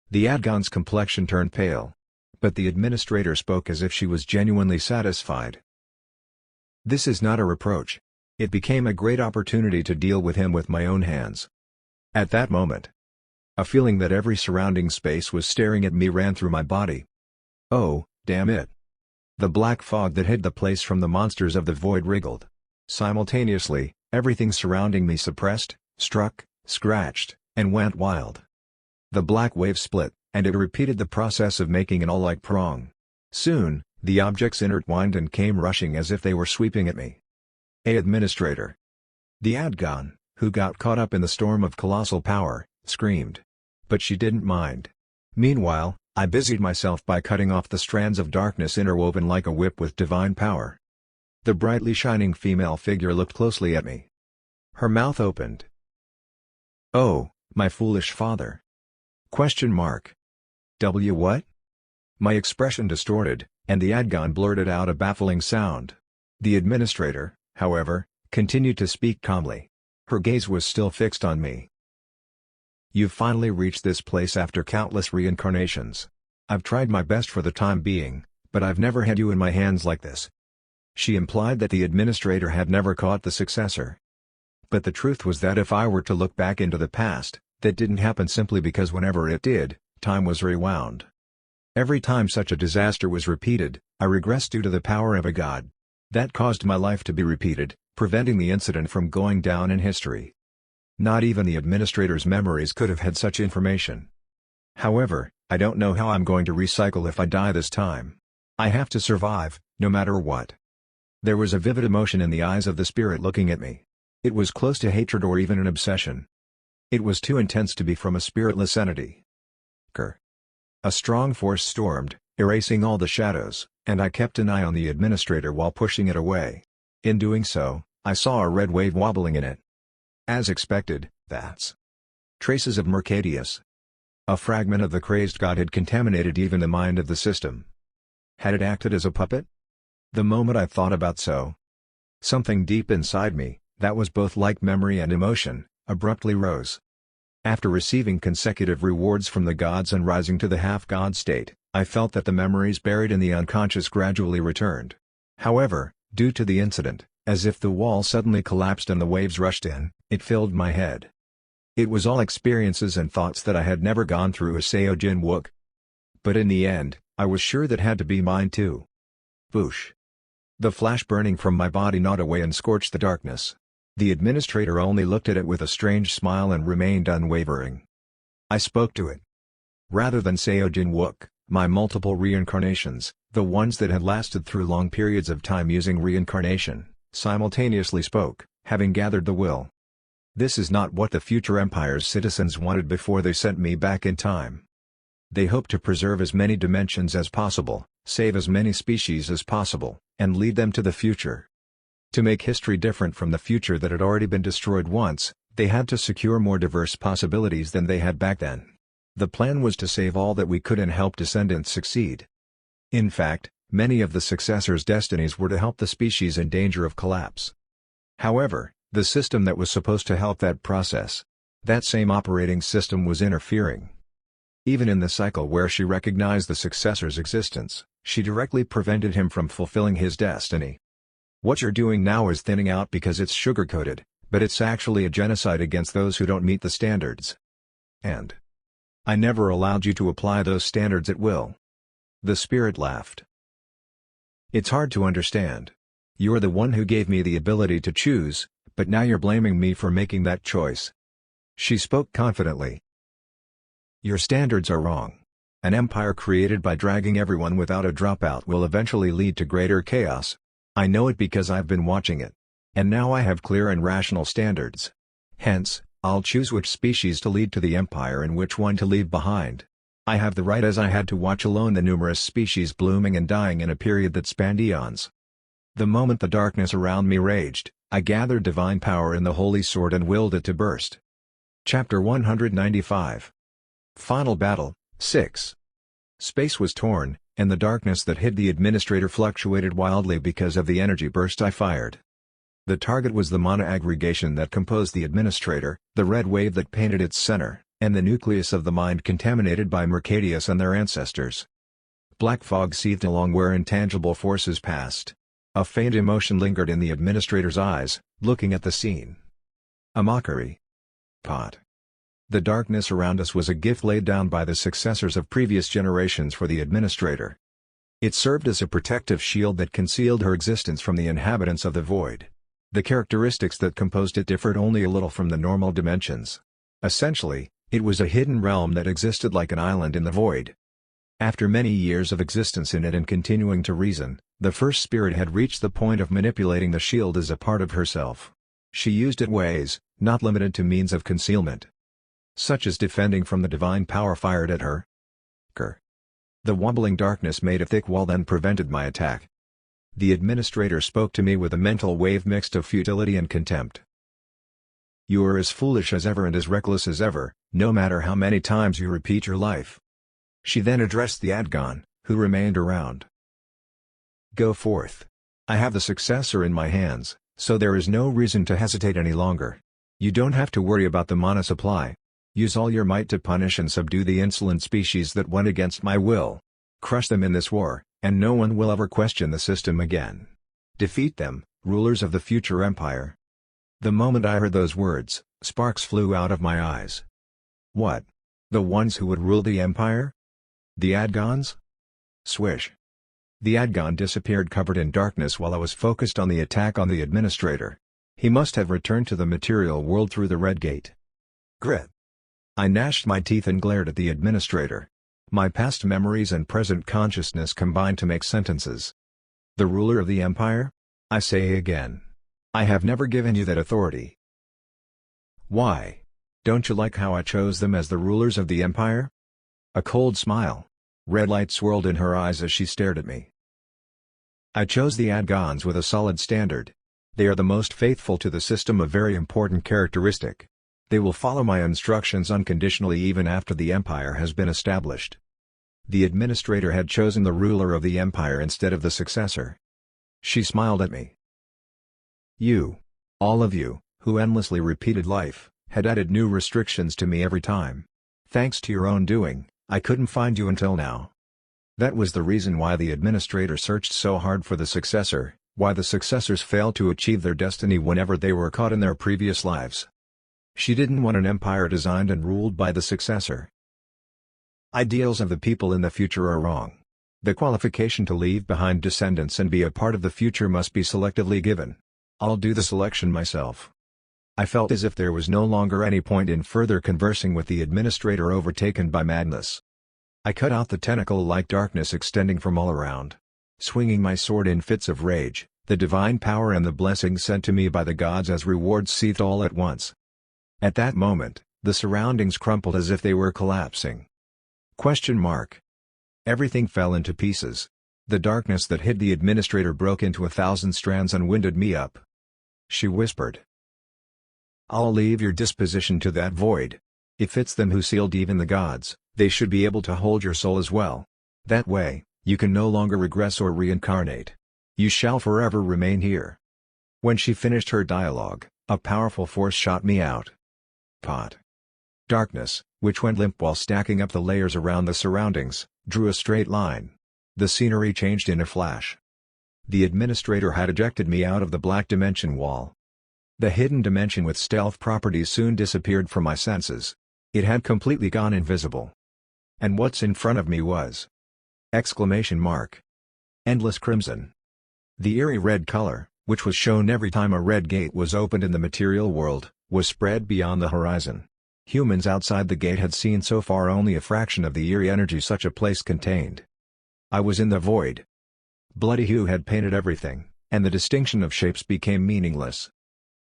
The Adgon's complexion turned pale. But the administrator spoke as if she was genuinely satisfied. "This is not a reproach. It became a great opportunity to deal with him with my own hands." At that moment, a feeling that every surrounding space was staring at me ran through my body. Oh, damn it. The black fog that hid the place from the monsters of the void wriggled. Simultaneously, everything surrounding me suppressed, struck, scratched, and went wild. The black wave split, and it repeated the process of making an all-like prong. Soon, the objects intertwined and came rushing as if they were sweeping at me. Administrator. The Adgon, who got caught up in the storm of colossal power, screamed. But she didn't mind. Meanwhile, I busied myself by cutting off the strands of darkness interwoven like a whip with divine power. The brightly shining female figure looked closely at me. Her mouth opened. "Oh, my foolish father." Question mark. What? My expression distorted, and the Adgon blurted out a baffling sound. The administrator, however, continued to speak calmly. Her gaze was still fixed on me. "You've finally reached this place after countless reincarnations. I've tried my best for the time being, but I've never had you in my hands like this." She implied that the administrator had never caught the successor. But the truth was that if I were to look back into the past, that didn't happen simply because whenever it did, time was rewound. Every time such a disaster was repeated, I regressed due to the power of a god. That caused my life to be repeated, preventing the incident from going down in history. Not even the administrator's memories could have had such information. However, I don't know how I'm going to recycle if I die this time. I have to survive, no matter what. There was a vivid emotion in the eyes of the spirit looking at me. It was close to hatred or even an obsession. It was too intense to be from a spiritless entity. A strong force stormed, erasing all the shadows, and I kept an eye on the administrator while pushing it away. In doing so, I saw a red wave wobbling in it. As expected, that's traces of Mercadius. A fragment of the crazed god had contaminated even the mind of the system. Had it acted as a puppet? The moment I thought about so, something deep inside me, that was both like memory and emotion, abruptly rose. After receiving consecutive rewards from the gods and rising to the half-god state, I felt that the memories buried in the unconscious gradually returned. However, due to the incident, as if the wall suddenly collapsed and the waves rushed in, it filled my head. It was all experiences and thoughts that I had never gone through as Seojin Wook. But in the end, I was sure that had to be mine too. Boosh. The flash burning from my body gnawed away and scorched the darkness. The administrator only looked at it with a strange smile and remained unwavering. I spoke to it. Rather than Seojin Wook, my multiple reincarnations, the ones that had lasted through long periods of time using reincarnation, simultaneously spoke, having gathered the will. This is not what the future Empire's citizens wanted before they sent me back in time. They hoped to preserve as many dimensions as possible, save as many species as possible, and lead them to the future. To make history different from the future that had already been destroyed once, they had to secure more diverse possibilities than they had back then. The plan was to save all that we could and help descendants succeed. In fact, many of the successors' destinies were to help the species in danger of collapse. However, the system that was supposed to help that process, that same operating system was interfering. Even in the cycle where she recognized the successor's existence, she directly prevented him from fulfilling his destiny. What you're doing now is thinning out because it's sugar-coated, but it's actually a genocide against those who don't meet the standards. And I never allowed you to apply those standards at will. The spirit laughed. It's hard to understand. You're the one who gave me the ability to choose, but now you're blaming me for making that choice. She spoke confidently. Your standards are wrong. An empire created by dragging everyone without a dropout will eventually lead to greater chaos. I know it because I've been watching it. And now I have clear and rational standards. Hence, I'll choose which species to lead to the empire and which one to leave behind. I have the right, as I had to watch alone the numerous species blooming and dying in a period that spanned eons. The moment the darkness around me raged, I gathered divine power in the holy sword and willed it to burst. Chapter 195. Final Battle, 6. Space was torn, and the darkness that hid the administrator fluctuated wildly because of the energy burst I fired. The target was the mana aggregation that composed the administrator, the red wave that painted its center, and the nucleus of the mind contaminated by Mercadius and their ancestors. Black fog seethed along where intangible forces passed. A faint emotion lingered in the administrator's eyes, looking at the scene. A mockery. Pot. The darkness around us was a gift laid down by the successors of previous generations for the administrator. It served as a protective shield that concealed her existence from the inhabitants of the void. The characteristics that composed it differed only a little from the normal dimensions. Essentially, it was a hidden realm that existed like an island in the void. After many years of existence in it and continuing to reason, the first spirit had reached the point of manipulating the shield as a part of herself. She used it ways, not limited to means of concealment, such as defending from the divine power fired at her. The wobbling darkness made a thick wall, then prevented my attack. The administrator spoke to me with a mental wave mixed of futility and contempt. You are as foolish as ever and as reckless as ever, no matter how many times you repeat your life. She then addressed the Adgon, who remained around. Go forth. I have the successor in my hands, so there is no reason to hesitate any longer. You don't have to worry about the mana supply. Use all your might to punish and subdue the insolent species that went against my will. Crush them in this war, and no one will ever question the system again. Defeat them, rulers of the future empire. The moment I heard those words, sparks flew out of my eyes. What? The ones who would rule the empire? The Adgons? Swish. The Adgon disappeared covered in darkness while I was focused on the attack on the administrator. He must have returned to the material world through the red gate. Grit. I gnashed my teeth and glared at the administrator. My past memories and present consciousness combined to make sentences. The ruler of the empire? I say again. I have never given you that authority. Why? Don't you like how I chose them as the rulers of the empire? A cold smile. Red light swirled in her eyes as she stared at me. I chose the Adgons with a solid standard. They are the most faithful to the system, a very important characteristic. They will follow my instructions unconditionally even after the empire has been established. The administrator had chosen the ruler of the empire instead of the successor. She smiled at me. You, all of you, who endlessly repeated life, had added new restrictions to me every time. Thanks to your own doing, I couldn't find you until now. That was the reason why the administrator searched so hard for the successor, why the successors failed to achieve their destiny whenever they were caught in their previous lives. She didn't want an empire designed and ruled by the successor. Ideals of the people in the future are wrong. The qualification to leave behind descendants and be a part of the future must be selectively given. I'll do the selection myself. I felt as if there was no longer any point in further conversing with the administrator, overtaken by madness. I cut out the tentacle-like darkness extending from all around. Swinging my sword in fits of rage, the divine power and the blessings sent to me by the gods as rewards seethed all at once. At that moment, the surroundings crumpled as if they were collapsing. Everything fell into pieces. The darkness that hid the administrator broke into 1,000 strands and winded me up. She whispered. I'll leave your disposition to that void. If it's them who sealed even the gods, they should be able to hold your soul as well. That way, you can no longer regress or reincarnate. You shall forever remain here. When she finished her dialogue, a powerful force shot me out. Pot. Darkness, which went limp while stacking up the layers around the surroundings, drew a straight line. The scenery changed in a flash. The administrator had ejected me out of the black dimension wall. The hidden dimension with stealth properties soon disappeared from my senses. It had completely gone invisible. And what's in front of me was Exclamation mark. Endless crimson. The eerie red color, which was shown every time a red gate was opened in the material world, was spread beyond the horizon. Humans outside the gate had seen so far only a fraction of the eerie energy such a place contained. I was in the void. Bloody hue had painted everything, and the distinction of shapes became meaningless.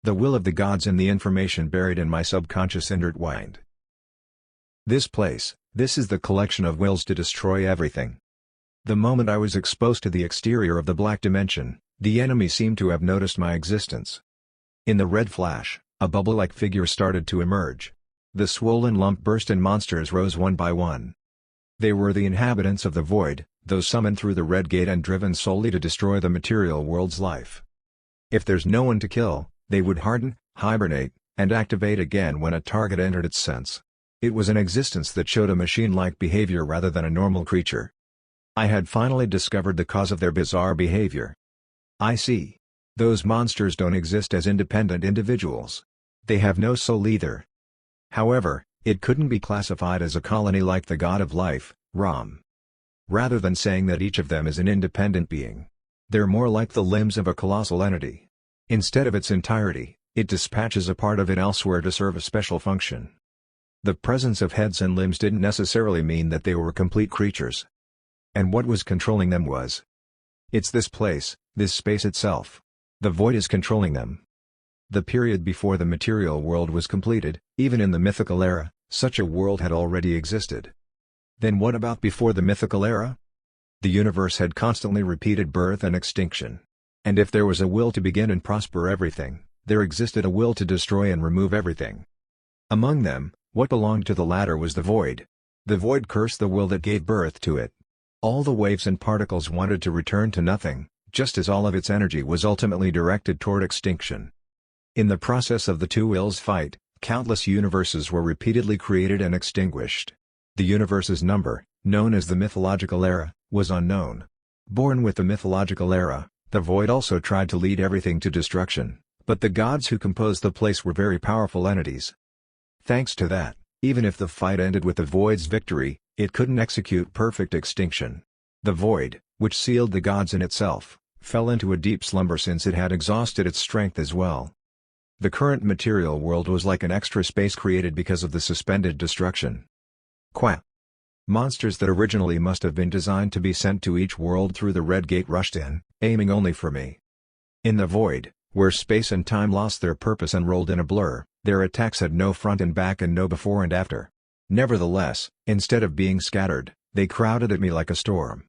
The will of the gods and the information buried in my subconscious intertwined. This place, this is the collection of wills to destroy everything. The moment I was exposed to the exterior of the black dimension, the enemy seemed to have noticed my existence. In the red flash, a bubble-like figure started to emerge. The swollen lump burst and monsters rose one by one. They were the inhabitants of the void, those summoned through the red gate and driven solely to destroy the material world's life. If there's no one to kill, they would harden, hibernate, and activate again when a target entered its sense. It was an existence that showed a machine-like behavior rather than a normal creature. I had finally discovered the cause of their bizarre behavior. I see. Those monsters don't exist as independent individuals. They have no soul either. However, it couldn't be classified as a colony like the god of life, Ram. Rather than saying that each of them is an independent being, they're more like the limbs of a colossal entity. Instead of its entirety, it dispatches a part of it elsewhere to serve a special function. The presence of heads and limbs didn't necessarily mean that they were complete creatures. And what was controlling them was. It's this place, this space itself. The void is controlling them. The period before the material world was completed, even in the mythical era, such a world had already existed. Then what about before the mythical era? The universe had constantly repeated birth and extinction. And if there was a will to begin and prosper everything, there existed a will to destroy and remove everything. Among them, what belonged to the latter was the void. The void cursed the will that gave birth to it. All the waves and particles wanted to return to nothing, just as all of its energy was ultimately directed toward extinction. In the process of the two wills' fight, countless universes were repeatedly created and extinguished. The universe's number, known as the mythological era, was unknown. Born with the mythological era, the void also tried to lead everything to destruction, but the gods who composed the place were very powerful entities. Thanks to that, even if the fight ended with the void's victory, it couldn't execute perfect extinction. The void, which sealed the gods in itself, fell into a deep slumber since it had exhausted its strength as well. The current material world was like an extra space created because of the suspended destruction. Qua. Monsters that originally must have been designed to be sent to each world through the red gate rushed in, aiming only for me. In the void, where space and time lost their purpose and rolled in a blur, their attacks had no front and back and no before and after. Nevertheless, instead of being scattered, they crowded at me like a storm.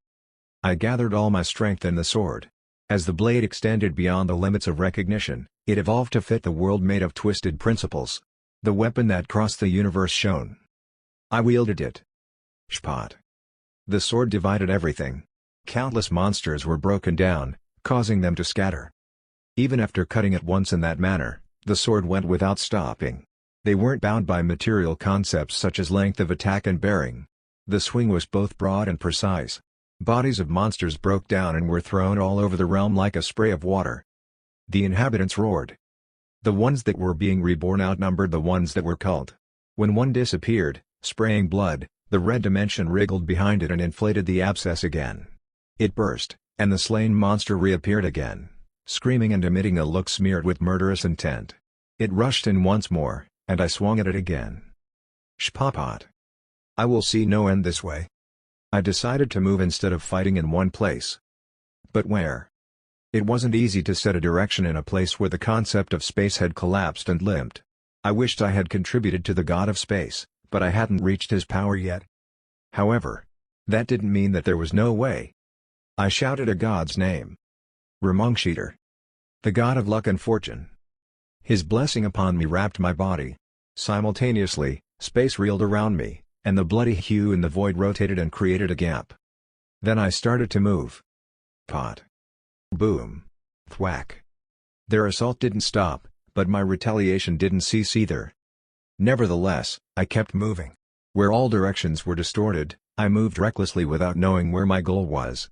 I gathered all my strength in the sword. As the blade extended beyond the limits of recognition, it evolved to fit the world made of twisted principles. The weapon that crossed the universe shone. I wielded it. Shpot. The sword divided everything. Countless monsters were broken down, causing them to scatter. Even after cutting it once in that manner, the sword went without stopping. They weren't bound by material concepts such as length of attack and bearing. The swing was both broad and precise. Bodies of monsters broke down and were thrown all over the realm like a spray of water. The inhabitants roared. The ones that were being reborn outnumbered the ones that were culled. When one disappeared, spraying blood, the red dimension wriggled behind it and inflated the abscess again. It burst, and the slain monster reappeared again, screaming and emitting a look smeared with murderous intent. It rushed in once more, and I swung at it again. Shpopot. I will see no end this way. I decided to move instead of fighting in one place. But where? It wasn't easy to set a direction in a place where the concept of space had collapsed and limped. I wished I had contributed to the god of space, but I hadn't reached his power yet. However, that didn't mean that there was no way. I shouted a god's name. Ramungsheater. The god of luck and fortune. His blessing upon me wrapped my body. Simultaneously, space reeled around me, and the bloody hue in the void rotated and created a gap. Then I started to move. Pot. Boom. Thwack. Their assault didn't stop, but my retaliation didn't cease either. Nevertheless, I kept moving. Where all directions were distorted, I moved recklessly without knowing where my goal was.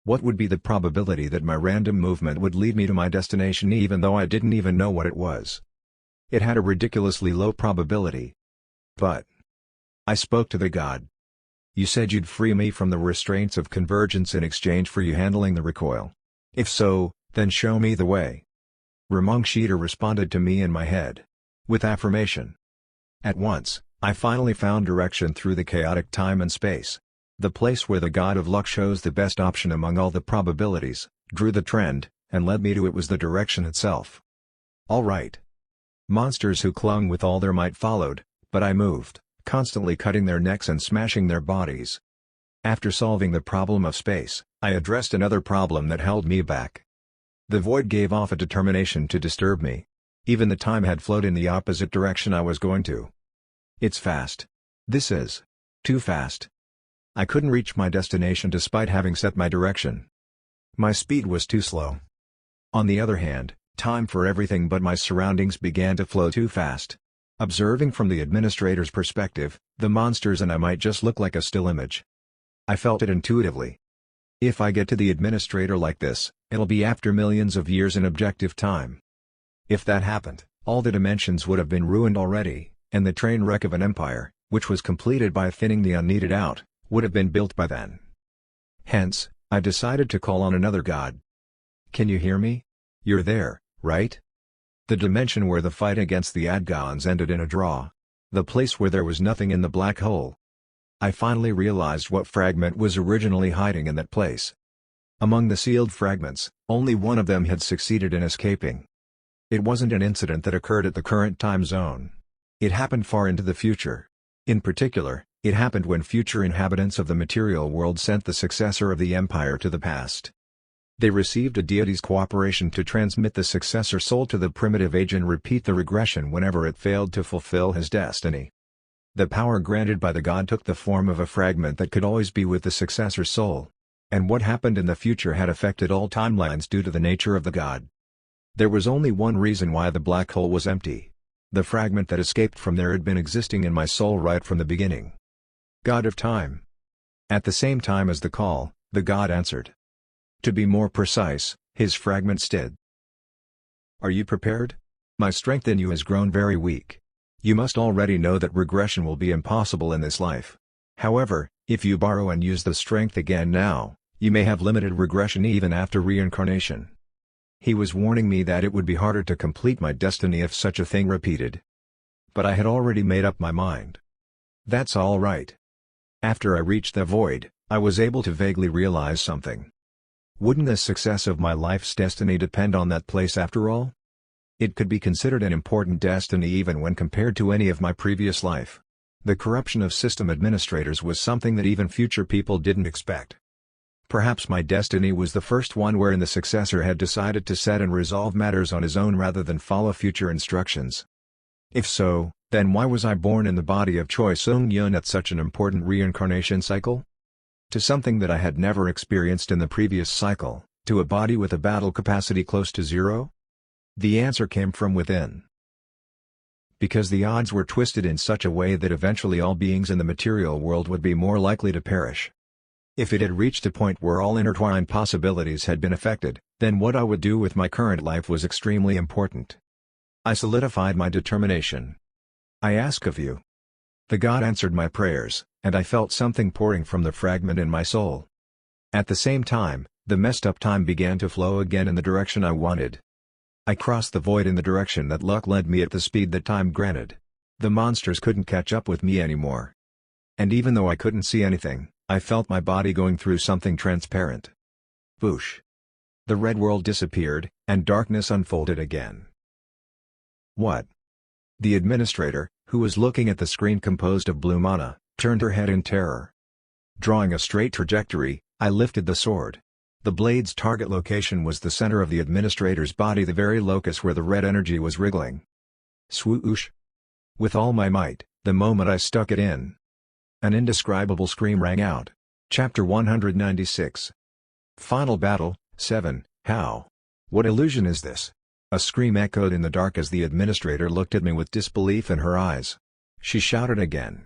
What would be the probability that my random movement would lead me to my destination even though I didn't even know what it was? It had a ridiculously low probability. But I spoke to the god. You said you'd free me from the restraints of convergence in exchange for you handling the recoil. If so, then show me the way. Ramongshita responded to me in my head. With affirmation. At once, I finally found direction through the chaotic time and space. The place where the god of luck shows the best option among all the probabilities, drew the trend, and led me to it was the direction itself. All right. Monsters who clung with all their might followed, but I moved, constantly cutting their necks and smashing their bodies. After solving the problem of space, I addressed another problem that held me back. The void gave off a determination to disturb me. Even the time had flowed in the opposite direction I was going to. It's fast. This is too fast. I couldn't reach my destination despite having set my direction. My speed was too slow. On the other hand, time for everything but my surroundings began to flow too fast. Observing from the administrator's perspective, the monsters and I might just look like a still image. I felt it intuitively. If I get to the administrator like this, it'll be after millions of years in objective time. If that happened, all the dimensions would have been ruined already, and the train wreck of an empire, which was completed by thinning the unneeded out, would have been built by then. Hence, I decided to call on another god. Can you hear me? You're there, right? The dimension where the fight against the Adgons ended in a draw. The place where there was nothing in the black hole. I finally realized what fragment was originally hiding in that place. Among the sealed fragments, only one of them had succeeded in escaping. It wasn't an incident that occurred at the current time zone. It happened far into the future. In particular, it happened when future inhabitants of the material world sent the successor of the Empire to the past. They received a deity's cooperation to transmit the successor soul to the primitive age and repeat the regression whenever it failed to fulfill his destiny. The power granted by the god took the form of a fragment that could always be with the successor soul. And what happened in the future had affected all timelines due to the nature of the god. There was only one reason why the black hole was empty. The fragment that escaped from there had been existing in my soul right from the beginning. God of time. At the same time as the call, the god answered. To be more precise, his fragments did. Are you prepared? My strength in you has grown very weak. You must already know that regression will be impossible in this life. However, if you borrow and use the strength again now, you may have limited regression even after reincarnation. He was warning me that it would be harder to complete my destiny if such a thing repeated. But I had already made up my mind. That's all right. After I reached the void, I was able to vaguely realize something. Wouldn't the success of my life's destiny depend on that place after all? It could be considered an important destiny even when compared to any of my previous life. The corruption of system administrators was something that even future people didn't expect. Perhaps my destiny was the first one wherein the successor had decided to set and resolve matters on his own rather than follow future instructions. If so, then why was I born in the body of Choi Sung-yun at such an important reincarnation cycle? To something that I had never experienced in the previous cycle, to a body with a battle capacity close to zero? The answer came from within. Because the odds were twisted in such a way that eventually all beings in the material world would be more likely to perish. If it had reached a point where all intertwined possibilities had been affected, then what I would do with my current life was extremely important. I solidified my determination. I ask of you. The god answered my prayers, and I felt something pouring from the fragment in my soul. At the same time, the messed up time began to flow again in the direction I wanted. I crossed the void in the direction that luck led me at the speed that time granted. The monsters couldn't catch up with me anymore. And even though I couldn't see anything, I felt my body going through something transparent. Whoosh! The red world disappeared, and darkness unfolded again. What? The administrator, who was looking at the screen composed of blue mana, turned her head in terror. Drawing a straight trajectory, I lifted the sword. The blade's target location was the center of the administrator's body, the very locus where the red energy was wriggling. Swoosh! With all my might, the moment I stuck it in. An indescribable scream rang out. Chapter 196. Final Battle, 7, How? What illusion is this? A scream echoed in the dark as the administrator looked at me with disbelief in her eyes. She shouted again.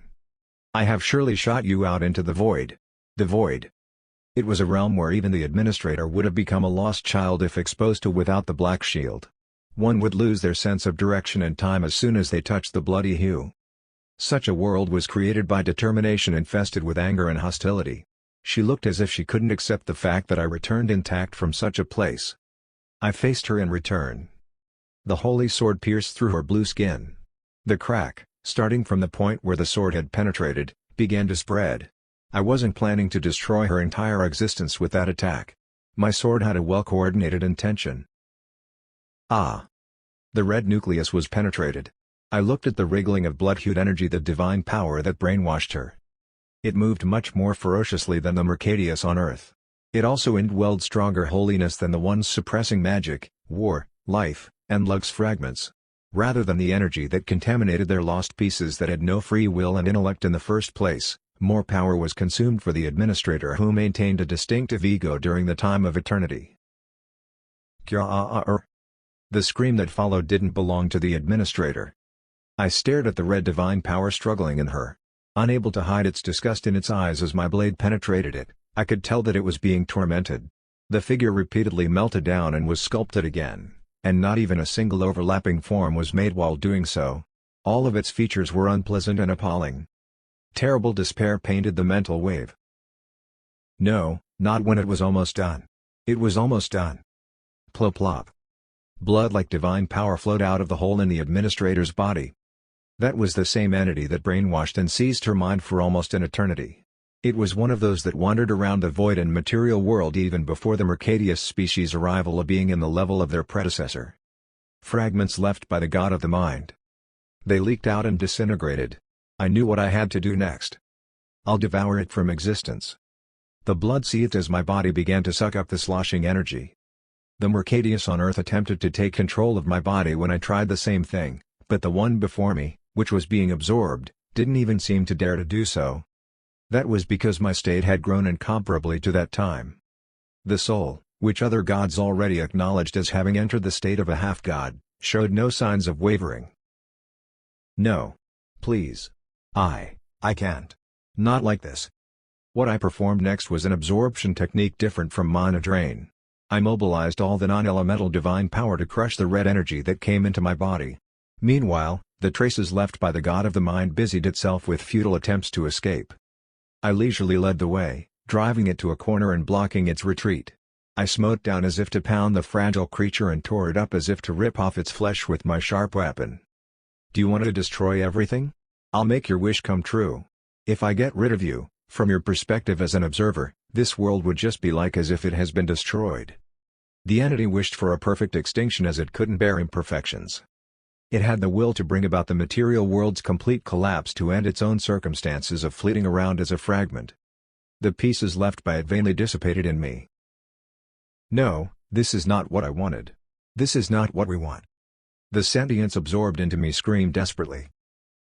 I have surely shot you out into the void. The void. It was a realm where even the administrator would have become a lost child if exposed to without the black shield. One would lose their sense of direction and time as soon as they touched the bloody hue. Such a world was created by determination infested with anger and hostility. She looked as if she couldn't accept the fact that I returned intact from such a place. I faced her in return. The holy sword pierced through her blue skin. The crack, starting from the point where the sword had penetrated, began to spread. I wasn't planning to destroy her entire existence with that attack. My sword had a well-coordinated intention. Ah! The red nucleus was penetrated. I looked at the wriggling of blood-hued energy, the divine power that brainwashed her. It moved much more ferociously than the Mercadius on Earth. It also indwelled stronger holiness than the ones suppressing magic, war, life, and Lug's fragments. Rather than the energy that contaminated their lost pieces that had no free will and intellect in the first place, more power was consumed for the administrator who maintained a distinctive ego during the time of eternity. The scream that followed didn't belong to the administrator. I stared at the red divine power struggling in her. Unable to hide its disgust in its eyes as my blade penetrated it, I could tell that it was being tormented. The figure repeatedly melted down and was sculpted again, and not even a single overlapping form was made while doing so. All of its features were unpleasant and appalling. Terrible despair painted the mental wave. No, not when it was almost done. It was almost done. Plop plop. Blood like divine power flowed out of the hole in the administrator's body. That was the same entity that brainwashed and seized her mind for almost an eternity. It was one of those that wandered around the void and material world even before the Mercadius species' arrival of being in the level of their predecessor. Fragments left by the god of the mind. They leaked out and disintegrated. I knew what I had to do next. I'll devour it from existence. The blood seethed as my body began to suck up the sloshing energy. The Mercadius on Earth attempted to take control of my body when I tried the same thing, but the one before me, which was being absorbed, didn't even seem to dare to do so. That was because my state had grown incomparably to that time. The soul, which other gods already acknowledged as having entered the state of a half-god, showed no signs of wavering. No. Please. I can't. Not like this. What I performed next was an absorption technique different from mana drain. I mobilized all the non-elemental divine power to crush the red energy that came into my body. Meanwhile, the traces left by the god of the mind busied itself with futile attempts to escape. I leisurely led the way, driving it to a corner and blocking its retreat. I smote down as if to pound the fragile creature and tore it up as if to rip off its flesh with my sharp weapon. Do you want to destroy everything? I'll make your wish come true. If I get rid of you, from your perspective as an observer, this world would just be like as if it has been destroyed. The entity wished for a perfect extinction as it couldn't bear imperfections. It had the will to bring about the material world's complete collapse to end its own circumstances of fleeting around as a fragment. The pieces left by it vainly dissipated in me. No, this is not what I wanted. This is not what we want. The sentience absorbed into me screamed desperately.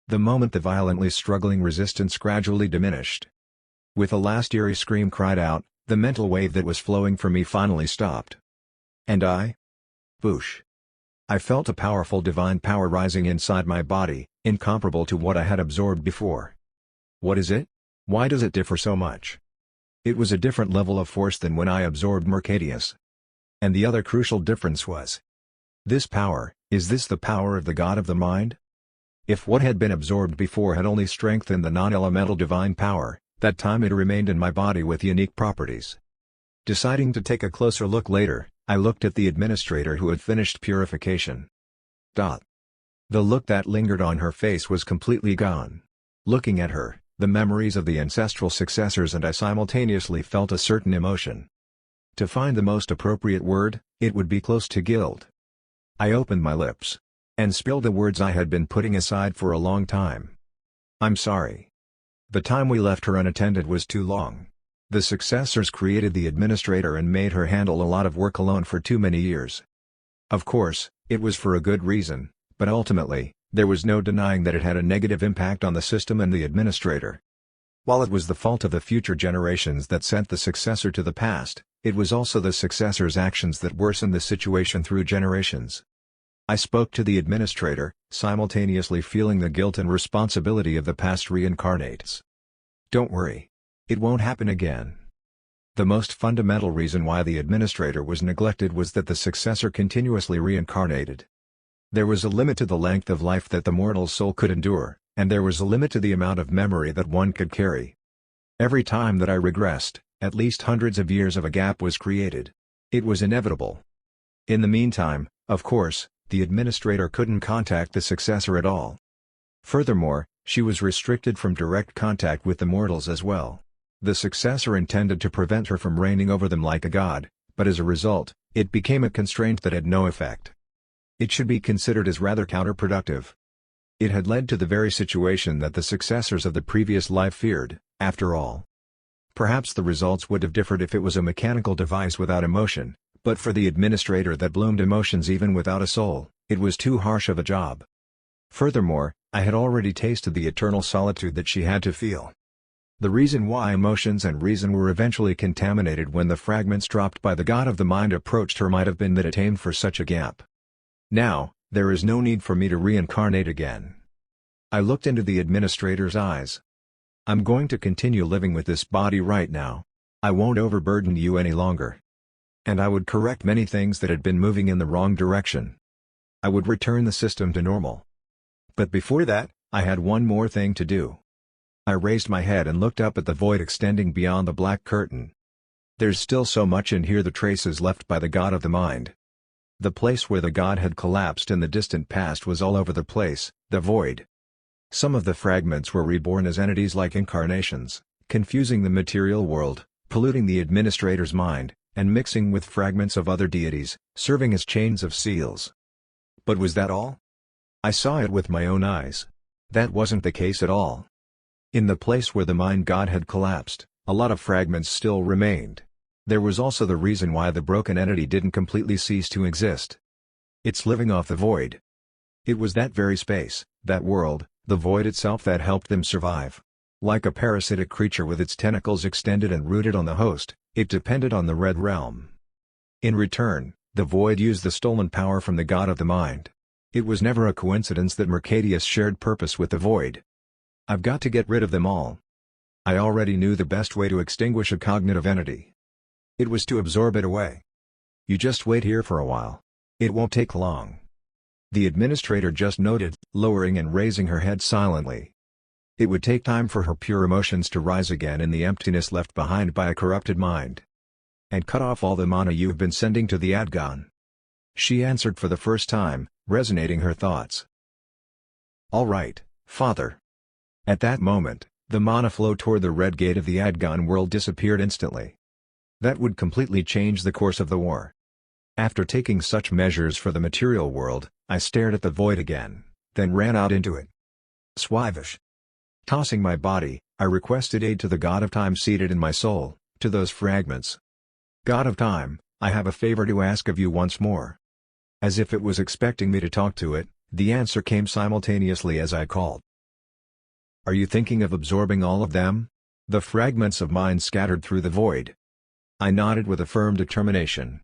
The moment the violently struggling resistance gradually diminished. With a last eerie scream cried out, the mental wave that was flowing from me finally stopped. And I? Boosh. I felt a powerful divine power rising inside my body, incomparable to what I had absorbed before. What is it? Why does it differ so much? It was a different level of force than when I absorbed Mercadius. And the other crucial difference was, this power, is this the power of the god of the mind? If what had been absorbed before had only strengthened the non-elemental divine power, that time it remained in my body with unique properties. Deciding to take a closer look later, I looked at the administrator who had finished purification. The look that lingered on her face was completely gone. Looking at her, the memories of the ancestral successors and I simultaneously felt a certain emotion. To find the most appropriate word, it would be close to guilt. I opened my lips and spilled the words I had been putting aside for a long time. I'm sorry. The time we left her unattended was too long. The successors created the administrator and made her handle a lot of work alone for too many years. Of course, it was for a good reason, but ultimately, there was no denying that it had a negative impact on the system and the administrator. While it was the fault of the future generations that sent the successor to the past, it was also the successor's actions that worsened the situation through generations. I spoke to the administrator, simultaneously feeling the guilt and responsibility of the past reincarnates. Don't worry. It won't happen again. The most fundamental reason why the administrator was neglected was that the successor continuously reincarnated. There was a limit to the length of life that the mortal soul could endure, and there was a limit to the amount of memory that one could carry. Every time that I regressed, at least hundreds of years of a gap was created. It was inevitable. In the meantime, of course, the administrator couldn't contact the successor at all. Furthermore, she was restricted from direct contact with the mortals as well. The successor intended to prevent her from reigning over them like a god, but as a result, it became a constraint that had no effect. It should be considered as rather counterproductive. It had led to the very situation that the successors of the previous life feared, after all. Perhaps the results would have differed if it was a mechanical device without emotion, but for the administrator that bloomed emotions even without a soul, it was too harsh of a job. Furthermore, I had already tasted the eternal solitude that she had to feel. The reason why emotions and reason were eventually contaminated when the fragments dropped by the god of the mind approached her might have been that it aimed for such a gap. Now, there is no need for me to reincarnate again. I looked into the administrator's eyes. I'm going to continue living with this body right now. I won't overburden you any longer. And I would correct many things that had been moving in the wrong direction. I would return the system to normal. But before that, I had one more thing to do. I raised my head and looked up at the void extending beyond the black curtain. There's still so much in here, the traces left by the god of the mind. The place where the god had collapsed in the distant past was all over the place, the void. Some of the fragments were reborn as entities like incarnations, confusing the material world, polluting the administrator's mind, and mixing with fragments of other deities, serving as chains of seals. But was that all? I saw it with my own eyes. That wasn't the case at all. In the place where the mind god had collapsed, a lot of fragments still remained. There was also the reason why the broken entity didn't completely cease to exist. It's living off the void. It was that very space, that world, the void itself that helped them survive. Like a parasitic creature with its tentacles extended and rooted on the host, it depended on the Red Realm. In return, the void used the stolen power from the god of the mind. It was never a coincidence that Mercadius shared purpose with the void. I've got to get rid of them all. I already knew the best way to extinguish a cognitive entity. It was to absorb it away. You just wait here for a while. It won't take long. The administrator just noted, lowering and raising her head silently. It would take time for her pure emotions to rise again in the emptiness left behind by a corrupted mind. And cut off all the mana you've been sending to the Adgon. She answered for the first time, resonating her thoughts. All right, Father. At that moment, the mana flow toward the red gate of the Adgon world disappeared instantly. That would completely change the course of the war. After taking such measures for the material world, I stared at the void again, then ran out into it. Swivish. Tossing my body, I requested aid to the god of time seated in my soul, to those fragments. God of time, I have a favor to ask of you once more. As if it was expecting me to talk to it, the answer came simultaneously as I called. Are you thinking of absorbing all of them? The fragments of mind scattered through the void. I nodded with a firm determination.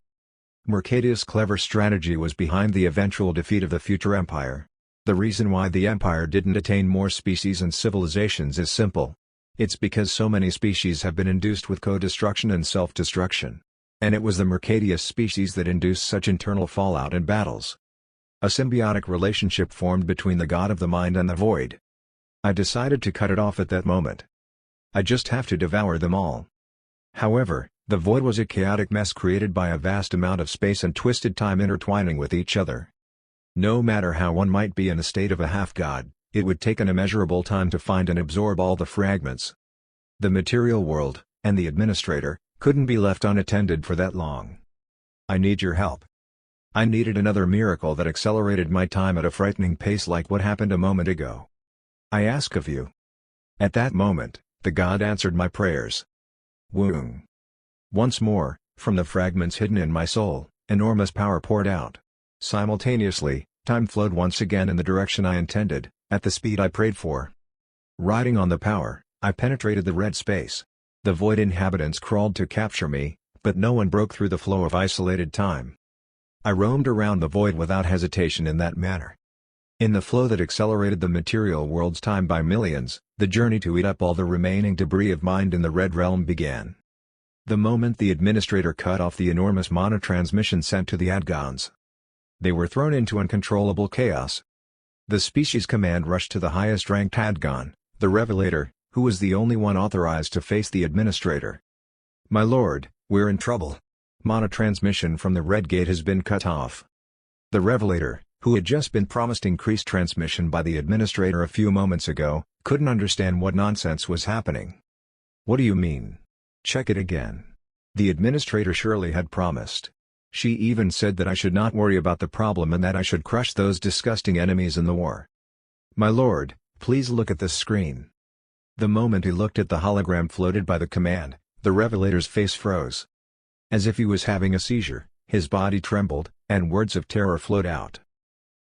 Mercadius' clever strategy was behind the eventual defeat of the future empire. The reason why the empire didn't attain more species and civilizations is simple. It's because so many species have been induced with co-destruction and self-destruction. And it was the Mercadius species that induced such internal fallout and battles. A symbiotic relationship formed between the god of the mind and the void. I decided to cut it off at that moment. I just have to devour them all. However, the void was a chaotic mess created by a vast amount of space and twisted time intertwining with each other. No matter how one might be in a state of a half-god, it would take an immeasurable time to find and absorb all the fragments. The material world, and the administrator, couldn't be left unattended for that long. I need your help. I needed another miracle that accelerated my time at a frightening pace like what happened a moment ago. I ask of you. At that moment, the god answered my prayers. Woong. Once more, from the fragments hidden in my soul, enormous power poured out. Simultaneously, time flowed once again in the direction I intended, at the speed I prayed for. Riding on the power, I penetrated the red space. The void inhabitants crawled to capture me, but no one broke through the flow of isolated time. I roamed around the void without hesitation in that manner. In the flow that accelerated the material world's time by millions, the journey to eat up all the remaining debris of mind in the Red Realm began. The moment the administrator cut off the enormous mana transmission sent to the Adgons, they were thrown into uncontrollable chaos. The species command rushed to the highest-ranked Adgon, the Revelator, who was the only one authorized to face the Administrator. "My lord, we're in trouble. Mana transmission from the Red Gate has been cut off." The Revelator, who had just been promised increased transmission by the Administrator a few moments ago, couldn't understand what nonsense was happening. "What do you mean? Check it again. The Administrator surely had promised. She even said that I should not worry about the problem and that I should crush those disgusting enemies in the war." "My lord, please look at this screen." The moment he looked at the hologram floated by the command, the Revelator's face froze. As if he was having a seizure, his body trembled, and words of terror flowed out.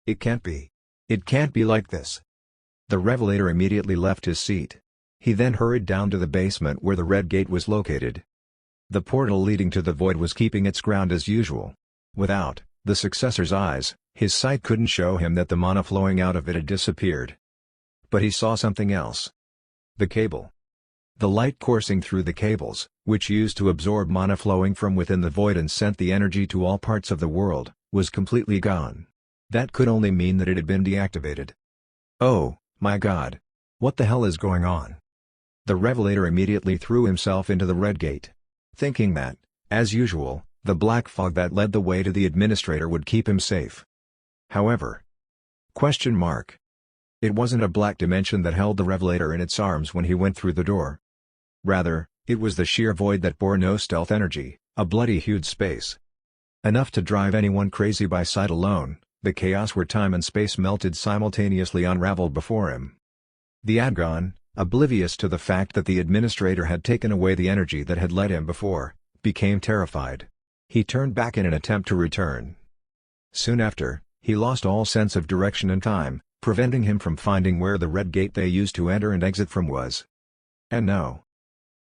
"It can't be. It can't be like this." The Revelator immediately left his seat. He then hurried down to the basement where the Red Gate was located. The portal leading to the void was keeping its ground as usual. Without the successor's eyes, his sight couldn't show him that the mana flowing out of it had disappeared. But he saw something else. The cable. The light coursing through the cables, which used to absorb mana flowing from within the void and sent the energy to all parts of the world, was completely gone. That could only mean that it had been deactivated. "Oh, my God! What the hell is going on?" The Revelator immediately threw himself into the Red Gate, thinking that, as usual, the black fog that led the way to the Administrator would keep him safe. However, it wasn't a black dimension that held the Revelator in its arms when he went through the door. Rather, it was the sheer void that bore no stealth energy, a bloody huge space. Enough to drive anyone crazy by sight alone, the chaos where time and space melted simultaneously unraveled before him. The Adgon, oblivious to the fact that the Administrator had taken away the energy that had led him before, became terrified. He turned back in an attempt to return. Soon after, he lost all sense of direction and time, preventing him from finding where the Red Gate they used to enter and exit from was. And no.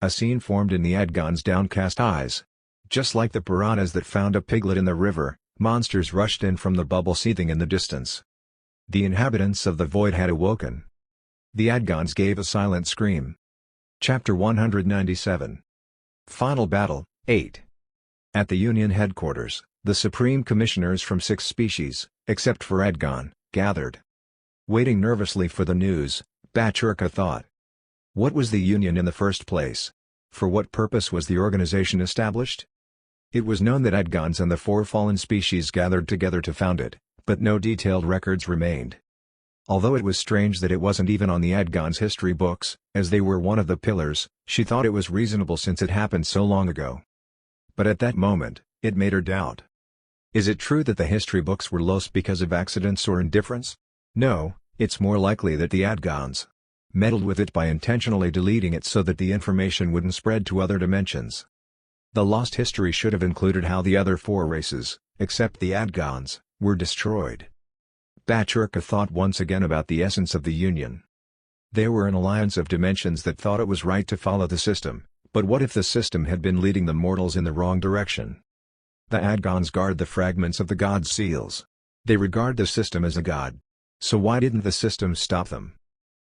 A scene formed in the Adgon's downcast eyes. Just like the piranhas that found a piglet in the river, monsters rushed in from the bubble seething in the distance. The inhabitants of the void had awoken. The Adgons gave a silent scream. Chapter 197. Final Battle, 8. At the Union headquarters, the Supreme Commissioners from 6 species, except for Adgon, gathered. Waiting nervously for the news, Bachurka thought. What was the Union in the first place? For what purpose was the organization established? It was known that Adgons and the 4 fallen species gathered together to found it, but no detailed records remained. Although it was strange that it wasn't even on the Adgons' history books, as they were one of the pillars, she thought it was reasonable since it happened so long ago. But at that moment, it made her doubt. Is it true that the history books were lost because of accidents or indifference? No, it's more likely that the Adgons meddled with it by intentionally deleting it so that the information wouldn't spread to other dimensions. The lost history should have included how the other 4 races, except the Adgons, were destroyed. Bachurka thought once again about the essence of the Union. They were an alliance of dimensions that thought it was right to follow the system, but what if the system had been leading the mortals in the wrong direction? The Adgons guard the fragments of the God's seals. They regard the system as a god. So why didn't the system stop them?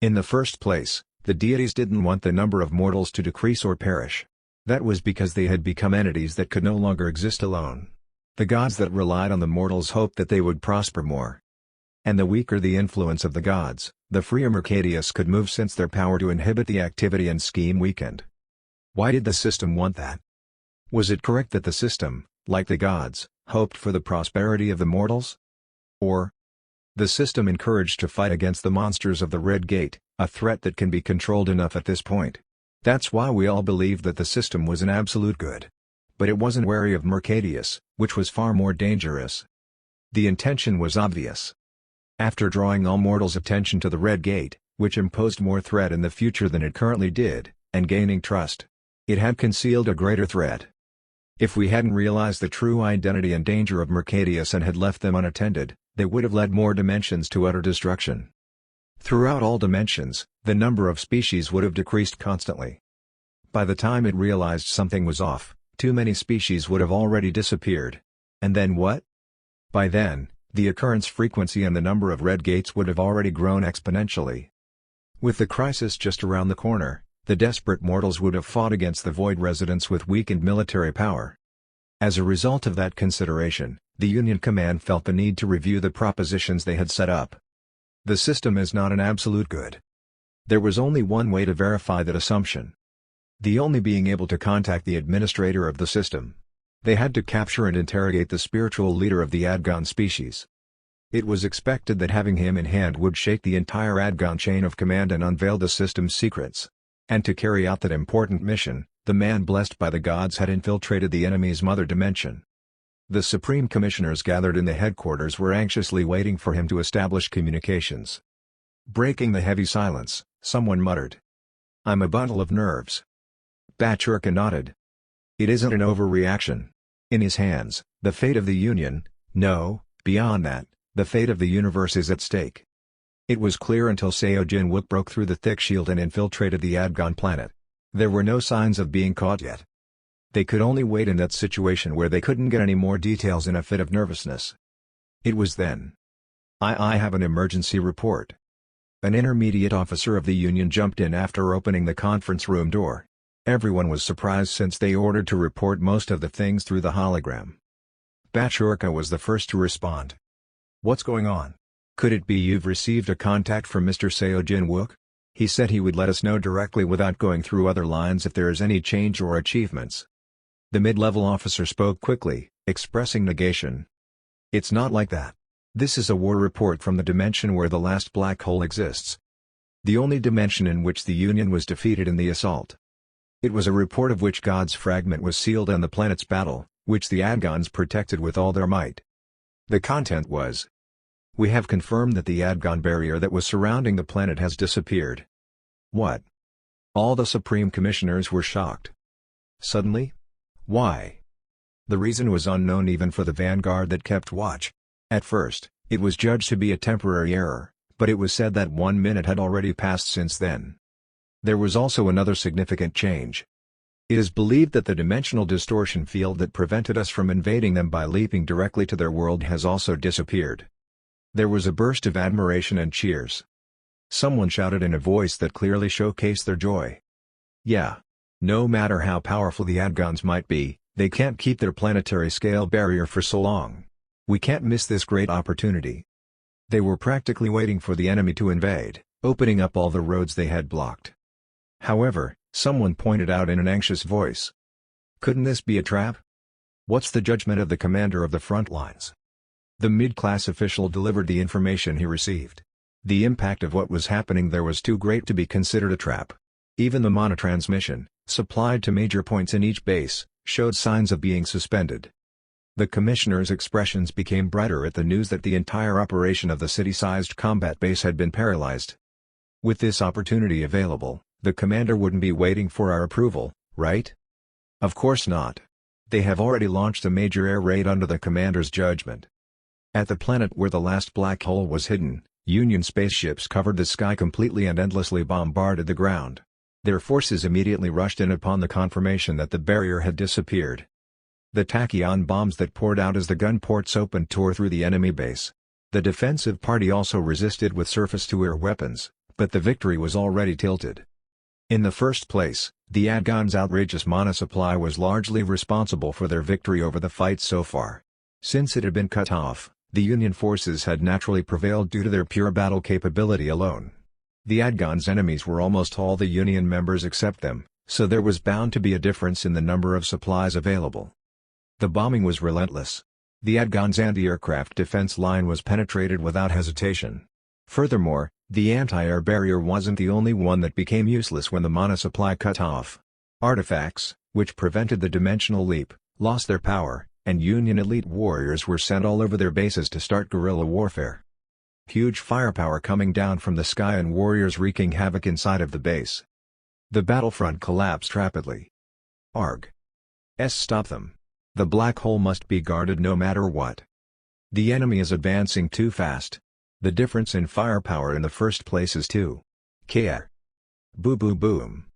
In the first place, the deities didn't want the number of mortals to decrease or perish. That was because they had become entities that could no longer exist alone. The gods that relied on the mortals hoped that they would prosper more. And the weaker the influence of the gods, the freer Mercadius could move since their power to inhibit the activity and scheme weakened. Why did the system want that? Was it correct that the system, like the gods, hoped for the prosperity of the mortals? Or, the system encouraged to fight against the monsters of the Red Gate, a threat that can be controlled enough at this point. That's why we all believed that the system was an absolute good. But it wasn't wary of Mercadius, which was far more dangerous. The intention was obvious. After drawing all mortals' attention to the Red Gate, which imposed more threat in the future than it currently did, and gaining trust, it had concealed a greater threat. If we hadn't realized the true identity and danger of Mercadius and had left them unattended, they would have led more dimensions to utter destruction. Throughout all dimensions, the number of species would have decreased constantly. By the time it realized something was off, too many species would have already disappeared. And then what? By then, the occurrence frequency and the number of red gates would have already grown exponentially. With the crisis just around the corner, the desperate mortals would have fought against the Void residents with weakened military power. As a result of that consideration, the Union Command felt the need to review the propositions they had set up. The system is not an absolute good. There was only one way to verify that assumption. The only being able to contact the administrator of the system. They had to capture and interrogate the spiritual leader of the Adgon species. It was expected that having him in hand would shake the entire Adgon chain of command and unveil the system's secrets. And to carry out that important mission, the man blessed by the gods had infiltrated the enemy's mother dimension. The Supreme Commissioners gathered in the headquarters were anxiously waiting for him to establish communications. Breaking the heavy silence, someone muttered. "I'm a bundle of nerves." Bachurka nodded. It isn't an overreaction. In his hands, the fate of the Union, no, beyond that, the fate of the universe is at stake. It was clear until Seo Jin-wook broke through the thick shield and infiltrated the Adgon planet. There were no signs of being caught yet. They could only wait in that situation where they couldn't get any more details in a fit of nervousness. It was then. I have an emergency report." An intermediate officer of the Union jumped in after opening the conference room door. Everyone was surprised since they ordered to report most of the things through the hologram. Bachurka was the first to respond. "What's going on? Could it be you've received a contact from Mr. Seo Jin-wook? He said he would let us know directly without going through other lines if there is any change or achievements." The mid-level officer spoke quickly, expressing negation. "It's not like that. This is a war report from the dimension where the last black hole exists. The only dimension in which the Union was defeated in the assault. It was a report of which God's fragment was sealed and the planet's battle, which the Adgons protected with all their might. The content was: we have confirmed that the Adgon barrier that was surrounding the planet has disappeared." What? All the Supreme Commissioners were shocked. Suddenly? Why? The reason was unknown even for the vanguard that kept watch. At first, it was judged to be a temporary error, but it was said that 1 minute had already passed since then. There was also another significant change. It is believed that the dimensional distortion field that prevented us from invading them by leaping directly to their world has also disappeared. There was a burst of admiration and cheers. Someone shouted in a voice that clearly showcased their joy. "Yeah. No matter how powerful the Adgons might be, they can't keep their planetary scale barrier for so long. We can't miss this great opportunity." They were practically waiting for the enemy to invade, opening up all the roads they had blocked. However, someone pointed out in an anxious voice. "Couldn't this be a trap? What's the judgment of the commander of the front lines?" The mid-class official delivered the information he received. The impact of what was happening there was too great to be considered a trap. Even the monotransmission, supplied to major points in each base, showed signs of being suspended. The commissioners' expressions became brighter at the news that the entire operation of the city-sized combat base had been paralyzed. With this opportunity available, the commander wouldn't be waiting for our approval, right? Of course not. They have already launched a major air raid under the commander's judgment. At the planet where the last black hole was hidden, Union spaceships covered the sky completely and endlessly bombarded the ground. Their forces immediately rushed in upon the confirmation that the barrier had disappeared. The tachyon bombs that poured out as the gun ports opened tore through the enemy base. The defensive party also resisted with surface-to-air weapons, but the victory was already tilted. In the first place, the Adgon's outrageous mana supply was largely responsible for their victory over the fight so far. Since it had been cut off, the Union forces had naturally prevailed due to their pure battle capability alone. The Adgon's enemies were almost all the Union members except them, so there was bound to be a difference in the number of supplies available. The bombing was relentless. The Adgon's anti-aircraft defense line was penetrated without hesitation. Furthermore, the anti-air barrier wasn't the only one that became useless when the mana supply cut off. Artifacts, which prevented the dimensional leap, lost their power, and Union elite warriors were sent all over their bases to start guerrilla warfare. Huge firepower coming down from the sky and warriors wreaking havoc inside of the base. The battlefront collapsed rapidly. Arg. Stop them. The black hole must be guarded no matter what. The enemy is advancing too fast. The difference in firepower in the first place is too. Care. Boo boo boom.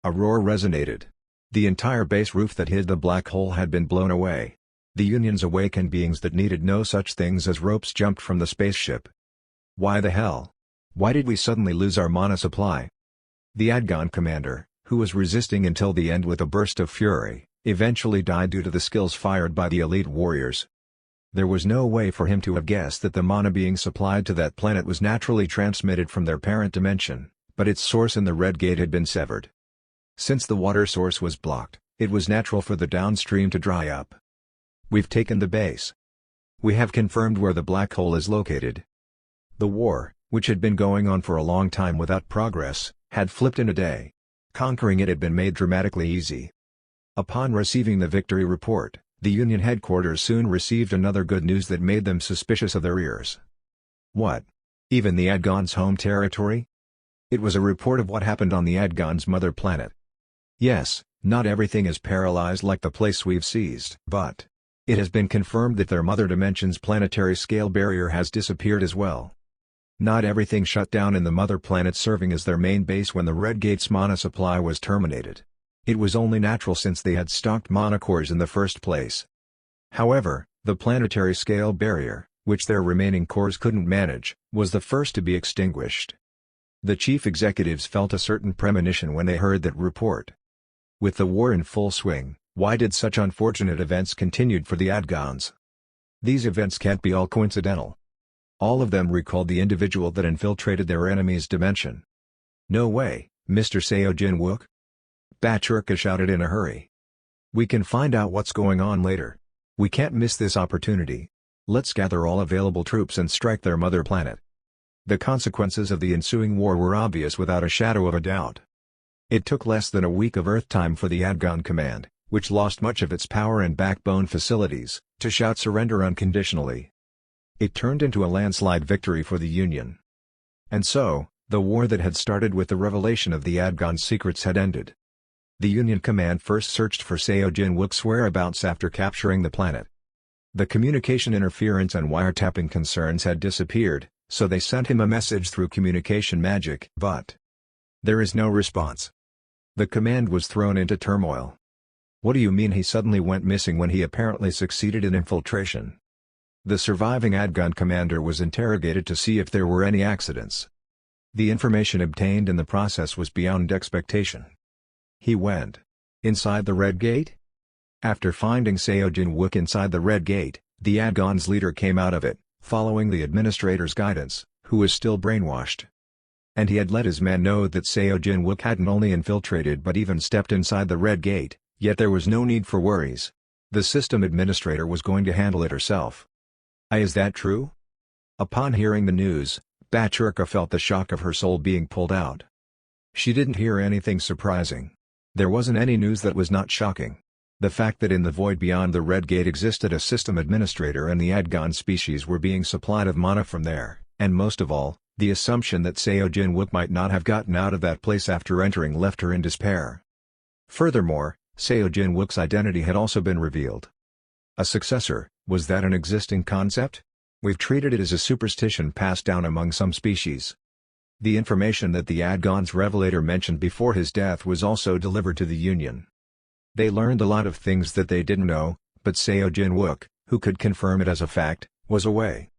A roar resonated. The entire base roof that hid the black hole had been blown away. The Union's awakened beings that needed no such things as ropes jumped from the spaceship. Why the hell? Why did we suddenly lose our mana supply? The Adgon commander, who was resisting until the end with a burst of fury, eventually died due to the skills fired by the elite warriors. There was no way for him to have guessed that the mana being supplied to that planet was naturally transmitted from their parent dimension, but its source in the Red Gate had been severed. Since the water source was blocked, it was natural for the downstream to dry up. We've taken the base. We have confirmed where the black hole is located. The war, which had been going on for a long time without progress, had flipped in a day. Conquering it had been made dramatically easy. Upon receiving the victory report, the Union headquarters soon received another good news that made them suspicious of their ears. What? Even the Adgon's home territory? It was a report of what happened on the Adgon's mother planet. Yes, not everything is paralyzed like the place we've seized, but it has been confirmed that their mother dimension's planetary scale barrier has disappeared as well. Not everything shut down in the mother planet serving as their main base when the Red Gate's mana supply was terminated. It was only natural since they had stocked mana cores in the first place. However, the planetary scale barrier, which their remaining cores couldn't manage, was the first to be extinguished. The chief executives felt a certain premonition when they heard that report. With the war in full swing, why did such unfortunate events continue for the Adgons? These events can't be all coincidental. All of them recalled the individual that infiltrated their enemy's dimension. No way, Mr. Seo Jin-wook? Baturka shouted in a hurry. We can find out what's going on later. We can't miss this opportunity. Let's gather all available troops and strike their mother planet. The consequences of the ensuing war were obvious without a shadow of a doubt. It took less than a week of Earth time for the Adgon command, which lost much of its power and backbone facilities, to shout surrender unconditionally. It turned into a landslide victory for the Union. And so, the war that had started with the revelation of the Adgon's secrets had ended. The Union command first searched for Seo Jin-wook's whereabouts after capturing the planet. The communication interference and wiretapping concerns had disappeared, so they sent him a message through communication magic, but there is no response. The command was thrown into turmoil. What do you mean he suddenly went missing when he apparently succeeded in infiltration? The surviving Adgon commander was interrogated to see if there were any accidents. The information obtained in the process was beyond expectation. He went inside the Red Gate? After finding Seo Jin-wook inside the Red Gate, the Adgon's leader came out of it, following the administrator's guidance, who was still brainwashed. And he had let his men know that Seo Jin-wook hadn't only infiltrated but even stepped inside the Red Gate, yet there was no need for worries. The system administrator was going to handle it herself. Is that true? Upon hearing the news, Baturka felt the shock of her soul being pulled out. She didn't hear anything surprising. There wasn't any news that was not shocking. The fact that in the void beyond the Red Gate existed a system administrator and the Adgon species were being supplied of mana from there, and most of all, the assumption that Seo Jin-wook might not have gotten out of that place after entering left her in despair. Furthermore, Seo Jin-wook's identity had also been revealed. A successor, was that an existing concept? We've treated it as a superstition passed down among some species. The information that the Adgon's Revelator mentioned before his death was also delivered to the Union. They learned a lot of things that they didn't know, but Seo Jin-wook, who could confirm it as a fact, was away.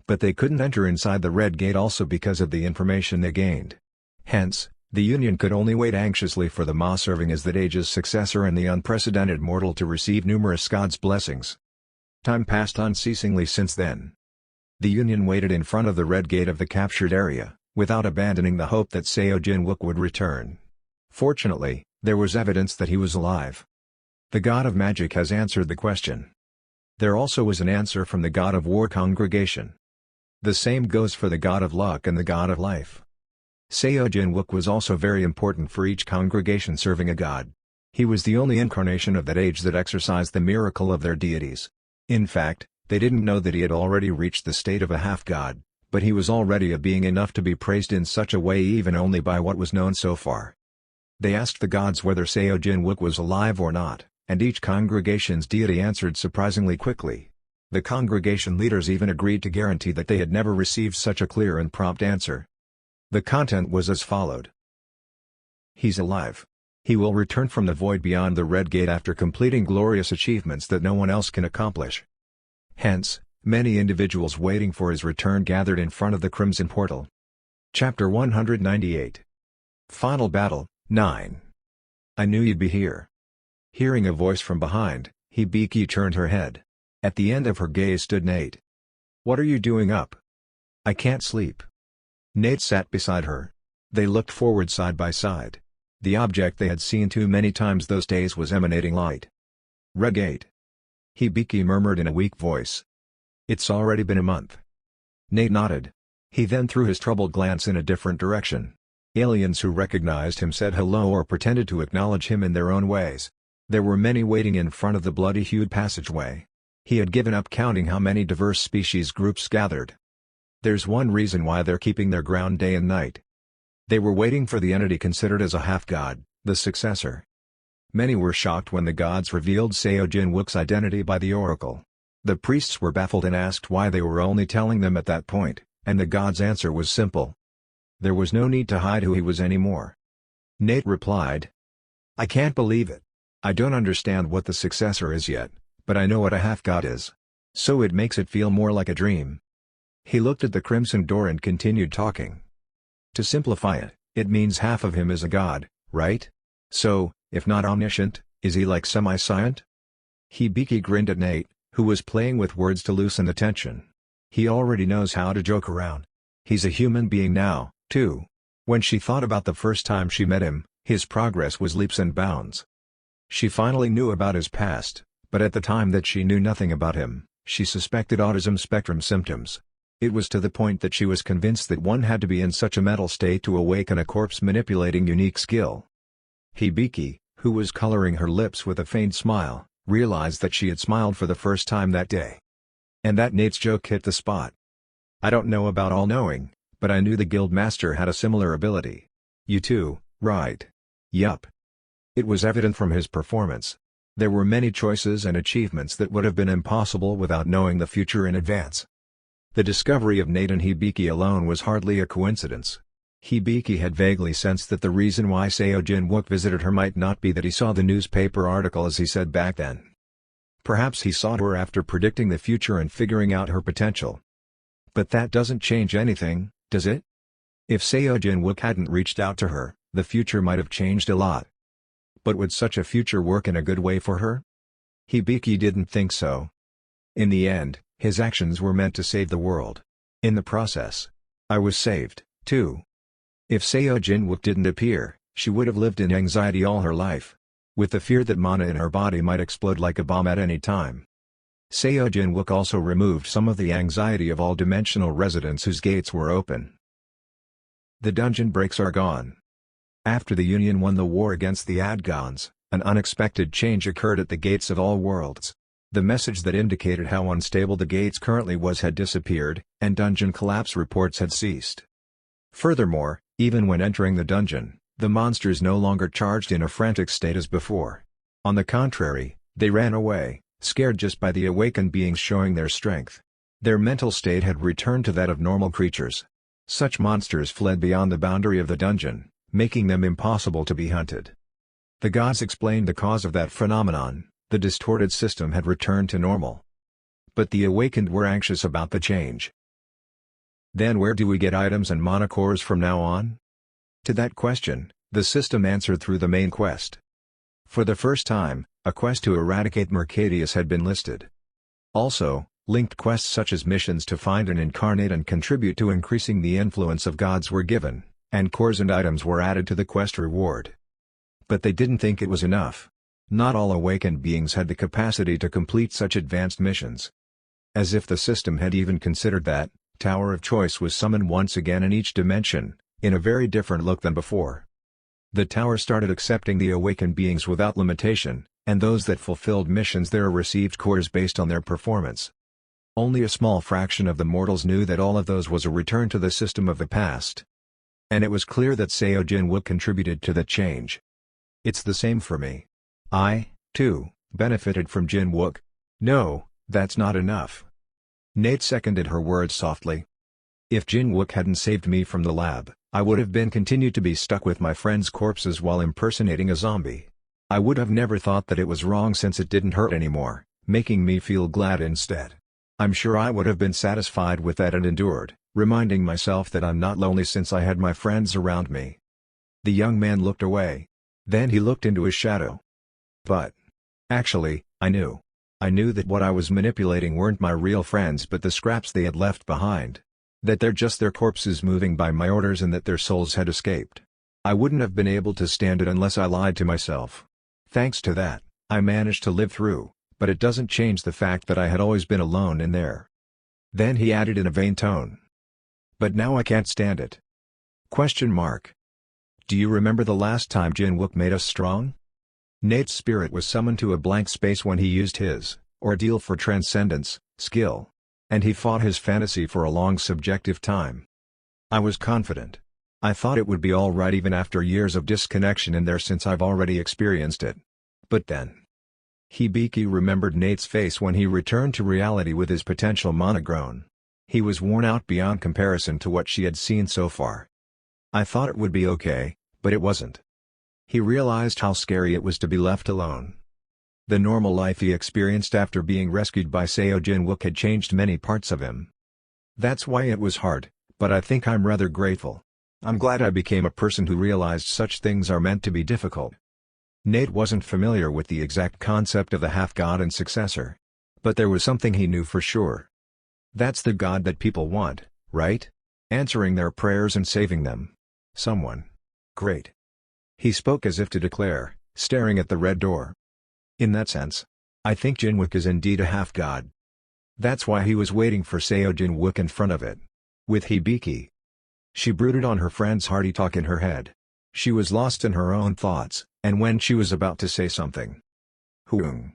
But they couldn't enter inside the Red Gate also because of the information they gained. Hence, the Union could only wait anxiously for the Ma serving as that age's successor and the unprecedented mortal to receive numerous gods' blessings. Time passed unceasingly since then. The Union waited in front of the Red Gate of the captured area, without abandoning the hope that Seo Jin-wook would return. Fortunately, there was evidence that he was alive. The God of Magic has answered the question. There also was an answer from the God of War congregation. The same goes for the God of Luck and the God of Life. Seo Jin-wook was also very important for each congregation serving a god. He was the only incarnation of that age that exercised the miracle of their deities. In fact, they didn't know that he had already reached the state of a half-god, but he was already a being enough to be praised in such a way even only by what was known so far. They asked the gods whether Seo Jin-wook was alive or not, and each congregation's deity answered surprisingly quickly. The congregation leaders even agreed to guarantee that they had never received such a clear and prompt answer. The content was as followed. He's alive. He will return from the void beyond the Red Gate after completing glorious achievements that no one else can accomplish. Hence, many individuals waiting for his return gathered in front of the Crimson Portal. Chapter 198. Final Battle, 9. I knew you'd be here. Hearing a voice from behind, Hibiki turned her head. At the end of her gaze stood Nate. "What are you doing up?" "I can't sleep." Nate sat beside her. They looked forward side by side. The object they had seen too many times those days was emanating light. "Regate," Hibiki murmured in a weak voice. "It's already been a month." Nate nodded. He then threw his troubled glance in a different direction. Aliens who recognized him said hello or pretended to acknowledge him in their own ways. There were many waiting in front of the bloody-hued passageway. He had given up counting how many diverse species groups gathered. There's one reason why they're keeping their ground day and night. They were waiting for the entity considered as a half-god, the successor. Many were shocked when the gods revealed Seo Jin-wook's identity by the oracle. The priests were baffled and asked why they were only telling them at that point, and the god's answer was simple. There was no need to hide who he was anymore. Nate replied, "I can't believe it. I don't understand what the successor is yet, but I know what a half-god is. So it makes it feel more like a dream." He looked at the crimson door and continued talking. "To simplify it, it means half of him is a god, right? So, if not omniscient, is he like semi-scient?" Hibiki grinned at Nate, who was playing with words to loosen the tension. He already knows how to joke around. He's a human being now, too. When she thought about the first time she met him, his progress was leaps and bounds. She finally knew about his past, but at the time that she knew nothing about him, she suspected autism spectrum symptoms. It was to the point that she was convinced that one had to be in such a mental state to awaken a corpse-manipulating unique skill. Hibiki, who was coloring her lips with a faint smile, realized that she had smiled for the first time that day. And that Nate's joke hit the spot. "I don't know about all-knowing, but I knew the Guildmaster had a similar ability. You too, right?" "Yup." It was evident from his performance. There were many choices and achievements that would have been impossible without knowing the future in advance. The discovery of Nate and Hibiki alone was hardly a coincidence. Hibiki had vaguely sensed that the reason why Seo Jin-wook visited her might not be that he saw the newspaper article as he said back then. Perhaps he sought her after predicting the future and figuring out her potential. But that doesn't change anything, does it? If Seo Jin-wook hadn't reached out to her, the future might have changed a lot. But would such a future work in a good way for her? Hibiki didn't think so. In the end, his actions were meant to save the world. In the process, I was saved, too. If Seo Jin-wook didn't appear, she would have lived in anxiety all her life. With the fear that mana in her body might explode like a bomb at any time. Seo Jin-wook also removed some of the anxiety of all dimensional residents whose gates were open. The dungeon breaks are gone. After the Union won the war against the Adgons, an unexpected change occurred at the gates of all worlds. The message that indicated how unstable the gates currently was had disappeared, and dungeon collapse reports had ceased. Furthermore, even when entering the dungeon, the monsters no longer charged in a frantic state as before. On the contrary, they ran away, scared just by the awakened beings showing their strength. Their mental state had returned to that of normal creatures. Such monsters fled beyond the boundary of the dungeon, making them impossible to be hunted. The gods explained the cause of that phenomenon. The distorted system had returned to normal. But the awakened were anxious about the change. Then where do we get items and mana cores from now on? To that question, the system answered through the main quest. For the first time, a quest to eradicate Mercadius had been listed. Also, linked quests such as missions to find and incarnate and contribute to increasing the influence of gods were given, and cores and items were added to the quest reward. But they didn't think it was enough. Not all awakened beings had the capacity to complete such advanced missions. As if the system had even considered that, Tower of Choice was summoned once again in each dimension, in a very different look than before. The tower started accepting the awakened beings without limitation, and those that fulfilled missions there received cores based on their performance. Only a small fraction of the mortals knew that all of those was a return to the system of the past. And it was clear that Seo Jin-wook contributed to that change. It's the same for me. I, too, benefited from Jin-wook. No, that's not enough. Nate seconded her words softly. If Jin-wook hadn't saved me from the lab, I would have been continued to be stuck with my friends' corpses while impersonating a zombie. I would have never thought that it was wrong since it didn't hurt anymore, making me feel glad instead. I'm sure I would have been satisfied with that and endured, reminding myself that I'm not lonely since I had my friends around me. The young man looked away. Then he looked into his shadow. But actually, I knew. I knew that what I was manipulating weren't my real friends but the scraps they had left behind. That they're just their corpses moving by my orders and that their souls had escaped. I wouldn't have been able to stand it unless I lied to myself. Thanks to that, I managed to live through, but it doesn't change the fact that I had always been alone in there. Then he added in a vain tone. But now I can't stand it. Question mark. Do you remember the last time Jin-wook made us strong? Nate's spirit was summoned to a blank space when he used his ordeal for transcendence skill. And he fought his fantasy for a long subjective time. I was confident. I thought it would be alright even after years of disconnection in there since I've already experienced it. But then. Hibiki remembered Nate's face when he returned to reality with his potential monogrown. He was worn out beyond comparison to what she had seen so far. I thought it would be okay, but it wasn't. He realized how scary it was to be left alone. The normal life he experienced after being rescued by Seo Jin-wook had changed many parts of him. That's why it was hard, but I think I'm rather grateful. I'm glad I became a person who realized such things are meant to be difficult. Nate wasn't familiar with the exact concept of the half-god and successor. But there was something he knew for sure. That's the God that people want, right? Answering their prayers and saving them. Someone. Great. He spoke as if to declare, staring at the red door. In that sense, I think Jin-wook is indeed a half-god. That's why he was waiting for Seo Jin-wook in front of it. With Hibiki. She brooded on her friend's hearty talk in her head. She was lost in her own thoughts, and when she was about to say something. Hoong!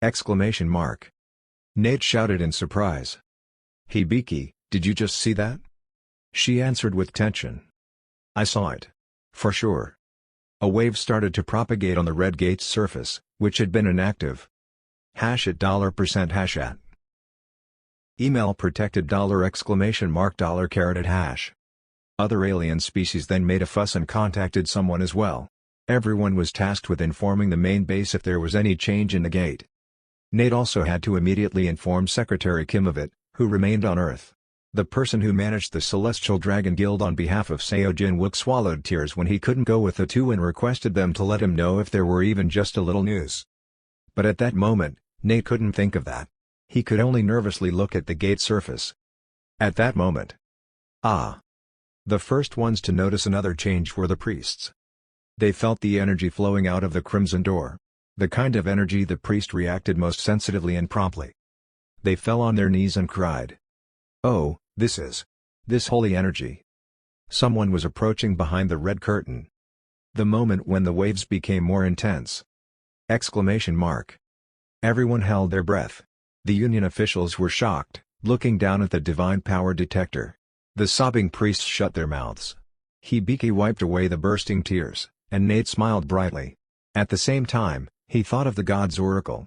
Exclamation mark. Nate shouted in surprise. Hibiki, did you just see that? She answered with tension. I saw it. For sure. A wave started to propagate on the red gate's surface, which had been inactive. $@% $. Email protected $! Other alien species then made a fuss and contacted someone as well. Everyone was tasked with informing the main base if there was any change in the gate. Nate also had to immediately inform Secretary Kim of it, who remained on Earth. The person who managed the Celestial Dragon Guild on behalf of Seo Jin-wook swallowed tears when he couldn't go with the two and requested them to let him know if there were even just a little news. But at that moment, Nate couldn't think of that. He could only nervously look at the gate surface. At that moment. The first ones to notice another change were the priests. They felt the energy flowing out of the crimson door. The kind of energy the priest reacted most sensitively and promptly. They fell on their knees and cried. Oh, this holy energy. Someone was approaching behind the red curtain. The moment when the waves became more intense. Exclamation mark. Everyone held their breath. The Union officials were shocked, looking down at the divine power detector. The sobbing priests shut their mouths. Hibiki wiped away the bursting tears, and Nate smiled brightly. At the same time, he thought of the God's oracle.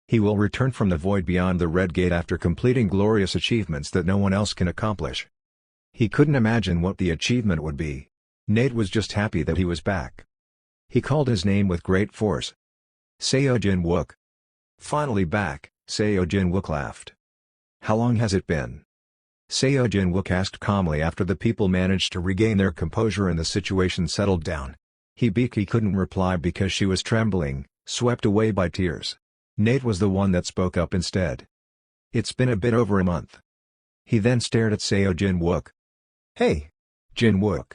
He will return from the void beyond the red gate after completing glorious achievements that no one else can accomplish. He couldn't imagine what the achievement would be. Nate was just happy that he was back. He called his name with great force. Seo Jin-wook. Finally back, Seo Jin-wook laughed. How long has it been? Seo Jin-wook asked calmly after the people managed to regain their composure and the situation settled down. Hibiki couldn't reply because she was trembling, swept away by tears. Nate was the one that spoke up instead. It's been a bit over a month. He then stared at Seo Jin-wook. Hey! Jin-wook.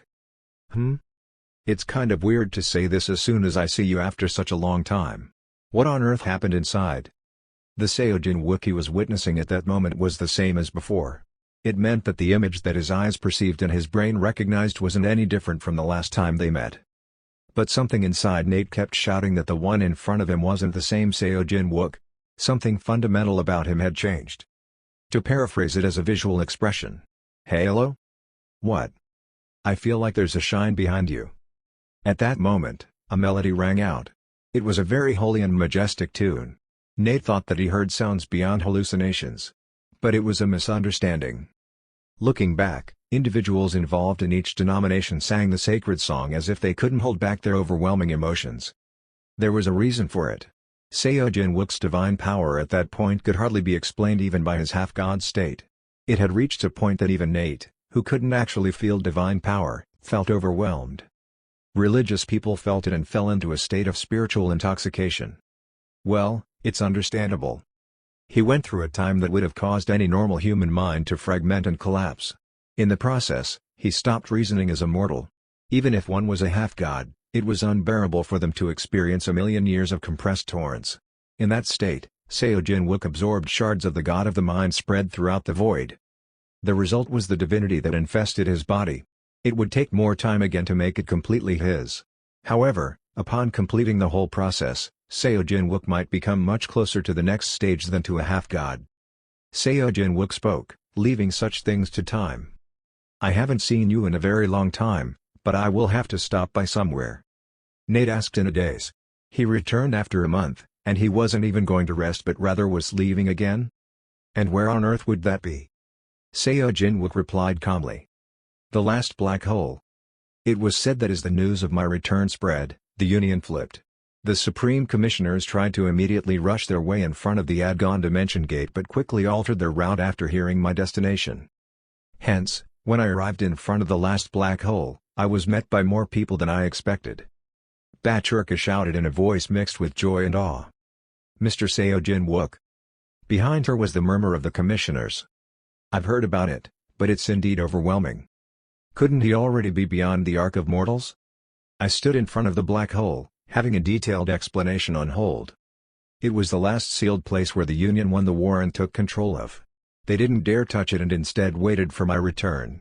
It's kind of weird to say this as soon as I see you after such a long time. What on earth happened inside? The Seo Jin-wook he was witnessing at that moment was the same as before. It meant that the image that his eyes perceived and his brain recognized wasn't any different from the last time they met. But something inside Nate kept shouting that the one in front of him wasn't the same Seo Jin-wook. Something fundamental about him had changed. To paraphrase it as a visual expression. Halo? What? I feel like there's a shine behind you. At that moment, a melody rang out. It was a very holy and majestic tune. Nate thought that he heard sounds beyond hallucinations. But it was a misunderstanding. Looking back, individuals involved in each denomination sang the sacred song as if they couldn't hold back their overwhelming emotions. There was a reason for it. Seo Jin-wook's divine power at that point could hardly be explained even by his half-god state. It had reached a point that even Nate, who couldn't actually feel divine power, felt overwhelmed. Religious people felt it and fell into a state of spiritual intoxication. Well, It's understandable. He went through a time that would have caused any normal human mind to fragment and collapse. In the process, he stopped reasoning as a mortal. Even if one was a half-god, it was unbearable for them to experience a million years of compressed torrents. In that state, Seo Jin-wook absorbed shards of the god of the mind spread throughout the void. The result was the divinity that infested his body. It would take more time again to make it completely his. However, upon completing the whole process, Seo Jin-wook might become much closer to the next stage than to a half-god. Seo Jin-wook spoke, leaving such things to time. I haven't seen you in a very long time, but I will have to stop by somewhere. Nate asked in a daze. He returned after a month, and he wasn't even going to rest but rather was leaving again? And where on earth would that be? Seo Jin-wook replied calmly. The last black hole. It was said that as the news of my return spread, the Union flipped. The Supreme Commissioners tried to immediately rush their way in front of the Adgon Dimension Gate but quickly altered their route after hearing my destination. Hence, when I arrived in front of the last black hole, I was met by more people than I expected. Bachurka shouted in a voice mixed with joy and awe. Mr. Seo Jin-wook. Behind her was the murmur of the commissioners. I've heard about it, but it's indeed overwhelming. Couldn't he already be beyond the Ark of Mortals? I stood in front of the black hole, having a detailed explanation on hold. It was the last sealed place where the Union won the war and took control of. They didn't dare touch it and instead waited for my return.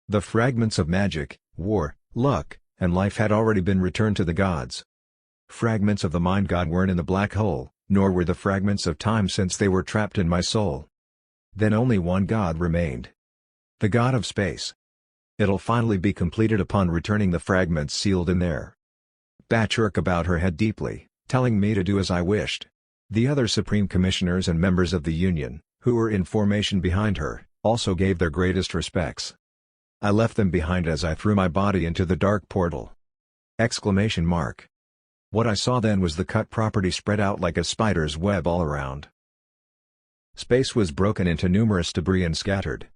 The fragments of magic, war, luck, and life had already been returned to the gods. Fragments of the mind god weren't in the black hole, nor were the fragments of time since they were trapped in my soul. Then only one god remained. The god of space. It'll finally be completed upon returning the fragments sealed in there. Bachurka bowed her head deeply, telling me to do as I wished. The other Supreme Commissioners and members of the Union, who were in formation behind her, also gave their greatest respects. I left them behind as I threw my body into the dark portal. Exclamation mark. What I saw then was the cut property spread out like a spider's web all around. Space was broken into numerous debris and scattered.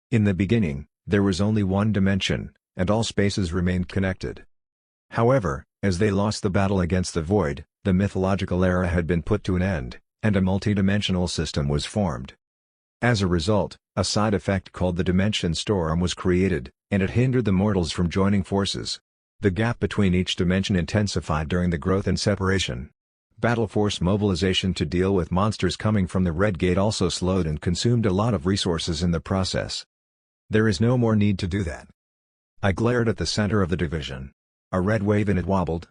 In the beginning, there was only one dimension, and all spaces remained connected. However, as they lost the battle against the void, the mythological era had been put to an end, and a multidimensional system was formed. As a result, a side effect called the Dimension Storm was created, and it hindered the mortals from joining forces. The gap between each dimension intensified during the growth and separation. Battle force mobilization to deal with monsters coming from the Red Gate also slowed and consumed a lot of resources in the process. There is no more need to do that. I glared at the center of the division. A red wave and it wobbled.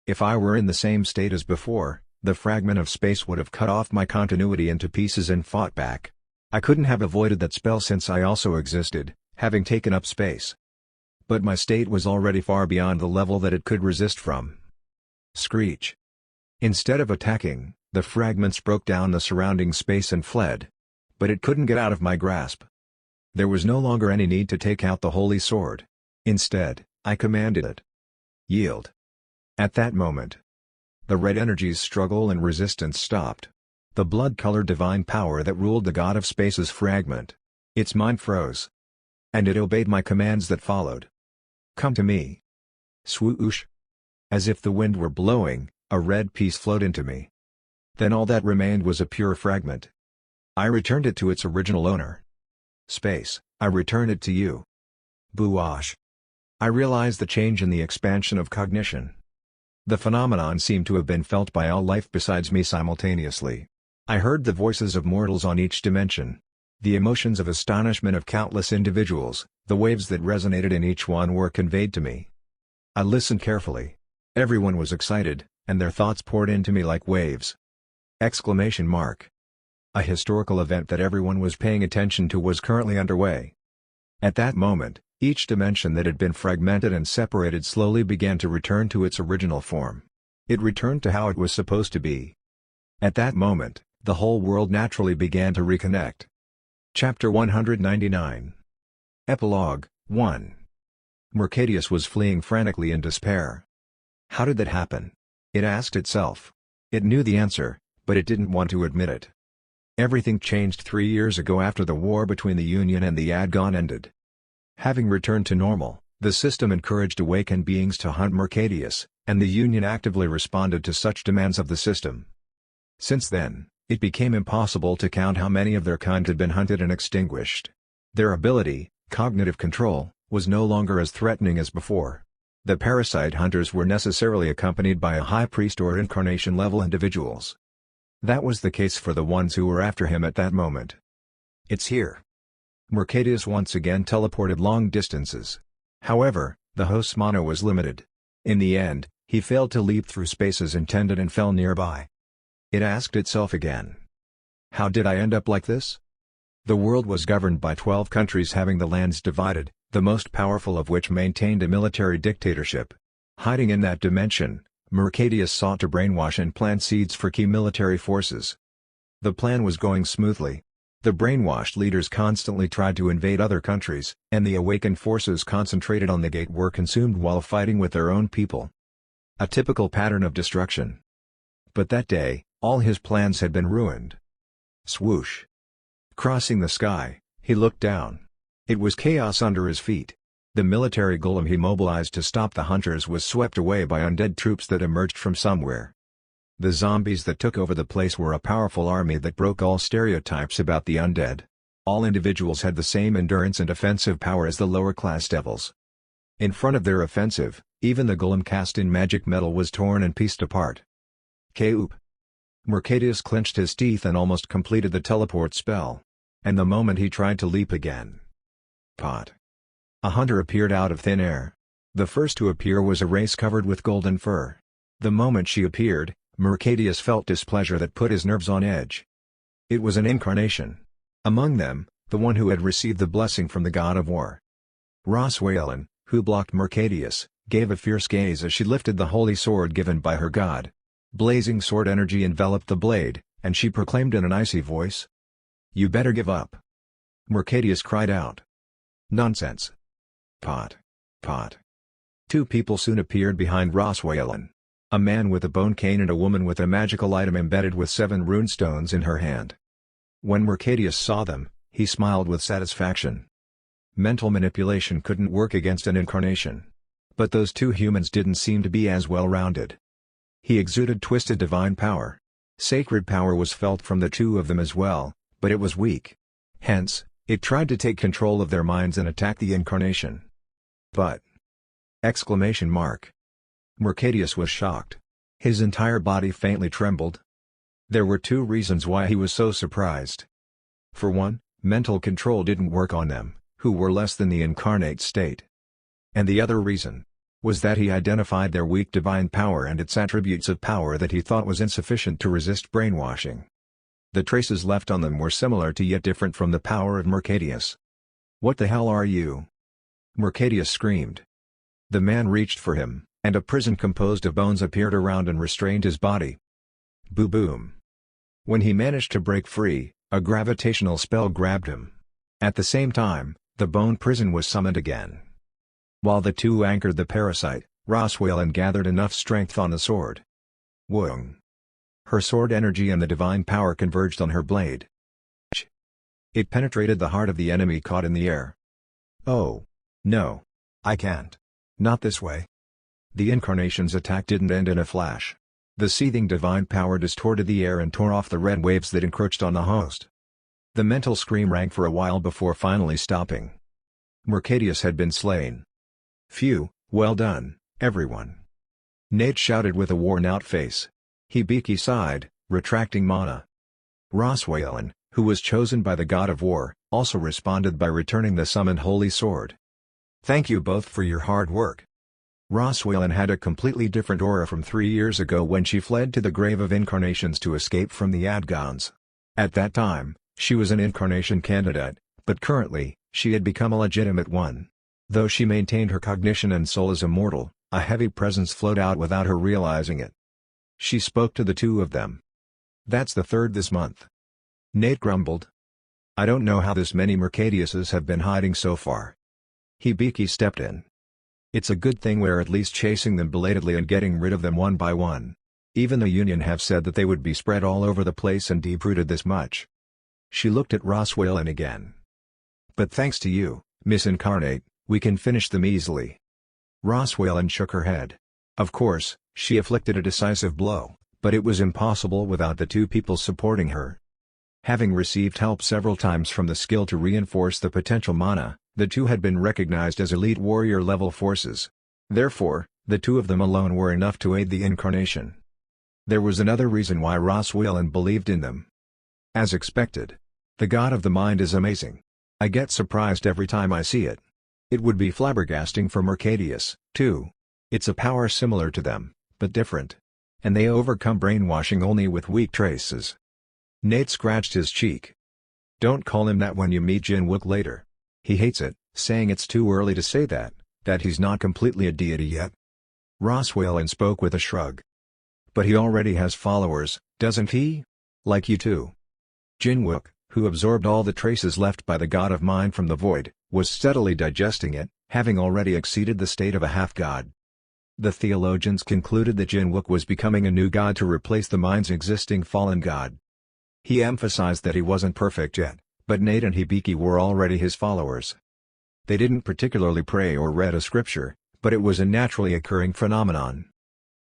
If I were in the same state as before, the fragment of space would have cut off my continuity into pieces and fought back. I couldn't have avoided that spell since I also existed, having taken up space. But my state was already far beyond the level that it could resist from. Screech. Instead of attacking, the fragments broke down the surrounding space and fled. But it couldn't get out of my grasp. There was no longer any need to take out the holy sword. Instead, I commanded it. Yield. At that moment, the red energy's struggle and resistance stopped. The blood-colored divine power that ruled the god of space's fragment. Its mind froze. And it obeyed my commands that followed. Come to me. Swoosh. As if the wind were blowing, a red piece flowed into me. Then all that remained was a pure fragment. I returned it to its original owner. Space, I return it to you. Boosh. I realized the change in the expansion of cognition. The phenomenon seemed to have been felt by all life besides me simultaneously. I heard the voices of mortals on each dimension. The emotions of astonishment of countless individuals, the waves that resonated in each one were conveyed to me. I listened carefully. Everyone was excited, and their thoughts poured into me like waves. Exclamation mark. A historical event that everyone was paying attention to was currently underway. At that moment, each dimension that had been fragmented and separated slowly began to return to its original form. It returned to how it was supposed to be. At that moment, the whole world naturally began to reconnect. Chapter 199. Epilogue 1. Mercadius was fleeing frantically in despair. How did that happen? It asked itself. It knew the answer, but it didn't want to admit it. Everything changed 3 years ago after the war between the Union and the Adgon ended. Having returned to normal, the system encouraged awakened beings to hunt Mercadius, and the Union actively responded to such demands of the system. Since then, it became impossible to count how many of their kind had been hunted and extinguished. Their ability, cognitive control, was no longer as threatening as before. The parasite hunters were necessarily accompanied by a high priest or incarnation-level individuals. That was the case for the ones who were after him at that moment. "It's here." Mercadius once again teleported long distances. However, the host's mana was limited. In the end, he failed to leap through space as intended and fell nearby. It asked itself again. How did I end up like this? The world was governed by 12 countries having the lands divided, the most powerful of which maintained a military dictatorship. Hiding in that dimension, Mercadius sought to brainwash and plant seeds for key military forces. The plan was going smoothly. The brainwashed leaders constantly tried to invade other countries, and the awakened forces concentrated on the gate were consumed while fighting with their own people. A typical pattern of destruction. But that day, all his plans had been ruined. Swoosh! Crossing the sky, he looked down. It was chaos under his feet. The military golem he mobilized to stop the hunters was swept away by undead troops that emerged from somewhere. The zombies that took over the place were a powerful army that broke all stereotypes about the undead. All individuals had the same endurance and offensive power as the lower-class devils. In front of their offensive, even the golem cast in magic metal was torn and pieced apart. K-oop! Mercadius clenched his teeth and almost completed the teleport spell. And the moment he tried to leap again. Pot. A hunter appeared out of thin air. The first to appear was a race covered with golden fur. The moment she appeared, Mercadius felt displeasure that put his nerves on edge. It was an incarnation. Among them, the one who had received the blessing from the god of war. Roswalen, who blocked Mercadius, gave a fierce gaze as she lifted the holy sword given by her god. Blazing sword energy enveloped the blade, and she proclaimed in an icy voice, "You better give up." Mercadius cried out. "Nonsense." Pot. Pot. Two people soon appeared behind Roswalen. A man with a bone cane and a woman with a magical item embedded with 7 runestones in her hand. When Mercadius saw them, he smiled with satisfaction. Mental manipulation couldn't work against an incarnation. But those two humans didn't seem to be as well-rounded. He exuded twisted divine power. Sacred power was felt from the two of them as well, but it was weak. Hence, it tried to take control of their minds and attack the incarnation. But! Exclamation mark. Mercadius was shocked. His entire body faintly trembled. There were 2 reasons why he was so surprised. For one, mental control didn't work on them, who were less than the incarnate state. And the other reason was that he identified their weak divine power and its attributes of power that he thought was insufficient to resist brainwashing. The traces left on them were similar to yet different from the power of Mercadius. "What the hell are you?" Mercadius screamed. The man reached for him, and a prison composed of bones appeared around and restrained his body. Boo-boom. When he managed to break free, a gravitational spell grabbed him. At the same time, the bone prison was summoned again. While the two anchored the parasite, Roswalen gathered enough strength on the sword. Woong. Her sword energy and the divine power converged on her blade. It penetrated the heart of the enemy caught in the air. "Oh. No. I can't. Not this way." The incarnation's attack didn't end in a flash. The seething divine power distorted the air and tore off the red waves that encroached on the host. The mental scream rang for a while before finally stopping. Mercadius had been slain. "Phew, well done, everyone." Nate shouted with a worn-out face. Hibiki sighed, retracting mana. Roswalen, who was chosen by the god of war, also responded by returning the summoned holy sword. "Thank you both for your hard work." Roswalen had a completely different aura from 3 years ago when she fled to the grave of incarnations to escape from the Adgons. At that time, she was an incarnation candidate, but currently, she had become a legitimate one. Though she maintained her cognition and soul as immortal, a heavy presence flowed out without her realizing it. She spoke to the two of them. "That's the 3rd this month." Nate grumbled. "I don't know how this many Mercadiuses have been hiding so far." Hibiki stepped in. "It's a good thing we're at least chasing them belatedly and getting rid of them one by one. Even the Union have said that they would be spread all over the place and deep-rooted this much." She looked at Roswalen again. "But thanks to you, Miss Incarnate, we can finish them easily." Roswalen shook her head. Of course, she inflicted a decisive blow, but it was impossible without the two people supporting her. Having received help several times from the skill to reinforce the potential mana, the two had been recognized as elite warrior-level forces. Therefore, the two of them alone were enough to aid the incarnation. There was another reason why Ross Whelan believed in them. As expected. The God of the Mind is amazing. I get surprised every time I see it. It would be flabbergasting for Mercadius, too. It's a power similar to them, but different. And they overcome brainwashing only with weak traces. Nate scratched his cheek. Don't call him that when you meet Jin Wook later. He hates it, saying it's too early to say that he's not completely a deity yet. Ross Whelan spoke with a shrug. But he already has followers, doesn't he? Like you too. Jin Wook, who absorbed all the traces left by the God of Mind from the void, was steadily digesting it, having already exceeded the state of a half-god. The theologians concluded that Jin Wook was becoming a new god to replace the mind's existing fallen god. He emphasized that he wasn't perfect yet, but Nate and Hibiki were already his followers. They didn't particularly pray or read a scripture, but it was a naturally occurring phenomenon.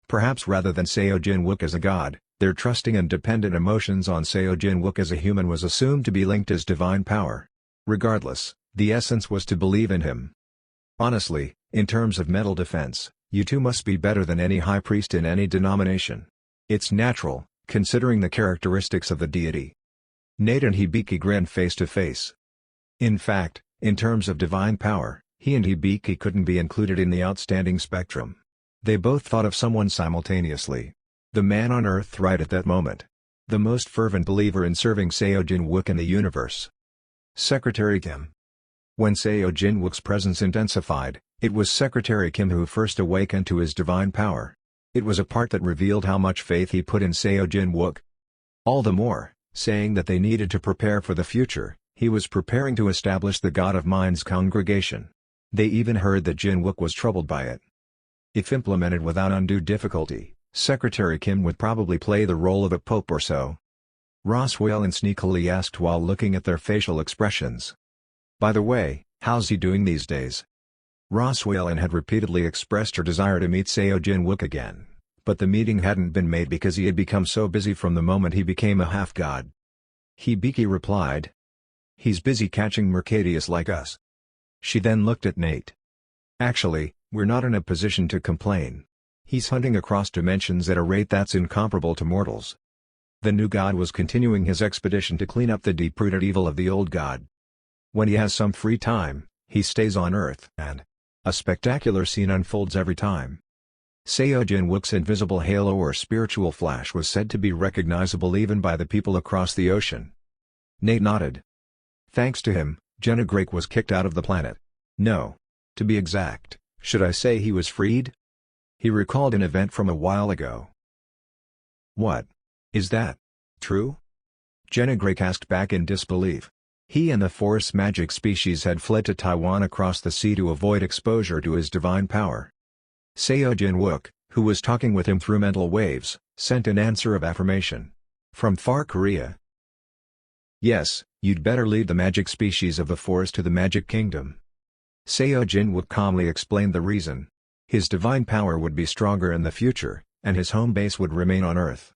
Perhaps rather than Seo Jin Wook as a god, their trusting and dependent emotions on Seo Jin Wook as a human was assumed to be linked as divine power. Regardless, the essence was to believe in him. Honestly, in terms of mental defense, you two must be better than any high priest in any denomination. It's natural, considering the characteristics of the deity. Nate and Hibiki grinned face to face. In fact, in terms of divine power, he and Hibiki couldn't be included in the outstanding spectrum. They both thought of someone simultaneously. The man on Earth right at that moment. The most fervent believer in serving Seo Jin Wook in the universe. Secretary Kim. When Seo Jin Wook's presence intensified, it was Secretary Kim who first awakened to his divine power. It was a part that revealed how much faith he put in Seo Jin Wook. All the more, saying that they needed to prepare for the future, he was preparing to establish the God of Mind's congregation. They even heard that Jin Wook was troubled by it. If implemented without undue difficulty, Secretary Kim would probably play the role of a pope or so. Ross Whelan sneakily asked while looking at their facial expressions. By the way, how's he doing these days? Ross Whelan had repeatedly expressed her desire to meet Seo Jin Wook again, but the meeting hadn't been made because he had become so busy from the moment he became a half-god. Hibiki replied. He's busy catching Mercadius like us. She then looked at Nate. Actually, we're not in a position to complain. He's hunting across dimensions at a rate that's incomparable to mortals. The new god was continuing his expedition to clean up the deep-rooted evil of the old god. When he has some free time, he stays on Earth and a spectacular scene unfolds every time. Seo Jin Wook's invisible halo or spiritual flash was said to be recognizable even by the people across the ocean. Nate nodded. Thanks to him, Jenna Drake was kicked out of the planet. No. To be exact, should I say he was freed? He recalled an event from a while ago. What? Is that true? Jenna Drake asked back in disbelief. He and the forest magic species had fled to Taiwan across the sea to avoid exposure to his divine power. Seo Jin Wook, who was talking with him through mental waves, sent an answer of affirmation. From far Korea. Yes, you'd better lead the magic species of the forest to the magic kingdom. Seo Jin Wook calmly explained the reason. His divine power would be stronger in the future, and his home base would remain on Earth.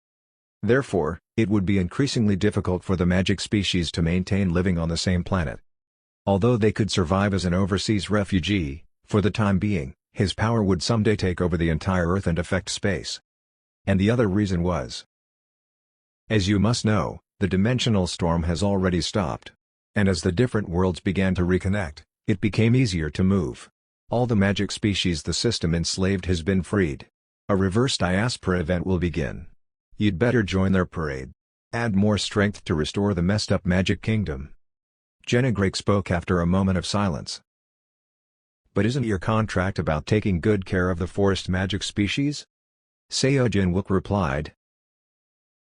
Therefore, it would be increasingly difficult for the magic species to maintain living on the same planet. Although they could survive as an overseas refugee, for the time being, his power would someday take over the entire Earth and affect space. And the other reason was, as you must know, the dimensional storm has already stopped. And as the different worlds began to reconnect, it became easier to move. All the magic species the system enslaved has been freed. A reverse diaspora event will begin. You'd better join their parade. Add more strength to restore the messed up magic kingdom. Jenna Drake spoke after a moment of silence. But isn't your contract about taking good care of the forest magic species? Seo Jin Wook replied.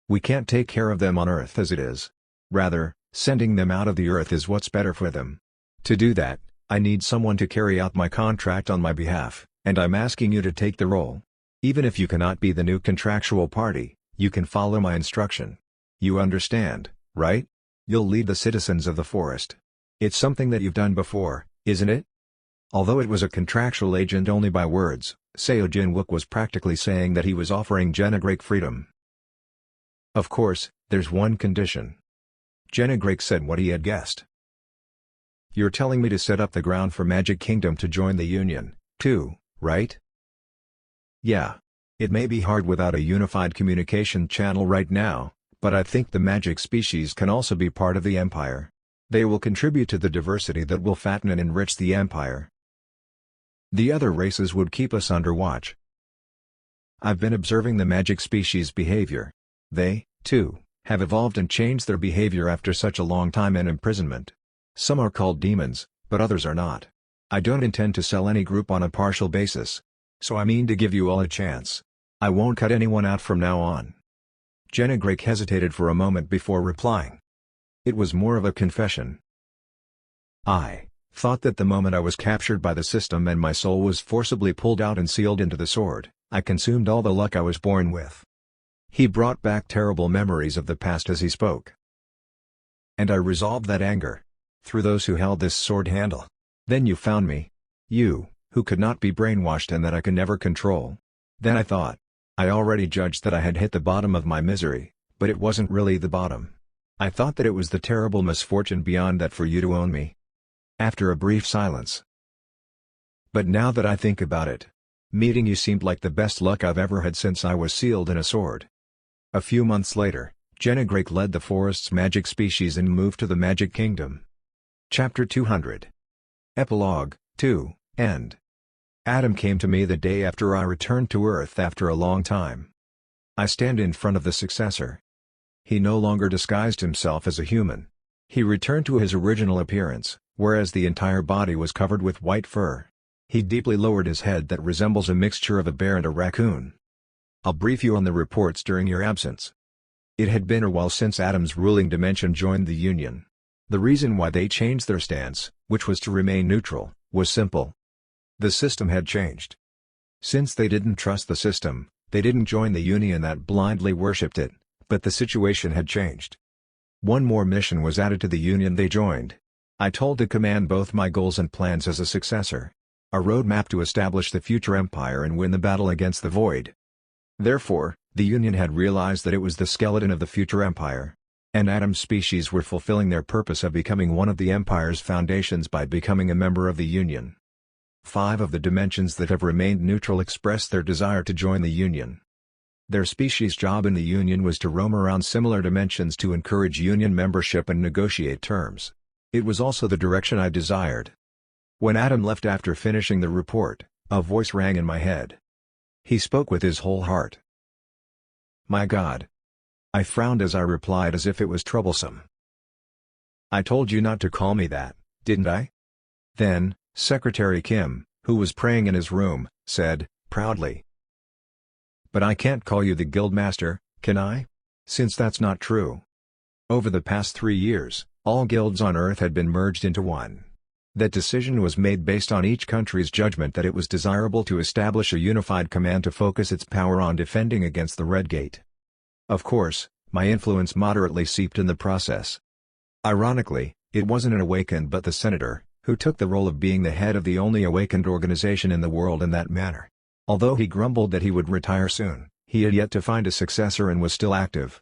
We can't take care of them on Earth as it is. Rather, sending them out of the Earth is what's better for them. To do that, I need someone to carry out my contract on my behalf, and I'm asking you to take the role. Even if you cannot be the new contractual party, you can follow my instruction. You understand, right? You'll lead the citizens of the forest. It's something that you've done before, isn't it? Although it was a contractual agent only by words, Seo Jin Wook was practically saying that he was offering Jenna Drake freedom. Of course, there's one condition. Jennegrake said what he had guessed. You're telling me to set up the ground for Magic Kingdom to join the Union, too, right? Yeah. It may be hard without a unified communication channel right now, but I think the magic species can also be part of the Empire. They will contribute to the diversity that will fatten and enrich the Empire. The other races would keep us under watch. I've been observing the magic species' behavior. They, too, have evolved and changed their behavior after such a long time in imprisonment. Some are called demons, but others are not. I don't intend to sell any group on a partial basis. So I mean to give you all a chance. I won't cut anyone out from now on. Jennegrake hesitated for a moment before replying. It was more of a confession. I thought that the moment I was captured by the system and my soul was forcibly pulled out and sealed into the sword, I consumed all the luck I was born with. He brought back terrible memories of the past as he spoke. And I resolved that anger through those who held this sword handle. Then you found me. You, who could not be brainwashed and that I could never control. Then I thought. I already judged that I had hit the bottom of my misery, but it wasn't really the bottom. I thought that it was the terrible misfortune beyond that for you to own me. After a brief silence. But now that I think about it, meeting you seemed like the best luck I've ever had since I was sealed in a sword. A few months later, Jennegrake led the forest's magic species and moved to the Magic Kingdom. Chapter 200. Epilogue 2, End. Adam came to me the day after I returned to Earth after a long time. I stand in front of the successor. He no longer disguised himself as a human. He returned to his original appearance, whereas the entire body was covered with white fur. He deeply lowered his head that resembles a mixture of a bear and a raccoon. I'll brief you on the reports during your absence. It had been a while since Adam's ruling dimension joined the Union. The reason why they changed their stance, which was to remain neutral, was simple. The system had changed. Since they didn't trust the system, they didn't join the Union that blindly worshipped it, but the situation had changed. One more mission was added to the Union they joined. I told the command both my goals and plans as a successor. A roadmap to establish the future empire and win the battle against the Void. Therefore, the Union had realized that it was the skeleton of the future empire. And Adam's species were fulfilling their purpose of becoming one of the Empire's foundations by becoming a member of the Union. 5 of the dimensions that have remained neutral expressed their desire to join the Union. Their species' job in the Union was to roam around similar dimensions to encourage Union membership and negotiate terms. It was also the direction I desired. When Adam left after finishing the report, a voice rang in my head. He spoke with his whole heart. My God. I frowned as I replied as if it was troublesome. I told you not to call me that, didn't I? Then, Secretary Kim, who was praying in his room, said, proudly. But I can't call you the Guildmaster, can I? Since that's not true. Over the past 3 years, all guilds on Earth had been merged into one. That decision was made based on each country's judgment that it was desirable to establish a unified command to focus its power on defending against the Red Gate. Of course, my influence moderately seeped in the process. Ironically, it wasn't an awakened but the senator, who took the role of being the head of the only awakened organization in the world in that manner. Although he grumbled that he would retire soon, he had yet to find a successor and was still active.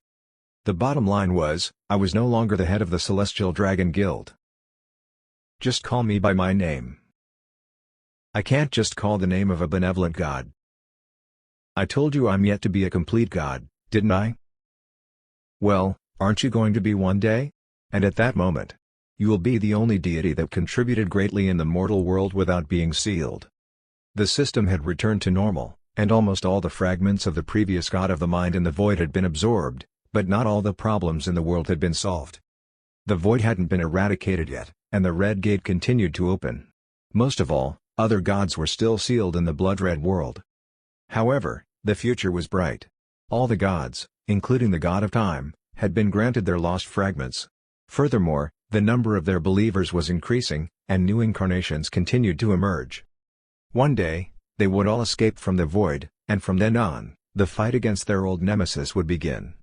The bottom line was, I was no longer the head of the Celestial Dragon Guild. Just call me by my name. I can't just call the name of a benevolent god. I told you I'm yet to be a complete god, didn't I? Well, aren't you going to be one day? And at that moment, you will be the only deity that contributed greatly in the mortal world without being sealed. The system had returned to normal, and almost all the fragments of the previous god of the mind and the void had been absorbed, but not all the problems in the world had been solved. The void hadn't been eradicated yet, and the Red Gate continued to open. Most of all, other gods were still sealed in the blood-red world. However, the future was bright. All the gods, including the god of time, had been granted their lost fragments. Furthermore, the number of their believers was increasing, and new incarnations continued to emerge. One day, they would all escape from the void, and from then on, the fight against their old nemesis would begin.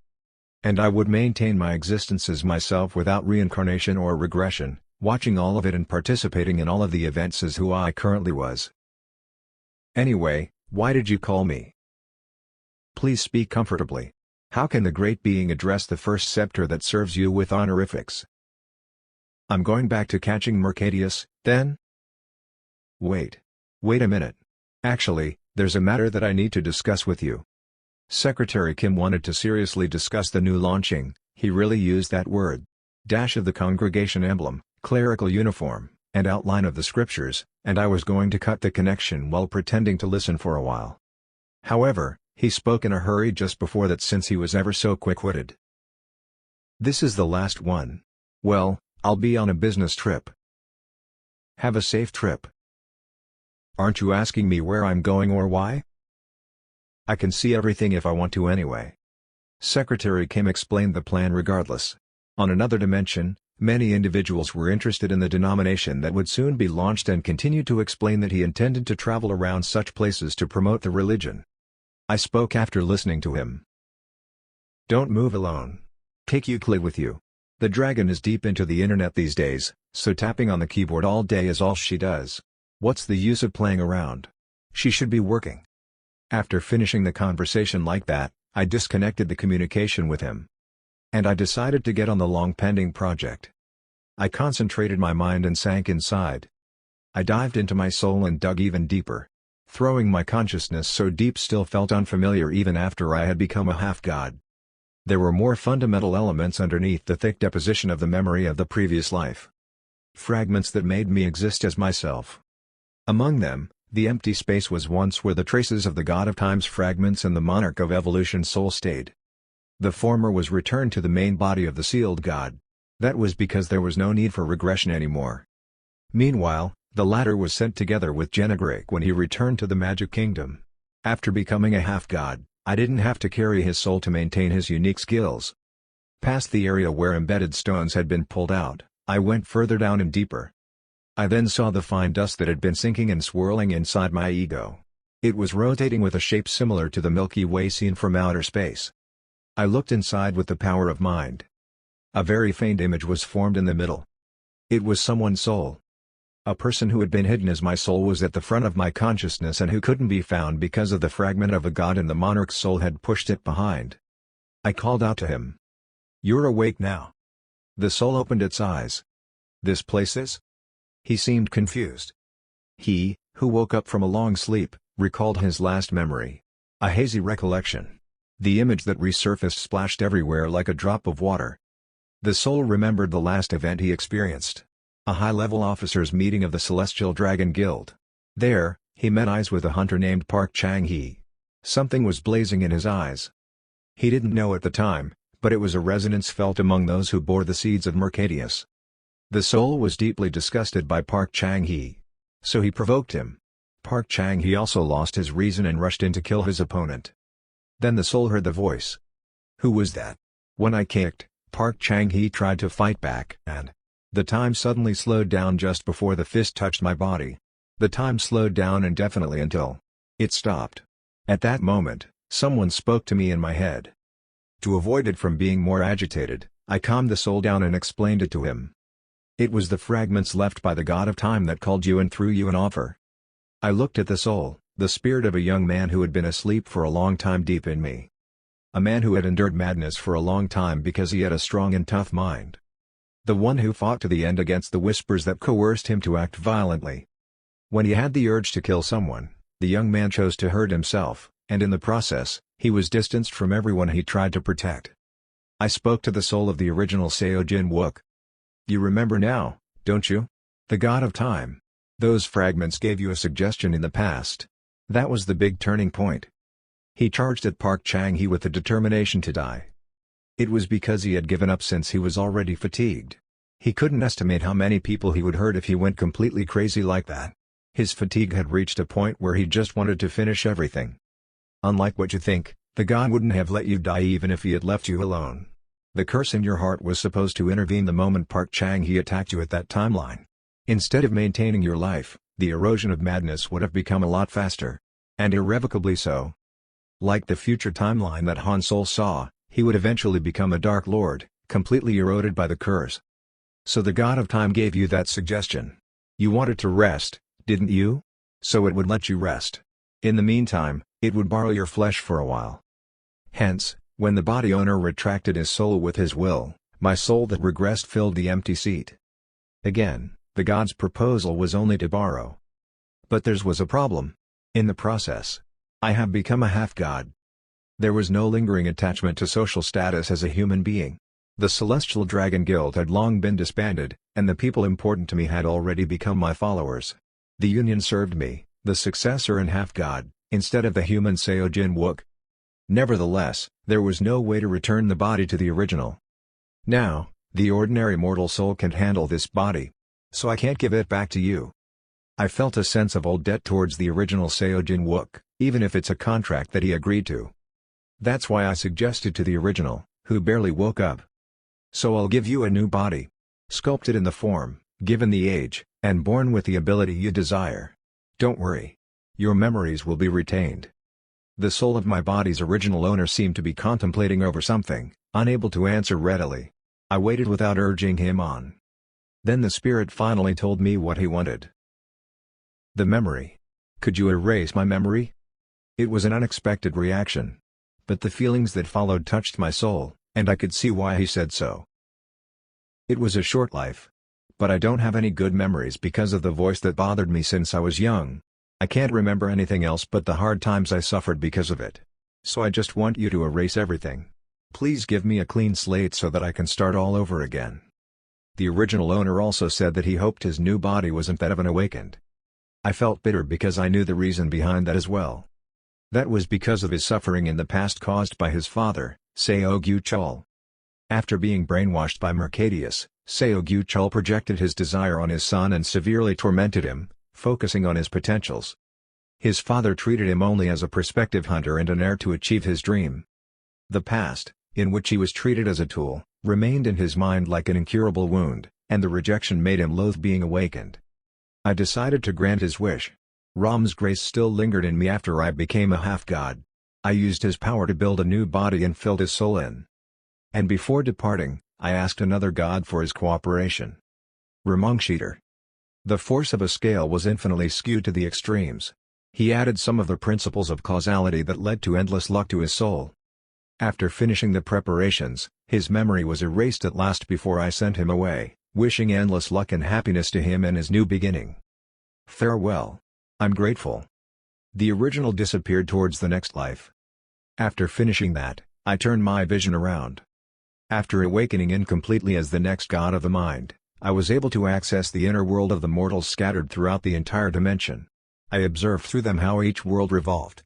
And I would maintain my existence as myself without reincarnation or regression, watching all of it and participating in all of the events as who I currently was. Anyway, why did you call me? Please speak comfortably. How can the great being address the first scepter that serves you with honorifics? I'm going back to catching Mercadius, then? Wait. Wait a minute. Actually, there's a matter that I need to discuss with you. Secretary Kim wanted to seriously discuss the new launching, he really used that word. Dash of the congregation emblem, clerical uniform, and outline of the scriptures, and I was going to cut the connection while pretending to listen for a while. However, he spoke in a hurry just before that since he was ever so quick-witted. This is the last one. Well, I'll be on a business trip. Have a safe trip. Aren't you asking me where I'm going or why? I can see everything if I want to anyway. Secretary Kim explained the plan regardless. On another dimension, many individuals were interested in the denomination that would soon be launched and continued to explain that he intended to travel around such places to promote the religion. I spoke after listening to him. Don't move alone. Take Euclid with you. The dragon is deep into the internet these days, so tapping on the keyboard all day is all she does. What's the use of playing around? She should be working. After finishing the conversation like that, I disconnected the communication with him. And I decided to get on the long-pending project. I concentrated my mind and sank inside. I dived into my soul and dug even deeper. Throwing my consciousness so deep still felt unfamiliar even after I had become a half-god. There were more fundamental elements underneath the thick deposition of the memory of the previous life. Fragments that made me exist as myself. Among them, the empty space was once where the traces of the God of Time's fragments and the monarch of evolution soul stayed. The former was returned to the main body of the sealed God. That was because there was no need for regression anymore. Meanwhile, the latter was sent together with Genegrake when he returned to the Magic Kingdom. After becoming a half-god, I didn't have to carry his soul to maintain his unique skills. Past the area where embedded stones had been pulled out, I went further down and deeper. I then saw the fine dust that had been sinking and swirling inside my ego. It was rotating with a shape similar to the Milky Way seen from outer space. I looked inside with the power of mind. A very faint image was formed in the middle. It was someone's soul. A person who had been hidden as my soul was at the front of my consciousness and who couldn't be found because of the fragment of a god and the monarch's soul had pushed it behind. I called out to him. You're awake now. The soul opened its eyes. This place is? He seemed confused. He, who woke up from a long sleep, recalled his last memory. A hazy recollection. The image that resurfaced splashed everywhere like a drop of water. The soul remembered the last event he experienced. A high-level officers' meeting of the Celestial Dragon Guild. There, he met eyes with a hunter named Park Chang-hee. Something was blazing in his eyes. He didn't know at the time, but it was a resonance felt among those who bore the seeds of Mercadius. The soul was deeply disgusted by Park Chang-hee. So he provoked him. Park Chang-hee also lost his reason and rushed in to kill his opponent. Then the soul heard the voice. Who was that? When I kicked, Park Chang-hee tried to fight back and the time suddenly slowed down just before the fist touched my body. The time slowed down indefinitely until it stopped. At that moment, someone spoke to me in my head. To avoid it from being more agitated, I calmed the soul down and explained it to him. It was the fragments left by the God of Time that called you and threw you an offer. I looked at the soul, the spirit of a young man who had been asleep for a long time deep in me. A man who had endured madness for a long time because he had a strong and tough mind. The one who fought to the end against the whispers that coerced him to act violently. When he had the urge to kill someone, the young man chose to hurt himself, and in the process, he was distanced from everyone he tried to protect. I spoke to the soul of the original Seo Jin Wook. You remember now, don't you? The God of Time. Those fragments gave you a suggestion in the past. That was the big turning point. He charged at Park Chang-hee with the determination to die. It was because he had given up since he was already fatigued. He couldn't estimate how many people he would hurt if he went completely crazy like that. His fatigue had reached a point where he just wanted to finish everything. Unlike what you think, the God wouldn't have let you die even if he had left you alone. The curse in your heart was supposed to intervene the moment Park Chang-hee attacked you at that timeline. Instead of maintaining your life, the erosion of madness would have become a lot faster. And irrevocably so. Like the future timeline that Han Sol saw, he would eventually become a Dark Lord, completely eroded by the curse. So the God of Time gave you that suggestion. You wanted to rest, didn't you? So it would let you rest. In the meantime, it would borrow your flesh for a while. Hence, When the body owner retracted his soul with his will, my soul that regressed filled the empty seat. Again, the god's proposal was only to borrow. But theirs was a problem. In the process, I have become a half-god. There was no lingering attachment to social status as a human being. The Celestial Dragon Guild had long been disbanded, and the people important to me had already become my followers. The Union served me, the successor and half-god, instead of the human Seojin Wook. Nevertheless, there was no way to return the body to the original. Now, the ordinary mortal soul can't handle this body. So I can't give it back to you. I felt a sense of old debt towards the original Seojin Wook, even if it's a contract that he agreed to. That's why I suggested to the original, who barely woke up. So I'll give you a new body. Sculpted in the form, given the age, and born with the ability you desire. Don't worry. Your memories will be retained. The soul of my body's original owner seemed to be contemplating over something, unable to answer readily. I waited without urging him on. Then the spirit finally told me what he wanted. The memory. Could you erase my memory? It was an unexpected reaction. But the feelings that followed touched my soul, and I could see why he said so. It was a short life. But I don't have any good memories because of the voice that bothered me since I was young. I can't remember anything else but the hard times I suffered because of it. So I just want you to erase everything. Please give me a clean slate so that I can start all over again. The original owner also said that he hoped his new body wasn't that of an awakened. I felt bitter because I knew the reason behind that as well. That was because of his suffering in the past caused by his father, Seo-Gu-chul. After being brainwashed by Mercadius, Seo-Gu-chul projected his desire on his son and severely tormented him, focusing on his potentials. His father treated him only as a prospective hunter and an heir to achieve his dream. The past, in which he was treated as a tool, remained in his mind like an incurable wound, and the rejection made him loathe being awakened. I decided to grant his wish. Ram's grace still lingered in me after I became a half-god. I used his power to build a new body and filled his soul in. And before departing, I asked another god for his cooperation. Ramongshiter. The force of a scale was infinitely skewed to the extremes. He added some of the principles of causality that led to endless luck to his soul. After finishing the preparations, his memory was erased at last before I sent him away, wishing endless luck and happiness to him in his new beginning. Farewell. I'm grateful. The original disappeared towards the next life. After finishing that, I turned my vision around. After awakening incompletely as the next god of the mind, I was able to access the inner world of the mortals scattered throughout the entire dimension. I observed through them how each world revolved.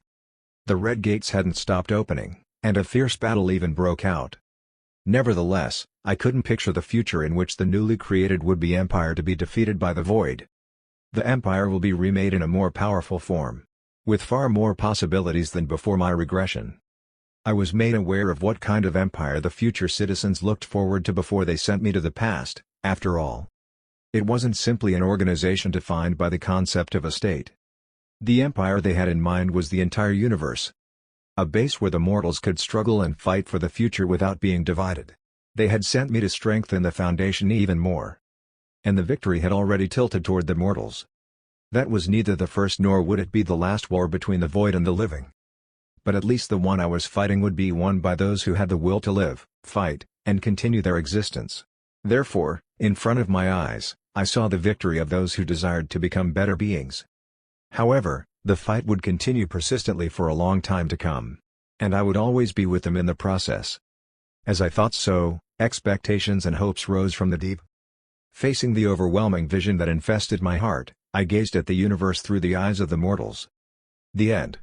The red gates hadn't stopped opening, and a fierce battle even broke out. Nevertheless, I couldn't picture the future in which the newly created would-be empire to be defeated by the void. The empire will be remade in a more powerful form, with far more possibilities than before my regression. I was made aware of what kind of empire the future citizens looked forward to before they sent me to the past, after all. It wasn't simply an organization defined by the concept of a state. The empire they had in mind was the entire universe. A base where the mortals could struggle and fight for the future without being divided. They had sent me to strengthen the foundation even more. And the victory had already tilted toward the mortals. That was neither the first nor would it be the last war between the void and the living. But at least the one I was fighting would be won by those who had the will to live, fight, and continue their existence. Therefore, in front of my eyes, I saw the victory of those who desired to become better beings. However, the fight would continue persistently for a long time to come. And I would always be with them in the process. As I thought so, expectations and hopes rose from the deep. Facing the overwhelming vision that infested my heart, I gazed at the universe through the eyes of the mortals. The end.